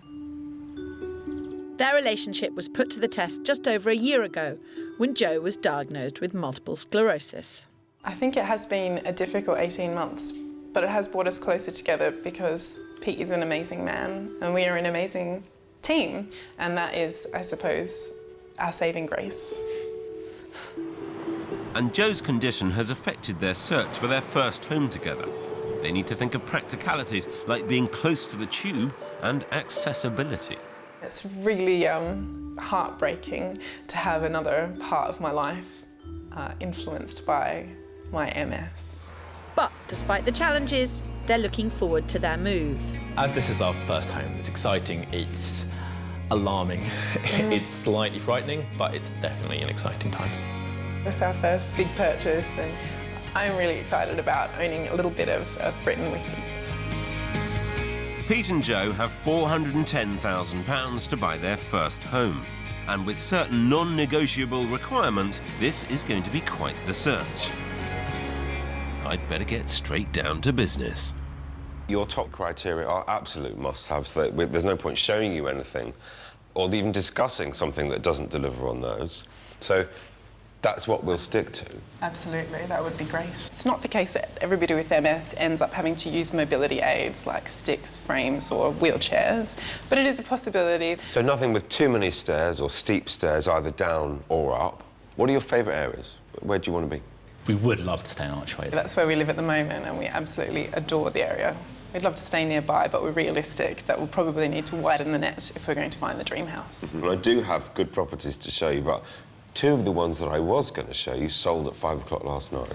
Their relationship was put to the test just over a year ago, when Joe was diagnosed with multiple sclerosis. I think it has been a difficult 18 months, but it has brought us closer together because Pete is an amazing man and we are an amazing team, and that is, I suppose, our saving grace. And Joe's condition has affected their search for their first home together. They need to think of practicalities like being close to the tube and accessibility. It's really heartbreaking to have another part of my life influenced by my MS. But despite the challenges, they're looking forward to their move. As this is our first home, it's exciting, it's alarming, it's slightly frightening, but it's definitely an exciting time. It's our first big purchase, and I'm really excited about owning a little bit of Britain with Pete. Pete and Joe have £410,000 to buy their first home. And with certain non-negotiable requirements, this is going to be quite the search. I'd better get straight down to business. Your top criteria are absolute must-haves. There's no point showing you anything or even discussing something that doesn't deliver on those. So that's what we'll stick to. Absolutely, that would be great. It's not the case that everybody with MS ends up having to use mobility aids like sticks, frames or wheelchairs, but it is a possibility. So nothing with too many stairs or steep stairs, either down or up. What are your favourite areas? Where do you want to be? We would love to stay in Archway. That's where we live at the moment and we absolutely adore the area. We'd love to stay nearby, but we're realistic that we'll probably need to widen the net if we're going to find the dream house. I do have good properties to show you, but two of the ones that I was going to show you sold at 5 o'clock last night.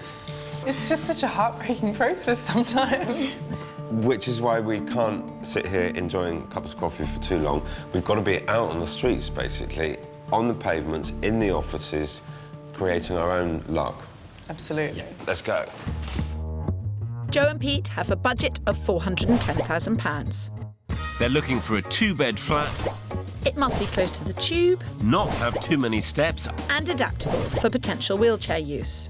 It's just such a heartbreaking process sometimes. Which is why we can't sit here enjoying cups of coffee for too long. We've got to be out on the streets, basically, on the pavements, in the offices, creating our own luck. Absolutely. Let's go. Joe and Pete have a budget of £410,000. They're looking for a 2-bed flat. It must be close to the tube. Not have too many steps. And adaptable for potential wheelchair use.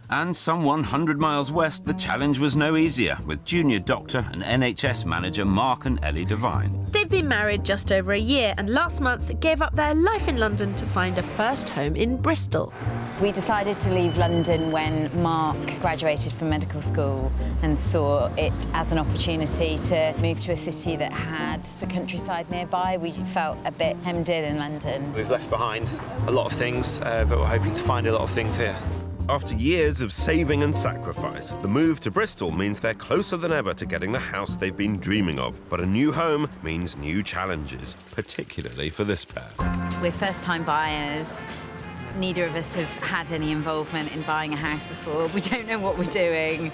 And some 100 miles west, the challenge was no easier, with junior doctor and NHS manager Mark and Ellie Devine. They've been married just over a year and last month gave up their life in London to find a first home in Bristol. We decided to leave London when Mark graduated from medical school and saw it as an opportunity to move to a city that had the countryside nearby. We felt a bit hemmed in London. We've left behind a lot of things, but we're hoping to find a lot of things here. After years of saving and sacrifice, the move to Bristol means they're closer than ever to getting the house they've been dreaming of. But a new home means new challenges, particularly for this pair. We're first-time buyers. Neither of us have had any involvement in buying a house before. We don't know what we're doing.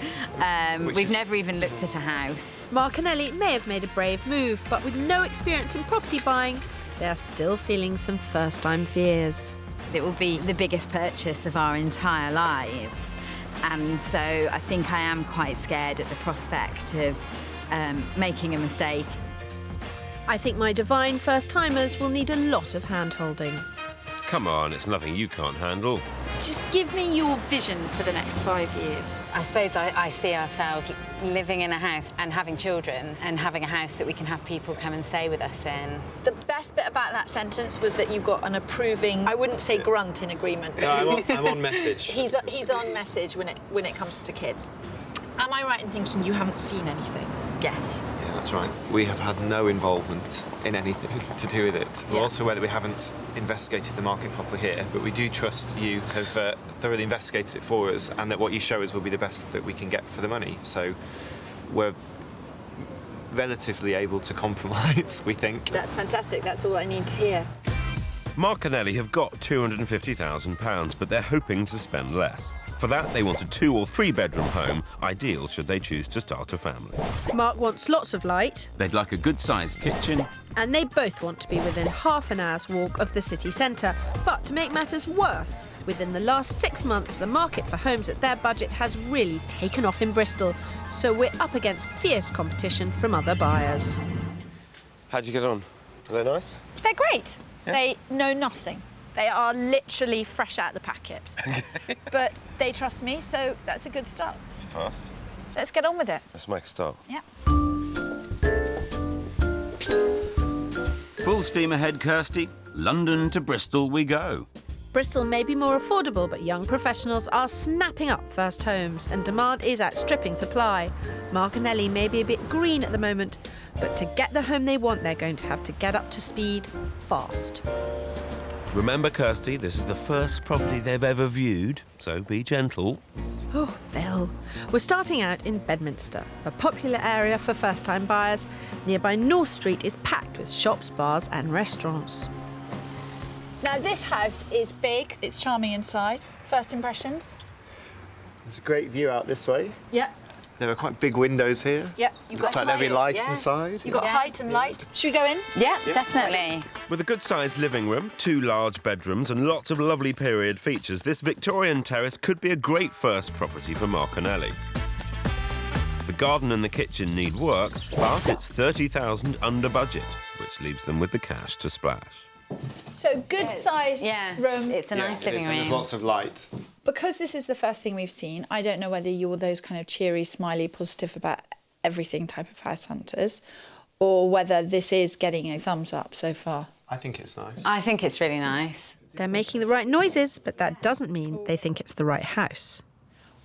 We've never even looked at a house. Mark and Ellie may have made a brave move, but with no experience in property buying, they are still feeling some first-time fears. It will be the biggest purchase of our entire lives. And so I think I am quite scared at the prospect of making a mistake. I think my divine first-timers will need a lot of hand-holding. Come on, it's nothing you can't handle. Just give me your vision for the next 5 years. I suppose I see ourselves living in a house and having children and having a house that we can have people come and stay with us in. The best bit about that sentence was that you got an approving, I wouldn't say grunt in agreement. But No, I'm on message. He's on message when it comes to kids. Am I right in thinking you haven't seen anything? Yes. Yeah, that's right. We have had no involvement in anything to do with it. We're also aware that we haven't investigated the market properly here, but we do trust you to have thoroughly investigated it for us and that what you show us will be the best that we can get for the money. So we're relatively able to compromise, we think. That's fantastic. That's all I need to hear. Mark and Ellie have got £250,000, but they're hoping to spend less. For that, they want a 2- or 3-bedroom home, ideal should they choose to start a family. Mark wants lots of light. They'd like a good-sized kitchen. And they both want to be within half an hour's walk of the city centre. But to make matters worse, within the last 6 months, the market for homes at their budget has really taken off in Bristol. So we're up against fierce competition from other buyers. How'd you get on? Are they nice? They're great. Yeah. They know nothing. They are literally fresh out the packet. But they trust me, so that's a good start. It's fast. Let's get on with it. Let's make a start. Yeah. Full steam ahead, Kirstie. London to Bristol we go. Bristol may be more affordable, but young professionals are snapping up first homes and demand is outstripping supply. Mark and Ellie may be a bit green at the moment, but to get the home they want, they're going to have to get up to speed fast. Remember, Kirstie, this is the first property they've ever viewed, so be gentle. Oh, Phil. We're starting out in Bedminster, a popular area for first-time buyers. Nearby North Street is packed with shops, bars and restaurants. Now, this house is big. It's charming inside. First impressions? It's a great view out this way. Yeah. There are quite big windows here. Yeah. You've Looks got like there'll be light yeah. inside. You've got height and light. Should we go in? Yeah, definitely. With a good-sized living room, 2 large bedrooms and lots of lovely period features, this Victorian terrace could be a great first property for Mark and Ellie. The garden and the kitchen need work, but it's $30,000 under budget, which leaves them with the cash to splash. So good-sized room. It's a nice living room. There's lots of light. Because this is the first thing we've seen, I don't know whether you're those kind of cheery, smiley, positive about everything type of house hunters, or whether this is getting a thumbs up so far. I think it's nice. I think it's really nice. They're making the right noises, but that doesn't mean they think it's the right house.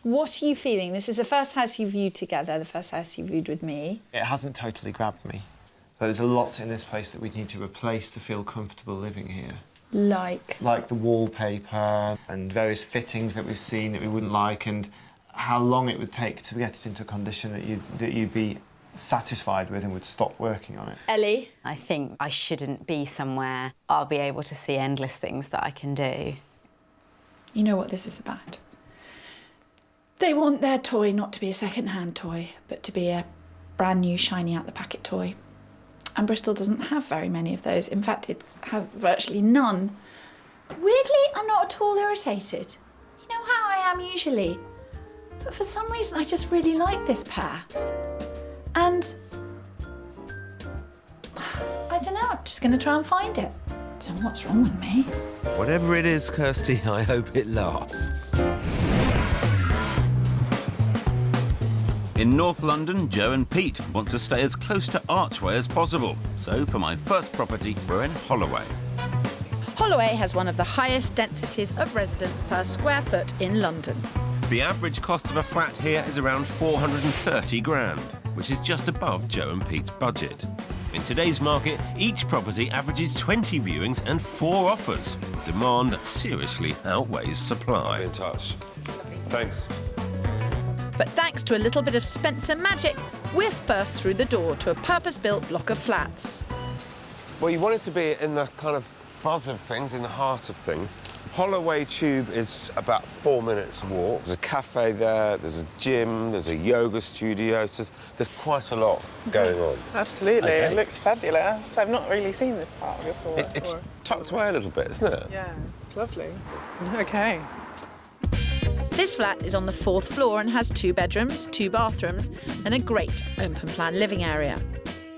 What are you feeling? This is the first house you viewed together, the first house you viewed with me. It hasn't totally grabbed me. There's a lot in this place that we need to replace to feel comfortable living here. Like the wallpaper and various fittings that we've seen that we wouldn't like, and how long it would take to get it into a condition that you'd be satisfied with and would stop working on it. Ellie? I think I shouldn't be somewhere I'll be able to see endless things that I can do. You know what this is about. They want their toy not to be a second-hand toy, but to be a brand new, shiny out-the-packet toy. And Bristol doesn't have very many of those. In fact, it has virtually none. Weirdly, I'm not at all irritated. You know how I am usually. But for some reason, I just really like this pair. And I don't know, I'm just going to try and find it. I don't know what's wrong with me. Whatever it is, Kirstie, I hope it lasts. In North London, Joe and Pete want to stay as close to Archway as possible. So for my first property, we're in Holloway. Holloway has one of the highest densities of residents per square foot in London. The average cost of a flat here is around 430 grand, which is just above Joe and Pete's budget. In today's market, each property averages 20 viewings and 4 offers. Demand seriously outweighs supply. I'll be in touch. Thanks. But thanks to a little bit of Spencer magic, we're first through the door to a purpose-built block of flats. Well, you want it to be in the kind of buzz of things, in the heart of things. Holloway Tube is about 4 minutes walk. There's a cafe there, there's a gym, there's a yoga studio. So there's quite a lot going on. Absolutely, Okay. It looks fabulous. I've not really seen this part before. It's tucked away a little bit, isn't it? Yeah, it's lovely. Okay. This flat is on the 4th floor and has 2 bedrooms, 2 bathrooms and a great open-plan living area.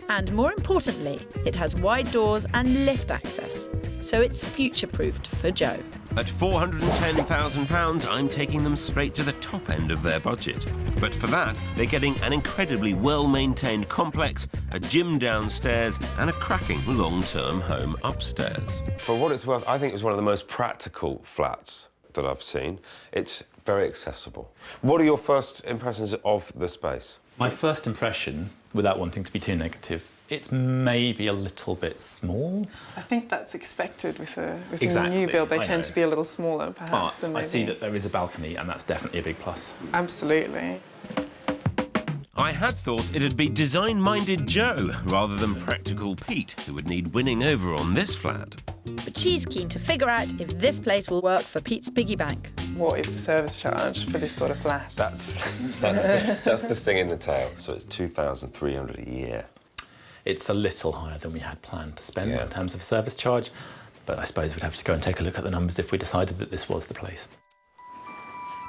And more importantly, it has wide doors and lift access, so it's future-proofed for Joe. At £410,000, I'm taking them straight to the top end of their budget. But for that, they're getting an incredibly well-maintained complex, a gym downstairs and a cracking long-term home upstairs. For what it's worth, I think it's one of the most practical flats that I've seen. It's very accessible. What are your first impressions of the space? My first impression, without wanting to be too negative, it's maybe a little bit small. I think that's expected with a Exactly, new build. They I tend know. to be a little smaller, perhaps. But than I maybe. see that there is a balcony, and that's definitely a big plus. Absolutely. I had thought it'd be design-minded Joe rather than practical Pete who would need winning over on this flat. But she's keen to figure out if this place will work for Pete's piggy bank. What is the service charge for this sort of flat? That's the sting in the tail. So it's $2,300 a year. It's a little higher than we had planned to spend in terms of service charge, but I suppose we'd have to go and take a look at the numbers if we decided that this was the place.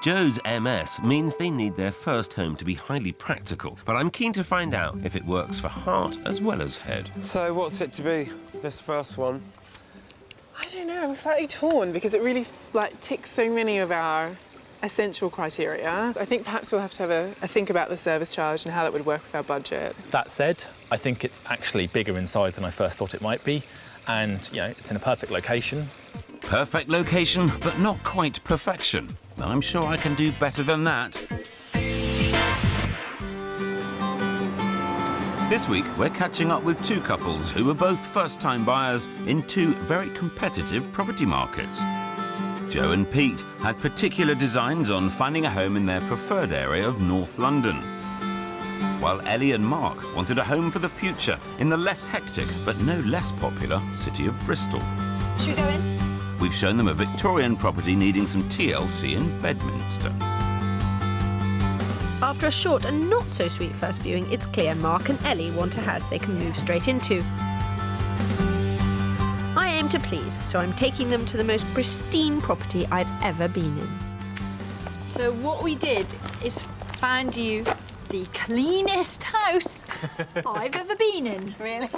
Joe's MS means they need their first home to be highly practical, but I'm keen to find out if it works for heart as well as head. So what's it to be, this first one? I don't know, I'm slightly torn because it really ticks so many of our essential criteria. I think perhaps we'll have to have a think about the service charge and how that would work with our budget. That said, I think it's actually bigger in size than I first thought it might be, and, you know, it's in a perfect location. Perfect location, but not quite perfection. I'm sure I can do better than that. This week, we're catching up with 2 couples who were both first-time buyers in 2 very competitive property markets. Joe and Pete had particular designs on finding a home in their preferred area of North London, while Ellie and Mark wanted a home for the future in the less hectic but no less popular city of Bristol. Should we go in? We've shown them a Victorian property needing some TLC in Bedminster. After a short and not so sweet first viewing, it's clear Mark and Ellie want a house they can move straight into. I aim to please, so I'm taking them to the most pristine property I've ever been in. So what we did is found you the cleanest house I've ever been in. Really?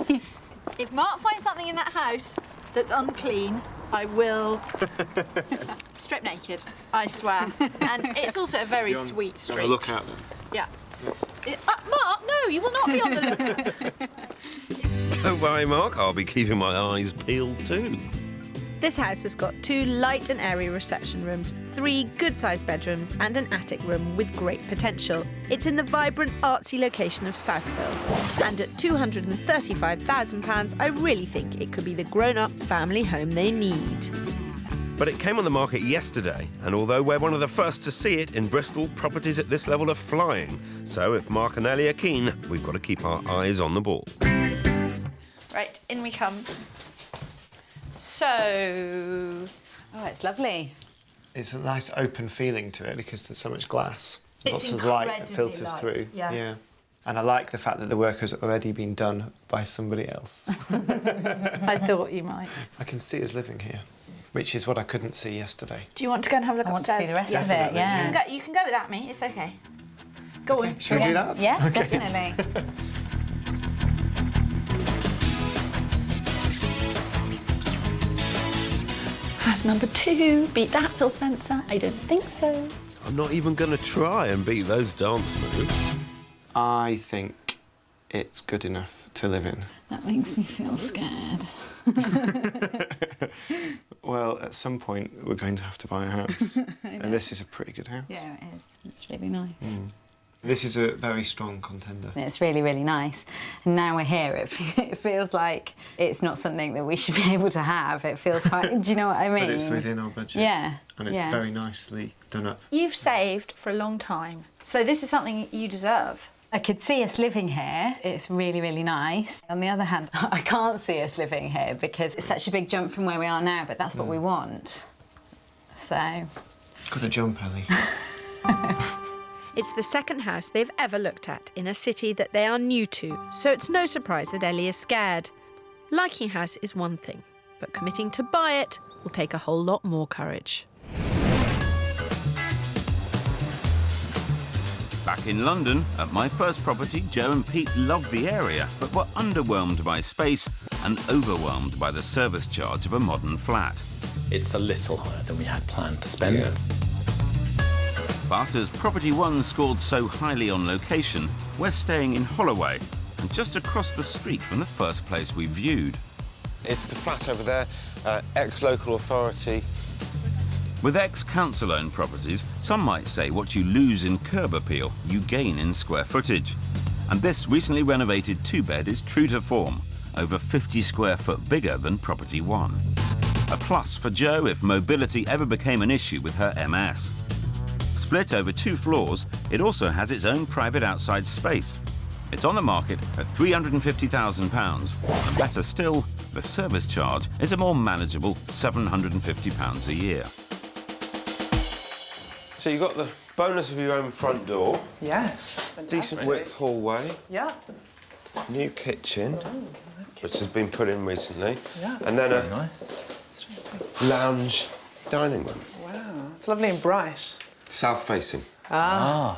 If Mark finds something in that house that's unclean, I will strip naked, I swear. And it's also a very sweet street. On the lookout then? Yeah. Mark, no, you will not be on the lookout. Don't worry, Mark, I'll be keeping my eyes peeled too. This house has got 2 light and airy reception rooms, 3 good-sized bedrooms and an attic room with great potential. It's in the vibrant, artsy location of Southville. And at £235,000, I really think it could be the grown-up family home they need. But it came on the market yesterday, and although we're one of the first to see it in Bristol, properties at this level are flying. So if Mark and Ellie are keen, we've got to keep our eyes on the ball. Right, in we come. So... Oh, it's lovely. It's a nice open feeling to it because there's so much glass. It's Lots of light that incredibly filters light, through. yeah. And I like the fact that the work has already been done by somebody else. I thought you might. I can see us living here, which is what I couldn't see yesterday. Do you want to go and have a look I want to upstairs? see the rest of it, yeah. You can go without me, it's okay. Go on. Should we do that? Yeah, Okay. definitely. House number 2. Beat that, Phil Spencer? I don't think so. I'm not even going to try and beat those dance moves. I think it's good enough to live in. That makes me feel scared. Well, at some point, we're going to have to buy a house. And this is a pretty good house. Yeah, it is. It's really nice. This is a very strong contender. It's really, really nice. And now we're here, it feels like it's not something that we should be able to have. It feels quite, do you know what I mean? But it's within our budget. Yeah. And it's very nicely done up. You've saved for a long time, so this is something you deserve. I could see us living here. It's really, really nice. On the other hand, I can't see us living here because it's such a big jump from where we are now, but that's what we want. So... Got to jump, Ellie. It's the second house they've ever looked at in a city that they are new to, so it's no surprise that Ellie is scared. Liking a house is one thing, but committing to buy it will take a whole lot more courage. Back in London, at my first property, Joe and Pete loved the area, but were underwhelmed by space and overwhelmed by the service charge of a modern flat. It's a little higher than we had planned to spend. But as Property 1 scored so highly on location, we're staying in Holloway, and just across the street from the first place we viewed. It's the flat over there, ex-local authority. With ex-council-owned properties, some might say what you lose in curb appeal, you gain in square footage. And this recently renovated two-bed is true to form, over 50 square foot bigger than Property 1. A plus for Jo if mobility ever became an issue with her MS. Split over 2 floors, it also has its own private outside space. It's on the market at £350,000, and better still, the service charge is a more manageable £750 a year. So you've got the bonus of your own front door. Yes. Decent width hallway. Yeah. New kitchen, which has been put in recently. Yeah. And then Very a nice. lounge dining room. Wow. It's lovely and bright. South-facing. Yeah.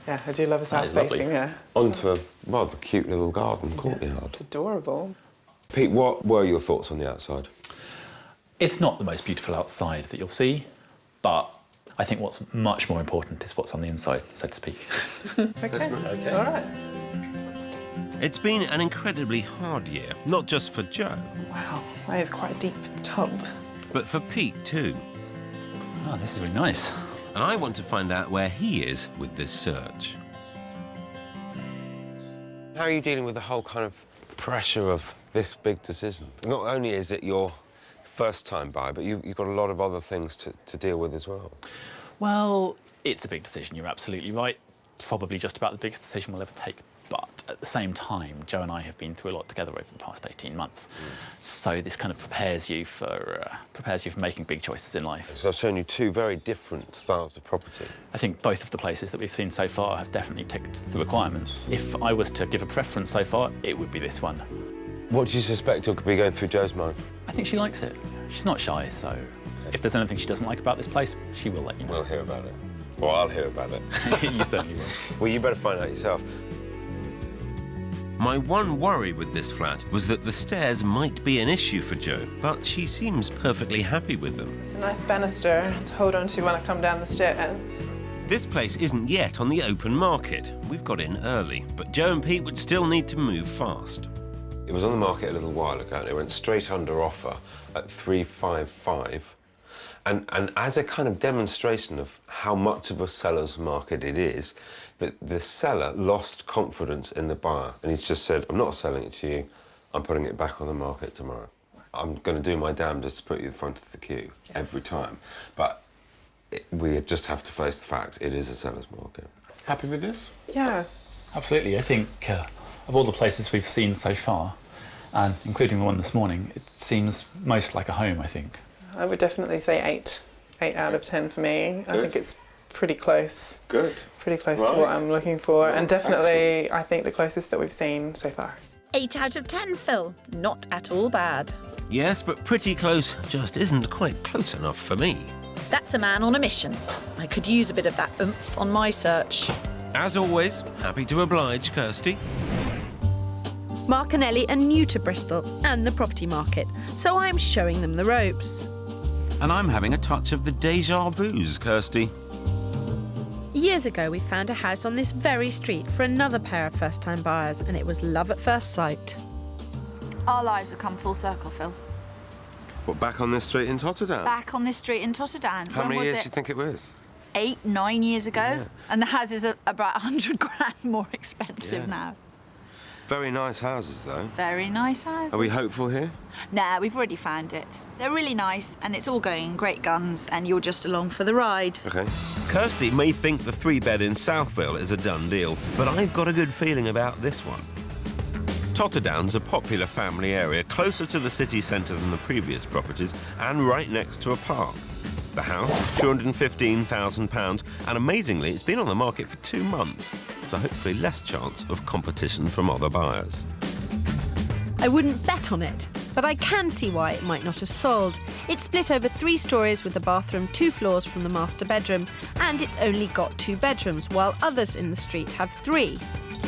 Yeah, I do love a That is lovely. south-facing, yeah. Onto a rather cute little garden courtyard. It's adorable. Pete, what were your thoughts on the outside? It's not the most beautiful outside that you'll see, but I think what's much more important is what's on the inside, so to speak. Okay. All right. It's been an incredibly hard year, not just for Jo, Wow, that is quite a deep tub. but for Pete too. Oh, this is really nice. And I want to find out where he is with this search. How are you dealing with the whole kind of pressure of this big decision? Not only is it your first time buy, but you've got a lot of other things to deal with as well. Well, it's a big decision, you're absolutely right. Probably just about the biggest decision we'll ever take. But at the same time, Jo and I have been through a lot together over the past 18 months. So this kind of prepares you for making big choices in life. So I've shown you 2 very different styles of property. I think both of the places that we've seen so far have definitely ticked the requirements. If I was to give a preference so far, it would be this one. What do you suspect will be going through Jo's mind? I think she likes it. She's not shy, so if there's anything she doesn't like about this place, she will let you know. We'll hear about it. Well, I'll hear about it. You certainly will. Well, you better find out yourself. My one worry with this flat was that the stairs might be an issue for Jo, but she seems perfectly happy with them. It's a nice banister to hold on to when I come down the stairs. This place isn't yet on the open market. We've got in early, but Jo and Pete would still need to move fast. It was on the market a little while ago and it went straight under offer at 355. And as a kind of demonstration of how much of a seller's market it is, the seller lost confidence in the buyer. And he's just said, I'm not selling it to you, I'm putting it back on the market tomorrow. I'm going to do my damnedest to put you in the front of the queue every time. But we just have to face the fact it is a seller's market. Happy with this? Yeah. Absolutely. I think of all the places we've seen so far, and including the one this morning, it seems most like a home, I think. I would definitely say 8. 8 out of 10 for me. I think it's pretty close. Good. Pretty close to what I'm looking for. And definitely, I think the closest that we've seen so far. 8 out of 10, Phil. Not at all bad. Yes, but pretty close just isn't quite close enough for me. That's a man on a mission. I could use a bit of that oomph on my search. As always, happy to oblige, Kirstie. Mark and Ellie are new to Bristol and the property market, so I'm showing them the ropes. And I'm having a touch of the déjà vus, Kirstie. Years ago, we found a house on this very street for another pair of first-time buyers, and it was love at first sight. Our lives have come full circle, Phil. What, back on this street in Totterdown? Back on this street in Totterdown. How many years do you think it was? 8, 9 years ago. Yeah. And the houses are about 100 grand more expensive now. Very nice houses, though. Very nice houses. Are we hopeful here? Nah, we've already found it. They're really nice, and it's all going great guns, and you're just along for the ride. OK. Kirstie may think the 3-bed in Southville is a done deal, but I've got a good feeling about this one. Totterdown's a popular family area, closer to the city centre than the previous properties, and right next to a park. The house is £215,000, and amazingly, it's been on the market for 2 months, so hopefully less chance of competition from other buyers. I wouldn't bet on it, but I can see why it might not have sold. It's split over 3 storeys with the bathroom 2 floors from the master bedroom, and it's only got 2 bedrooms, while others in the street have 3.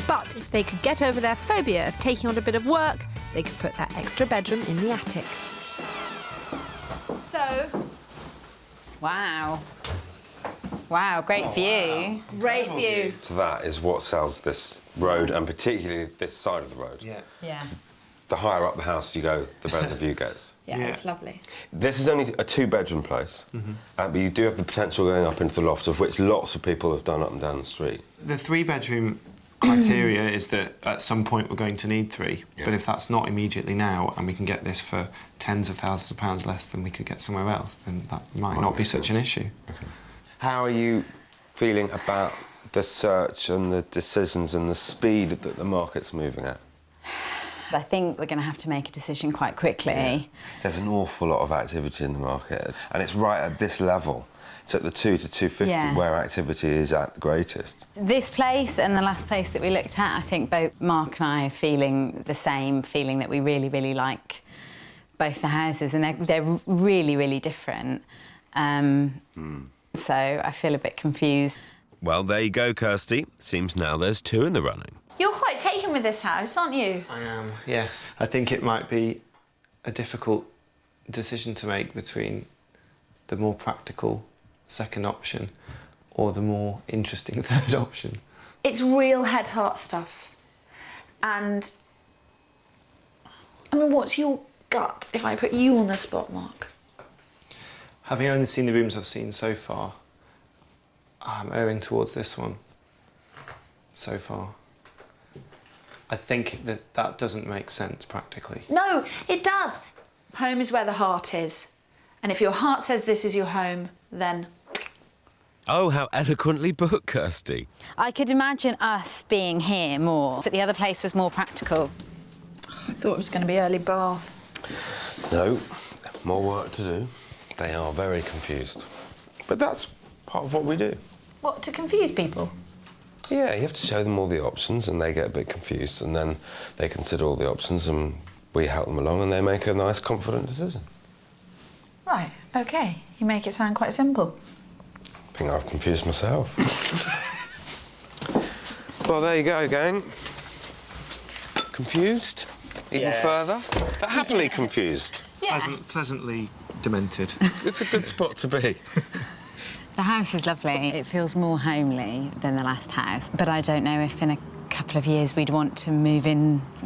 But if they could get over their phobia of taking on a bit of work, they could put that extra bedroom in the attic. So... Wow. Wow, great view. Great view. So that is what sells this road, and particularly this side of the road. Yeah. The higher up the house you go, the better the view gets. Yeah, it's lovely. This is only a 2-bedroom place, but you do have the potential going up into the loft, of which lots of people have done up and down the street. The 3-bedroom criteria is that at some point we're going to need 3, but if that's not immediately now and we can get this for tens of thousands of pounds less than we could get somewhere else, then that might not be such an issue. Okay. How are you feeling about the search and the decisions and the speed that the market's moving at? I think we're going to have to make a decision quite quickly. Yeah. There's an awful lot of activity in the market, and it's right at this level. It's at the 2 to 250 where activity is at the greatest. This place and the last place that we looked at, I think both Mark and I are feeling the same, feeling that we really, really like both the houses, and they're really, really different. So I feel a bit confused. Well, there you go, Kirstie. Seems now there's 2 in the running. You're quite taken with this house, aren't you? I am, yes. I think it might be a difficult decision to make between the more practical second option or the more interesting third option. It's real head-heart stuff. And, I mean, what's your gut if I put you on the spot, Mark? Having only seen the rooms I've seen so far, I'm erring towards this one so far. I think that doesn't make sense practically. No, it does. Home is where the heart is. And if your heart says this is your home, then... Oh, how eloquently put, Kirstie. I could imagine us being here more, but the other place was more practical. I thought it was going to be early bath. No, more work to do. They are very confused. But that's part of what we do. What, to confuse people? Yeah, you have to show them all the options and they get a bit confused, and then they consider all the options and we help them along and they make a nice, confident decision. Right, OK. You make it sound quite simple. I think I've confused myself. Well, there you go, gang. Confused? Even further? But happily confused. Yeah. Pleasantly demented. It's a good spot to be. The house is lovely. It feels more homely than the last house, but I don't know if in a couple of years we'd want to move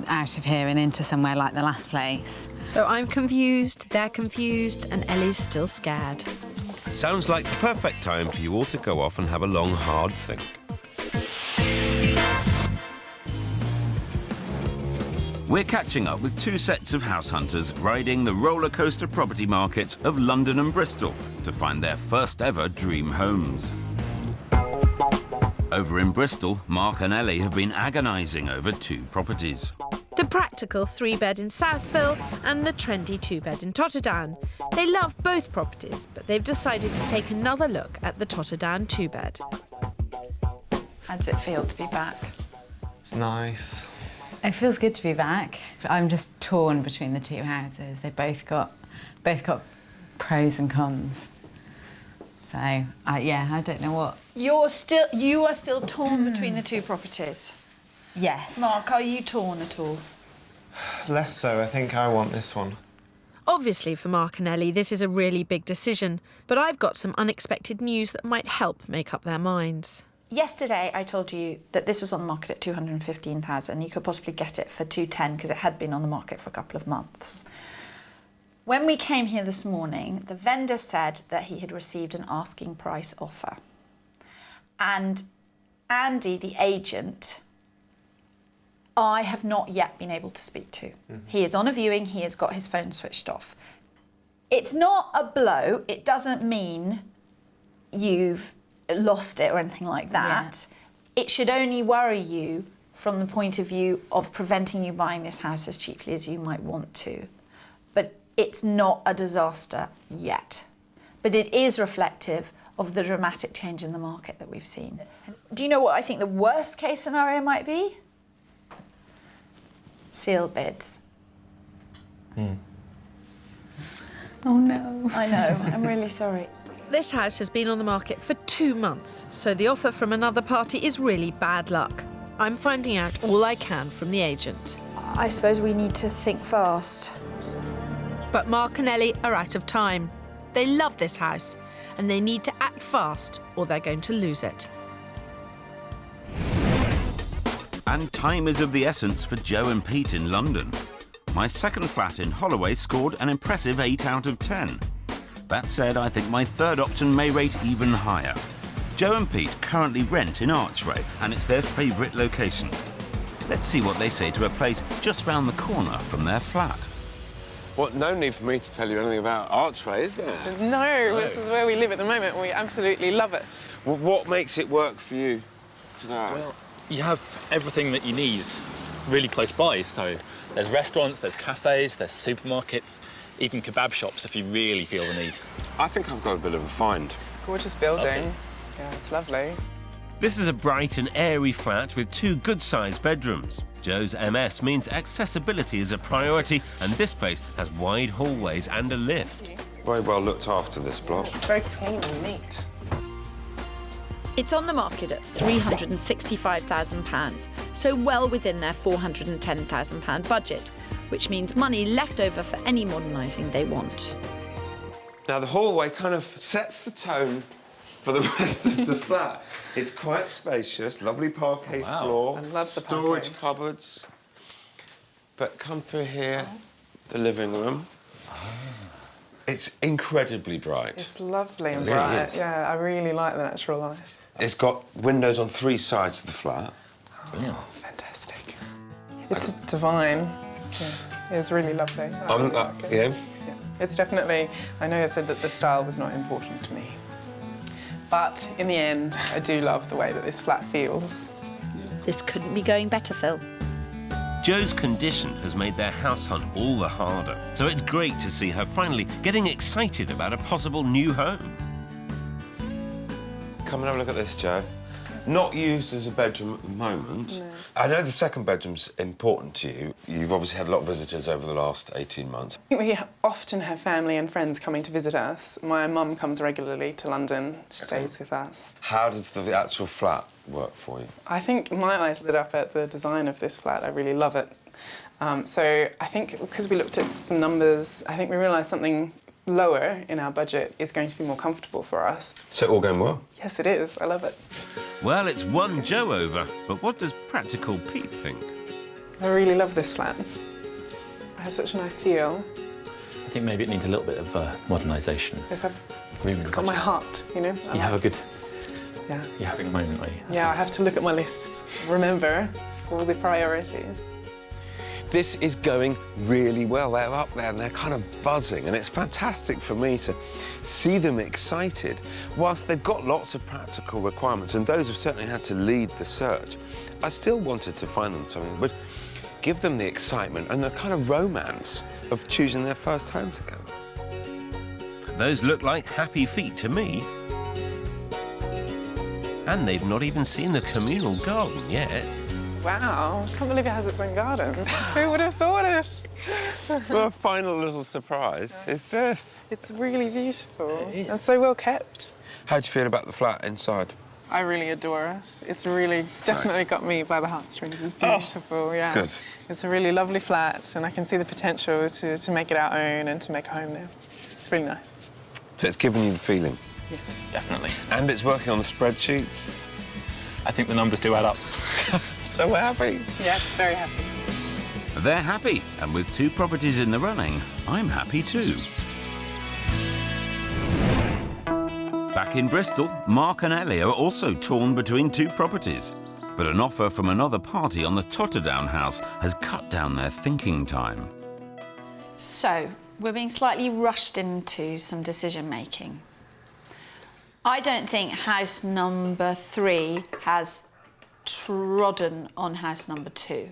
out of here and into somewhere like the last place. So I'm confused, they're confused, and Ellie's still scared. Sounds like the perfect time for you all to go off and have a long, hard think. We're catching up with 2 sets of house hunters riding the roller coaster property markets of London and Bristol to find their first ever dream homes. Over in Bristol, Mark and Ellie have been agonising over 2 properties. The practical 3-bed in Southville and the trendy 2-bed in Totterdown. They love both properties, but they've decided to take another look at the Totterdown 2-bed. How does it feel to be back? It's nice. It feels good to be back. I'm just torn between the 2 houses. They both got pros and cons. So, I don't know what. You are still torn between the 2 properties? Yes. Mark, are you torn at all? Less so. I think I want this one. Obviously, for Mark and Ellie, this is a really big decision, but I've got some unexpected news that might help make up their minds. Yesterday, I told you that this was on the market at 215,000. You could possibly get it for 210 because it had been on the market for a couple of months. When we came here this morning, the vendor said that he had received an asking price offer. And Andy, the agent, I have not yet been able to speak to. He is on a viewing, he has got his phone switched off. It's not a blow, it doesn't mean you've lost it or anything like that. Yeah. It should only worry you from the point of view of preventing you buying this house as cheaply as you might want to. But it's not a disaster yet. But it is reflective of the dramatic change in the market that we've seen. Do you know what I think the worst case scenario might be? Sealed bids. Oh no. I know, I'm really sorry. This house has been on the market for 2 months, so the offer from another party is really bad luck. I'm finding out all I can from the agent. I suppose we need to think fast. But Mark and Ellie are out of time. They love this house, and they need to act fast, or they're going to lose it. And time is of the essence for Joe and Pete in London. My second flat in Holloway scored an impressive 8 out of 10. That said, I think my third option may rate even higher. Joe and Pete currently rent in Archway, and it's their favourite location. Let's see what they say to a place just round the corner from their flat. Well, no need for me to tell you anything about Archway, is there? No, this is where we live at the moment, and we absolutely love it. Well, what makes it work for you today? Well, you have everything that you need really close by. So there's restaurants, there's cafes, there's supermarkets, even kebab shops if you really feel the need. I think I've got a bit of a find. Gorgeous building. Lovely. Yeah, it's lovely. This is a bright and airy flat with 2 good-sized bedrooms. Joe's MS means accessibility is a priority, and this place has wide hallways and a lift. Very well looked after, this block. It's very clean and neat. It's on the market at £365,000, so well within their £410,000 budget, which means money left over for any modernising they want. Now, the hallway kind of sets the tone for the rest of the flat. It's quite spacious, lovely parquet floor, I love the storage parquet. cupboards. But come through here, the living room. It's incredibly bright. It's lovely and It really bright. is. Yeah, I really like the natural light. It's got windows on 3 sides of the flat. Oh, fantastic. It's divine. Yeah, it's really lovely. I really like it. Yeah. It's definitely, I know I said that the style was not important to me, but in the end, I do love the way that this flat feels. This couldn't be going better, Phil. Joe's condition has made their house hunt all the harder, so it's great to see her finally getting excited about a possible new home. Come and have a look at this, Joe. Not used as a bedroom at the moment. No. I know the second bedroom's important to you. You've obviously had a lot of visitors over the last 18 months. I think we often have family and friends coming to visit us. My mum comes regularly to London, she stays with us. How does the actual flat work for you? I think my eyes lit up at the design of this flat. I really love it. So I think because we looked at some numbers, I think we realised something lower in our budget is going to be more comfortable for us. So all going well? Yes, it is. I love it. Well, it's won Joe over, but what does practical Pete think? I really love this flat. It has such a nice feel. I think maybe it needs a little bit of modernisation. It's got my heart, you know? You have a good... Yeah. You're having a moment, are you? Yeah, I have to look at my list, remember all the priorities. This is going really well. They're up there and they're kind of buzzing, and it's fantastic for me to see them excited. Whilst they've got lots of practical requirements, and those have certainly had to lead the search, I still wanted to find them something that would give them the excitement and the kind of romance of choosing their first home together. Those look like happy feet to me. And they've not even seen the communal garden yet. Wow, I can't believe it has its own garden. Who would have thought it? Well, a final little surprise is this. It's really beautiful and so well kept. How do you feel about the flat inside? I really adore it. It's really definitely got me by the heartstrings. It's beautiful, yeah. Good. It's a really lovely flat, and I can see the potential to make it our own and to make a home there. It's really nice. So it's given you the feeling? Yes. Definitely. And it's working on the spreadsheets? I think the numbers do add up. So we're happy. Yeah, very happy. They're happy, and with 2 properties in the running, I'm happy too. Back in Bristol, Mark and Ellie are also torn between 2 properties. But an offer from another party on the Totterdown house has cut down their thinking time. So, we're being slightly rushed into some decision-making. I don't think house number 3 has trodden on house number 2.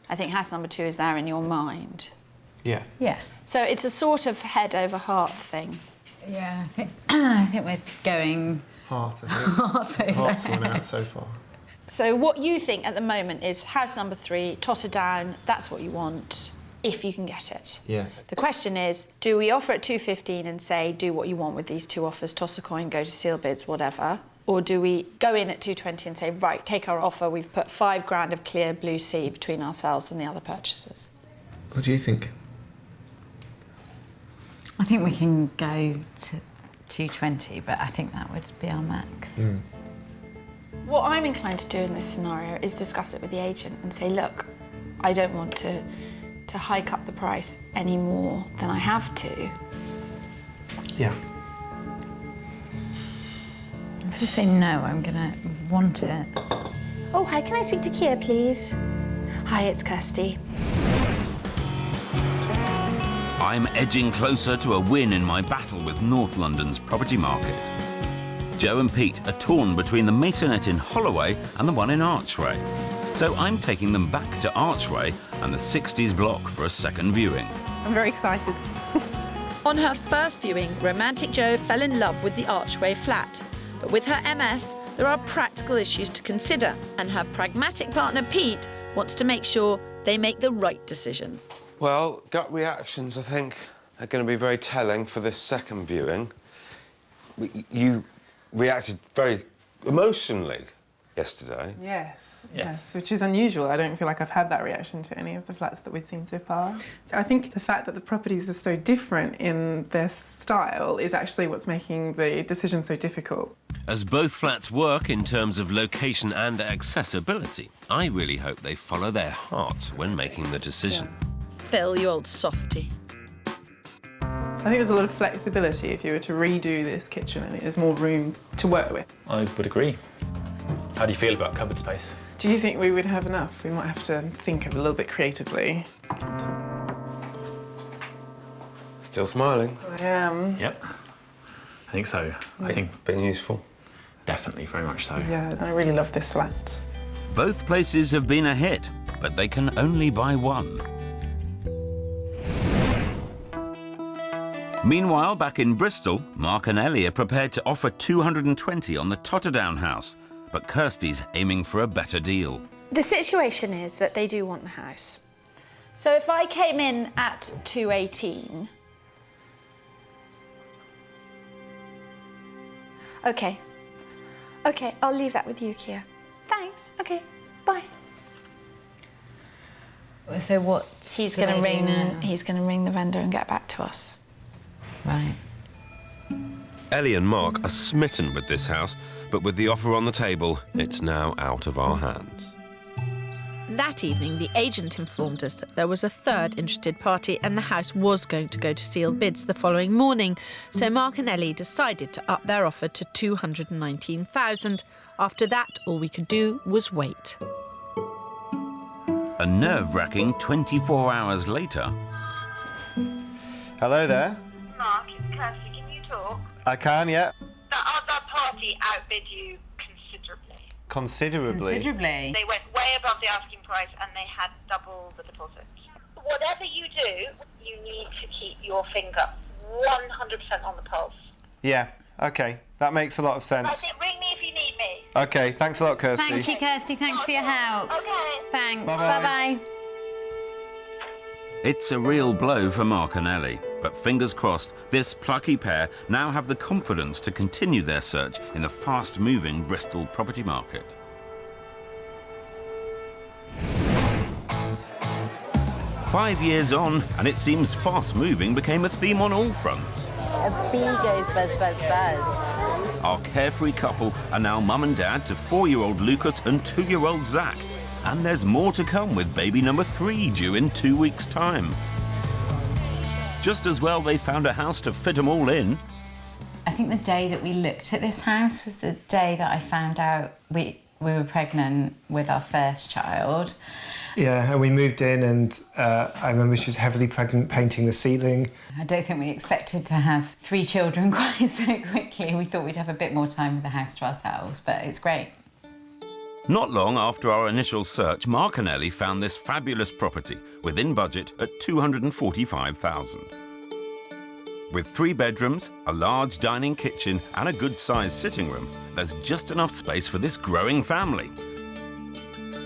I think house number 2 is there in your mind. Yeah. Yeah. So it's a sort of head over heart thing. Yeah, I think we're going... Heart, I think. Heart over Heart's gone head. out so far. So what you think at the moment is house number 3, Totterdown, that's what you want, if you can get it. Yeah. The question is, do we offer at 215 and say, do what you want with these 2 offers, toss a coin, go to seal bids, whatever? Or do we go in at 220 and say, right, take our offer, we've put 5 grand of clear blue sea between ourselves and the other purchasers? What do you think? I think we can go to 220, but I think that would be our max. What I'm inclined to do in this scenario is discuss it with the agent and say, look, I don't want to hike up the price any more than I have to. Yeah. If they say no, I'm gonna want it. Oh, hi, can I speak to Kia, please? Hi, it's Kirstie. I'm edging closer to a win in my battle with North London's property market. Joe and Pete are torn between the Masonette in Holloway and the one in Archway. So I'm taking them back to Archway and the 60s block for a second viewing. I'm very excited. On her first viewing, Romantic Joe fell in love with the Archway flat. But with her MS, there are practical issues to consider, and her pragmatic partner Pete wants to make sure they make the right decision. Well, gut reactions, I think, are going to be very telling for this second viewing. You reacted very emotionally yesterday. Yes, which is unusual. I don't feel like I've had that reaction to any of the flats that we've seen so far. I think the fact that the properties are so different in their style is actually what's making the decision so difficult. As both flats work in terms of location and accessibility, I really hope they follow their hearts when making the decision. Phil, you old softy. I think there's a lot of flexibility if you were to redo this kitchen and there's more room to work with. I would agree. How do you feel about cupboard space? Do you think we would have enough? We might have to think a little bit creatively. Still smiling? I am. Yep. I think so. I think being useful. Definitely, very much so. Yeah, I really love this flat. Both places have been a hit, but they can only buy one. Meanwhile, back in Bristol, Mark and Ellie are prepared to offer 220 on the Totterdown house, but Kirstie's aiming for a better deal. The situation is that they do want the house. So if I came in at 218... OK. OK, I'll leave that with you, Kia. Thanks. OK, bye. So what? He's going to ring the vendor and get back to us. Right. Ellie and Mark are smitten with this house, but with the offer on the table, it's now out of our hands. That evening, the agent informed us that there was a third interested party and the house was going to go to sealed bids the following morning. So Mark and Ellie decided to up their offer to $219,000. After that, all we could do was wait. A nerve-wracking 24 hours later... Hello there. Mark, it's Kirstie. Can you talk? I can, yeah. The other party outbid you considerably. Considerably? They went way above the asking price and they had double the deposit. Whatever you do, you need to keep your finger 100% on the pulse. Yeah, OK. That makes a lot of sense. That's it. Ring me if you need me. OK, thanks a lot, Kirstie. Thank you, Kirstie. Thanks for your help. OK. Thanks. Bye-bye. Bye-bye. It's a real blow for Mark and Ellie, but fingers crossed, this plucky pair now have the confidence to continue their search in the fast-moving Bristol property market. 5 years on, and it seems fast-moving became a theme on all fronts. A bee goes buzz, buzz, buzz. Our carefree couple are now mum and dad to 4-year-old Lucas and 2-year-old Zach. And there's more to come with baby number 3 due in 2 weeks' time. Just as well they found a house to fit them all in. I think the day that we looked at this house was the day that I found out we were pregnant with our first child. Yeah, and we moved in and I remember she was heavily pregnant, painting the ceiling. I don't think we expected to have 3 children quite so quickly. We thought we'd have a bit more time with the house to ourselves, but it's great. Not long after our initial search, Mark and Ellie found this fabulous property within budget at $245,000. With 3 bedrooms, a large dining kitchen and a good-sized sitting room, there's just enough space for this growing family.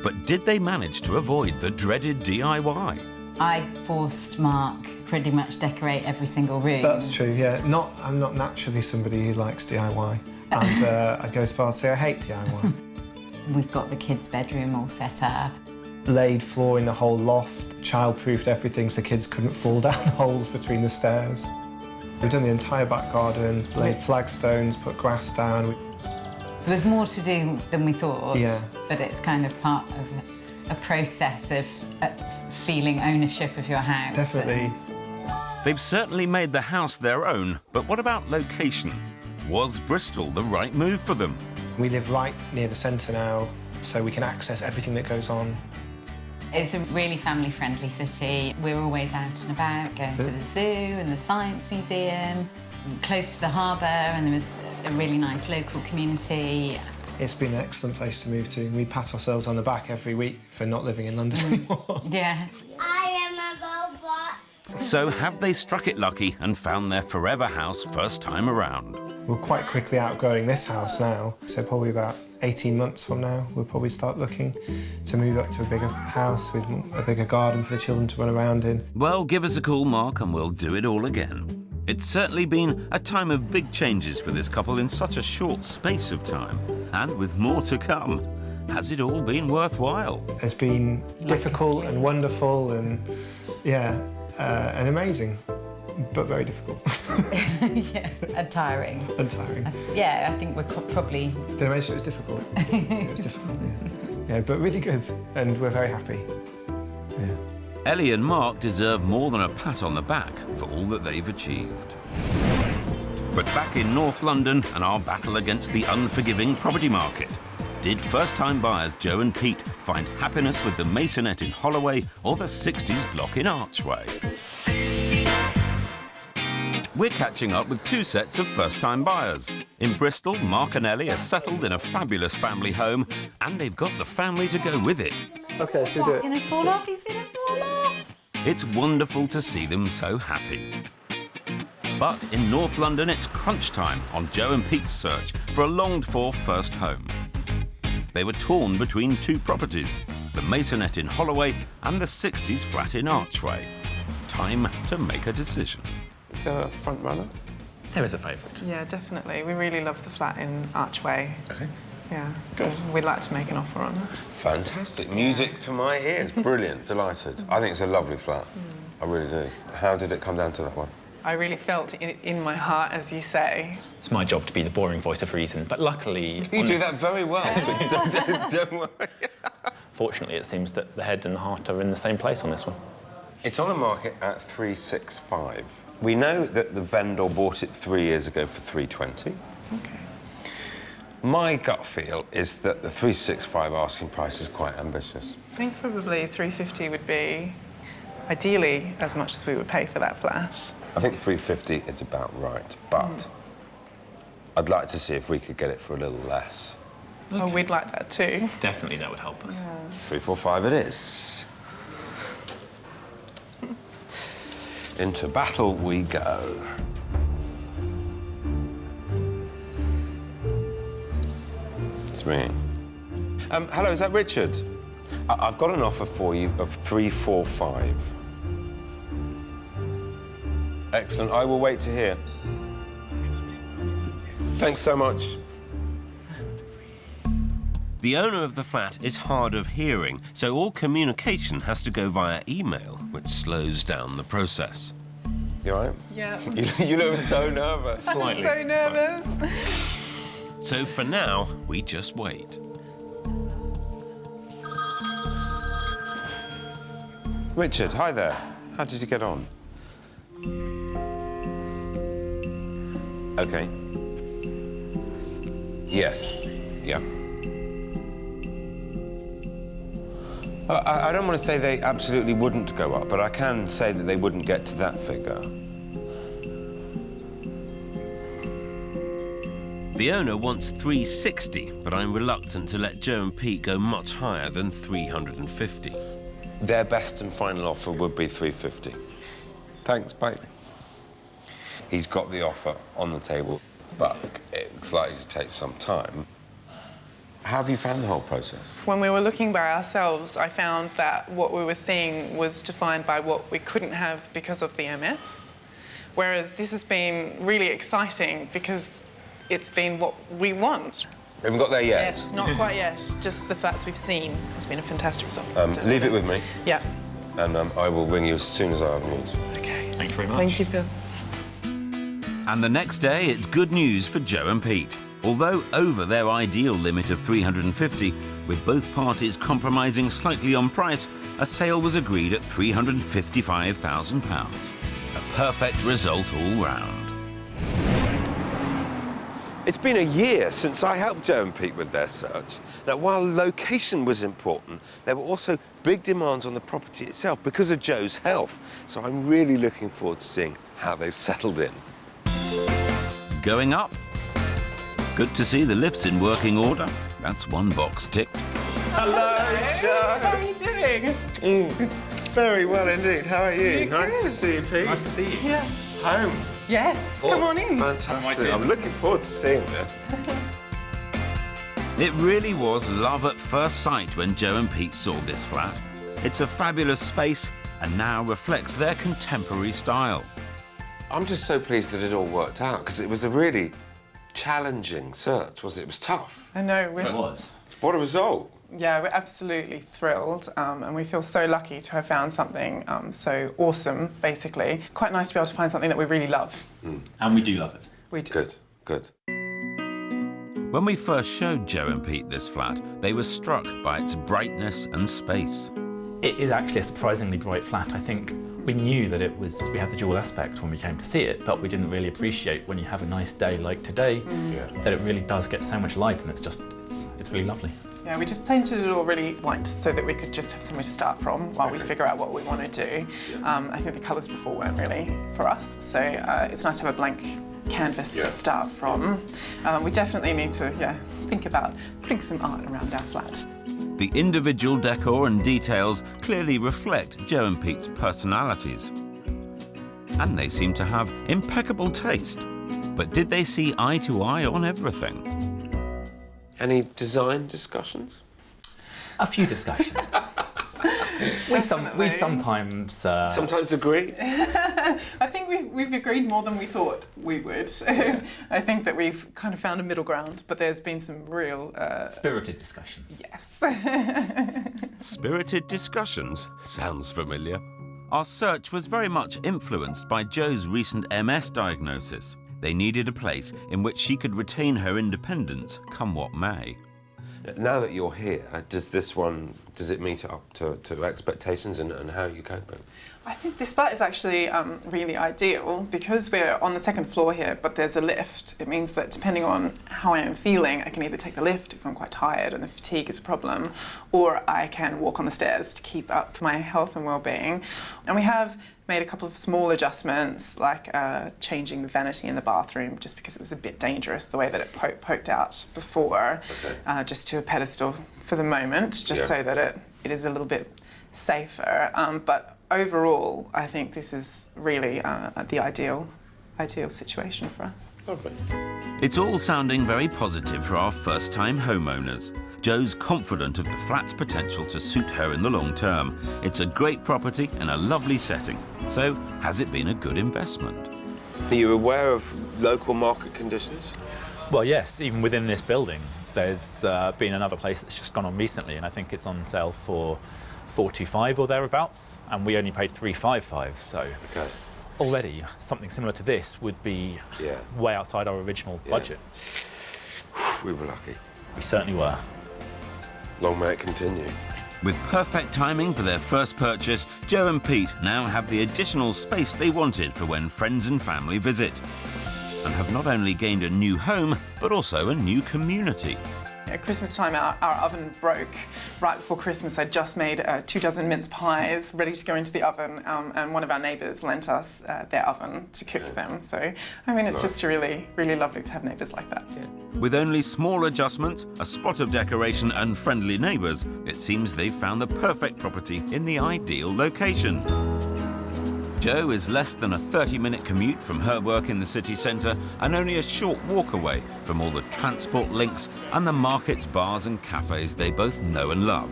But did they manage to avoid the dreaded DIY? I forced Mark pretty much decorate every single room. That's true, yeah. I'm not naturally somebody who likes DIY. And I'd go as far as to say I hate DIY. We've got the kids' bedroom all set up. Laid floor in the whole loft, child-proofed everything so kids couldn't fall down the holes between the stairs. We've done the entire back garden, laid flagstones, put grass down. There was more to do than we thought, yeah. But it's kind of part of a process of feeling ownership of your house. Definitely. They've certainly made the house their own, but what about location? Was Bristol the right move for them? We live right near the centre now, so we can access everything that goes on. It's a really family-friendly city. We're always out and about, going to the zoo and the science museum, close to the harbour, and there was a really nice local community. It's been an excellent place to move to. We pat ourselves on the back every week for not living in London anymore. Yeah. I am a robot. So have they struck it lucky and found their forever house first time around? We're quite quickly outgrowing this house now, so probably about 18 months from now we'll probably start looking to move up to a bigger house with a bigger garden for the children to run around in. Well, give us a call, Mark, and we'll do it all again. It's certainly been a time of big changes for this couple in such a short space of time, and with more to come. Has it all been worthwhile? It's been difficult and wonderful and, yeah, and amazing. But very difficult. Yeah, and tiring. And tiring. Yeah, I think we're probably... Did I mention it was difficult? It was difficult, yeah. Yeah, but really good, and we're very happy. Yeah. Ellie and Mark deserve more than a pat on the back for all that they've achieved. But back in North London and our battle against the unforgiving property market. Did first-time buyers Joe and Pete find happiness with the Masonette in Holloway or the 60s block in Archway? We're catching up with 2 sets of first-time buyers. In Bristol, Mark and Ellie are settled in a fabulous family home, and they've got the family to go with it. OK, so do it. He's going to fall off, he's going to fall off. It's wonderful to see them so happy. But in North London, it's crunch time on Joe and Pete's search for a longed-for first home. They were torn between 2 properties, the Masonette in Holloway and the 60s flat in Archway. Time to make a decision. Is there a front runner? There is a favourite. Yeah, definitely. We really love the flat in Archway. OK. Yeah, good. We'd like to make an offer on that. Fantastic. Music to my ears. Brilliant. Delighted. I think it's a lovely flat. I really do. How did it come down to that one? I really felt in my heart, as you say. It's my job to be the boring voice of reason, but luckily... You do that very well. Don't worry. Fortunately, it seems that the head and the heart are in the same place on this one. It's on the market at $365. We know that the vendor bought it 3 years ago for $320. OK. My gut feel is that the $365 asking price is quite ambitious. I think probably $350 would be, ideally, as much as we would pay for that flat. I think $350 is about right, but I'd like to see if we could get it for a little less. Okay. Oh, we'd like that too. Definitely, that would help us. Yeah. $345 it is. Into battle we go. It's ringing. Hello, is that Richard? I've got an offer for you of $345. Excellent. I will wait to hear. Thanks so much. The owner of the flat is hard of hearing, so all communication has to go via email, which that slows down the process. You all right? Yeah. You look so nervous. I'm so nervous. So for now, we just wait. Richard, hi there. How did you get on? Okay. Yes. Yeah. I don't want to say they absolutely wouldn't go up, but I can say that they wouldn't get to that figure. The owner wants 360, but I'm reluctant to let Joe and Pete go much higher than 350. Their best and final offer would be 350. Thanks, babe. He's got the offer on the table, but it's likely to take some time. How have you found the whole process? When we were looking by ourselves, I found that what we were seeing was defined by what we couldn't have because of the MS, whereas this has been really exciting because it's been what we want. We haven't got there yet. Yes, not quite yet. Just the flats we've seen has been a fantastic result. Leave it with me. Yeah. And I will ring you as soon as I have news. Okay. Thank you very much. Thank you, Phil. And the next day, it's good news for Joe and Pete. Although over their ideal limit of 350, with both parties compromising slightly on price, a sale was agreed at £355,000. A perfect result all round. It's been a year since I helped Joe and Pete with their search. Now, while location was important, there were also big demands on the property itself because of Joe's health. So I'm really looking forward to seeing how they've settled in. Going up? Good to see the lift's in working order. That's one box ticked. Hello, Joe. How are you doing? Very well indeed. How are you? Nice to see you, Pete. Nice to see you. Yeah. Home. Yes, come on in. Fantastic. I'm looking forward to seeing this. It really was love at first sight when Joe and Pete saw this flat. It's a fabulous space and now reflects their contemporary style. I'm just so pleased that it all worked out because it was a really challenging search, wasn't it? It was tough. I know. It was. What a result. Yeah, we're absolutely thrilled and we feel so lucky to have found something so awesome, basically. Quite nice to be able to find something that we really love. And we do love it. We do. Good, good. When we first showed Joe and Pete this flat, they were struck by its brightness and space. It is actually a surprisingly bright flat. I think we knew that we had the dual aspect when we came to see it, but we didn't really appreciate when you have a nice day like today, that it really does get so much light and it's really lovely. Yeah, we just painted it all really white so that we could just have somewhere to start from while we figure out what we want to do. I think the colours before weren't really for us, so it's nice to have a blank canvas to start from. We definitely need to think about putting some art around our flat. The individual decor and details clearly reflect Joe and Pete's personalities. And they seem to have impeccable taste. But did they see eye to eye on everything? Any design discussions? A few discussions. we sometimes... Sometimes agree? I think we've agreed more than we thought we would. I think that we've kind of found a middle ground, but there's been some real... spirited discussions. Yes. Spirited discussions? Sounds familiar. Our search was very much influenced by Joe's recent MS diagnosis. They needed a place in which she could retain her independence, come what may. Now that you're here, does it meet up to expectations and how are you coping? I think this flat is actually really ideal because we're on the second floor here, but there's a lift. It means that depending on how I am feeling, I can either take the lift if I'm quite tired and the fatigue is a problem, or I can walk on the stairs to keep up my health and well-being. And we have made a couple of small adjustments, like changing the vanity in the bathroom just because it was a bit dangerous the way that it poked out before, just to a pedestal for the moment, so that it is a little bit safer. But overall, I think this is really the ideal situation for us. Lovely. It's all sounding very positive for our first-time homeowners. Joe's confident of the flat's potential to suit her in the long term. It's a great property and a lovely setting. So, has it been a good investment? Are you aware of local market conditions? Well, yes, even within this building, there's been another place that's just gone on recently, and I think it's on sale for 425 or thereabouts, and we only paid 355. So already something similar to this would be way outside our original budget. We were lucky. We certainly were. Long may it continue. With perfect timing for their first purchase, Joe and Pete now have the additional space they wanted for when friends and family visit, and have not only gained a new home, but also a new community. At Christmas time, our oven broke. Right before Christmas, I'd just made 24 mince pies ready to go into the oven, and one of our neighbours lent us their oven to cook them. So, I mean, it's just really, really lovely to have neighbours like that. With only small adjustments, a spot of decoration and friendly neighbours, it seems they've found the perfect property in the ideal location. Jo is less than a 30-minute commute from her work in the city centre and only a short walk away from all the transport links and the markets, bars and cafes they both know and love.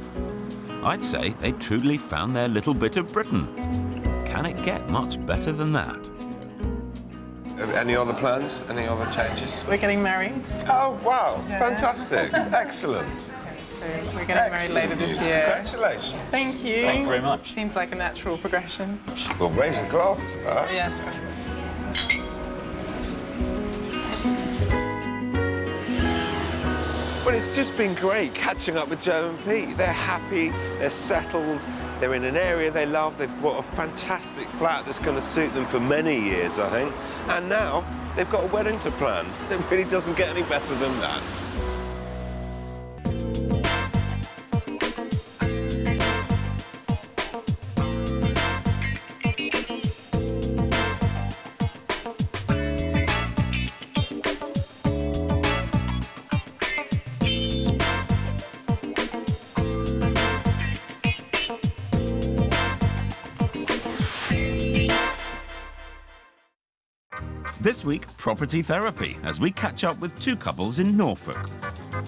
I'd say they truly found their little bit of Britain. Can it get much better than that? Any other plans? Any other changes? We're getting married. Oh, wow. Yeah. Fantastic. Excellent. So we're getting married later this year. Congratulations. Thank you. Thank you very much. Seems like a natural progression. We'll raise a glass to that. Yes. Well, it's just been great catching up with Jo and Pete. They're happy, they're settled, they're in an area they love. They've bought a fantastic flat that's going to suit them for many years, I think. And now they've got a wedding to plan. It really doesn't get any better than that. This week, property therapy, as we catch up with two couples in Norfolk.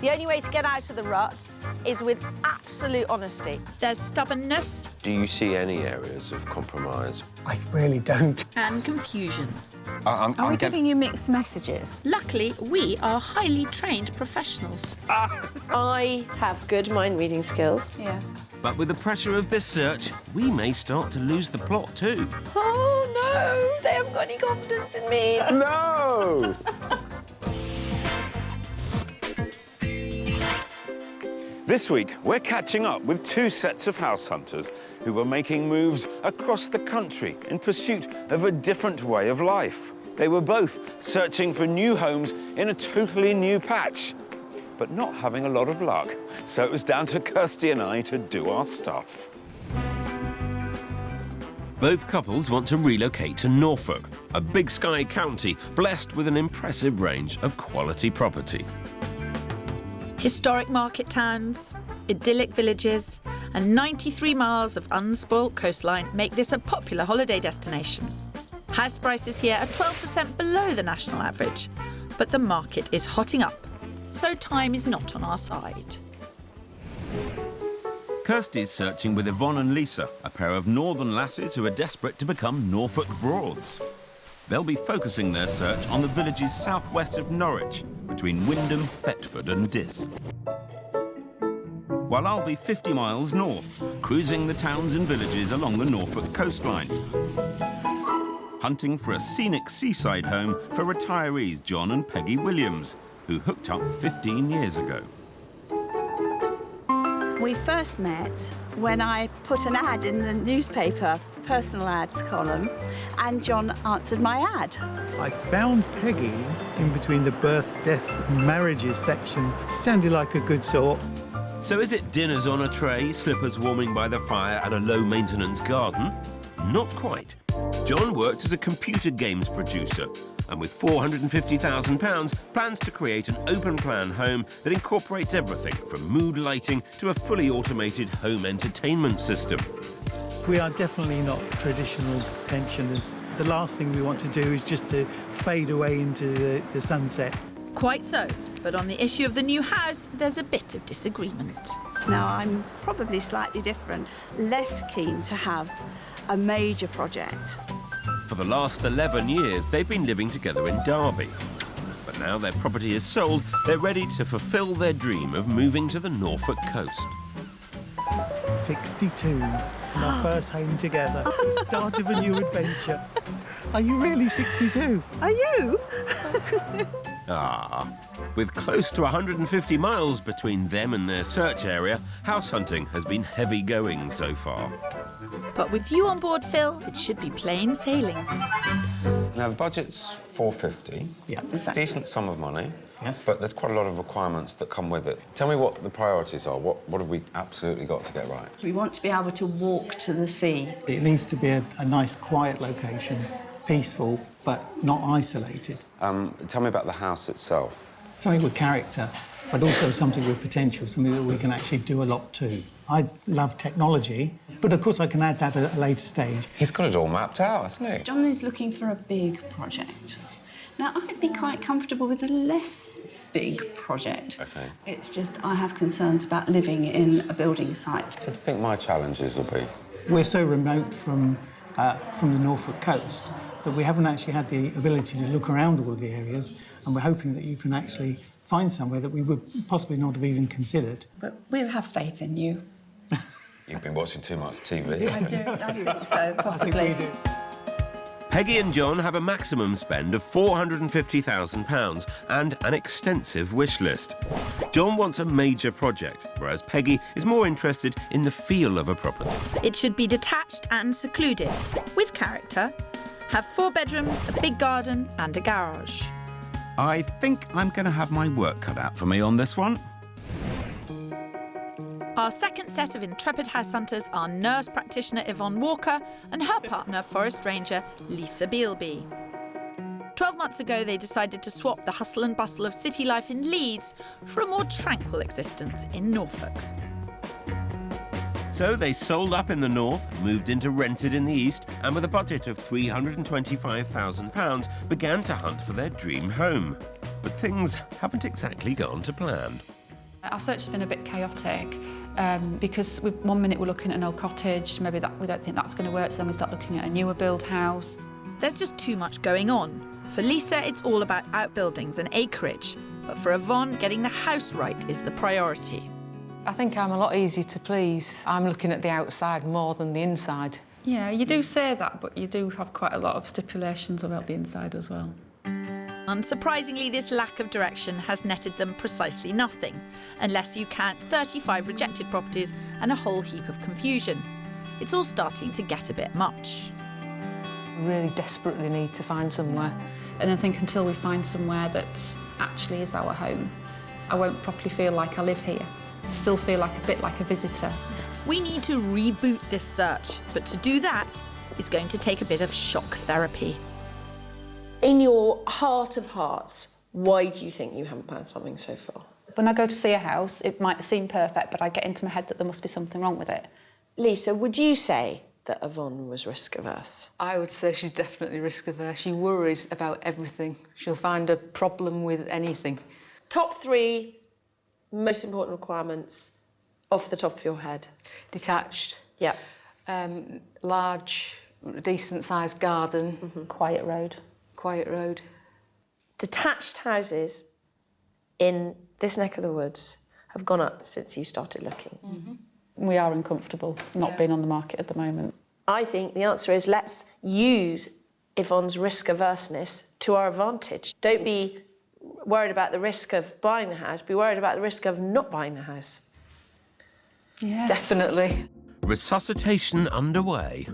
The only way to get out of the rut is with absolute honesty. There's stubbornness. Do you see any areas of compromise? I really don't. And confusion. Are we giving you mixed messages? Luckily, we are highly trained professionals. I have good mind-reading skills. Yeah. But with the pressure of this search, we may start to lose the plot too. Oh, no! They haven't got any confidence in me. No! This week, we're catching up with two sets of house hunters who were making moves across the country in pursuit of a different way of life. They were both searching for new homes in a totally new patch, but not having a lot of luck. So it was down to Kirstie and I to do our stuff. Both couples want to relocate to Norfolk, a big sky county blessed with an impressive range of quality property. Historic market towns, idyllic villages, and 93 miles of unspoilt coastline make this a popular holiday destination. House prices here are 12% below the national average, but the market is hotting up, so time is not on our side. Kirstie's searching with Yvonne and Lisa, a pair of northern lasses who are desperate to become Norfolk Broads. They'll be focusing their search on the villages southwest of Norwich, between Wymondham, Thetford and Diss. While I'll be 50 miles north, cruising the towns and villages along the Norfolk coastline, hunting for a scenic seaside home for retirees John and Peggy Williams, who hooked up 15 years ago. We first met when I put an ad in the newspaper, personal ads column, and John answered my ad. I found Peggy in between the births, deaths and marriages section. Sounded like a good sort. So is it dinners on a tray, slippers warming by the fire and a low-maintenance garden? Not quite. John worked as a computer games producer and with £450,000 plans to create an open-plan home that incorporates everything from mood lighting to a fully automated home entertainment system. We are definitely not traditional pensioners. The last thing we want to do is just to fade away into the sunset. Quite so, but on the issue of the new house, there's a bit of disagreement. Now, I'm probably slightly different, less keen to have a major project. For the last 11 years, they've been living together in Derby. But now their property is sold, they're ready to fulfil their dream of moving to the Norfolk coast. 62. And our first home together. The start of a new adventure. Are you really 62? Are you? Ah. With close to 150 miles between them and their search area, house hunting has been heavy going so far. But with you on board, Phil, it should be plain sailing. Now, the budget's $450. Yeah. Exactly. Decent sum of money. Yes. But there's quite a lot of requirements that come with it. Tell me what the priorities are. What have we absolutely got to get right? We want to be able to walk to the sea. It needs to be a nice, quiet location, peaceful, but not isolated. Tell me about the house itself. Something with character, but also something with potential, something that we can actually do a lot to. I love technology, but of course I can add that at a later stage. He's got it all mapped out, hasn't he? John is looking for a big project. Now, I'd be quite comfortable with a less big project. OK. It's just I have concerns about living in a building site. What do you think my challenges will be? We're so remote from the Norfolk coast that we haven't actually had the ability to look around all of the areas, and we're hoping that you can actually find somewhere that we would possibly not have even considered. But we have faith in you. You've been watching too much TV. I think so, possibly. Peggy and John have a maximum spend of £450,000 and an extensive wish list. John wants a major project, whereas Peggy is more interested in the feel of a property. It should be detached and secluded, with character, have 4 bedrooms, a big garden and a garage. I think I'm going to have my work cut out for me on this one. Our second set of intrepid house hunters are nurse practitioner Yvonne Walker and her partner, forest ranger Lisa Bealby. 12 months ago, they decided to swap the hustle and bustle of city life in Leeds for a more tranquil existence in Norfolk. So they sold up in the north, moved into rented in the east, and with a budget of £325,000, began to hunt for their dream home. But things haven't exactly gone to plan. Our search has been a bit chaotic because one minute we're looking at an old cottage, maybe we don't think that's going to work, so then we start looking at a newer build house. There's just too much going on. For Lisa, it's all about outbuildings and acreage, but for Yvonne, getting the house right is the priority. I think I'm a lot easier to please. I'm looking at the outside more than the inside. Yeah, you do say that, but you do have quite a lot of stipulations about the inside as well. Unsurprisingly, this lack of direction has netted them precisely nothing, unless you count 35 rejected properties and a whole heap of confusion. It's all starting to get a bit much. Really desperately need to find somewhere. And I think until we find somewhere that actually is our home, I won't properly feel like I live here. I still feel like a bit like a visitor. We need to reboot this search, but to do that, it's going to take a bit of shock therapy. In your heart of hearts, why do you think you haven't found something so far? When I go to see a house, it might seem perfect, but I get into my head that there must be something wrong with it. Lisa, would you say that Yvonne was risk-averse? I would say she's definitely risk-averse. She worries about everything. She'll find a problem with anything. Top 3 most important requirements off the top of your head? Detached. Yeah. Large, decent-sized garden. Quiet road. Quiet road. Detached houses in this neck of the woods have gone up since you started looking. We are uncomfortable not being on the market at the moment. I think the answer is let's use Yvonne's risk-averseness to our advantage. Don't be worried about the risk of buying the house, be worried about the risk of not buying the house. Yes. Definitely. Resuscitation underway.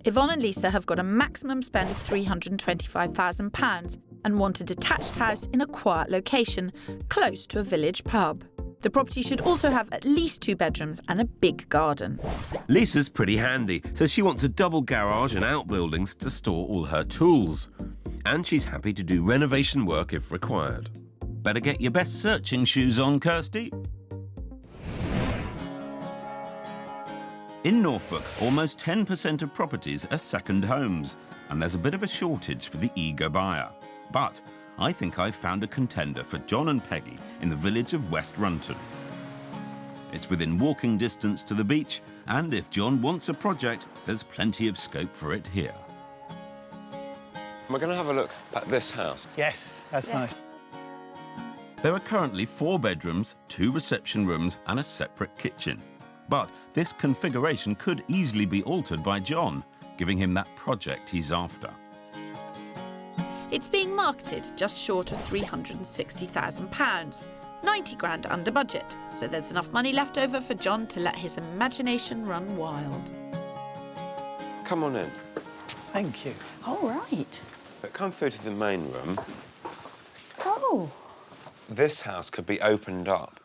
Yvonne and Lisa have got a maximum spend of £325,000 and want a detached house in a quiet location, close to a village pub. The property should also have at least 2 bedrooms and a big garden. Lisa's pretty handy, so she wants a double garage and outbuildings to store all her tools. And she's happy to do renovation work if required. Better get your best searching shoes on, Kirstie. In Norfolk, almost 10% of properties are second homes, and there's a bit of a shortage for the eager buyer. But I think I've found a contender for John and Peggy in the village of West Runton. It's within walking distance to the beach, and if John wants a project, there's plenty of scope for it here. We're going to have a look at this house. Yes, that's nice. There are currently 4 bedrooms, 2 reception rooms and a separate kitchen. But this configuration could easily be altered by John, giving him that project he's after. It's being marketed just short of £360,000, 90 grand under budget, so there's enough money left over for John to let his imagination run wild. Come on in. Thank you. All right. But come through to the main room. Oh. This house could be opened up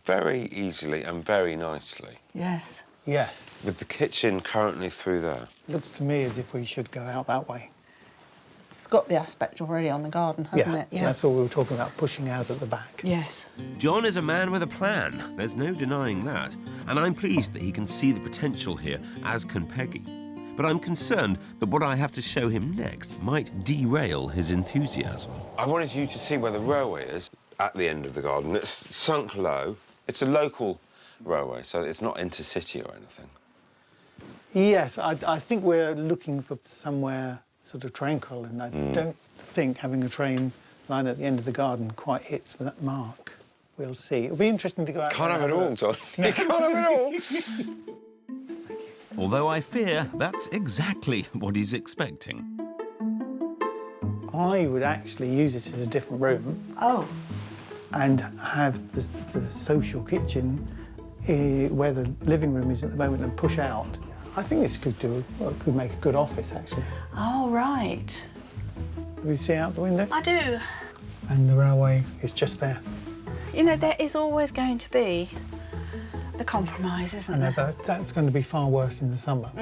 very easily and very nicely. Yes. Yes. With the kitchen currently through there. Looks to me as if we should go out that way. It's got the aspect already on the garden, hasn't it? Yeah, that's all we were talking about, pushing out at the back. Yes. John is a man with a plan. There's no denying that. And I'm pleased that he can see the potential here, as can Peggy. But I'm concerned that what I have to show him next might derail his enthusiasm. I wanted you to see where the railway is at the end of the garden. It's sunk low. It's a local railway, so it's not intercity or anything. Yes, I think we're looking for somewhere sort of tranquil, and I don't think having a train line at the end of the garden quite hits that mark. We'll see. It'll be interesting to go out Can't there have it and all, John. You can't have it all. Although I fear that's exactly what he's expecting. I would actually use it as a different room. Oh. And have the social kitchen where the living room is at the moment and push out. I think this could could make a good office, actually. Oh, right. Can you see out the window? I do. And the railway is just there. You know, there is always going to be the compromise, isn't there? But that's going to be far worse in the summer.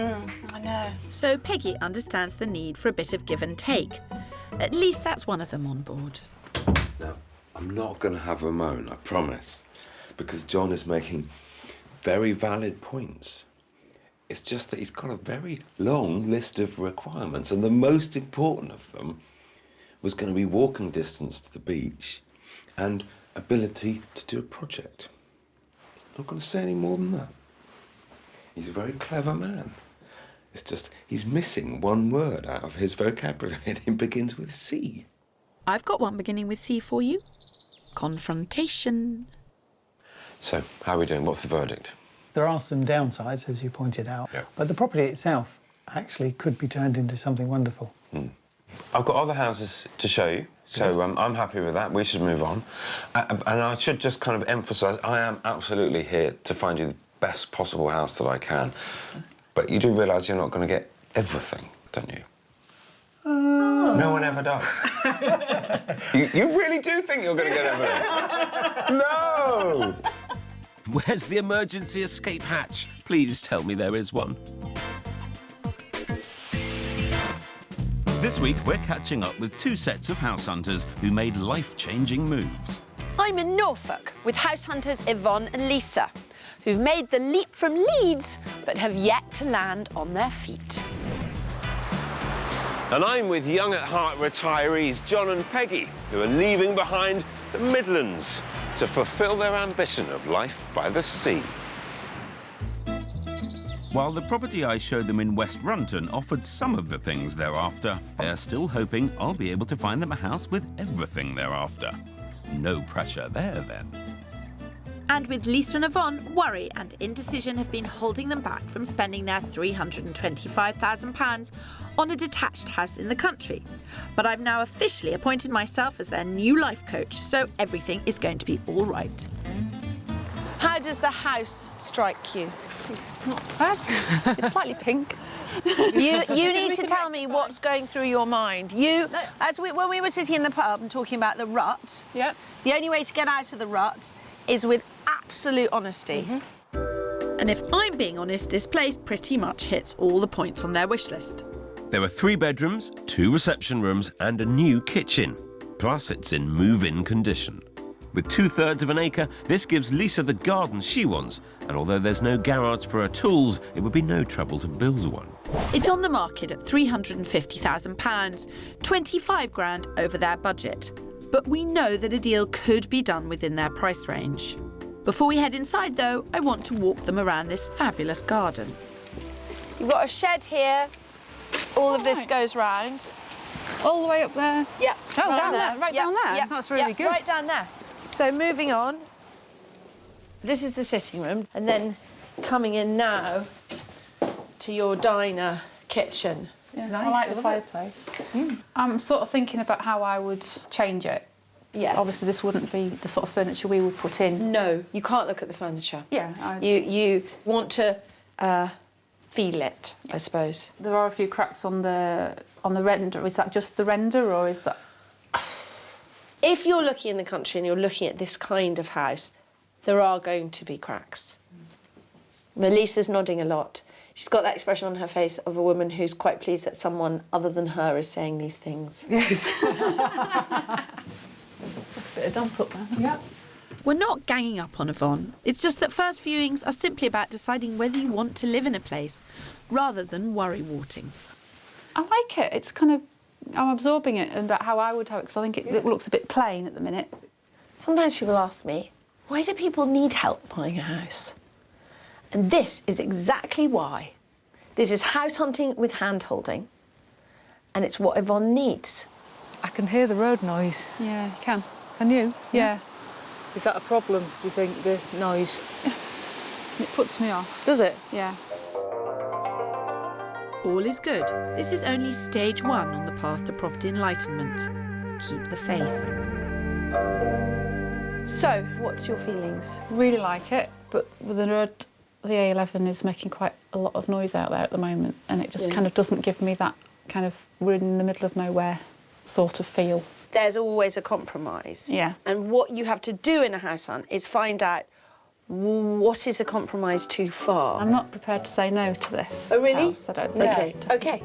I know. So Peggy understands the need for a bit of give and take. At least that's one of them on board. No, I'm not going to have a moan, I promise. Because John is making very valid points. It's just that he's got a very long list of requirements, and the most important of them was going to be walking distance to the beach and ability to do a project. Not going to say any more than that. He's a very clever man. It's just he's missing one word out of his vocabulary, and it begins with C. I've got one beginning with C for you. Confrontation. So, how are we doing? What's the verdict? There are some downsides, as you pointed out, but the property itself actually could be turned into something wonderful. I've got other houses to show you, so I'm happy with that. We should move on. And I should just kind of emphasise, I am absolutely here to find you the best possible house that I can. But you do realise you're not going to get everything, don't you? No one ever does. you really do think you're going to get everything? No! Where's the emergency escape hatch? Please tell me there is one. This week, we're catching up with two sets of house hunters who made life-changing moves. I'm in Norfolk with house hunters Yvonne and Lisa, who've made the leap from Leeds but have yet to land on their feet. And I'm with young at heart retirees John and Peggy, who are leaving behind the Midlands to fulfil their ambition of life by the sea. While the property I showed them in West Runton offered some of the things they're after, they're still hoping I'll be able to find them a house with everything they're after. No pressure there, then. And with Lisa and Yvonne, worry and indecision have been holding them back from spending their £325,000 on a detached house in the country. But I've now officially appointed myself as their new life coach, so everything is going to be all right. How does the house strike you? It's not bad. It's slightly pink. You need to tell me what's going through your mind. When we were sitting in the pub and talking about the rut, the only way to get out of the rut is with absolute honesty. And if I'm being honest, this place pretty much hits all the points on their wish list. There were 3 bedrooms, 2 reception rooms and a new kitchen. Plus, it's in move-in condition. With 2/3 of an acre, this gives Lisa the garden she wants, and although there's no garage for her tools, it would be no trouble to build one. It's on the market at £350,000, 25 grand over their budget. But we know that a deal could be done within their price range. Before we head inside, though, I want to walk them around this fabulous garden. You've got a shed here. All of this goes round. All the way up there? Yeah. Oh, down there, right down there? Yeah. That's really good. Right down there. So moving on, this is the sitting room, and then coming in now to your diner kitchen. It's nice. I like the fireplace. I'm sort of thinking about how I would change it. Yes. Obviously, this wouldn't be the sort of furniture we would put in. No, you can't look at the furniture. Yeah. You want to feel it, I suppose. There are a few cracks on the render. Is that just the render, or is that? If you're looking in the country and you're looking at this kind of house, there are going to be cracks. Melissa's nodding a lot. She's got that expression on her face of a woman who's quite pleased that someone other than her is saying these things. Yes. Bit of damp up there. Yeah. We're not ganging up on Yvonne. It's just that first viewings are simply about deciding whether you want to live in a place rather than worry-warting. I like it. It's kind of... I'm absorbing it and about how I would have it, because I think it looks a bit plain at the minute. Sometimes people ask me, why do people need help buying a house? And this is exactly why. This is house hunting with hand-holding, and it's what Yvonne needs. I can hear the road noise. Yeah, you can. Can you? Yeah. Is that a problem, do you think, the noise? It puts me off. Does it? Yeah. All is good. This is only stage 1 on the path to property enlightenment. Keep the faith. So, what's your feelings? Really like it, but with the road, the A11 is making quite a lot of noise out there at the moment, and it just kind of doesn't give me that kind of we're in the middle of nowhere sort of feel. There's always a compromise. Yeah. And what you have to do in a house hunt is find out what is a compromise too far. I'm not prepared to say no to this. Oh, really? House, I don't think. Okay. Okay.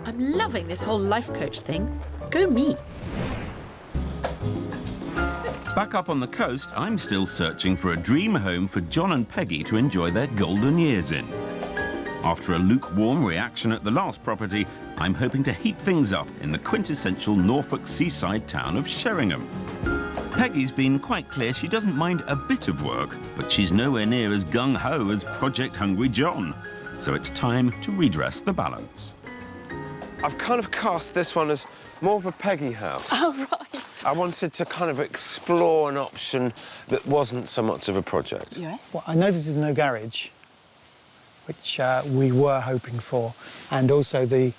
I'm loving this whole life coach thing. Go me. Back up on the coast, I'm still searching for a dream home for John and Peggy to enjoy their golden years in. After a lukewarm reaction at the last property, I'm hoping to heat things up in the quintessential Norfolk seaside town of Sheringham. Peggy's been quite clear she doesn't mind a bit of work, but she's nowhere near as gung-ho as project-hungry John. So it's time to redress the balance. I've kind of cast this one as more of a Peggy house. Oh, right. I wanted to kind of explore an option that wasn't so much of a project. Yeah. Well, I noticed there's no garage, which we were hoping for, and also the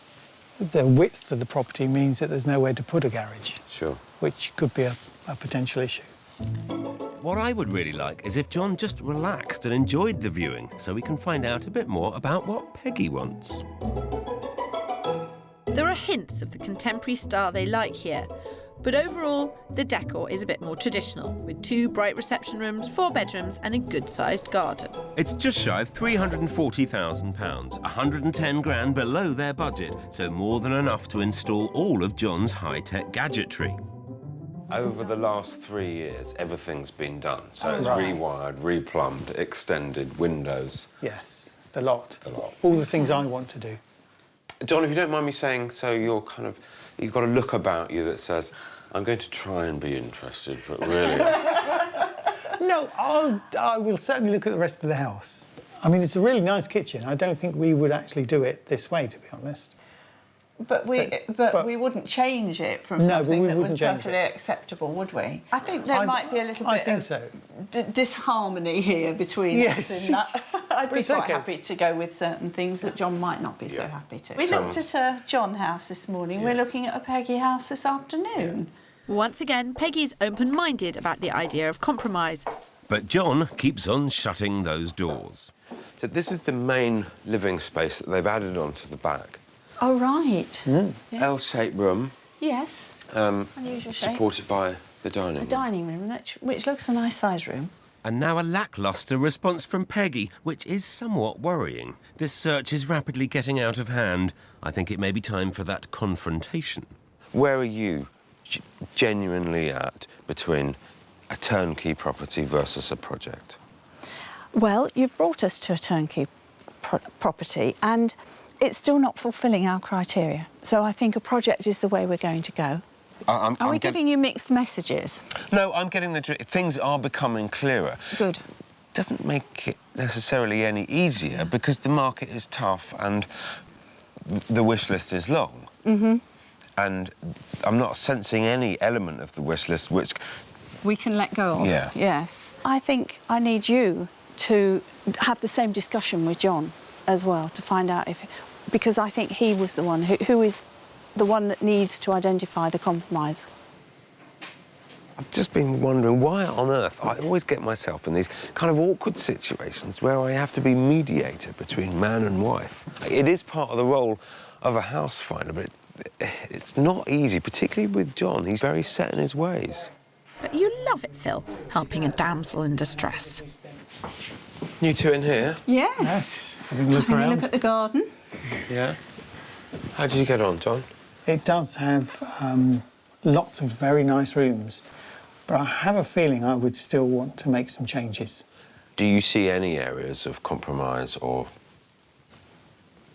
width of the property means that there's nowhere to put a garage. Sure. Which could be a potential issue. What I would really like is if John just relaxed and enjoyed the viewing, so we can find out a bit more about what Peggy wants. There are hints of the contemporary style they like here, but overall, the decor is a bit more traditional, with 2 bright reception rooms, 4 bedrooms and a good-sized garden. It's just shy of £340,000, 110 grand below their budget, so more than enough to install all of John's high-tech gadgetry. Over the last 3 years, everything's been done. So it's right. rewired, replumbed, extended, windows. Yes, the lot. The lot. All the things I want to do. John, if you don't mind me saying, so you've got a look about you that says, I'm going to try and be interested, but really... No, I will certainly look at the rest of the house. I mean, it's a really nice kitchen. I don't think we would actually do it this way, to be honest. But we wouldn't change it from something that was perfectly acceptable, would we? I think there might be a little bit of disharmony here between us in that. I'd be quite happy to go with certain things that John might not be so happy to. We looked at a John house this morning. We're looking at a Peggy house this afternoon. Once again, Peggy's open-minded about the idea of compromise. But John keeps on shutting those doors. So this is the main living space that they've added onto the back. Oh, right. Yes. L-shaped room. Yes. Unusual shape. Supported by the dining room. The dining room, which looks a nice size room. And now a lacklustre response from Peggy, which is somewhat worrying. This search is rapidly getting out of hand. I think it may be time for that confrontation. Where are you genuinely at between a turnkey property versus a project? Well, you've brought us to a turnkey property and it's still not fulfilling our criteria. So I think a project is the way we're going to go. Are we giving you mixed messages? No, I'm getting things are becoming clearer. Good. Doesn't make it necessarily any easier because the market is tough and the wish list is long. Mm-hmm. And I'm not sensing any element of the wish list which... we can let go of. Yeah. Yes. I think I need you to have the same discussion with John as well, to find out if... Because I think he was the one who is the one that needs to identify the compromise. I've just been wondering why on earth I always get myself in these kind of awkward situations where I have to be mediator between man and wife. It is part of the role of a house finder, but it's not easy, particularly with John. He's very set in his ways. But you love it, Phil, helping a damsel in distress. You two in here? Yes. Having a look around. Look at the garden. Yeah. How did you get on, John? It does have lots of very nice rooms, but I have a feeling I would still want to make some changes. Do you see any areas of compromise or...?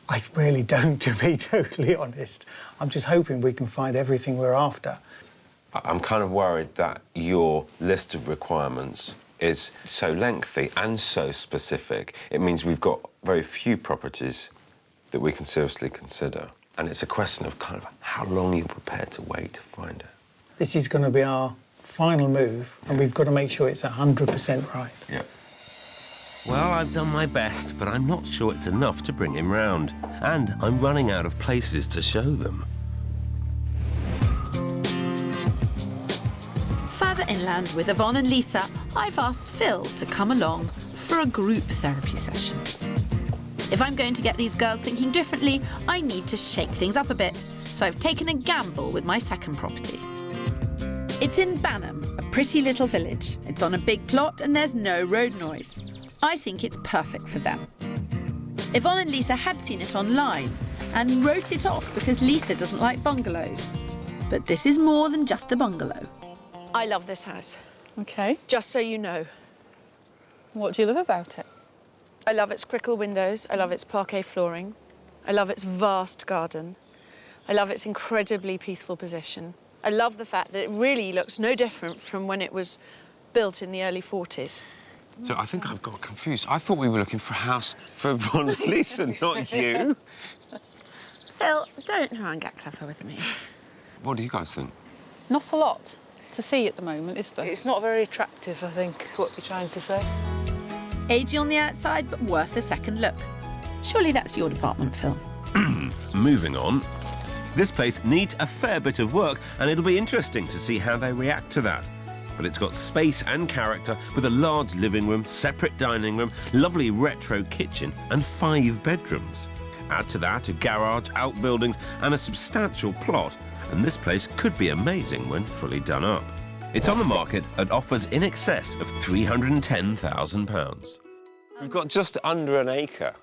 I really don't, to be totally honest. I'm just hoping we can find everything we're after. I'm kind of worried that your list of requirements is so lengthy and so specific. It means we've got very few properties that we can seriously consider. And it's a question of kind of how long you're prepared to wait to find it. This is going to be our final move, and we've got to make sure it's 100% right. Yeah. Well, I've done my best, but I'm not sure it's enough to bring him round. And I'm running out of places to show them. Further inland with Yvonne and Lisa, I've asked Phil to come along for a group therapy session. If I'm going to get these girls thinking differently, I need to shake things up a bit, so I've taken a gamble with my second property. It's in Banham, a pretty little village. It's on a big plot and there's no road noise. I think it's perfect for them. Yvonne and Lisa had seen it online and wrote it off because Lisa doesn't like bungalows. But this is more than just a bungalow. I love this house. OK. Just so you know. What do you love about it? I love its crickle windows. I love its parquet flooring. I love its vast garden. I love its incredibly peaceful position. I love the fact that it really looks no different from when it was built in the early 40s. So I think I've got confused. I thought we were looking for a house for Yvonne and Lisa, not you. Phil, don't try and get clever with me. What do you guys think? Not a lot to see at the moment, is there? It's not very attractive, I think, what you're trying to say. Agey on the outside, but worth a second look. Surely that's your department, Phil. Moving on. This place needs a fair bit of work, and it'll be interesting to see how they react to that. But it's got space and character, with a large living room, separate dining room, lovely retro kitchen and 5 bedrooms. Add to that a garage, outbuildings and a substantial plot, and this place could be amazing when fully done up. It's on the market at offers in excess of £310,000. We've got just under an acre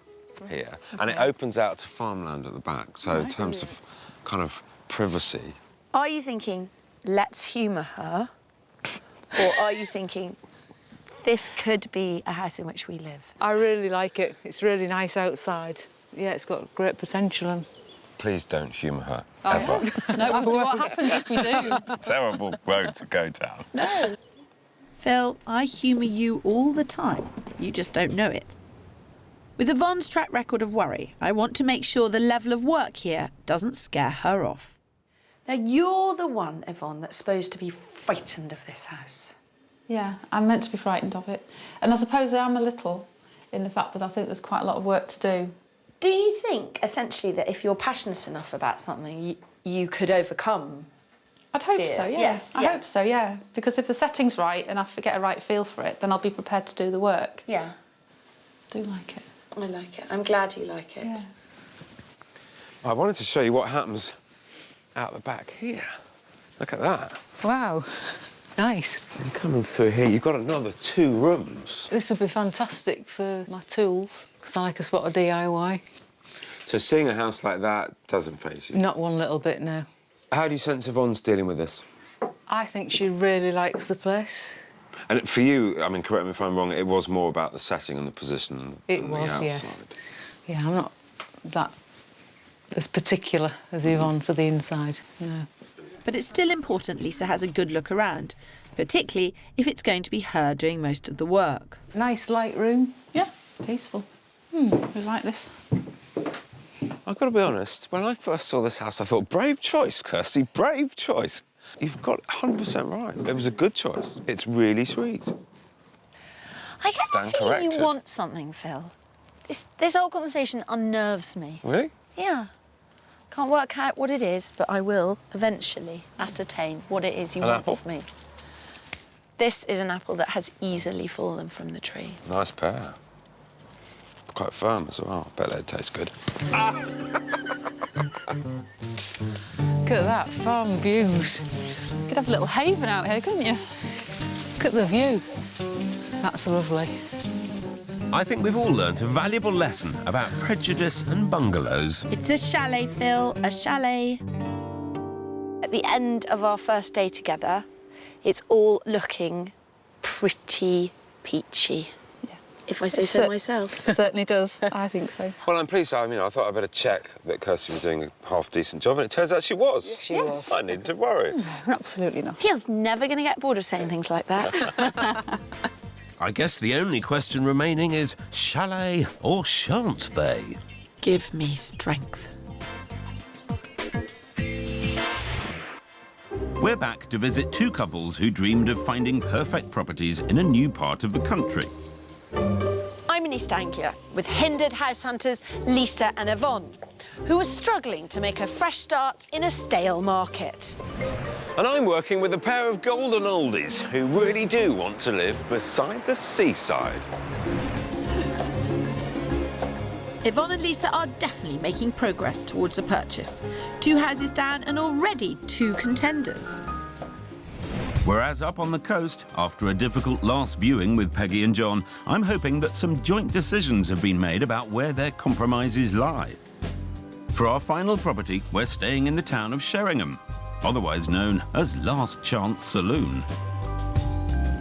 here, and it opens out to farmland at the back, so in terms of kind of privacy... Are you thinking, let's humour her? Or are you thinking, this could be a house in which we live? I really like it. It's really nice outside. Yeah, it's got great potential. And Please don't humour her, ever. No, I wonder what happens if we do. It's a terrible road to go down. No. Phil, I humour you all the time. You just don't know it. With Yvonne's track record of worry, I want to make sure the level of work here doesn't scare her off. Now, you're the one, Yvonne, that's supposed to be frightened of this house. Yeah, I'm meant to be frightened of it. And I suppose I am a little, in the fact that I think there's quite a lot of work to do. Do you think, essentially, that if you're passionate enough about something, you could overcome I'd hope fears? so, yeah. Yes, I hope so, yeah. Because if the setting's right and I get a right feel for it, then I'll be prepared to do the work. Yeah. I do like it. I like it. I'm glad you like it. Yeah. I wanted to show you what happens out the back here. Look at that. wow, nice. And coming through here, you've got another 2 rooms. This would be fantastic for my tools, because I like a spot of DIY. So seeing a house like that doesn't faze you? Not one little bit, no. How do you sense Yvonne's dealing with this? I think she really likes the place. And for you, I mean, correct me if I'm wrong, it was more about the setting and the position It was, yes. Yeah, I'm not that as particular as Yvonne for the inside, no. But it's still important Lisa has a good look around, particularly if it's going to be her doing most of the work. Nice light room. Yeah, peaceful. We like this. I've got to be honest, when I first saw this house, I thought, brave choice, Kirstie, brave choice. You've got 100% right. It was a good choice. It's really sweet. I get the stand feeling corrected. you want something, Phil. This whole conversation unnerves me. Really? Yeah. Can't work out what it is, but I will eventually ascertain what it is you An want apple? of me. This is an apple that has easily fallen from the tree. Nice pear. Quite firm as well. Bet they'd taste good. Look at that, farm views. You could have a little haven out here, couldn't you? Look at the view. That's lovely. I think we've all learnt a valuable lesson about prejudice and bungalows. It's a chalet, Phil, a chalet. At the end of our first day together, it's all looking pretty peachy. Yeah. If I say so myself. It certainly does. I think so. Well, I'm pleased. I thought I'd better check that Kirstie was doing a half-decent job, and it turns out she was. Yes, she was. I needn't have worried. No, absolutely not. Phil's never going to get bored of saying things like that. I guess the only question remaining is, chalet or shan't they? Give me strength. We're back to visit two couples who dreamed of finding perfect properties in a new part of the country. I'm in East Anglia with hindered house hunters Lisa and Yvonne, who are struggling to make a fresh start in a stale market. And I'm working with a pair of golden oldies who really do want to live beside the seaside. Yvonne and Lisa are definitely making progress towards a purchase. 2 houses down and already 2 contenders. Whereas up on the coast, after a difficult last viewing with Peggy and John, I'm hoping that some joint decisions have been made about where their compromises lie. For our final property, we're staying in the town of Sheringham, otherwise known as Last Chance Saloon.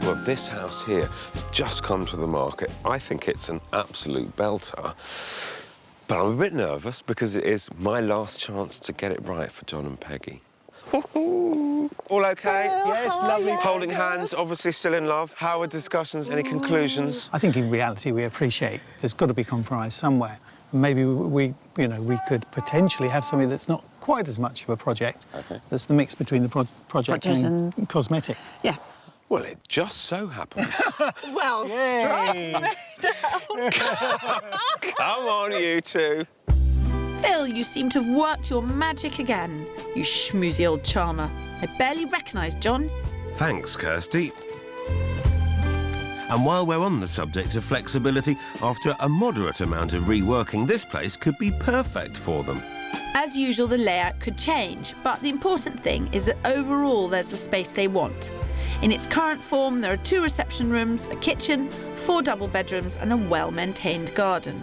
Well, this house here has just come to the market. I think it's an absolute belter. But I'm a bit nervous because it is my last chance to get it right for John and Peggy. All okay? Yes, lovely. Holding hands, obviously still in love. How are discussions? Any conclusions? I think in reality we appreciate there's got to be compromise somewhere. Maybe we could potentially have something that's not quite as much of a project. Okay. That's the mix between the project and cosmetic. Yeah. Well, it just so happens. Well struck. Come on, you two. Phil, you seem to have worked your magic again, you schmoozy old charmer. I barely recognised John. Thanks, Kirstie. And while we're on the subject of flexibility, after a moderate amount of reworking, this place could be perfect for them. As usual, the layout could change, but the important thing is that overall there's the space they want. In its current form, there are 2 reception rooms, a kitchen, 4 double bedrooms and a well-maintained garden.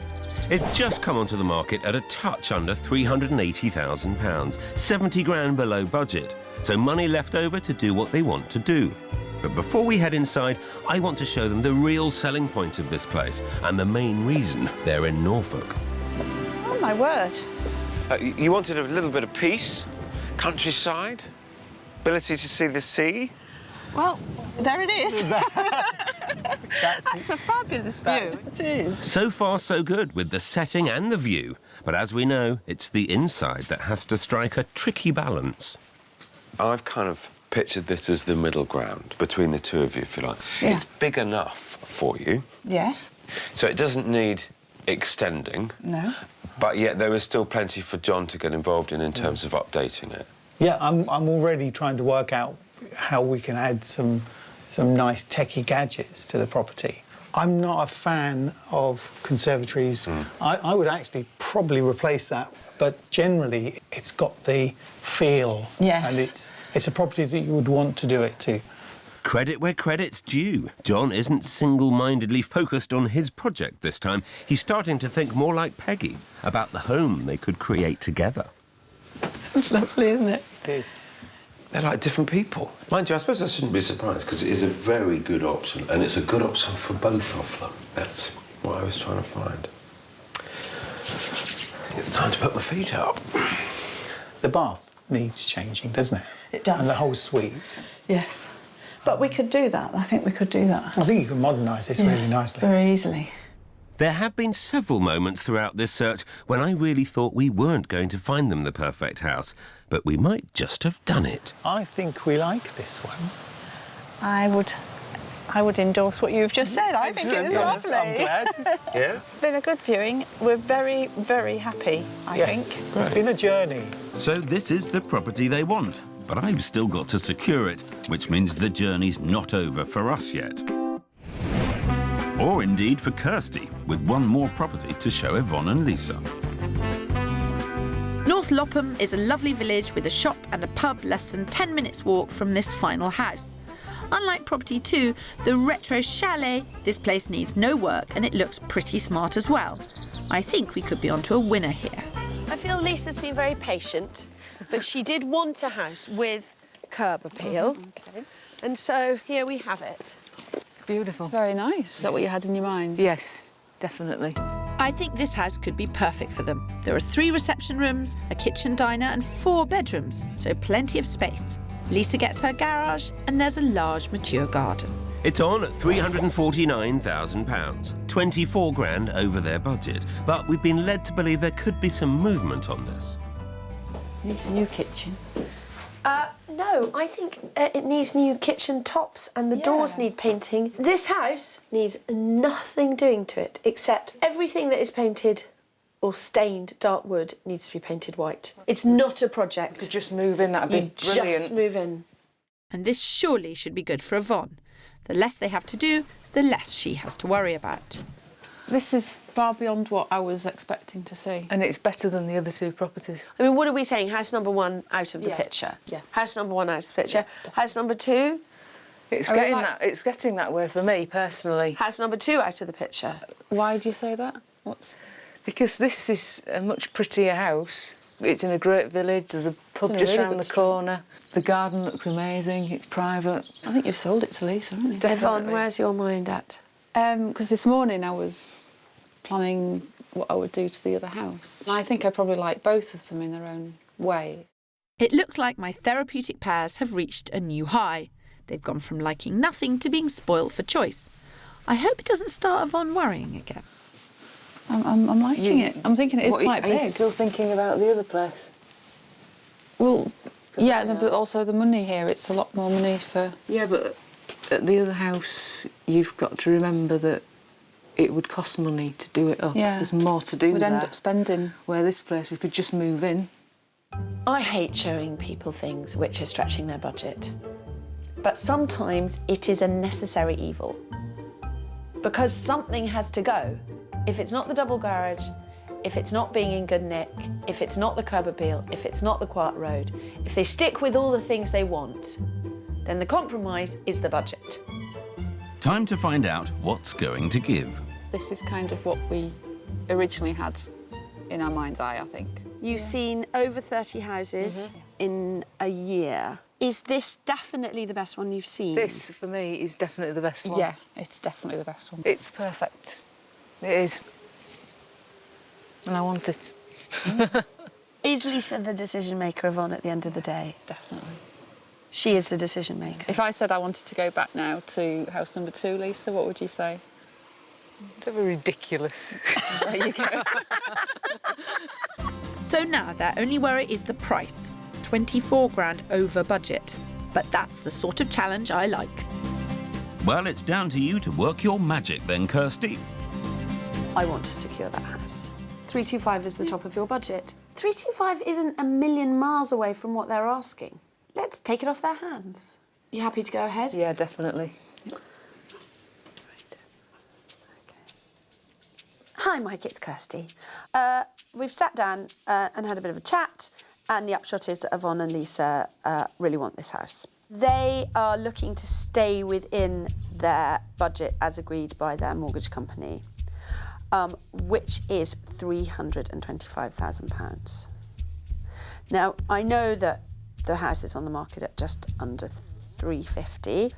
It's just come onto the market at a touch under £380,000, 70 grand below budget, so money left over to do what they want to do. But before we head inside, I want to show them the real selling point of this place and the main reason they're in Norfolk. Oh, my word. You wanted a little bit of peace, countryside, ability to see the sea. Well, there it is. That's a fabulous view. It is. So far, so good with the setting and the view. But as we know, it's the inside that has to strike a tricky balance. I've kind of pictured this as the middle ground between the two of you, if you like. Yeah. It's big enough for you. Yes. So it doesn't need extending. No. But yet there is still plenty for John to get involved in terms of updating it. Yeah, I'm already trying to work out how we can add some nice techie gadgets to the property. I'm not a fan of conservatories. I would actually probably replace that, but generally it's got the feel. Yes. And it's a property that you would want to do it to. Credit where credit's due. John isn't single-mindedly focused on his project this time. He's starting to think more like Peggy about the home they could create together. It's lovely, isn't it? It is. They're like different people. Mind you, I suppose I shouldn't be surprised, because it is a very good option, and it's a good option for both of them. That's what I was trying to find. It's time to put my feet up. The bath needs changing, doesn't it? It does. And the whole suite. Yes. But we could do that. I think we could do that. I think you can modernise this really nicely. Very easily. There have been several moments throughout this search when I really thought we weren't going to find them the perfect house, but we might just have done it. I think we like this one. I would I would endorse what you've just said. I think it's lovely. I'm glad. Yeah. It's been a good viewing. We're very, very happy, I think. It's been a journey. So this is the property they want, but I've still got to secure it, which means the journey's not over for us yet. Or indeed for Kirstie, with one more property to show Yvonne and Lisa. North Lopham is a lovely village with a shop and a pub less than 10 minutes walk from this final house. Unlike property 2, the retro chalet, this place needs no work and it looks pretty smart as well. I think we could be onto a winner here. I feel Lisa's been very patient, but she did want a house with curb appeal. Okay. And so here we have it. Beautiful. It's very nice. Is that what you had in your mind? Yes, definitely. I think this house could be perfect for them. There are 3 reception rooms, a kitchen diner and 4 bedrooms, so plenty of space. Lisa gets her garage and there's a large mature garden. It's on at £349,000, 24 grand over their budget. But we've been led to believe there could be some movement on this. Needs a new kitchen. No, I think it needs new kitchen tops and the doors need painting. This house needs nothing doing to it except everything that is painted or stained dark wood needs to be painted white. It's not a project. You could just move in, that'd be brilliant. Just move in. And this surely should be good for Yvonne. The less they have to do, the less she has to worry about. This is far beyond what I was expecting to see. And it's better than the other 2 properties. I mean, what are we saying? House number 1 out of the picture. Yeah. House number 1 out of the picture. House number 2. It's getting that way for me, personally. House number 2 out of the picture. Why do you say that? Because this is a much prettier house. It's in a great village, there's a pub just round the corner. The garden looks amazing, it's private. I think you've sold it to Lisa, haven't you? Yvonne, where's your mind at? Because this morning I was planning what I would do to the other house. I think I probably like both of them in their own way. It looks like my therapeutic pairs have reached a new high. They've gone from liking nothing to being spoiled for choice. I hope it doesn't start Yvonne worrying again. I'm liking it. I'm thinking it is quite big. Are you still thinking about the other place? Well, yeah, but also the money here. It's a lot more money for... Yeah, but at the other house, you've got to remember that it would cost money to do it up. Yeah. There's more to do We'd there. end up spending. Where this place, we could just move in. I hate showing people things which are stretching their budget. But sometimes it is a necessary evil. Because something has to go. If it's not the double garage, if it's not being in good nick, if it's not the curb appeal, if it's not the quiet road, if they stick with all the things they want, then the compromise is the budget. Time to find out what's going to give. This is kind of what we originally had in our mind's eye, I think. You've seen over 30 houses in a year. Is this definitely the best one you've seen? This, for me, is definitely the best one. Yeah, it's definitely the best one. It's perfect. It is. And I want it. Is Lisa the decision maker, Yvonne, at the end of the day? Definitely. She is the decision maker. If I said I wanted to go back now to house number 2, Lisa, what would you say? It's ridiculous. There you go. So now their only worry is the price. 24 grand over budget. But that's the sort of challenge I like. Well, it's down to you to work your magic then, Kirstie. I want to secure that house. 325 is the top of your budget. 325 isn't a million miles away from what they're asking. Let's take it off their hands. You happy to go ahead? Yeah, definitely. Right. Okay. Hi, Mike, it's Kirstie. We've sat down and had a bit of a chat, and the upshot is that Yvonne and Lisa really want this house. They are looking to stay within their budget as agreed by their mortgage company, which is £325,000. Now, I know that the house is on the market at just under 350.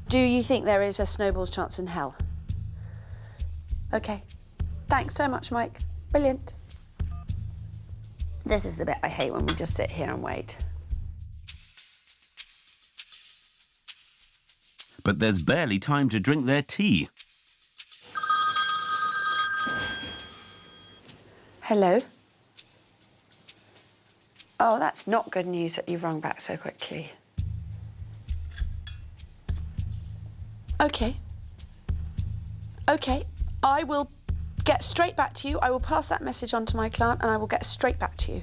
Do you think there is a snowball's chance in hell? OK. Thanks so much, Mike. Brilliant. This is the bit I hate when we just sit here and wait. But there's barely time to drink their tea. Hello? Oh, that's not good news that you've rung back so quickly. OK. OK, I will get straight back to you. I will pass that message on to my client and I will get straight back to you.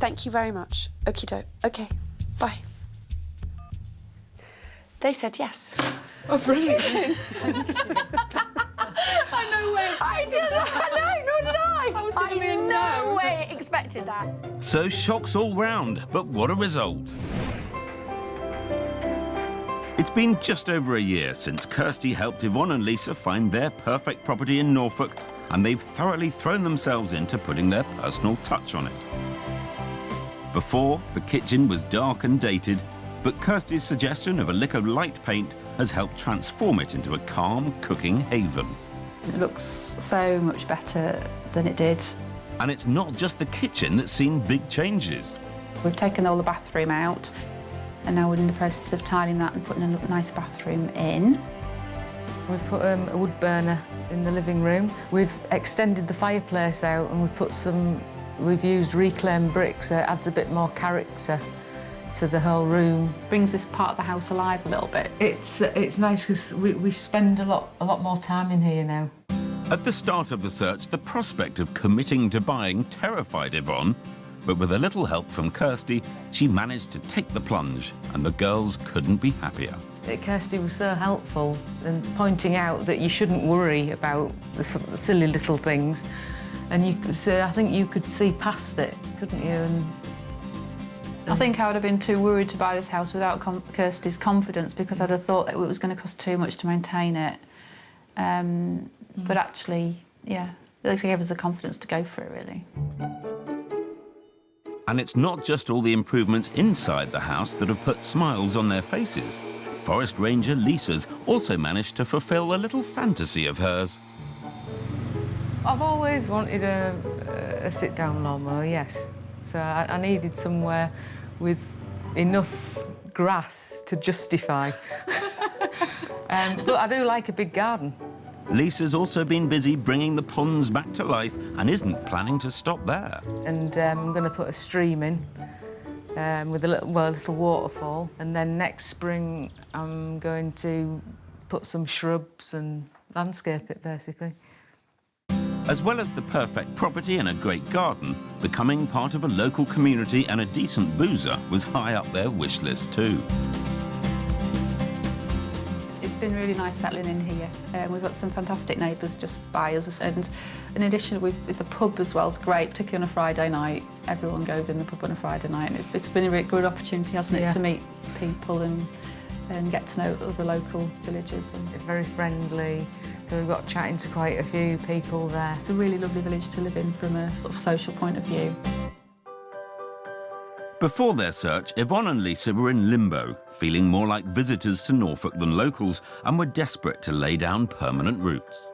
Thank you very much. Okie doke. OK, bye. They said yes. Oh, brilliant. I know way. I know, nor did I. I no way expected that. So shocks all round, but what a result. It's been just over a year since Kirstie helped Yvonne and Lisa find their perfect property in Norfolk, and they've thoroughly thrown themselves into putting their personal touch on it. Before, the kitchen was dark and dated, but Kirstie's suggestion of a lick of light paint has helped transform it into a calm cooking haven. It looks so much better than it did. And it's not just the kitchen that's seen big changes. We've taken all the bathroom out, and now we're in the process of tiling that and putting a nice bathroom in. We've put a wood burner in the living room. We've extended the fireplace out and we've used reclaimed bricks, so it adds a bit more character to the whole room. Brings this part of the house alive a little bit. It's nice because we spend a lot more time in here now. At the start of the search, the prospect of committing to buying terrified Yvonne, but with a little help from Kirstie, she managed to take the plunge, and the girls couldn't be happier. Kirstie was so helpful in pointing out that you shouldn't worry about the silly little things, and I think you could see past it, couldn't you? I think I would have been too worried to buy this house without Kirstie's confidence, because I'd have thought it was going to cost too much to maintain it. But actually, yeah, it gave us the confidence to go for it, really. And it's not just all the improvements inside the house that have put smiles on their faces. Forest Ranger Lisa's also managed to fulfil a little fantasy of hers. I've always wanted a sit-down lawnmower, yes. So I needed somewhere with enough grass to justify. But I do like a big garden. Lisa's also been busy bringing the ponds back to life and isn't planning to stop there. And I'm going to put a stream in with a little waterfall. And then next spring, I'm going to put some shrubs and landscape it, basically. As well as the perfect property and a great garden, becoming part of a local community and a decent boozer was high up their wish list too. It's been really nice settling in here. We've got some fantastic neighbours just by us, and in addition with the pub as well is great, particularly on a Friday night. Everyone goes in the pub on a Friday night, and it's been a really good opportunity, hasn't it, to meet people and get to know other local villagers. It's very friendly. So we've got chatting to quite a few people there. It's a really lovely village to live in from a sort of social point of view. Before their search, Yvonne and Lisa were in limbo, feeling more like visitors to Norfolk than locals, and were desperate to lay down permanent roots.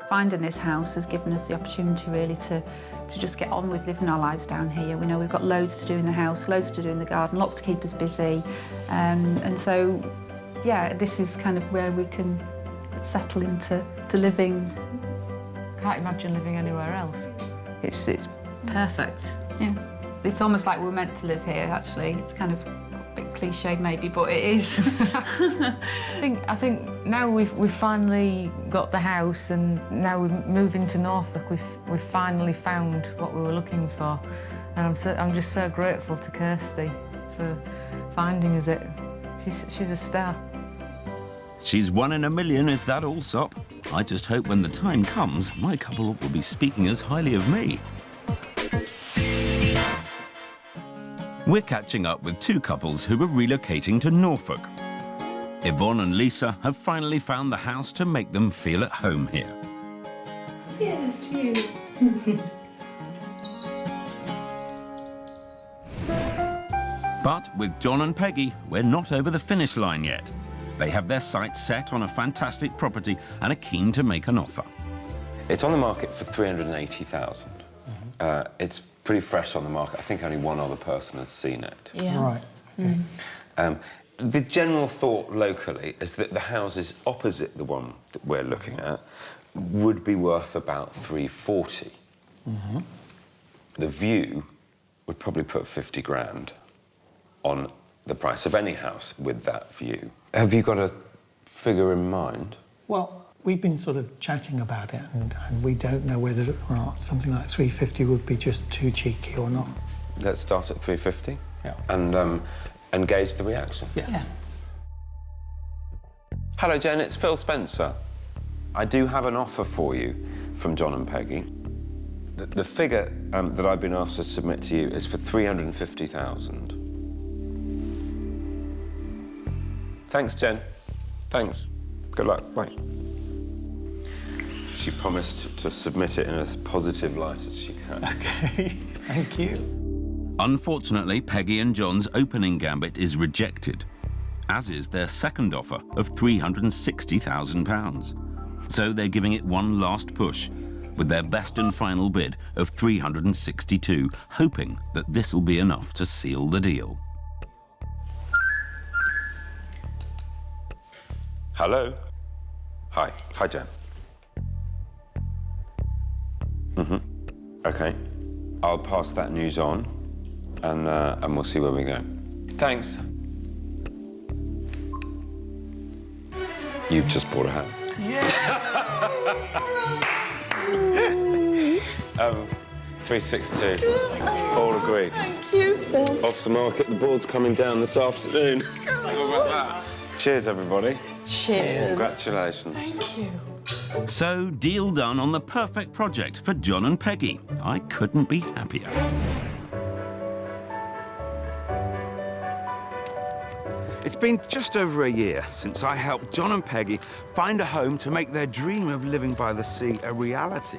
Finding this house has given us the opportunity really to just get on with living our lives down here. We know we've got loads to do in the house, loads to do in the garden, lots to keep us busy. And so, yeah, this is kind of where we can settle into living. Can't imagine living anywhere else. It's perfect. Yeah. It's almost like we're meant to live here, actually. It's kind of a bit cliched maybe, but it is. I think now we've finally got the house, and now we're moving to Norfolk, we've finally found what we were looking for. And I'm just so grateful to Kirstie for finding us it. She's a star. She's one in a million, is that Allsopp? I just hope when the time comes, my couple will be speaking as highly of me. We're catching up with two couples who are relocating to Norfolk. Yvonne and Lisa have finally found the house to make them feel at home here. Yes, you. But with John and Peggy, we're not over the finish line yet. They have their sights set on a fantastic property and are keen to make an offer. It's on the market for $380,000. It's pretty fresh on the market. I think only one other person has seen it. Yeah. Right. Okay. The general thought locally is that the houses opposite the one that we're looking at would be worth about $340,000. The view would probably put 50 grand on the price of any house with that view. Have you got a figure in mind? Well, we've been sort of chatting about it, and we don't know whether or not something like 350 would be just too cheeky or not. Let's start at 350. Yeah. And gauge the reaction. Yes. Yeah. Hello, Jen, it's Phil Spencer. I do have an offer for you from John and Peggy. The figure that I've been asked to submit to you is for 350,000. Thanks, Jen. Thanks. Good luck. Bye. She promised to submit it in as positive light as she can. OK, thank you. Unfortunately, Peggy and John's opening gambit is rejected, as is their second offer of £360,000. So they're giving it one last push, with their best and final bid of 362, hoping that this will be enough to seal the deal. Hello? Hi. Hi, Jen. OK. I'll pass that news on, and we'll see where we go. Thanks. You've just bought a house. Yeah. 362. All agreed. Thank you, Phil. Off the market. The board's coming down this afternoon. How about that? Cheers, everybody. Cheers. Congratulations. Thank you. So, deal done on the perfect project for John and Peggy. I couldn't be happier. It's been just over a year since I helped John and Peggy find a home to make their dream of living by the sea a reality.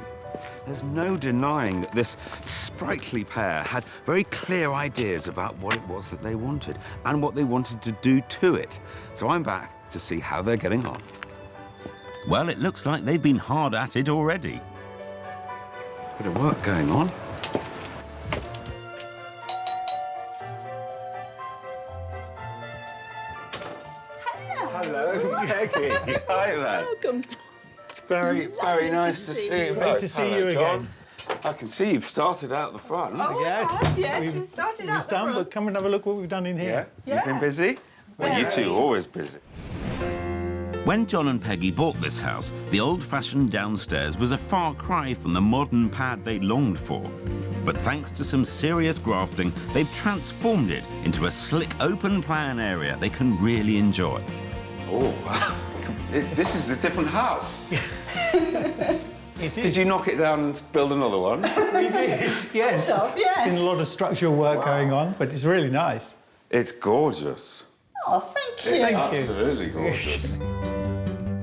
There's no denying that this sprightly pair had very clear ideas about what it was that they wanted and what they wanted to do to it. So I'm back to see how they're getting on. Well, it looks like they've been hard at it already. Bit of work going on. Hello, Peggy. Hi there. Welcome. Very nice to see you. Great to see you again. I can see you've started out the front. Oh, yes, we started out the front. But come and have a look what we've done in here. Yeah? You've been busy? Well, you two are always busy. When John and Peggy bought this house, the old-fashioned downstairs was a far cry from the modern pad they longed for. But thanks to some serious grafting, they've transformed it into a slick, open-plan area they can really enjoy. Oh, this is a different house. It is. Did you knock it down and build another one? We did, yes. Sort of, yes. There's been a lot of structural work going on, but it's really nice. It's gorgeous. Oh, thank you. It's Thank you. absolutely gorgeous.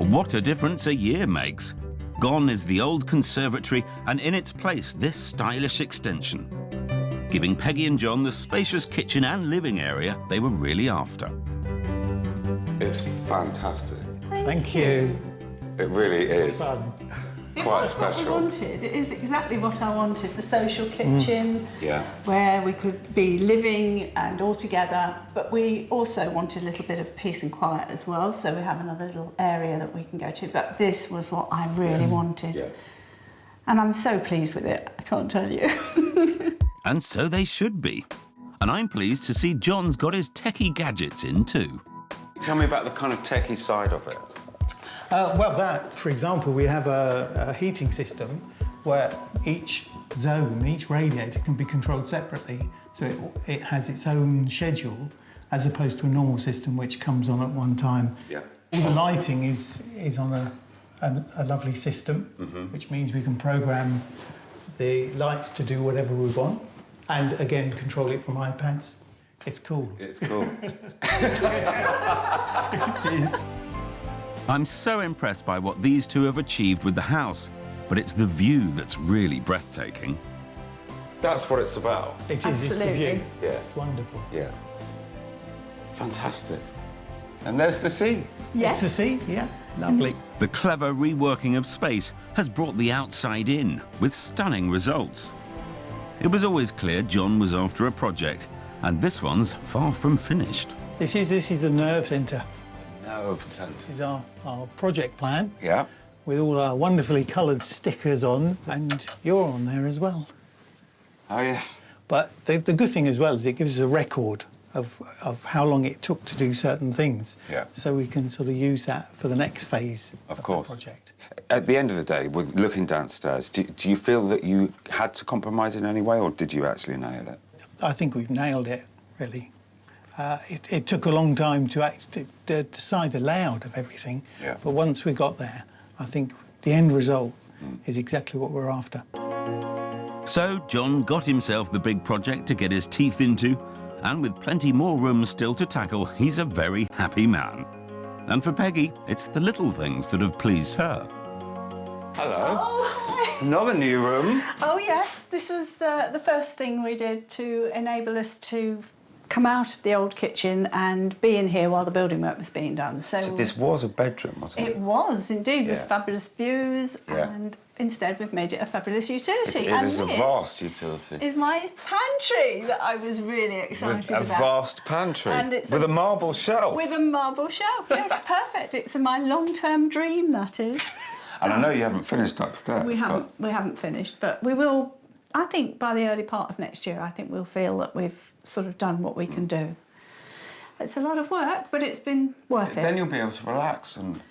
What a difference a year makes. Gone is the old conservatory, and in its place, this stylish extension, giving Peggy and John the spacious kitchen and living area they were really after. It's fantastic. Thank you. It really is. It's fun. Quite What special. we wanted. It is exactly what I wanted. The social kitchen, Yeah. where we could be living and all together, but we also wanted a little bit of peace and quiet as well, so we have another little area that we can go to. But this was what I really wanted. Yeah. And I'm so pleased with it, I can't tell you. And so they should be. And I'm pleased to see John's got his techie gadgets in too. Tell me about the kind of techie side of it. Well, for example, we have a heating system where each zone, each radiator can be controlled separately, so it has its own schedule, as opposed to a normal system which comes on at one time. Yeah. All the lighting is on a lovely system, which means we can program the lights to do whatever we want, and again, control it from iPads. It's cool. It's cool. It is. I'm so impressed by what these two have achieved with the house, but it's the view that's really breathtaking. That's what it's about. It is, it's the view. Yeah. It's wonderful. Yeah. Fantastic. And there's the sea. It's the sea, yeah. Lovely. The clever reworking of space has brought the outside in, with stunning results. It was always clear John was after a project, and this one's far from finished. This is the nerve centre. Nerve centre. This is our project plan. Yeah. With all our wonderfully coloured stickers on, and you're on there as well. Oh, yes. But the good thing as well is it gives us a record of how long it took to do certain things. Yeah. So we can sort of use that for the next phase of the course. project. At the end of the day, with looking downstairs, do you feel that you had to compromise in any way, or did you actually nail it? I think we've nailed it, really. It took a long time to decide the layout of everything, but once we got there, I think the end result is exactly what we're after. So John got himself the big project to get his teeth into, and with plenty more rooms still to tackle, he's a very happy man. And for Peggy, it's the little things that have pleased her. Hello. Oh, Another new room. Oh, yes. This was the first thing we did to enable us to come out of the old kitchen and be in here while the building work was being done. So this was a bedroom, wasn't it? It was, indeed, with Yeah. fabulous views, Yeah. and instead we've made it a fabulous utility. It is a this vast utility. is my pantry that I was really excited With a about. vast pantry. And it's with a marble shelf. With a marble shelf, yes, perfect. It's my long-term dream, that is. And I know you haven't finished upstairs. We haven't finished, but we will. I think by the early part of next year, I think we'll feel that we've sort of done what we can do. It's a lot of work, but it's been worth it. Then you'll be able to relax and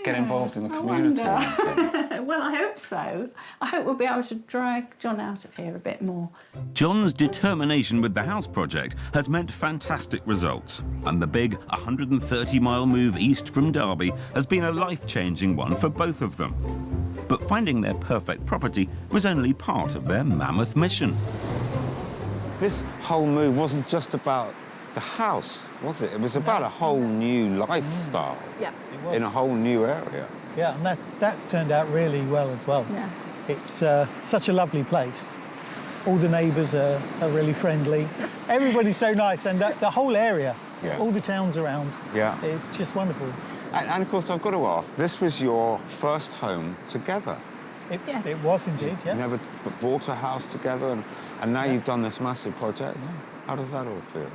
get involved in the community. Well, I hope so. I hope we'll be able to drag John out of here a bit more. John's determination with the house project has meant fantastic results, and the big 130-mile move east from Derby has been a life-changing one for both of them. But finding their perfect property was only part of their mammoth mission. This whole move wasn't just about the house, was it? It was about a whole new lifestyle in a whole new area. Yeah, and that's turned out really well as well. Yeah. It's such a lovely place. All the neighbours are really friendly. Everybody's so nice, and the whole area, all the towns around, it's just wonderful. And of course, I've got to ask, this was your first home together. It was indeed, yeah. You never bought a house together, and now you've done this massive project. How does that all feel?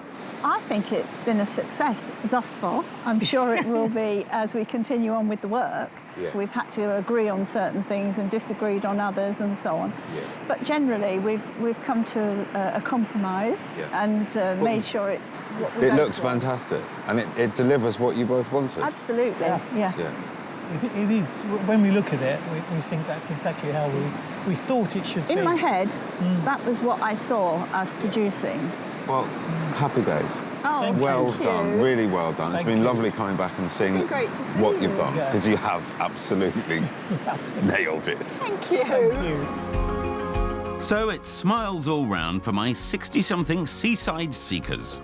I think it's been a success thus far. I'm sure it will be as we continue on with the work. Yeah. We've had to agree on certain things and disagreed on others and so on. Yeah. But generally, we've come to a compromise and made sure it's what we It both looks want. fantastic, and it delivers what you both wanted. Absolutely, yeah. It is, when we look at it, we think that's exactly how we thought it should be. In my head, that was what I saw us producing. Well, happy days. Oh, well thank done, you. really well done. It's been lovely coming back and seeing been great to see what you. you've done, Yeah. because you have absolutely nailed it. Thank you. So it's smiles all round for my 60-something seaside seekers.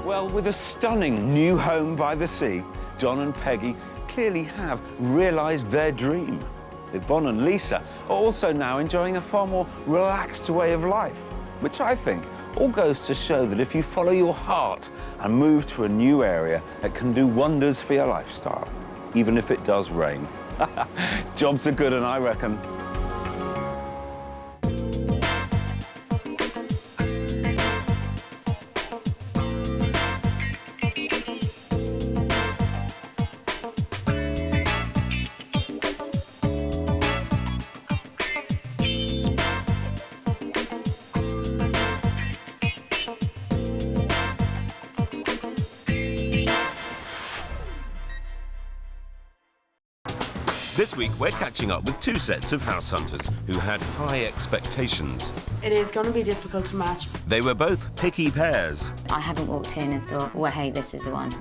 Well, with a stunning new home by the sea, John and Peggy clearly have realised their dream. Yvonne and Lisa are also now enjoying a far more relaxed way of life, which I think all goes to show that if you follow your heart and move to a new area, it can do wonders for your lifestyle, even if it does rain. Jobs are good, and I reckon. This week, we're catching up with two sets of house hunters who had high expectations. It is going to be difficult to match. They were both picky pairs. I haven't walked in and thought, well, hey, this is the one.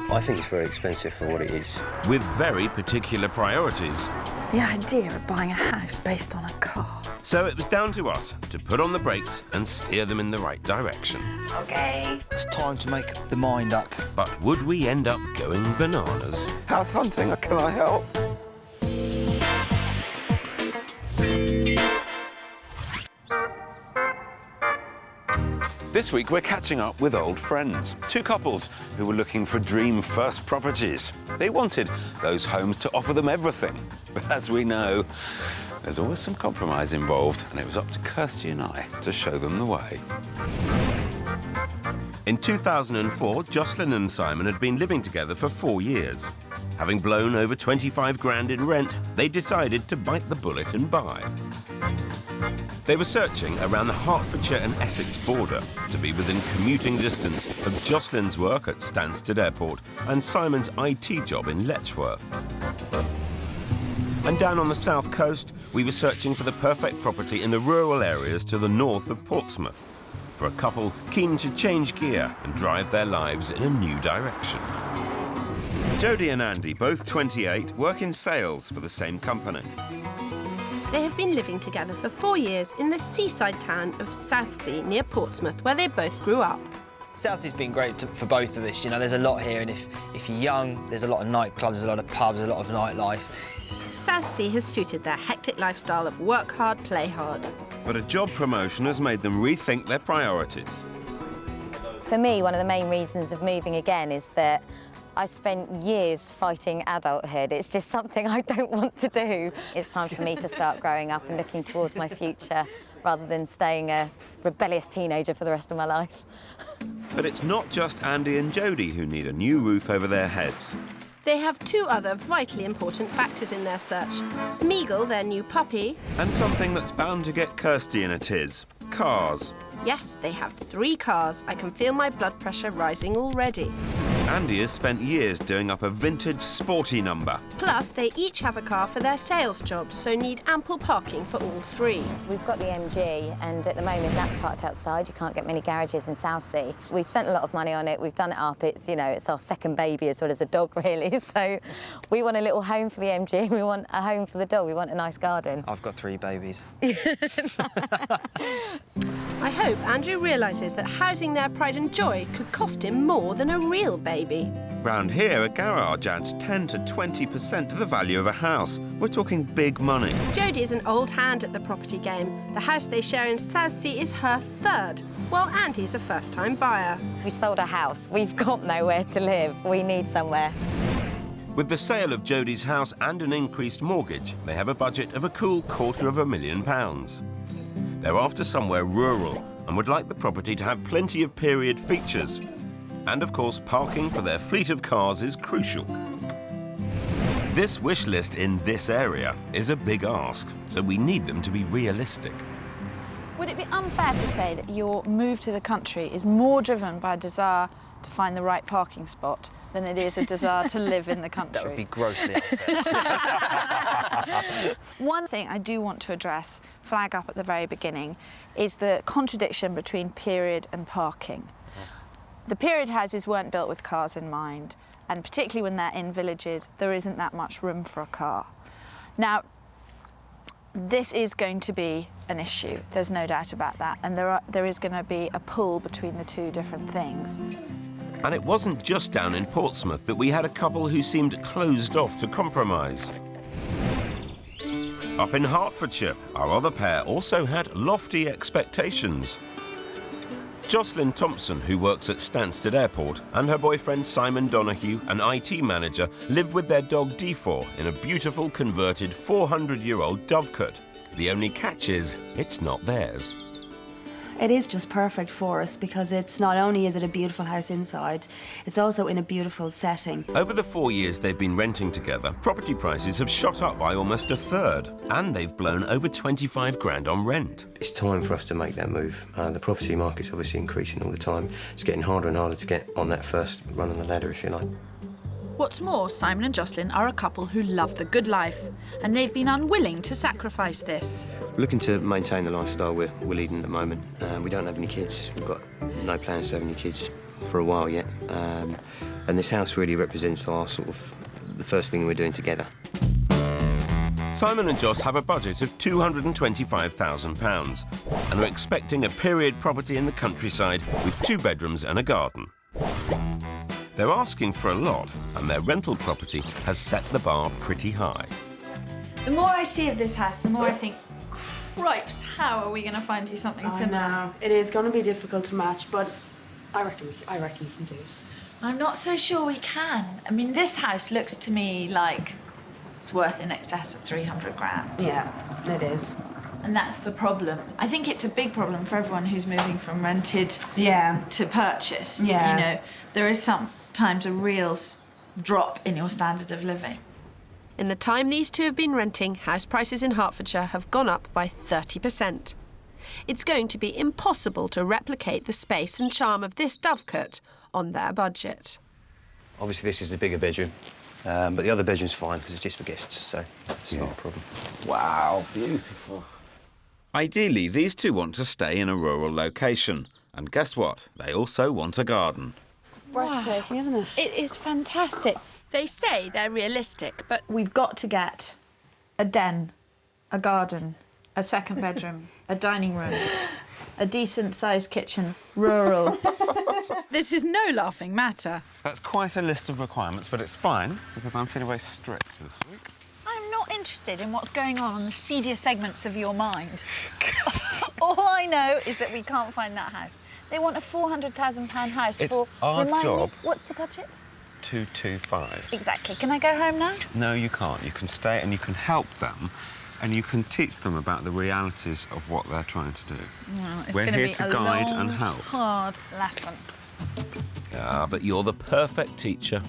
I think it's very expensive for what it is. With very particular priorities. The idea of buying a house based on a car. So it was down to us to put on the brakes and steer them in the right direction. OK. It's time to make the mind up. But would we end up going bananas? House hunting, can I help? This week, we're catching up with old friends. Two couples who were looking for dream first properties. They wanted those homes to offer them everything. But as we know, there's always some compromise involved, and it was up to Kirstie and I to show them the way. In 2004, Jocelyn and Simon had been living together for 4 years. Having blown over 25 grand in rent, they decided to bite the bullet and buy. They were searching around the Hertfordshire and Essex border to be within commuting distance of Jocelyn's work at Stansted Airport and Simon's IT job in Letchworth. And down on the south coast, we were searching for the perfect property in the rural areas to the north of Portsmouth, for a couple keen to change gear and drive their lives in a new direction. Jodie and Andy, both 28, work in sales for the same company. They have been living together for 4 years in the seaside town of Southsea near Portsmouth, where they both grew up. Southsea's been great for both of us. You know, there's a lot here, and if you're young, there's a lot of nightclubs, there's a lot of pubs, a lot of nightlife. Southsea has suited their hectic lifestyle of work hard, play hard. But a job promotion has made them rethink their priorities. For me, one of the main reasons of moving again is that I spent years fighting adulthood. It's just something I don't want to do. It's time for me to start growing up and looking towards my future rather than staying a rebellious teenager for the rest of my life. But it's not just Andy and Jodie who need a new roof over their heads. They have 2 other vitally important factors in their search. Smeagol, their new puppy. And something that's bound to get Kirstie in a tiz: cars. Yes, they have 3 cars. I can feel my blood pressure rising already. Andy has spent years doing up a vintage sporty number. Plus, they each have a car for their sales jobs, so need ample parking for all 3. We've got the MG, and at the moment that's parked outside. You can't get many garages in Southsea. We've spent a lot of money on it. We've done it up. It's, you know, it's our second baby as well as a dog, really. So we want a little home for the MG. We want a home for the dog. We want a nice garden. I've got 3 babies. I hope Andrew realises that housing their pride and joy could cost him more than a real baby. Round here, a garage adds 10 to 20% to the value of a house. We're talking big money. Jodie is an old hand at the property game. The house they share in Southsea is her 3rd, while Andy's a first-time buyer. We sold a house. We've got nowhere to live. We need somewhere. With the sale of Jodie's house and an increased mortgage, they have a budget of a cool £250,000. They're after somewhere rural and would like the property to have plenty of period features. And of course, parking for their fleet of cars is crucial. This wish list in this area is a big ask, so we need them to be realistic. Would it be unfair to say that your move to the country is more driven by a desire to find the right parking spot than it is a desire to live in the country? That would be grossly unfair. One thing I do want to address, flag up at the very beginning, is the contradiction between period and parking. The period houses weren't built with cars in mind, and particularly when they're in villages, there isn't that much room for a car. Now, this is going to be an issue, there's no doubt about that, and there is going to be a pull between the 2 different things. And it wasn't just down in Portsmouth that we had a couple who seemed closed off to compromise. Up in Hertfordshire, our other pair also had lofty expectations. Jocelyn Thompson, who works at Stansted Airport, and her boyfriend Simon Donahue, an IT manager, live with their dog D4 in a beautiful converted 400-year-old dovecote. The only catch is, it's not theirs. It is just perfect for us because it's not only is it a beautiful house inside, it's also in a beautiful setting. Over the 4 years they've been renting together, property prices have shot up by almost 1/3, and they've blown over 25 grand on rent. It's time for us to make that move. The property market's obviously increasing all the time. It's getting harder and harder to get on that first run on the ladder, if you like. What's more, Simon and Jocelyn are a couple who love the good life, and they've been unwilling to sacrifice this. We're looking to maintain the lifestyle we're leading at the moment. We don't have any kids. We've got no plans to have any kids for a while yet. And this house really represents our sort of the first thing we're doing together. Simon and Joss have a budget of £225,000 and are expecting a period property in the countryside with 2 bedrooms and a garden. They're asking for a lot, and their rental property has set the bar pretty high. The more I see of this house, the more I think, cripes, how are we going to find you something similar? No, it is going to be difficult to match, but I reckon we can do it. I'm not so sure we can. I mean, this house looks to me like it's worth in excess of 300 grand. Yeah, it is. And that's the problem. I think it's a big problem for everyone who's moving from rented to purchased. Yeah. You know, there is sometimes a real drop in your standard of living. In the time these 2 have been renting, house prices in Hertfordshire have gone up by 30%. It's going to be impossible to replicate the space and charm of this dovecote on their budget. Obviously, this is the bigger bedroom, but the other bedroom's fine because it's just for guests, so it's not a problem. Wow, beautiful. Ideally, these two want to stay in a rural location. And guess what? They also want a garden. Breathtaking, isn't it? It is fantastic. They say they're realistic, but we've got to get a den, a garden, a second bedroom, a dining room, a decent-sized kitchen, rural. This is no laughing matter. That's quite a list of requirements, but it's fine because I'm feeling very strict this week. I'm not interested in what's going on the seedier segments of your mind. All I know is that we can't find that house. They want a £400,000 house It's for... our Remind job. me, what's the budget? 225. Exactly. Can I go home now? No, you can't. You can stay and you can help them and you can teach them about the realities of what they're trying to do. Well, it's We're going to here be to a guide long, and help. hard lesson. Ah, but you're the perfect teacher.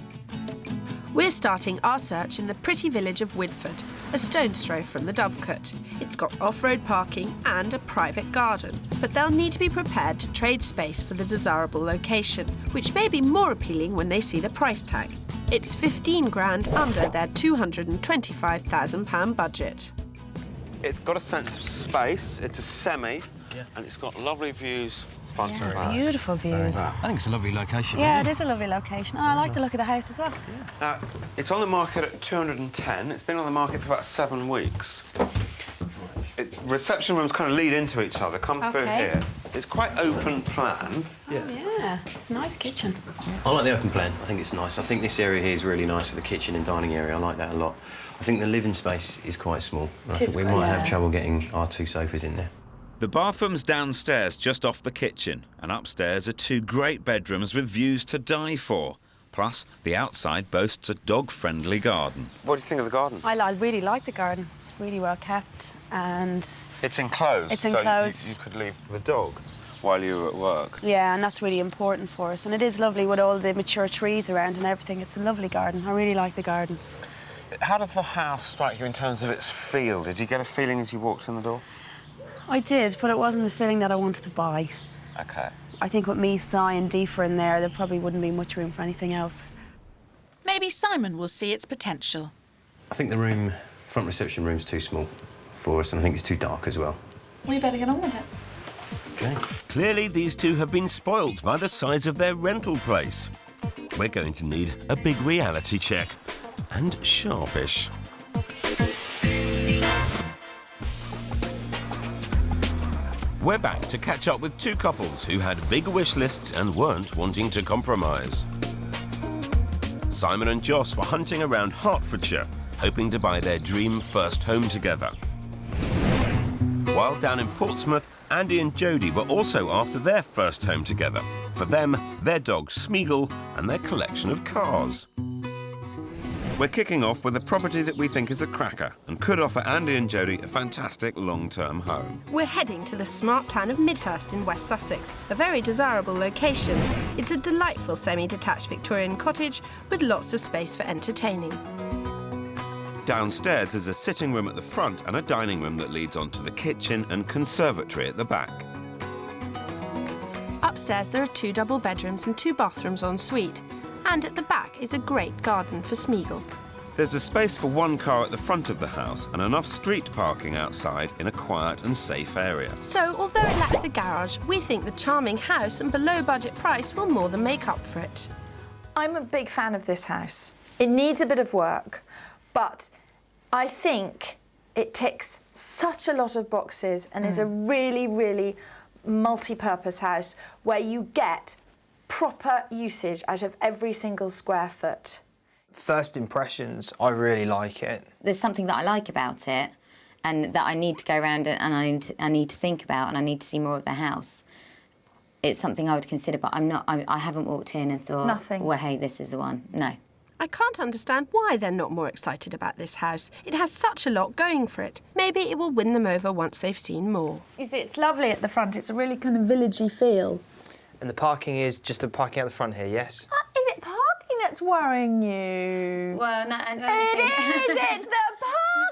We're starting our search in the pretty village of Widford, a stone's throw from the Dovecote. It's got off-road parking and a private garden, but they'll need to be prepared to trade space for the desirable location, which may be more appealing when they see the price tag. It's 15 grand under their £225,000 budget. It's got a sense of space, it's a semi, and it's got lovely views front and back. Beautiful views. I think it's a lovely location. Yeah, it is a lovely location. Oh, I like the look of the house as well. It's on the market at 210. It's been on the market for about 7 weeks. Reception rooms kind of lead into each other, come through here. It's quite open plan. Yeah, it's a nice kitchen. I like the open plan. I think it's nice. I think this area here is really nice for the kitchen and dining area. I like that a lot. I think the living space is quite small. I think we might have trouble getting our 2 sofas in there. The bathroom's downstairs just off the kitchen, and upstairs are 2 great bedrooms with views to die for. Plus, the outside boasts a dog-friendly garden. What do you think of the garden? I really like the garden. It's really well kept and... It's enclosed. It's enclosed. So you could leave the dog while you were at work. Yeah, and that's really important for us. And it is lovely with all the mature trees around and everything. It's a lovely garden. I really like the garden. How does the house strike you in terms of its feel? Did you get a feeling as you walked in the door? I did, but it wasn't the feeling that I wanted to buy. OK. I think with me, Si and Deefa in there probably wouldn't be much room for anything else. Maybe Simon will see its potential. I think the front reception room's too small for us, and I think it's too dark as well. We better get on with it. OK. Clearly, these two have been spoilt by the size of their rental place. We're going to need a big reality check. And sharpish. We're back to catch up with 2 couples who had big wish lists and weren't wanting to compromise. Simon and Joss were hunting around Hertfordshire, hoping to buy their dream first home together. While down in Portsmouth, Andy and Jodie were also after their first home together. For them, their dog Smeagol and their collection of cars. We're kicking off with a property that we think is a cracker and could offer Andy and Jodie a fantastic long-term home. We're heading to the smart town of Midhurst in West Sussex, a very desirable location. It's a delightful semi-detached Victorian cottage with lots of space for entertaining. Downstairs is a sitting room at the front and a dining room that leads onto the kitchen and conservatory at the back. Upstairs there are 2 double bedrooms and 2 bathrooms en suite. And at the back is a great garden for Smeagol. There's a space for 1 car at the front of the house and enough street parking outside in a quiet and safe area. So, although it lacks a garage, we think the charming house and below-budget price will more than make up for it. I'm a big fan of this house. It needs a bit of work, but I think it ticks such a lot of boxes and is a really, really multi-purpose house where you get proper usage out of every single square foot. First impressions, I really like it. There's something that I like about it and that I need to go around and I need to think about and I need to see more of the house. It's something I would consider, but I haven't walked in and thought, Nothing. Well, hey, this is the one. No. I can't understand why they're not more excited about this house. It has such a lot going for it. Maybe it will win them over once they've seen more. You see, it's lovely at the front. It's a really kind of villagey feel. And the parking is just the parking out the front here, yes? Is it parking that's worrying you? Well, no, It's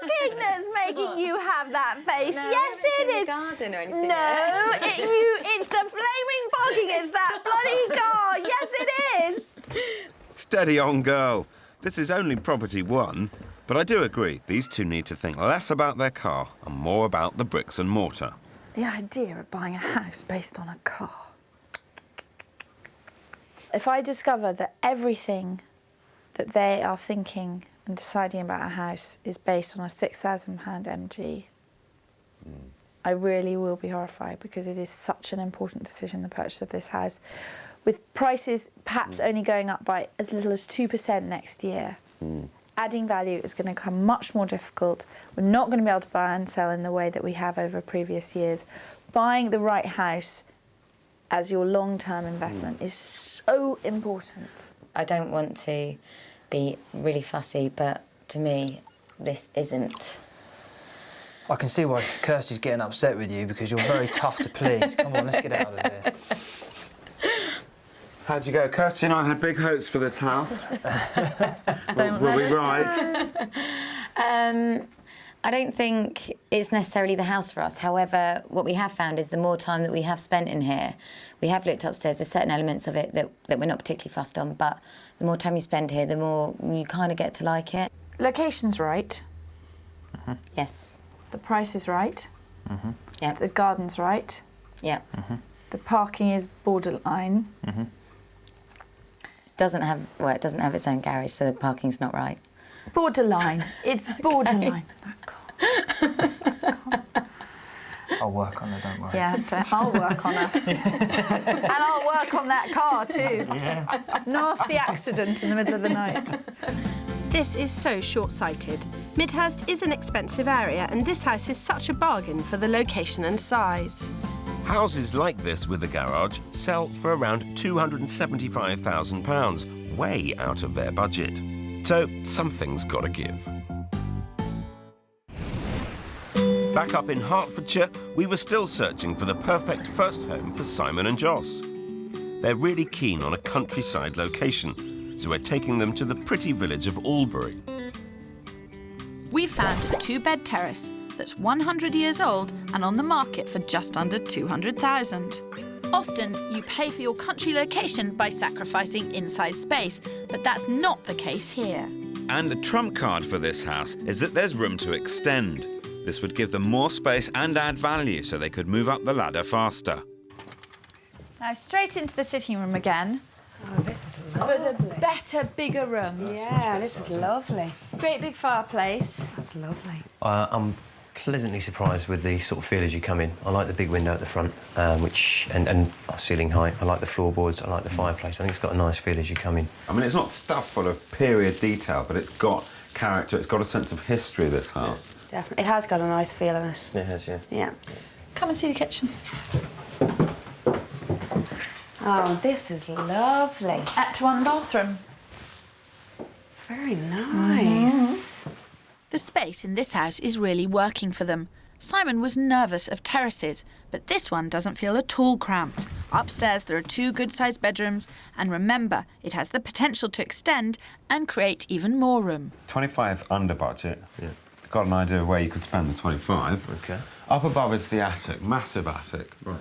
the cooking that's making you have that face. No, Yes, it is. Garden or anything. No, it's the flaming parking. It's that bloody car. Yes, it is. Steady on, girl. This is only property 1, but I do agree these two need to think less about their car and more about the bricks and mortar. The idea of buying a house based on a car. If I discover that everything that they are thinking and deciding about a house is based on a £6,000 MG, I really will be horrified, because it is such an important decision, the purchase of this house, with prices perhaps only going up by as little as 2% next year. Adding value is going to become much more difficult. We're not going to be able to buy and sell in the way that we have over previous years. Buying the right house as your long-term investment is so important. I don't want to be really fussy, but to me, this isn't. I can see why Kirstie's getting upset with you, because you're very tough to please. Come on, let's get out of here. How'd you go? Kirstie and I had big hopes for this house. Were we right? I don't think it's necessarily the house for us. However, what we have found is the more time that we have spent in here, we have looked upstairs. There's certain elements of it that we're not particularly fussed on, but the more time you spend here, the more you kind of get to like it. Location's right. Yes. The price is right. Yep. The garden's right. Yep. The parking is borderline. It doesn't have its own garage, so the parking's not right. Borderline. It's borderline. I'll work on her, don't worry. Yeah, I'll work on her. And I'll work on that car too. Yeah. Nasty accident in the middle of the night. This is so short-sighted. Midhurst is an expensive area, and this house is such a bargain for the location and size. Houses like this with a garage sell for around £275,000, way out of their budget. So something's got to give. Back up in Hertfordshire, we were still searching for the perfect first home for Simon and Joss. They're really keen on a countryside location, so we're taking them to the pretty village of Albury. We found a 2-bed terrace that's 100 years old and on the market for just under 200,000. Often, you pay for your country location by sacrificing inside space, but that's not the case here. And the trump card for this house is that there's room to extend. This would give them more space and add value so they could move up the ladder faster. Now, straight into the sitting room again. Oh, this is lovely. But a better, bigger room. Yeah, this is lovely. Great big fireplace. That's lovely. I'm pleasantly surprised with the sort of feel as you come in. I like the big window at the front, and ceiling height. I like the floorboards. I like the fireplace. I think it's got a nice feel as you come in. I mean, it's not stuffed full of period detail, but it's got character. It's got a sense of history, this house. Definitely. It has got a nice feel in it. It has, yeah. Yeah. Come and see the kitchen. Oh, this is lovely. At 1 bathroom. Very nice. The space in this house is really working for them. Simon was nervous of terraces, but this one doesn't feel at all cramped. Upstairs there are 2 good-sized bedrooms, and remember, it has the potential to extend and create even more room. 25 under budget. Yeah. Got an idea of where you could spend the 25. Okay. Up above is the attic, massive attic. Right.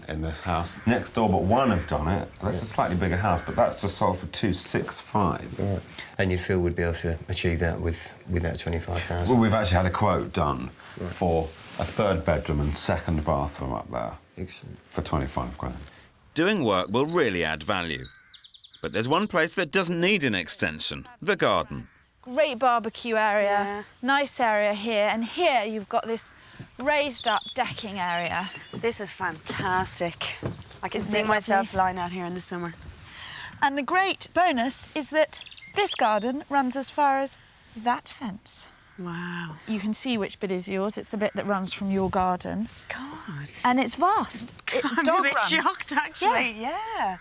In this house. Next door but one have done it. That's a slightly bigger house, but that's just sold for 265. Right. And you feel we'd be able to achieve that with that 25,000? Well, we've actually had a quote done for a 3rd bedroom and 2nd bathroom up there. Excellent. For 25 grand. Doing work will really add value. But there's one place that doesn't need an extension, the garden. Great barbecue area, nice area here, and here you've got this raised up decking area. This is fantastic. I can see myself lying out here in the summer. And the great bonus is that this garden runs as far as that fence. Wow. You can see which bit is yours. It's the bit that runs from your garden. God. And it's vast. I'm a bit shocked, actually. Yeah.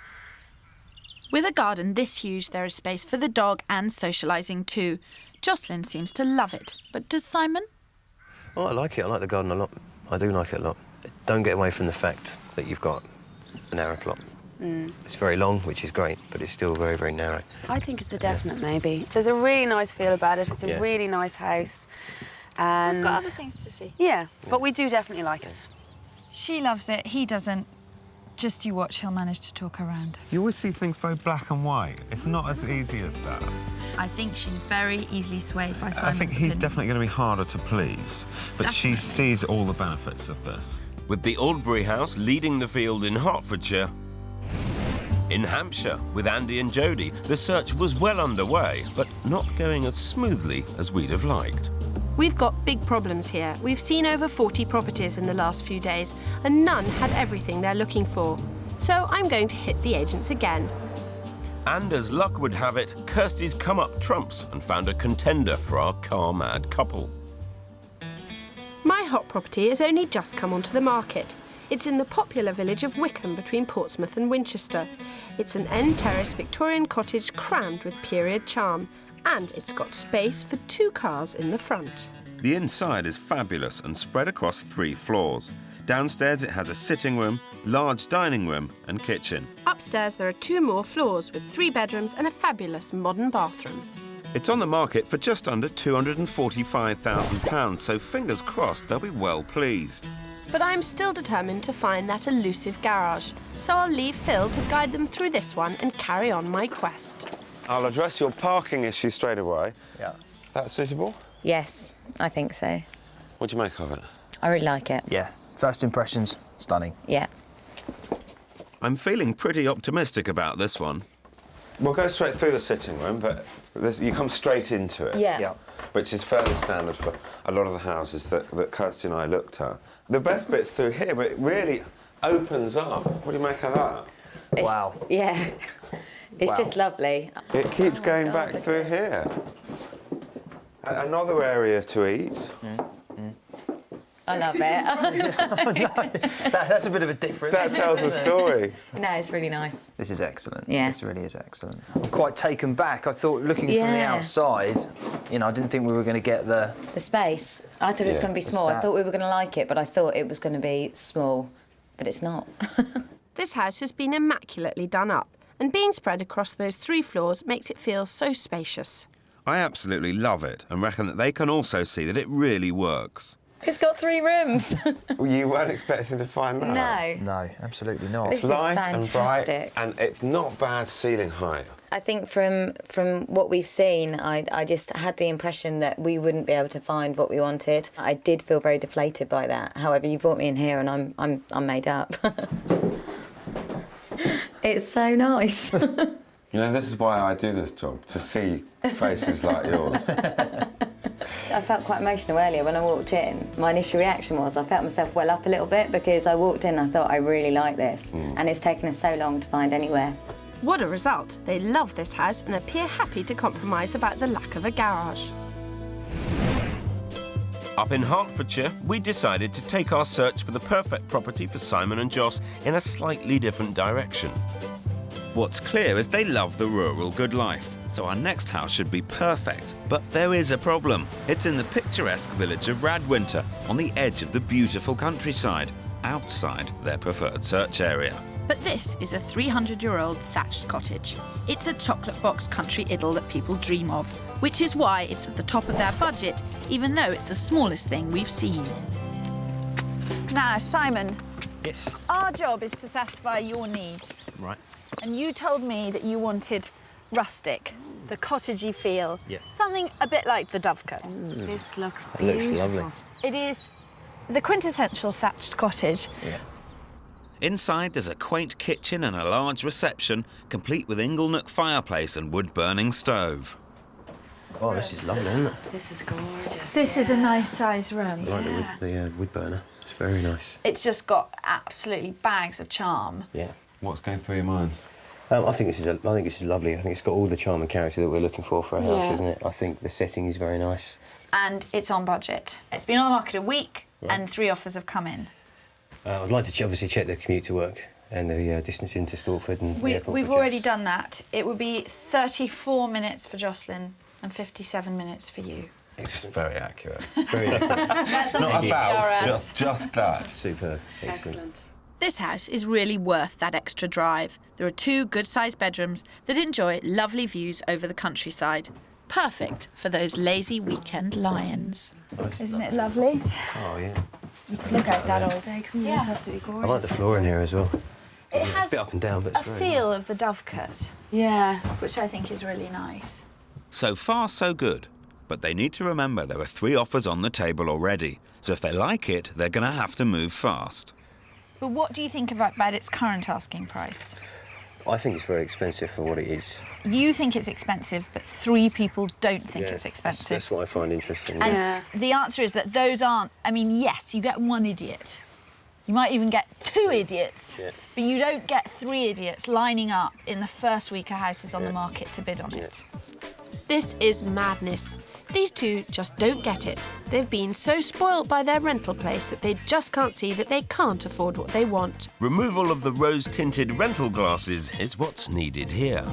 With a garden this huge, there is space for the dog and socialising too. Jocelyn seems to love it, but does Simon? Oh, I like it. I like the garden a lot. I do like it a lot. Don't get away from the fact that you've got a narrow plot. It's very long, which is great, but it's still very, very narrow. I think it's a definite maybe. There's a really nice feel about it. It's a really nice house. And We've got other things to see. Yeah, but we do definitely like it. She loves it, he doesn't. Just you watch, he'll manage to talk around. You always see things very black and white. It's not as easy as that. I think she's very easily swayed by Simon's I think he's opinion. definitely going to be harder to please, but she sees all the benefits of this. With the Aldbury house leading the field in Hertfordshire. In Hampshire, with Andy and Jodie, the search was well underway, but not going as smoothly as we'd have liked. We've got big problems here. We've seen over 40 properties in the last few days, and none had everything they're looking for. So I'm going to hit the agents again. And as luck would have it, Kirstie's come up trumps and found a contender for our car-mad couple. My hot property has only just come onto the market. It's in the popular village of Wickham between Portsmouth and Winchester. It's an end-terrace Victorian cottage crammed with period charm, and it's got space for 2 cars in the front. The inside is fabulous and spread across 3 floors. Downstairs it has a sitting room, large dining room and kitchen. Upstairs there are 2 more floors with 3 bedrooms and a fabulous modern bathroom. It's on the market for just under £245,000, so fingers crossed they'll be well pleased. But I'm still determined to find that elusive garage, so I'll leave Phil to guide them through this one and carry on my quest. I'll address your parking issue straight away. Yeah. That suitable? Yes, I think so. What do you make of it? I really like it. Yeah. First impressions, stunning. Yeah. I'm feeling pretty optimistic about this one. We'll go straight through the sitting room, but you come straight into it. Yeah. Which is fairly standard for a lot of the houses that Kirstie and I looked at. The best bit's through here, but it really opens up. What do you make of that? Wow. Yeah. It's just lovely. It keeps going back through here. Another area to eat. I love it. That's a bit of a difference. That tells a story. No, it's really nice. This is excellent. Yeah. This really is excellent. I'm quite taken back. I thought, looking from the Yeah. outside, you know, I didn't think we were going to get the space. I thought it was going to be small. I thought we were going to like it, but I thought it was going to be small. But it's not. This house has been immaculately done up, and being spread across those 3 floors makes it feel so spacious. I absolutely love it and reckon that they can also see that it really works. It's got 3 rooms. You weren't expecting to find that? No. No, absolutely not. This is light fantastic. and bright, and it's not bad ceiling height. I think from what we've seen, I just had the impression that we wouldn't be able to find what we wanted. I did feel very deflated by that. However, you brought me in here and I'm made up. It's so nice. You know, this is why I do this job, to see faces like yours. I felt quite emotional earlier when I walked in. My initial reaction was I felt myself well up a little bit because I walked in and I thought I really like this. And it's taken us so long to find anywhere. What a result. They love this house and appear happy to compromise about the lack of a garage. Up in Hertfordshire, we decided to take our search for the perfect property for Simon and Joss in a slightly different direction. What's clear is they love the rural good life, so our next house should be perfect. But there is a problem. It's in the picturesque village of Radwinter, on the edge of the beautiful countryside, outside their preferred search area. But this is a 300-year-old thatched cottage. It's a chocolate box country idyll that people dream of, which is why it's at the top of their budget, even though it's the smallest thing we've seen. Now, Simon. Yes. Our job is to satisfy your needs. Right. And you told me that you wanted rustic, the cottagey feel. Yeah. Something a bit like the Dovecote. This looks It looks lovely. It is the quintessential thatched cottage. Yeah. Inside there's a quaint kitchen and a large reception, complete with inglenook fireplace and wood-burning stove. Oh, this is lovely, isn't it? This is gorgeous. This is a nice size room. I like the wood burner. It's very nice. It's just got absolutely bags of charm. Yeah. What's going through your mind? I think this is lovely. I think it's got all the charm and character that we're looking for a house, isn't it? I think the setting is very nice. And it's on budget. It's been on the market a week, and 3 offers have come in. I'd like to obviously check the commute to work and the distance into Stortford and the airport. We've already done that. It would be 34 minutes for Jocelyn and 57 minutes for you. It's very accurate. Very accurate. That's Not about, GPRS. just that. Superb. Excellent. This house is really worth that extra drive. There are 2 good-sized bedrooms that enjoy lovely views over the countryside. Perfect for those lazy weekend lions. Isn't it lovely? Oh, yeah. You could look at that all day, couldn't you? Yeah. It's absolutely gorgeous. I like the floor in here as well. It It's has a bit up and down, but it's a very feel of the Dovecote. Yeah. Which I think is really nice. So far, so good. But they need to remember there are 3 offers on the table already. So if they like it, they're going to have to move fast. But what do you think about its current asking price? I think it's very expensive for what it is. You think it's expensive, but 3 people don't think it's expensive. That's what I find interesting. And the answer is that those aren't... I mean, yes, you get 1 idiot. You might even get 2 idiots. Yeah. But you don't get 3 idiots lining up in the first week a house is on the market to bid on it. This is madness. These 2 just don't get it. They've been so spoilt by their rental place that they just can't see that they can't afford what they want. Removal of the rose-tinted rental glasses is what's needed here.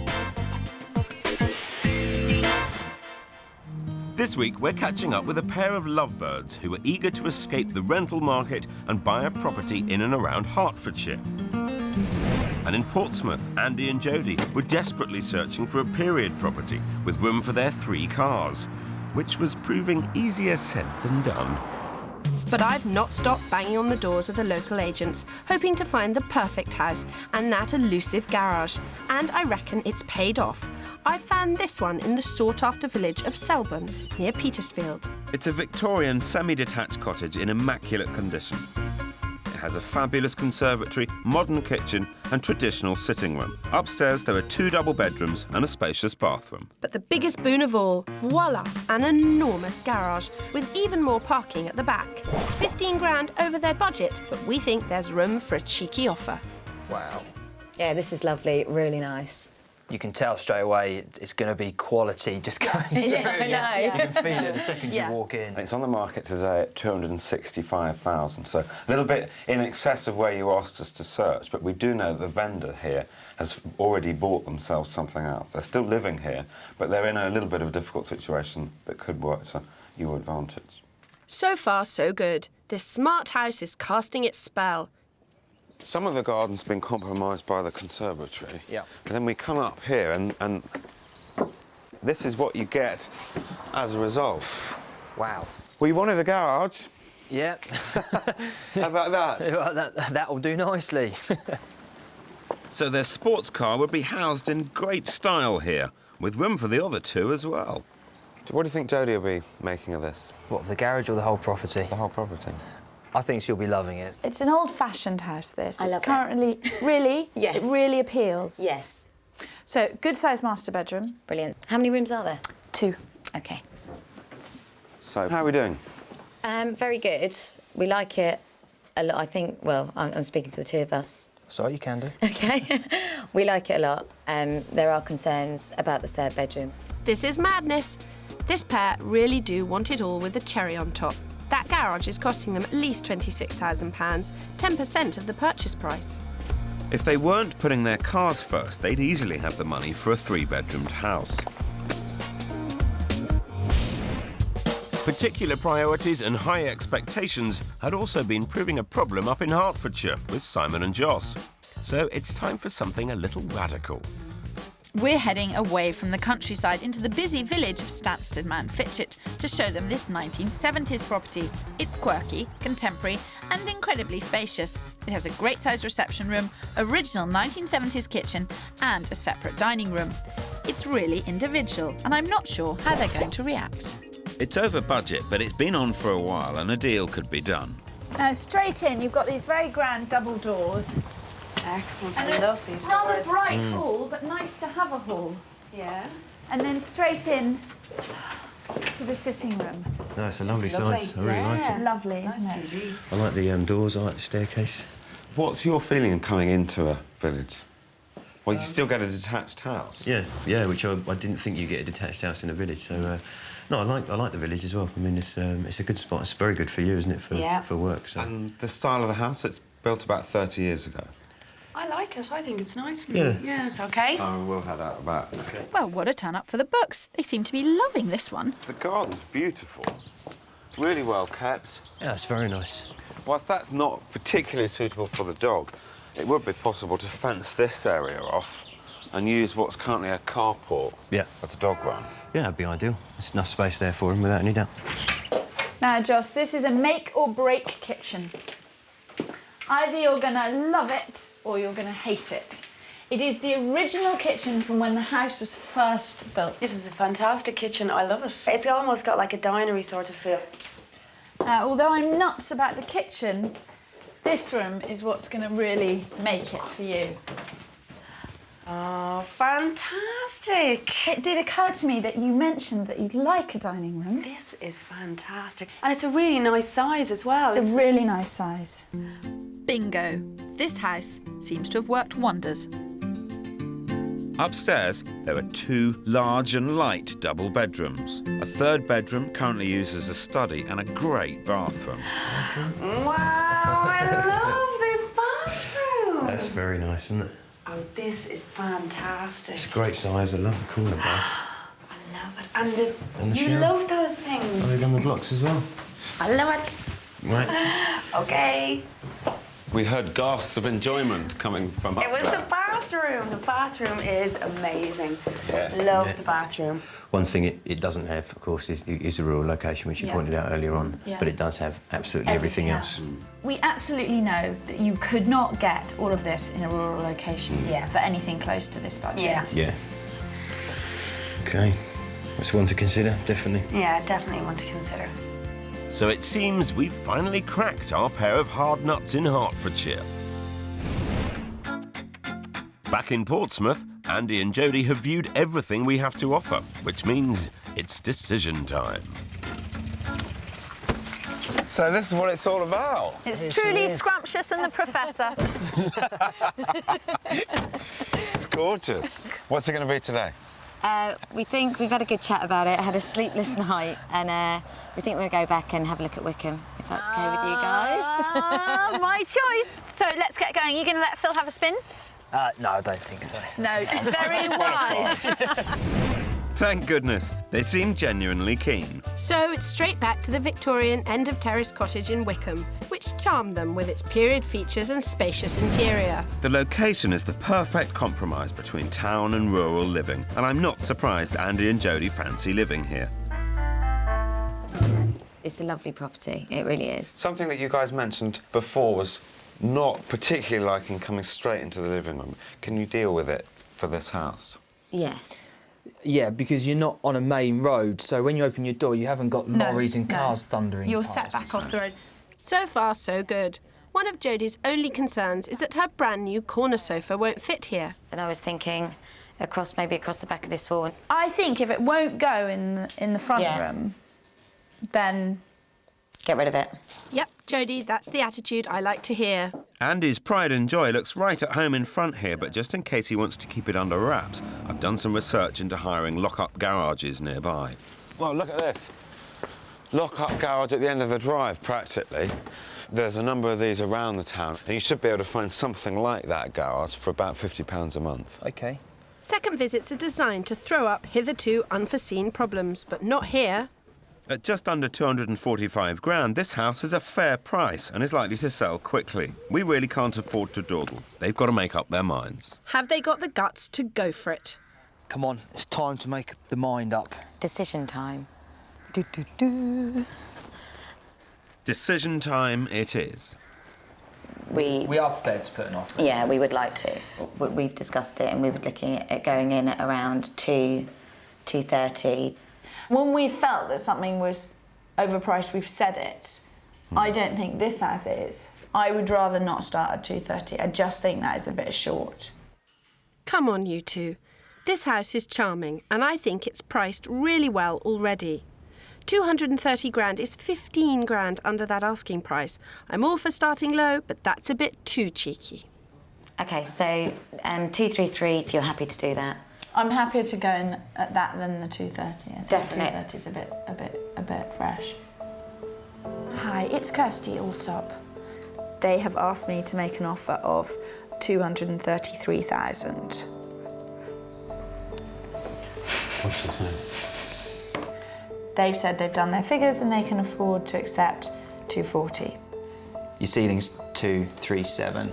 This week, we're catching up with a pair of lovebirds who are eager to escape the rental market and buy a property in and around Hertfordshire. And in Portsmouth, Andy and Jodie were desperately searching for a period property with room for their 3 cars, which was proving easier said than done. But I've not stopped banging on the doors of the local agents, hoping to find the perfect house and that elusive garage. And I reckon it's paid off. I found this one in the sought-after village of Selborne, near Petersfield. It's a Victorian semi-detached cottage in immaculate condition. It has a fabulous conservatory, modern kitchen and traditional sitting room. Upstairs there are 2 double bedrooms and a spacious bathroom. But the biggest boon of all, voila, an enormous garage with even more parking at the back. It's 15 grand over their budget, but we think there's room for a cheeky offer. Wow. Yeah, this is lovely, really nice. You can tell straight away it's going to be quality just going through. Yeah, I know. You can feel it the second you walk in. It's on the market today at 265,000, so a little bit in excess of where you asked us to search, but we do know that the vendor here has already bought themselves something else. They're still living here, but they're in a little bit of a difficult situation that could work to your advantage. So far, so good. This smart house is casting its spell. Some of the garden's been compromised by the conservatory. Yeah. And then we come up here and this is what you get as a result. Wow. We wanted a garage. Yeah. How about that? That'll do nicely. So their sports car would be housed in great style here, with room for the other 2 as well. What do you think Jodie will be making of this? What, the garage or the whole property? The whole property. I think she'll be loving it. It's an old-fashioned house, this. I love it's currently... Really? Yes. It really appeals? Yes. So, good-sized master bedroom. Brilliant. How many rooms are there? 2. OK. So, how are we doing? Very good. We like it a lot. I think, well, I'm speaking for the 2 of us. Sorry, you can do. OK. We like it a lot. There are concerns about the 3rd bedroom. This is madness. This pair really do want it all with a cherry on top. That garage is costing them at least £26,000, 10% of the purchase price. If they weren't putting their cars first, they'd easily have the money for a 3-bedroomed house. Particular priorities and high expectations had also been proving a problem up in Hertfordshire with Simon and Joss. So it's time for something a little radical. We're heading away from the countryside into the busy village of Stansted Man Fitchett to show them this 1970s property. It's quirky, contemporary and incredibly spacious. It has a great-sized reception room, original 1970s kitchen and a separate dining room. It's really individual and I'm not sure how they're going to react. It's over budget, but it's been on for a while and a deal could be done. Straight in, you've got these very grand double doors. Excellent. And I love these rather doors. bright hall, but nice to have a hall. Yeah. And then straight in to the sitting room. No, it's a lovely size. I really like it. Lovely, isn't it? I like the doors, I like the staircase. What's your feeling of coming into a village? Well, you still get a detached house. Yeah, which I didn't think you get a detached house in a village. So, no, I like the village as well. I mean, it's a good spot. It's very good for you, isn't it, for work? So. And the style of the house, it's built about 30 years ago. I like it. I think it's nice for me. Yeah, it's OK. So we'll head out about. Okay. Well, what a turn up for the books. They seem to be loving this one. The garden's beautiful. It's really well kept. Yeah, it's very nice. Whilst that's not particularly suitable for the dog, it would be possible to fence this area off and use what's currently a carport as a dog run. Yeah, that'd be ideal. There's enough space there for him without any doubt. Now, Joss, this is a make or break kitchen. Either you're going to love it or you're going to hate it. It is the original kitchen from when the house was first built. This is a fantastic kitchen. I love it. It's almost got like a dinery sort of feel. Although I'm nuts about the kitchen, this room is what's going to really make it for you. Oh, fantastic. It did occur to me that you mentioned that you'd like a dining room. This is fantastic. And it's a really nice size as well. It's a really nice size. Bingo. This house seems to have worked wonders. Upstairs, there are 2 large and light double bedrooms. A 3rd bedroom currently used as a study and a great bathroom. Wow, I love this bathroom. That's very nice, isn't it? Oh, this is fantastic. It's a great size. I love the corner bath. I love it. And the you shower. love those things. Oh, they've done the blocks as well. I love it. Right. Okay. We heard gasps of enjoyment coming from up It was there. the bathroom. The bathroom is amazing. Yeah. Love the bathroom. One thing it doesn't have, of course, is the rural location, which you pointed out earlier on. Yeah. But it does have absolutely everything else. We absolutely know that you could not get all of this in a rural location for anything close to this budget. Yeah. OK. That's one to consider, definitely. Yeah, definitely one to consider. So it seems we've finally cracked our pair of hard nuts in Hertfordshire. Back in Portsmouth, Andy and Jodie have viewed everything we have to offer, which means it's decision time. So this is what it's all about. It's truly scrumptious and the professor. It's gorgeous. What's it going to be today? We think we've had a good chat about it. I had a sleepless night, and we think we're going to go back and have a look at Wickham, if that's OK with you guys. My choice. So let's get going. You going to let Phil have a spin? No, I don't think so. No, very wise. Thank goodness. They seem genuinely keen. So it's straight back to the Victorian end of terrace cottage in Wickham, which charmed them with its period features and spacious interior. The location is the perfect compromise between town and rural living, and I'm not surprised Andy and Jodie fancy living here. It's a lovely property, it really is. Something that you guys mentioned before was not particularly liking coming straight into the living room. Can you deal with it for this house? Yes. Yeah, because you're not on a main road, so when you open your door, you haven't got lorries and cars thundering You're past. set back off the road. So far, so good. One of Jodie's only concerns is that her brand new corner sofa won't fit here. And I was thinking maybe across the back of this wall. I think if it won't go in the front room, then get rid of it. Yep, Jodie, that's the attitude I like to hear. Andy's pride and joy looks right at home in front here, but just in case he wants to keep it under wraps, I've done some research into hiring lock-up garages nearby. Well, look at this. Lock-up garage at the end of the drive, practically. There's a number of these around the town, and you should be able to find something like that garage for about £50 a month. OK. Second visits are designed to throw up hitherto unforeseen problems, but not here. At just under 245 grand, this house is a fair price and is likely to sell quickly. We really can't afford to dawdle. They've got to make up their minds. Have they got the guts to go for it? Come on, it's time to make the mind up. Decision time. Decision time it is. We are prepared to put an offer. Yeah, we would like to. We've discussed it and we were looking at going in at around 2:30. when we felt that something was overpriced, we've said it. I don't think this as is. I would rather not start at 2:30. I just think that is a bit short. Come on, you two. This house is charming, and I think it's priced really well already. 230 grand is 15 grand under that asking price. I'm all for starting low, but that's a bit too cheeky. OK, so 233 if you're happy to do that. I'm happier to go in at that than the 2:30. Definitely. 2:30 is a bit fresh. Hi, it's Kirstie Allsopp. They have asked me to make an offer of 233,000. What's she saying? They've said they've done their figures and they can afford to accept 240. Your ceiling's 237.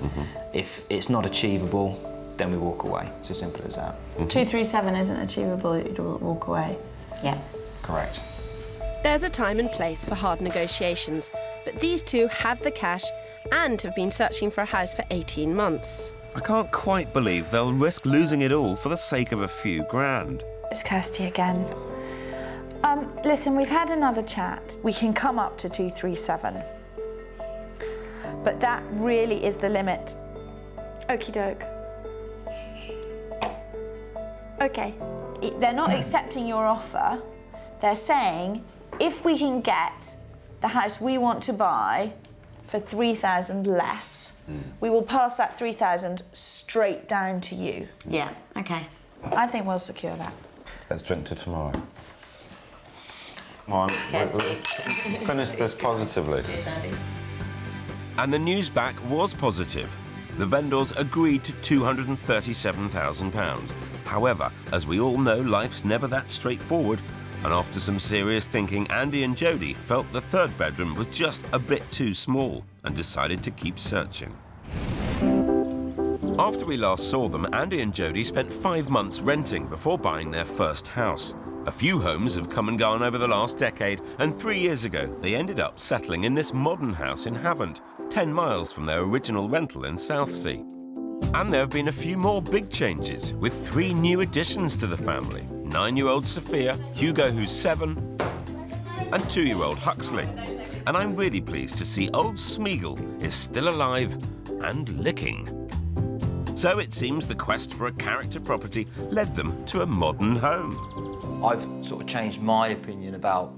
If it's not achievable, then we walk away. It's as simple as that. 237 isn't achievable, you'd walk away. Yeah. Correct. There's a time and place for hard negotiations, but these two have the cash and have been searching for a house for 18 months. I can't quite believe they'll risk losing it all for the sake of a few grand. It's Kirstie again. Listen, we've had another chat. We can come up to 237. But that really is the limit. Okie doke. Okay. They're not accepting your offer. They're saying, if we can get the house we want to buy for 3,000 less, we will pass that 3,000 straight down to you. Yeah, okay. I think we'll secure that. Let's drink to tomorrow. Come on, finish this positively. And the news back was positive. The vendors agreed to £237,000. However, as we all know, life's never that straightforward, and after some serious thinking, Andy and Jodie felt the third bedroom was just a bit too small and decided to keep searching. After we last saw them, Andy and Jodie spent 5 months renting before buying their first house. A few homes have come and gone over the last decade, and 3 years ago they ended up settling in this modern house in Havant, 10 miles from their original rental in Southsea. And there have been a few more big changes, with 3 new additions to the family. 9-year-old Sophia, Hugo who's 7, and 2-year-old Huxley. And I'm really pleased to see old Smeagol is still alive and licking. So it seems the quest for a character property led them to a modern home. I've sort of changed my opinion about,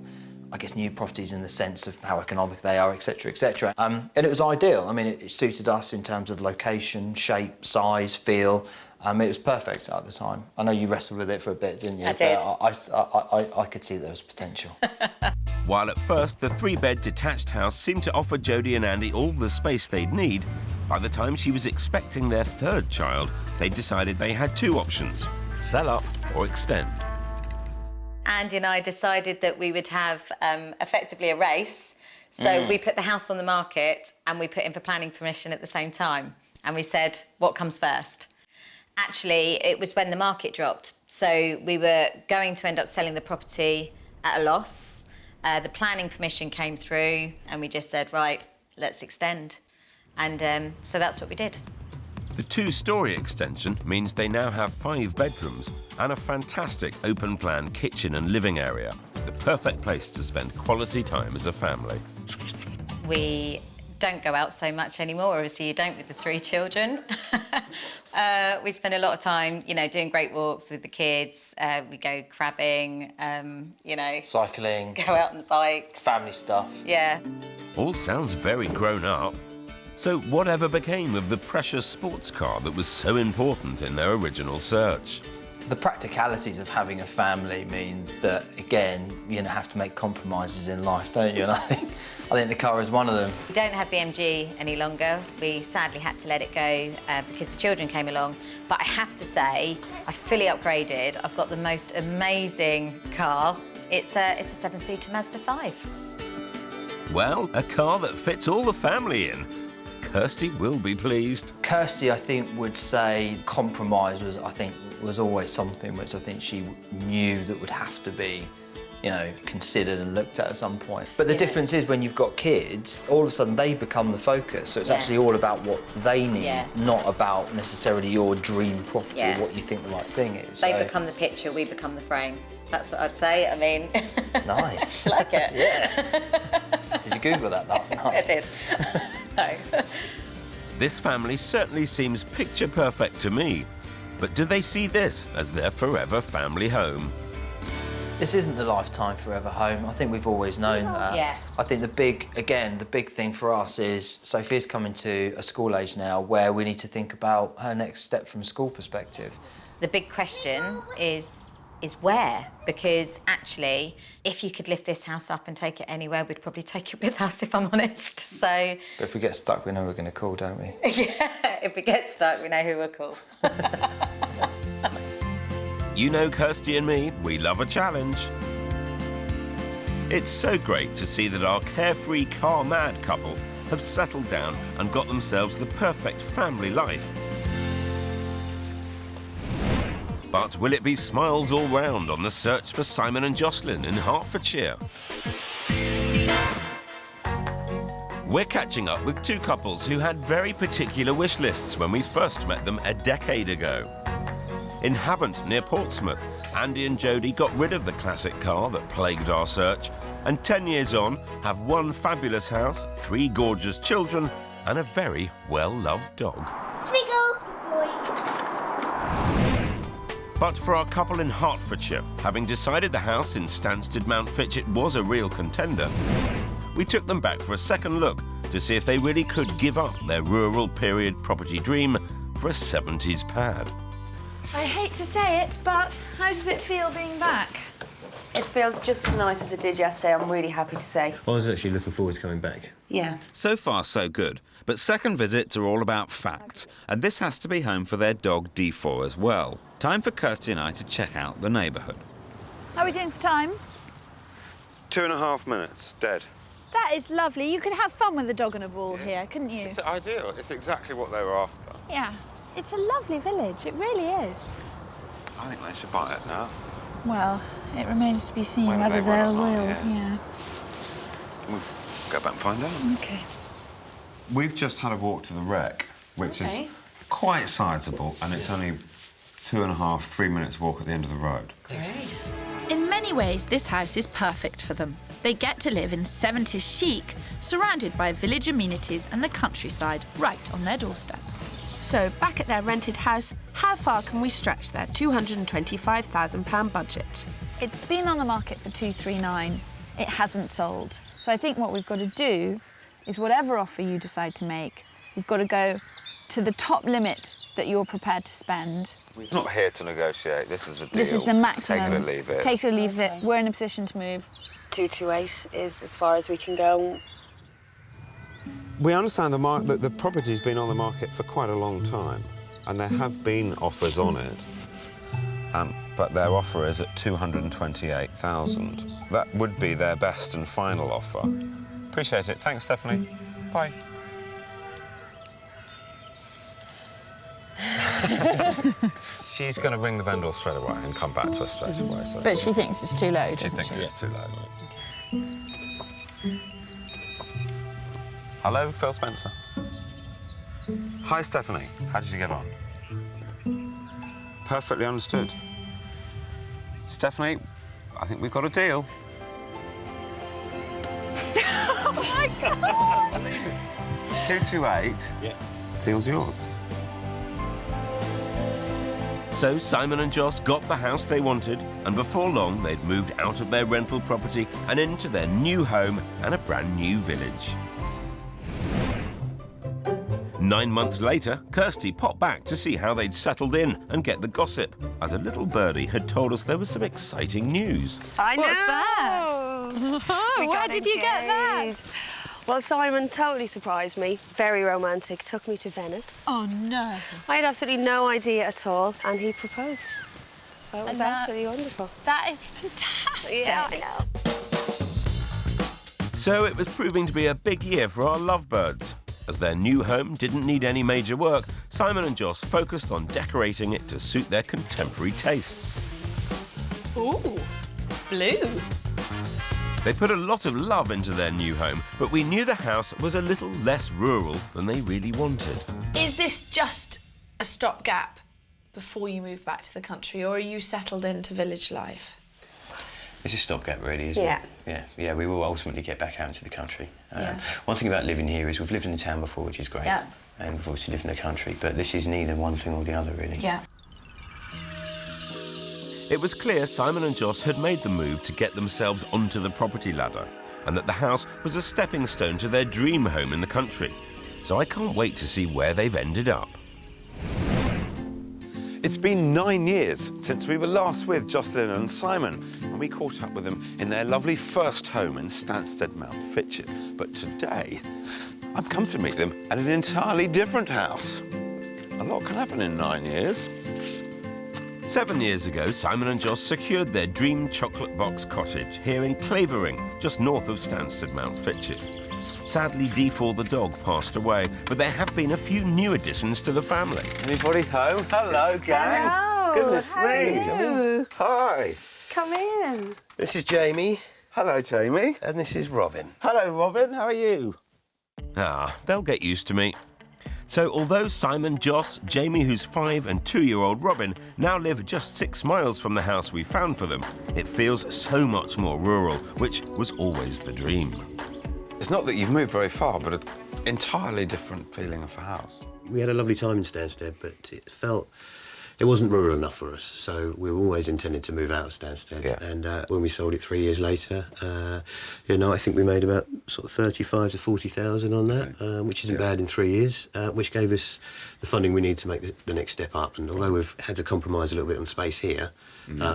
I guess, new properties in the sense of how economic they are, etc., etc. And it was ideal. I mean, it suited us in terms of location, shape, size, feel. It was perfect at the time. I know you wrestled with it for a bit, didn't you? I did. I could see there was potential. While at first the 3-bed detached house seemed to offer Jodie and Andy all the space they'd need, by the time she was expecting their 3rd child, they decided they had 2 options: sell up or extend. Andy and I decided that we would have effectively a race. So we put the house on the market and we put in for planning permission at the same time. And we said, what comes first? Actually, it was when the market dropped. So we were going to end up selling the property at a loss. The planning permission came through and we just said, right, let's extend. And so that's what we did. The 2-storey extension means they now have 5 bedrooms and a fantastic open-plan kitchen and living area. The perfect place to spend quality time as a family. We don't go out so much anymore. Obviously, you don't with the 3 children. We spend a lot of time, you know, doing great walks with the kids. We go crabbing, you know... Cycling. Go out on the bikes. Family stuff. Yeah. All sounds very grown up. So whatever became of the precious sports car that was so important in their original search? The practicalities of having a family mean that, again, you have to make compromises in life, don't you? And I think the car is one of them. We don't have the MG any longer. We sadly had to let it go because the children came along. But I have to say, I fully upgraded. I've got the most amazing car. It's a 7-seater Mazda 5. Well, a car that fits all the family in. Kirstie will be pleased. Kirstie, I think, would say compromise was always something which I think she knew that would have to be, you know, considered and looked at some point. But the difference is when you've got kids, all of a sudden they become the focus. So it's actually all about what they need, not about necessarily your dream property or what you think the right thing is. They become the picture, we become the frame. That's what I'd say. I mean... Nice. Like it? Yeah. Did you Google that last night? I did. No. This family certainly seems picture perfect to me. But do they see this as their forever family home? This isn't the lifetime forever home. I think we've always known that. Yeah. I think the big thing for us is Sophia's coming to a school age now where we need to think about her next step from a school perspective. The big question is where? Because actually, if you could lift this house up and take it anywhere, we'd probably take it with us, if I'm honest. So... But if we get stuck, we know we're going to call, don't we? Yeah, if we get stuck, we know who we'll call. You know Kirstie and me, we love a challenge. It's so great to see that our carefree, car-mad couple have settled down and got themselves the perfect family life. But will it be smiles all round on the search for Simon and Jocelyn in Hertfordshire? We're catching up with two couples who had very particular wish lists when we first met them a decade ago. In Havant, near Portsmouth, Andy and Jodie got rid of the classic car that plagued our search, and 10 years on, have one fabulous house, 3 gorgeous children, and a very well-loved dog. Squiggle, boy. But for our couple in Hertfordshire, having decided the house in Stansted Mount Fitchett was a real contender, we took them back for a second look to see if they really could give up their rural period property dream for a 70s pad. I hate to say it, but how does it feel being back? It feels just as nice as it did yesterday, I'm really happy to say. I was actually looking forward to coming back. Yeah. So far, so good. But second visits are all about facts, and this has to be home for their dog D4 as well. Time for Kirstie and I to check out the neighbourhood. How are we doing for time? 2.5 minutes, dead. That is lovely. You could have fun with a dog and a ball here, couldn't you? It's ideal. It's exactly what they were after. Yeah. It's a lovely village. It really is. I think they should buy it now. Well, it remains to be seen Whether whether they will they'll or not, will. yeah. We'll go back and find out. Okay. We've just had a walk to the wreck, which is quite sizable, and it's only 2.5, 3 minutes walk at the end of the road. Great. In many ways, this house is perfect for them. They get to live in 70s chic, surrounded by village amenities and the countryside right on their doorstep. So, back at their rented house, how far can we stretch their £225,000 budget? It's been on the market for 239. It hasn't sold. So I think what we've got to do is whatever offer you decide to make, we've got to go to the top limit that you're prepared to spend. We're not here to negotiate. This is a deal. This is the maximum. Take it or leave it. Take it or leave it. We're in a position to move. 228 is as far as we can go. We understand the property's been on the market for quite a long time, and there have been offers on it, but their offer is at 228,000. That would be their best and final offer. Appreciate it. Thanks, Stephanie. Bye. She's going to ring the vendor straight away and come back to us straight away. So But she thinks it's too low, doesn't she? She thinks it's too low. Hello, Phil Spencer. Hi, Stephanie. How did you get on? Perfectly understood. Stephanie, I think we've got a deal. Oh, my God! 228. Yeah. Deal's yours. So Simon and Joss got the house they wanted, and before long they'd moved out of their rental property and into their new home and a brand new village. 9 months later, Kirstie popped back to see how they'd settled in and get the gossip, as a little birdie had told us there was some exciting news. I know! What's that? Oh, where did you get that? Well, Simon totally surprised me. Very romantic. Took me to Venice. Oh, no. I had absolutely no idea at all, and he proposed. So it was absolutely wonderful. That is fantastic. Yeah, I know. So it was proving to be a big year for our lovebirds. As their new home didn't need any major work, Simon and Joss focused on decorating it to suit their contemporary tastes. Ooh, blue. They put a lot of love into their new home, but we knew the house was a little less rural than they really wanted. Is this just a stopgap before you move back to the country, or are you settled into village life? It's a stopgap, really, isn't it? Yeah, we will ultimately get back out into the country. One thing about living here is we've lived in the town before, which is great. Yeah. And we've obviously lived in the country, but this is neither one thing or the other, really. Yeah. It was clear Simon and Joss had made the move to get themselves onto the property ladder, and that the house was a stepping stone to their dream home in the country. So I can't wait to see where they've ended up. It's been 9 years since we were last with Jocelyn and Simon, and we caught up with them in their lovely first home in Stansted Mount Fitchett. But today, I've come to meet them at an entirely different house. A lot can happen in 9 years. 7 years ago, Simon and Joss secured their dream chocolate box cottage here in Clavering, just north of Stansted Mount Fitchett. Sadly, D4 the dog passed away, but there have been a few new additions to the family. Anybody home? Hello, gang. Hello. Oh, goodness how me. Are you? Hi. Come in. This is Jamie. Hello, Jamie. And this is Robin. Hello, Robin. How are you? Ah, they'll get used to me. So although Simon, Joss, Jamie, who's 5, and 2-year-old Robin now live just 6 miles from the house we found for them, it feels so much more rural, which was always the dream. It's not that you've moved very far, but an entirely different feeling of a house. We had a lovely time in Stansted, but it wasn't rural enough for us, so we were always intending to move out of Stansted. Yeah. And when we sold it 3 years later, I think we made about sort of 35 to 40,000 on that, which isn't bad in 3 years, which gave us the funding we need to make the next step up. And although we've had to compromise a little bit on space here,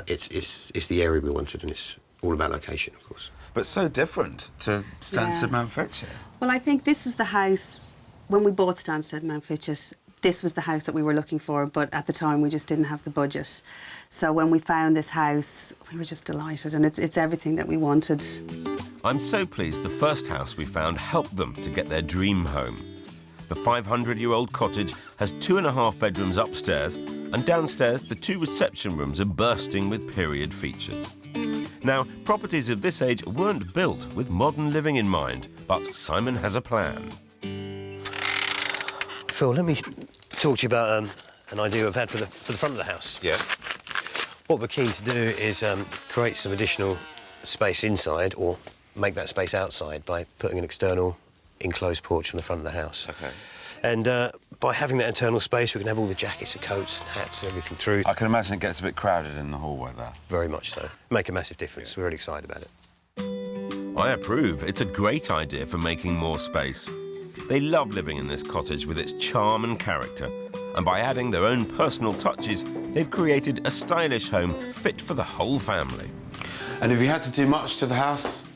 it's the area we wanted, and it's all about location, of course. But so different to Stansted Mount Fitchett. Well, I think this was the house, when we bought Stansted Mount Fitchett, this was the house that we were looking for, but at the time we just didn't have the budget. So when we found this house, we were just delighted, and it's everything that we wanted. I'm so pleased the first house we found helped them to get their dream home. The 500-year-old cottage has 2.5 bedrooms upstairs, and downstairs the 2 reception rooms are bursting with period features. Now, properties of this age weren't built with modern living in mind, but Simon has a plan. Phil, let me talk to you about an idea I've had for the front of the house. Yeah. What we're keen to do is create some additional space inside, or make that space outside by putting an external enclosed porch on the front of the house. OK. And by having that internal space, we can have all the jackets and coats and hats and everything through. I can imagine it gets a bit crowded in the hallway there. Very much so. Make a massive difference. We're really excited about it. I approve. It's a great idea for making more space. They love living in this cottage with its charm and character. And by adding their own personal touches, they've created a stylish home fit for the whole family. And have you had to do much to the house?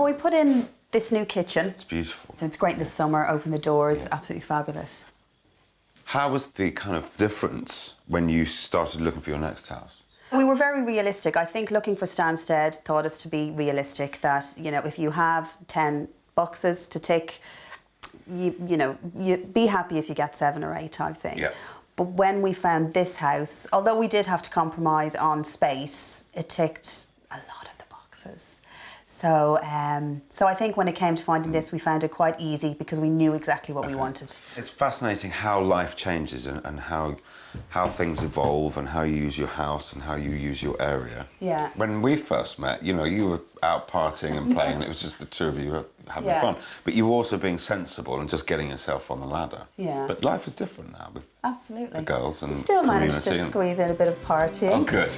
We put in this new kitchen. It's beautiful. So it's great this summer, open the doors, absolutely fabulous. How was the kind of difference when you started looking for your next house? We were very realistic. I think looking for Stansted taught us to be realistic, that, if you have 10 boxes to tick, you be happy if you get 7 or 8 type thing. Yeah. But when we found this house, although we did have to compromise on space, it ticked a lot of the boxes. So I think when it came to finding this, we found it quite easy because we knew exactly what we wanted. It's fascinating how life changes and how things evolve and how you use your house and how you use your area. Yeah. When we first met, you were out partying and playing, and it was just the 2 of you having fun. But you were also being sensible and just getting yourself on the ladder. Yeah. But life is different now with absolutely the girls and still managed to and... squeeze in a bit of partying. Oh, good.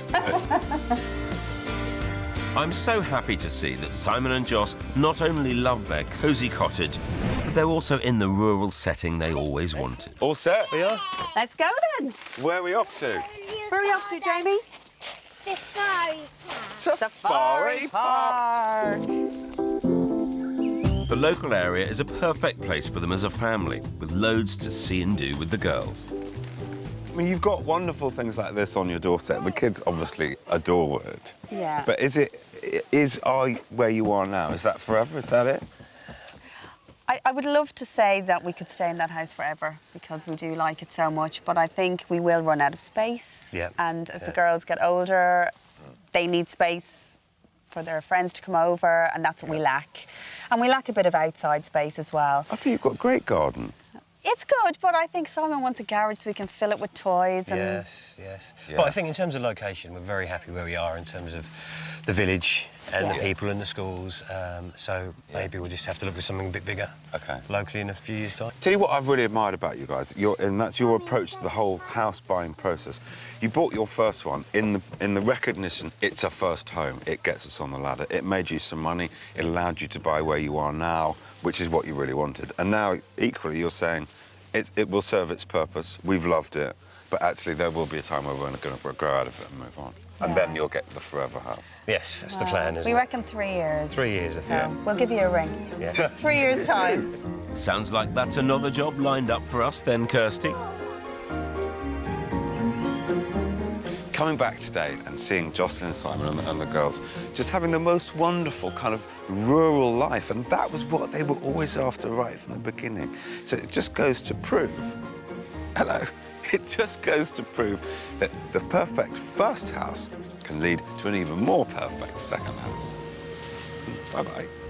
I'm so happy to see that Simon and Joss not only love their cosy cottage, but they're also in the rural setting they always wanted. All set? We are. Let's go then. Where are we off to? Where are we off to, Jamie? Safari Park. The local area is a perfect place for them as a family, with loads to see and do with the girls. I mean, you've got wonderful things like this on your doorstep. The kids obviously adore it. Yeah. But where you are now, is that forever? Is that it? I would love to say that we could stay in that house forever because we do like it so much, but I think we will run out of space. Yeah. And as the girls get older, they need space for their friends to come over, and that's what we lack. And we lack a bit of outside space as well. I think you've got a great garden. It's good, but I think Simon wants a garage so we can fill it with toys. And Yes. Yeah. But I think in terms of location, we're very happy where we are in terms of the village and the people and the schools. So maybe we'll just have to look for something a bit bigger locally in a few years' time. Tell you what I've really admired about you guys, and that's your approach to the whole house buying process. You bought your first one in the recognition it's a first home. It gets us on the ladder. It made you some money. It allowed you to buy where you are now, which is what you really wanted. And now, equally, you're saying it will serve its purpose. We've loved it. But actually, there will be a time where we're going to grow out of it and move on. And then you'll get the forever house. Yes, that's the plan, isn't it? We reckon 3 years. 3 years, I think. So we'll give you a ring. Yeah. 3 years' time. Sounds like that's another job lined up for us then, Kirstie. Coming back today and seeing Jocelyn and Simon and the girls just having the most wonderful kind of rural life, and that was what they were always after right from the beginning. So it just goes to prove, hello, It just goes to prove that the perfect first house can lead to an even more perfect second house. Bye-bye.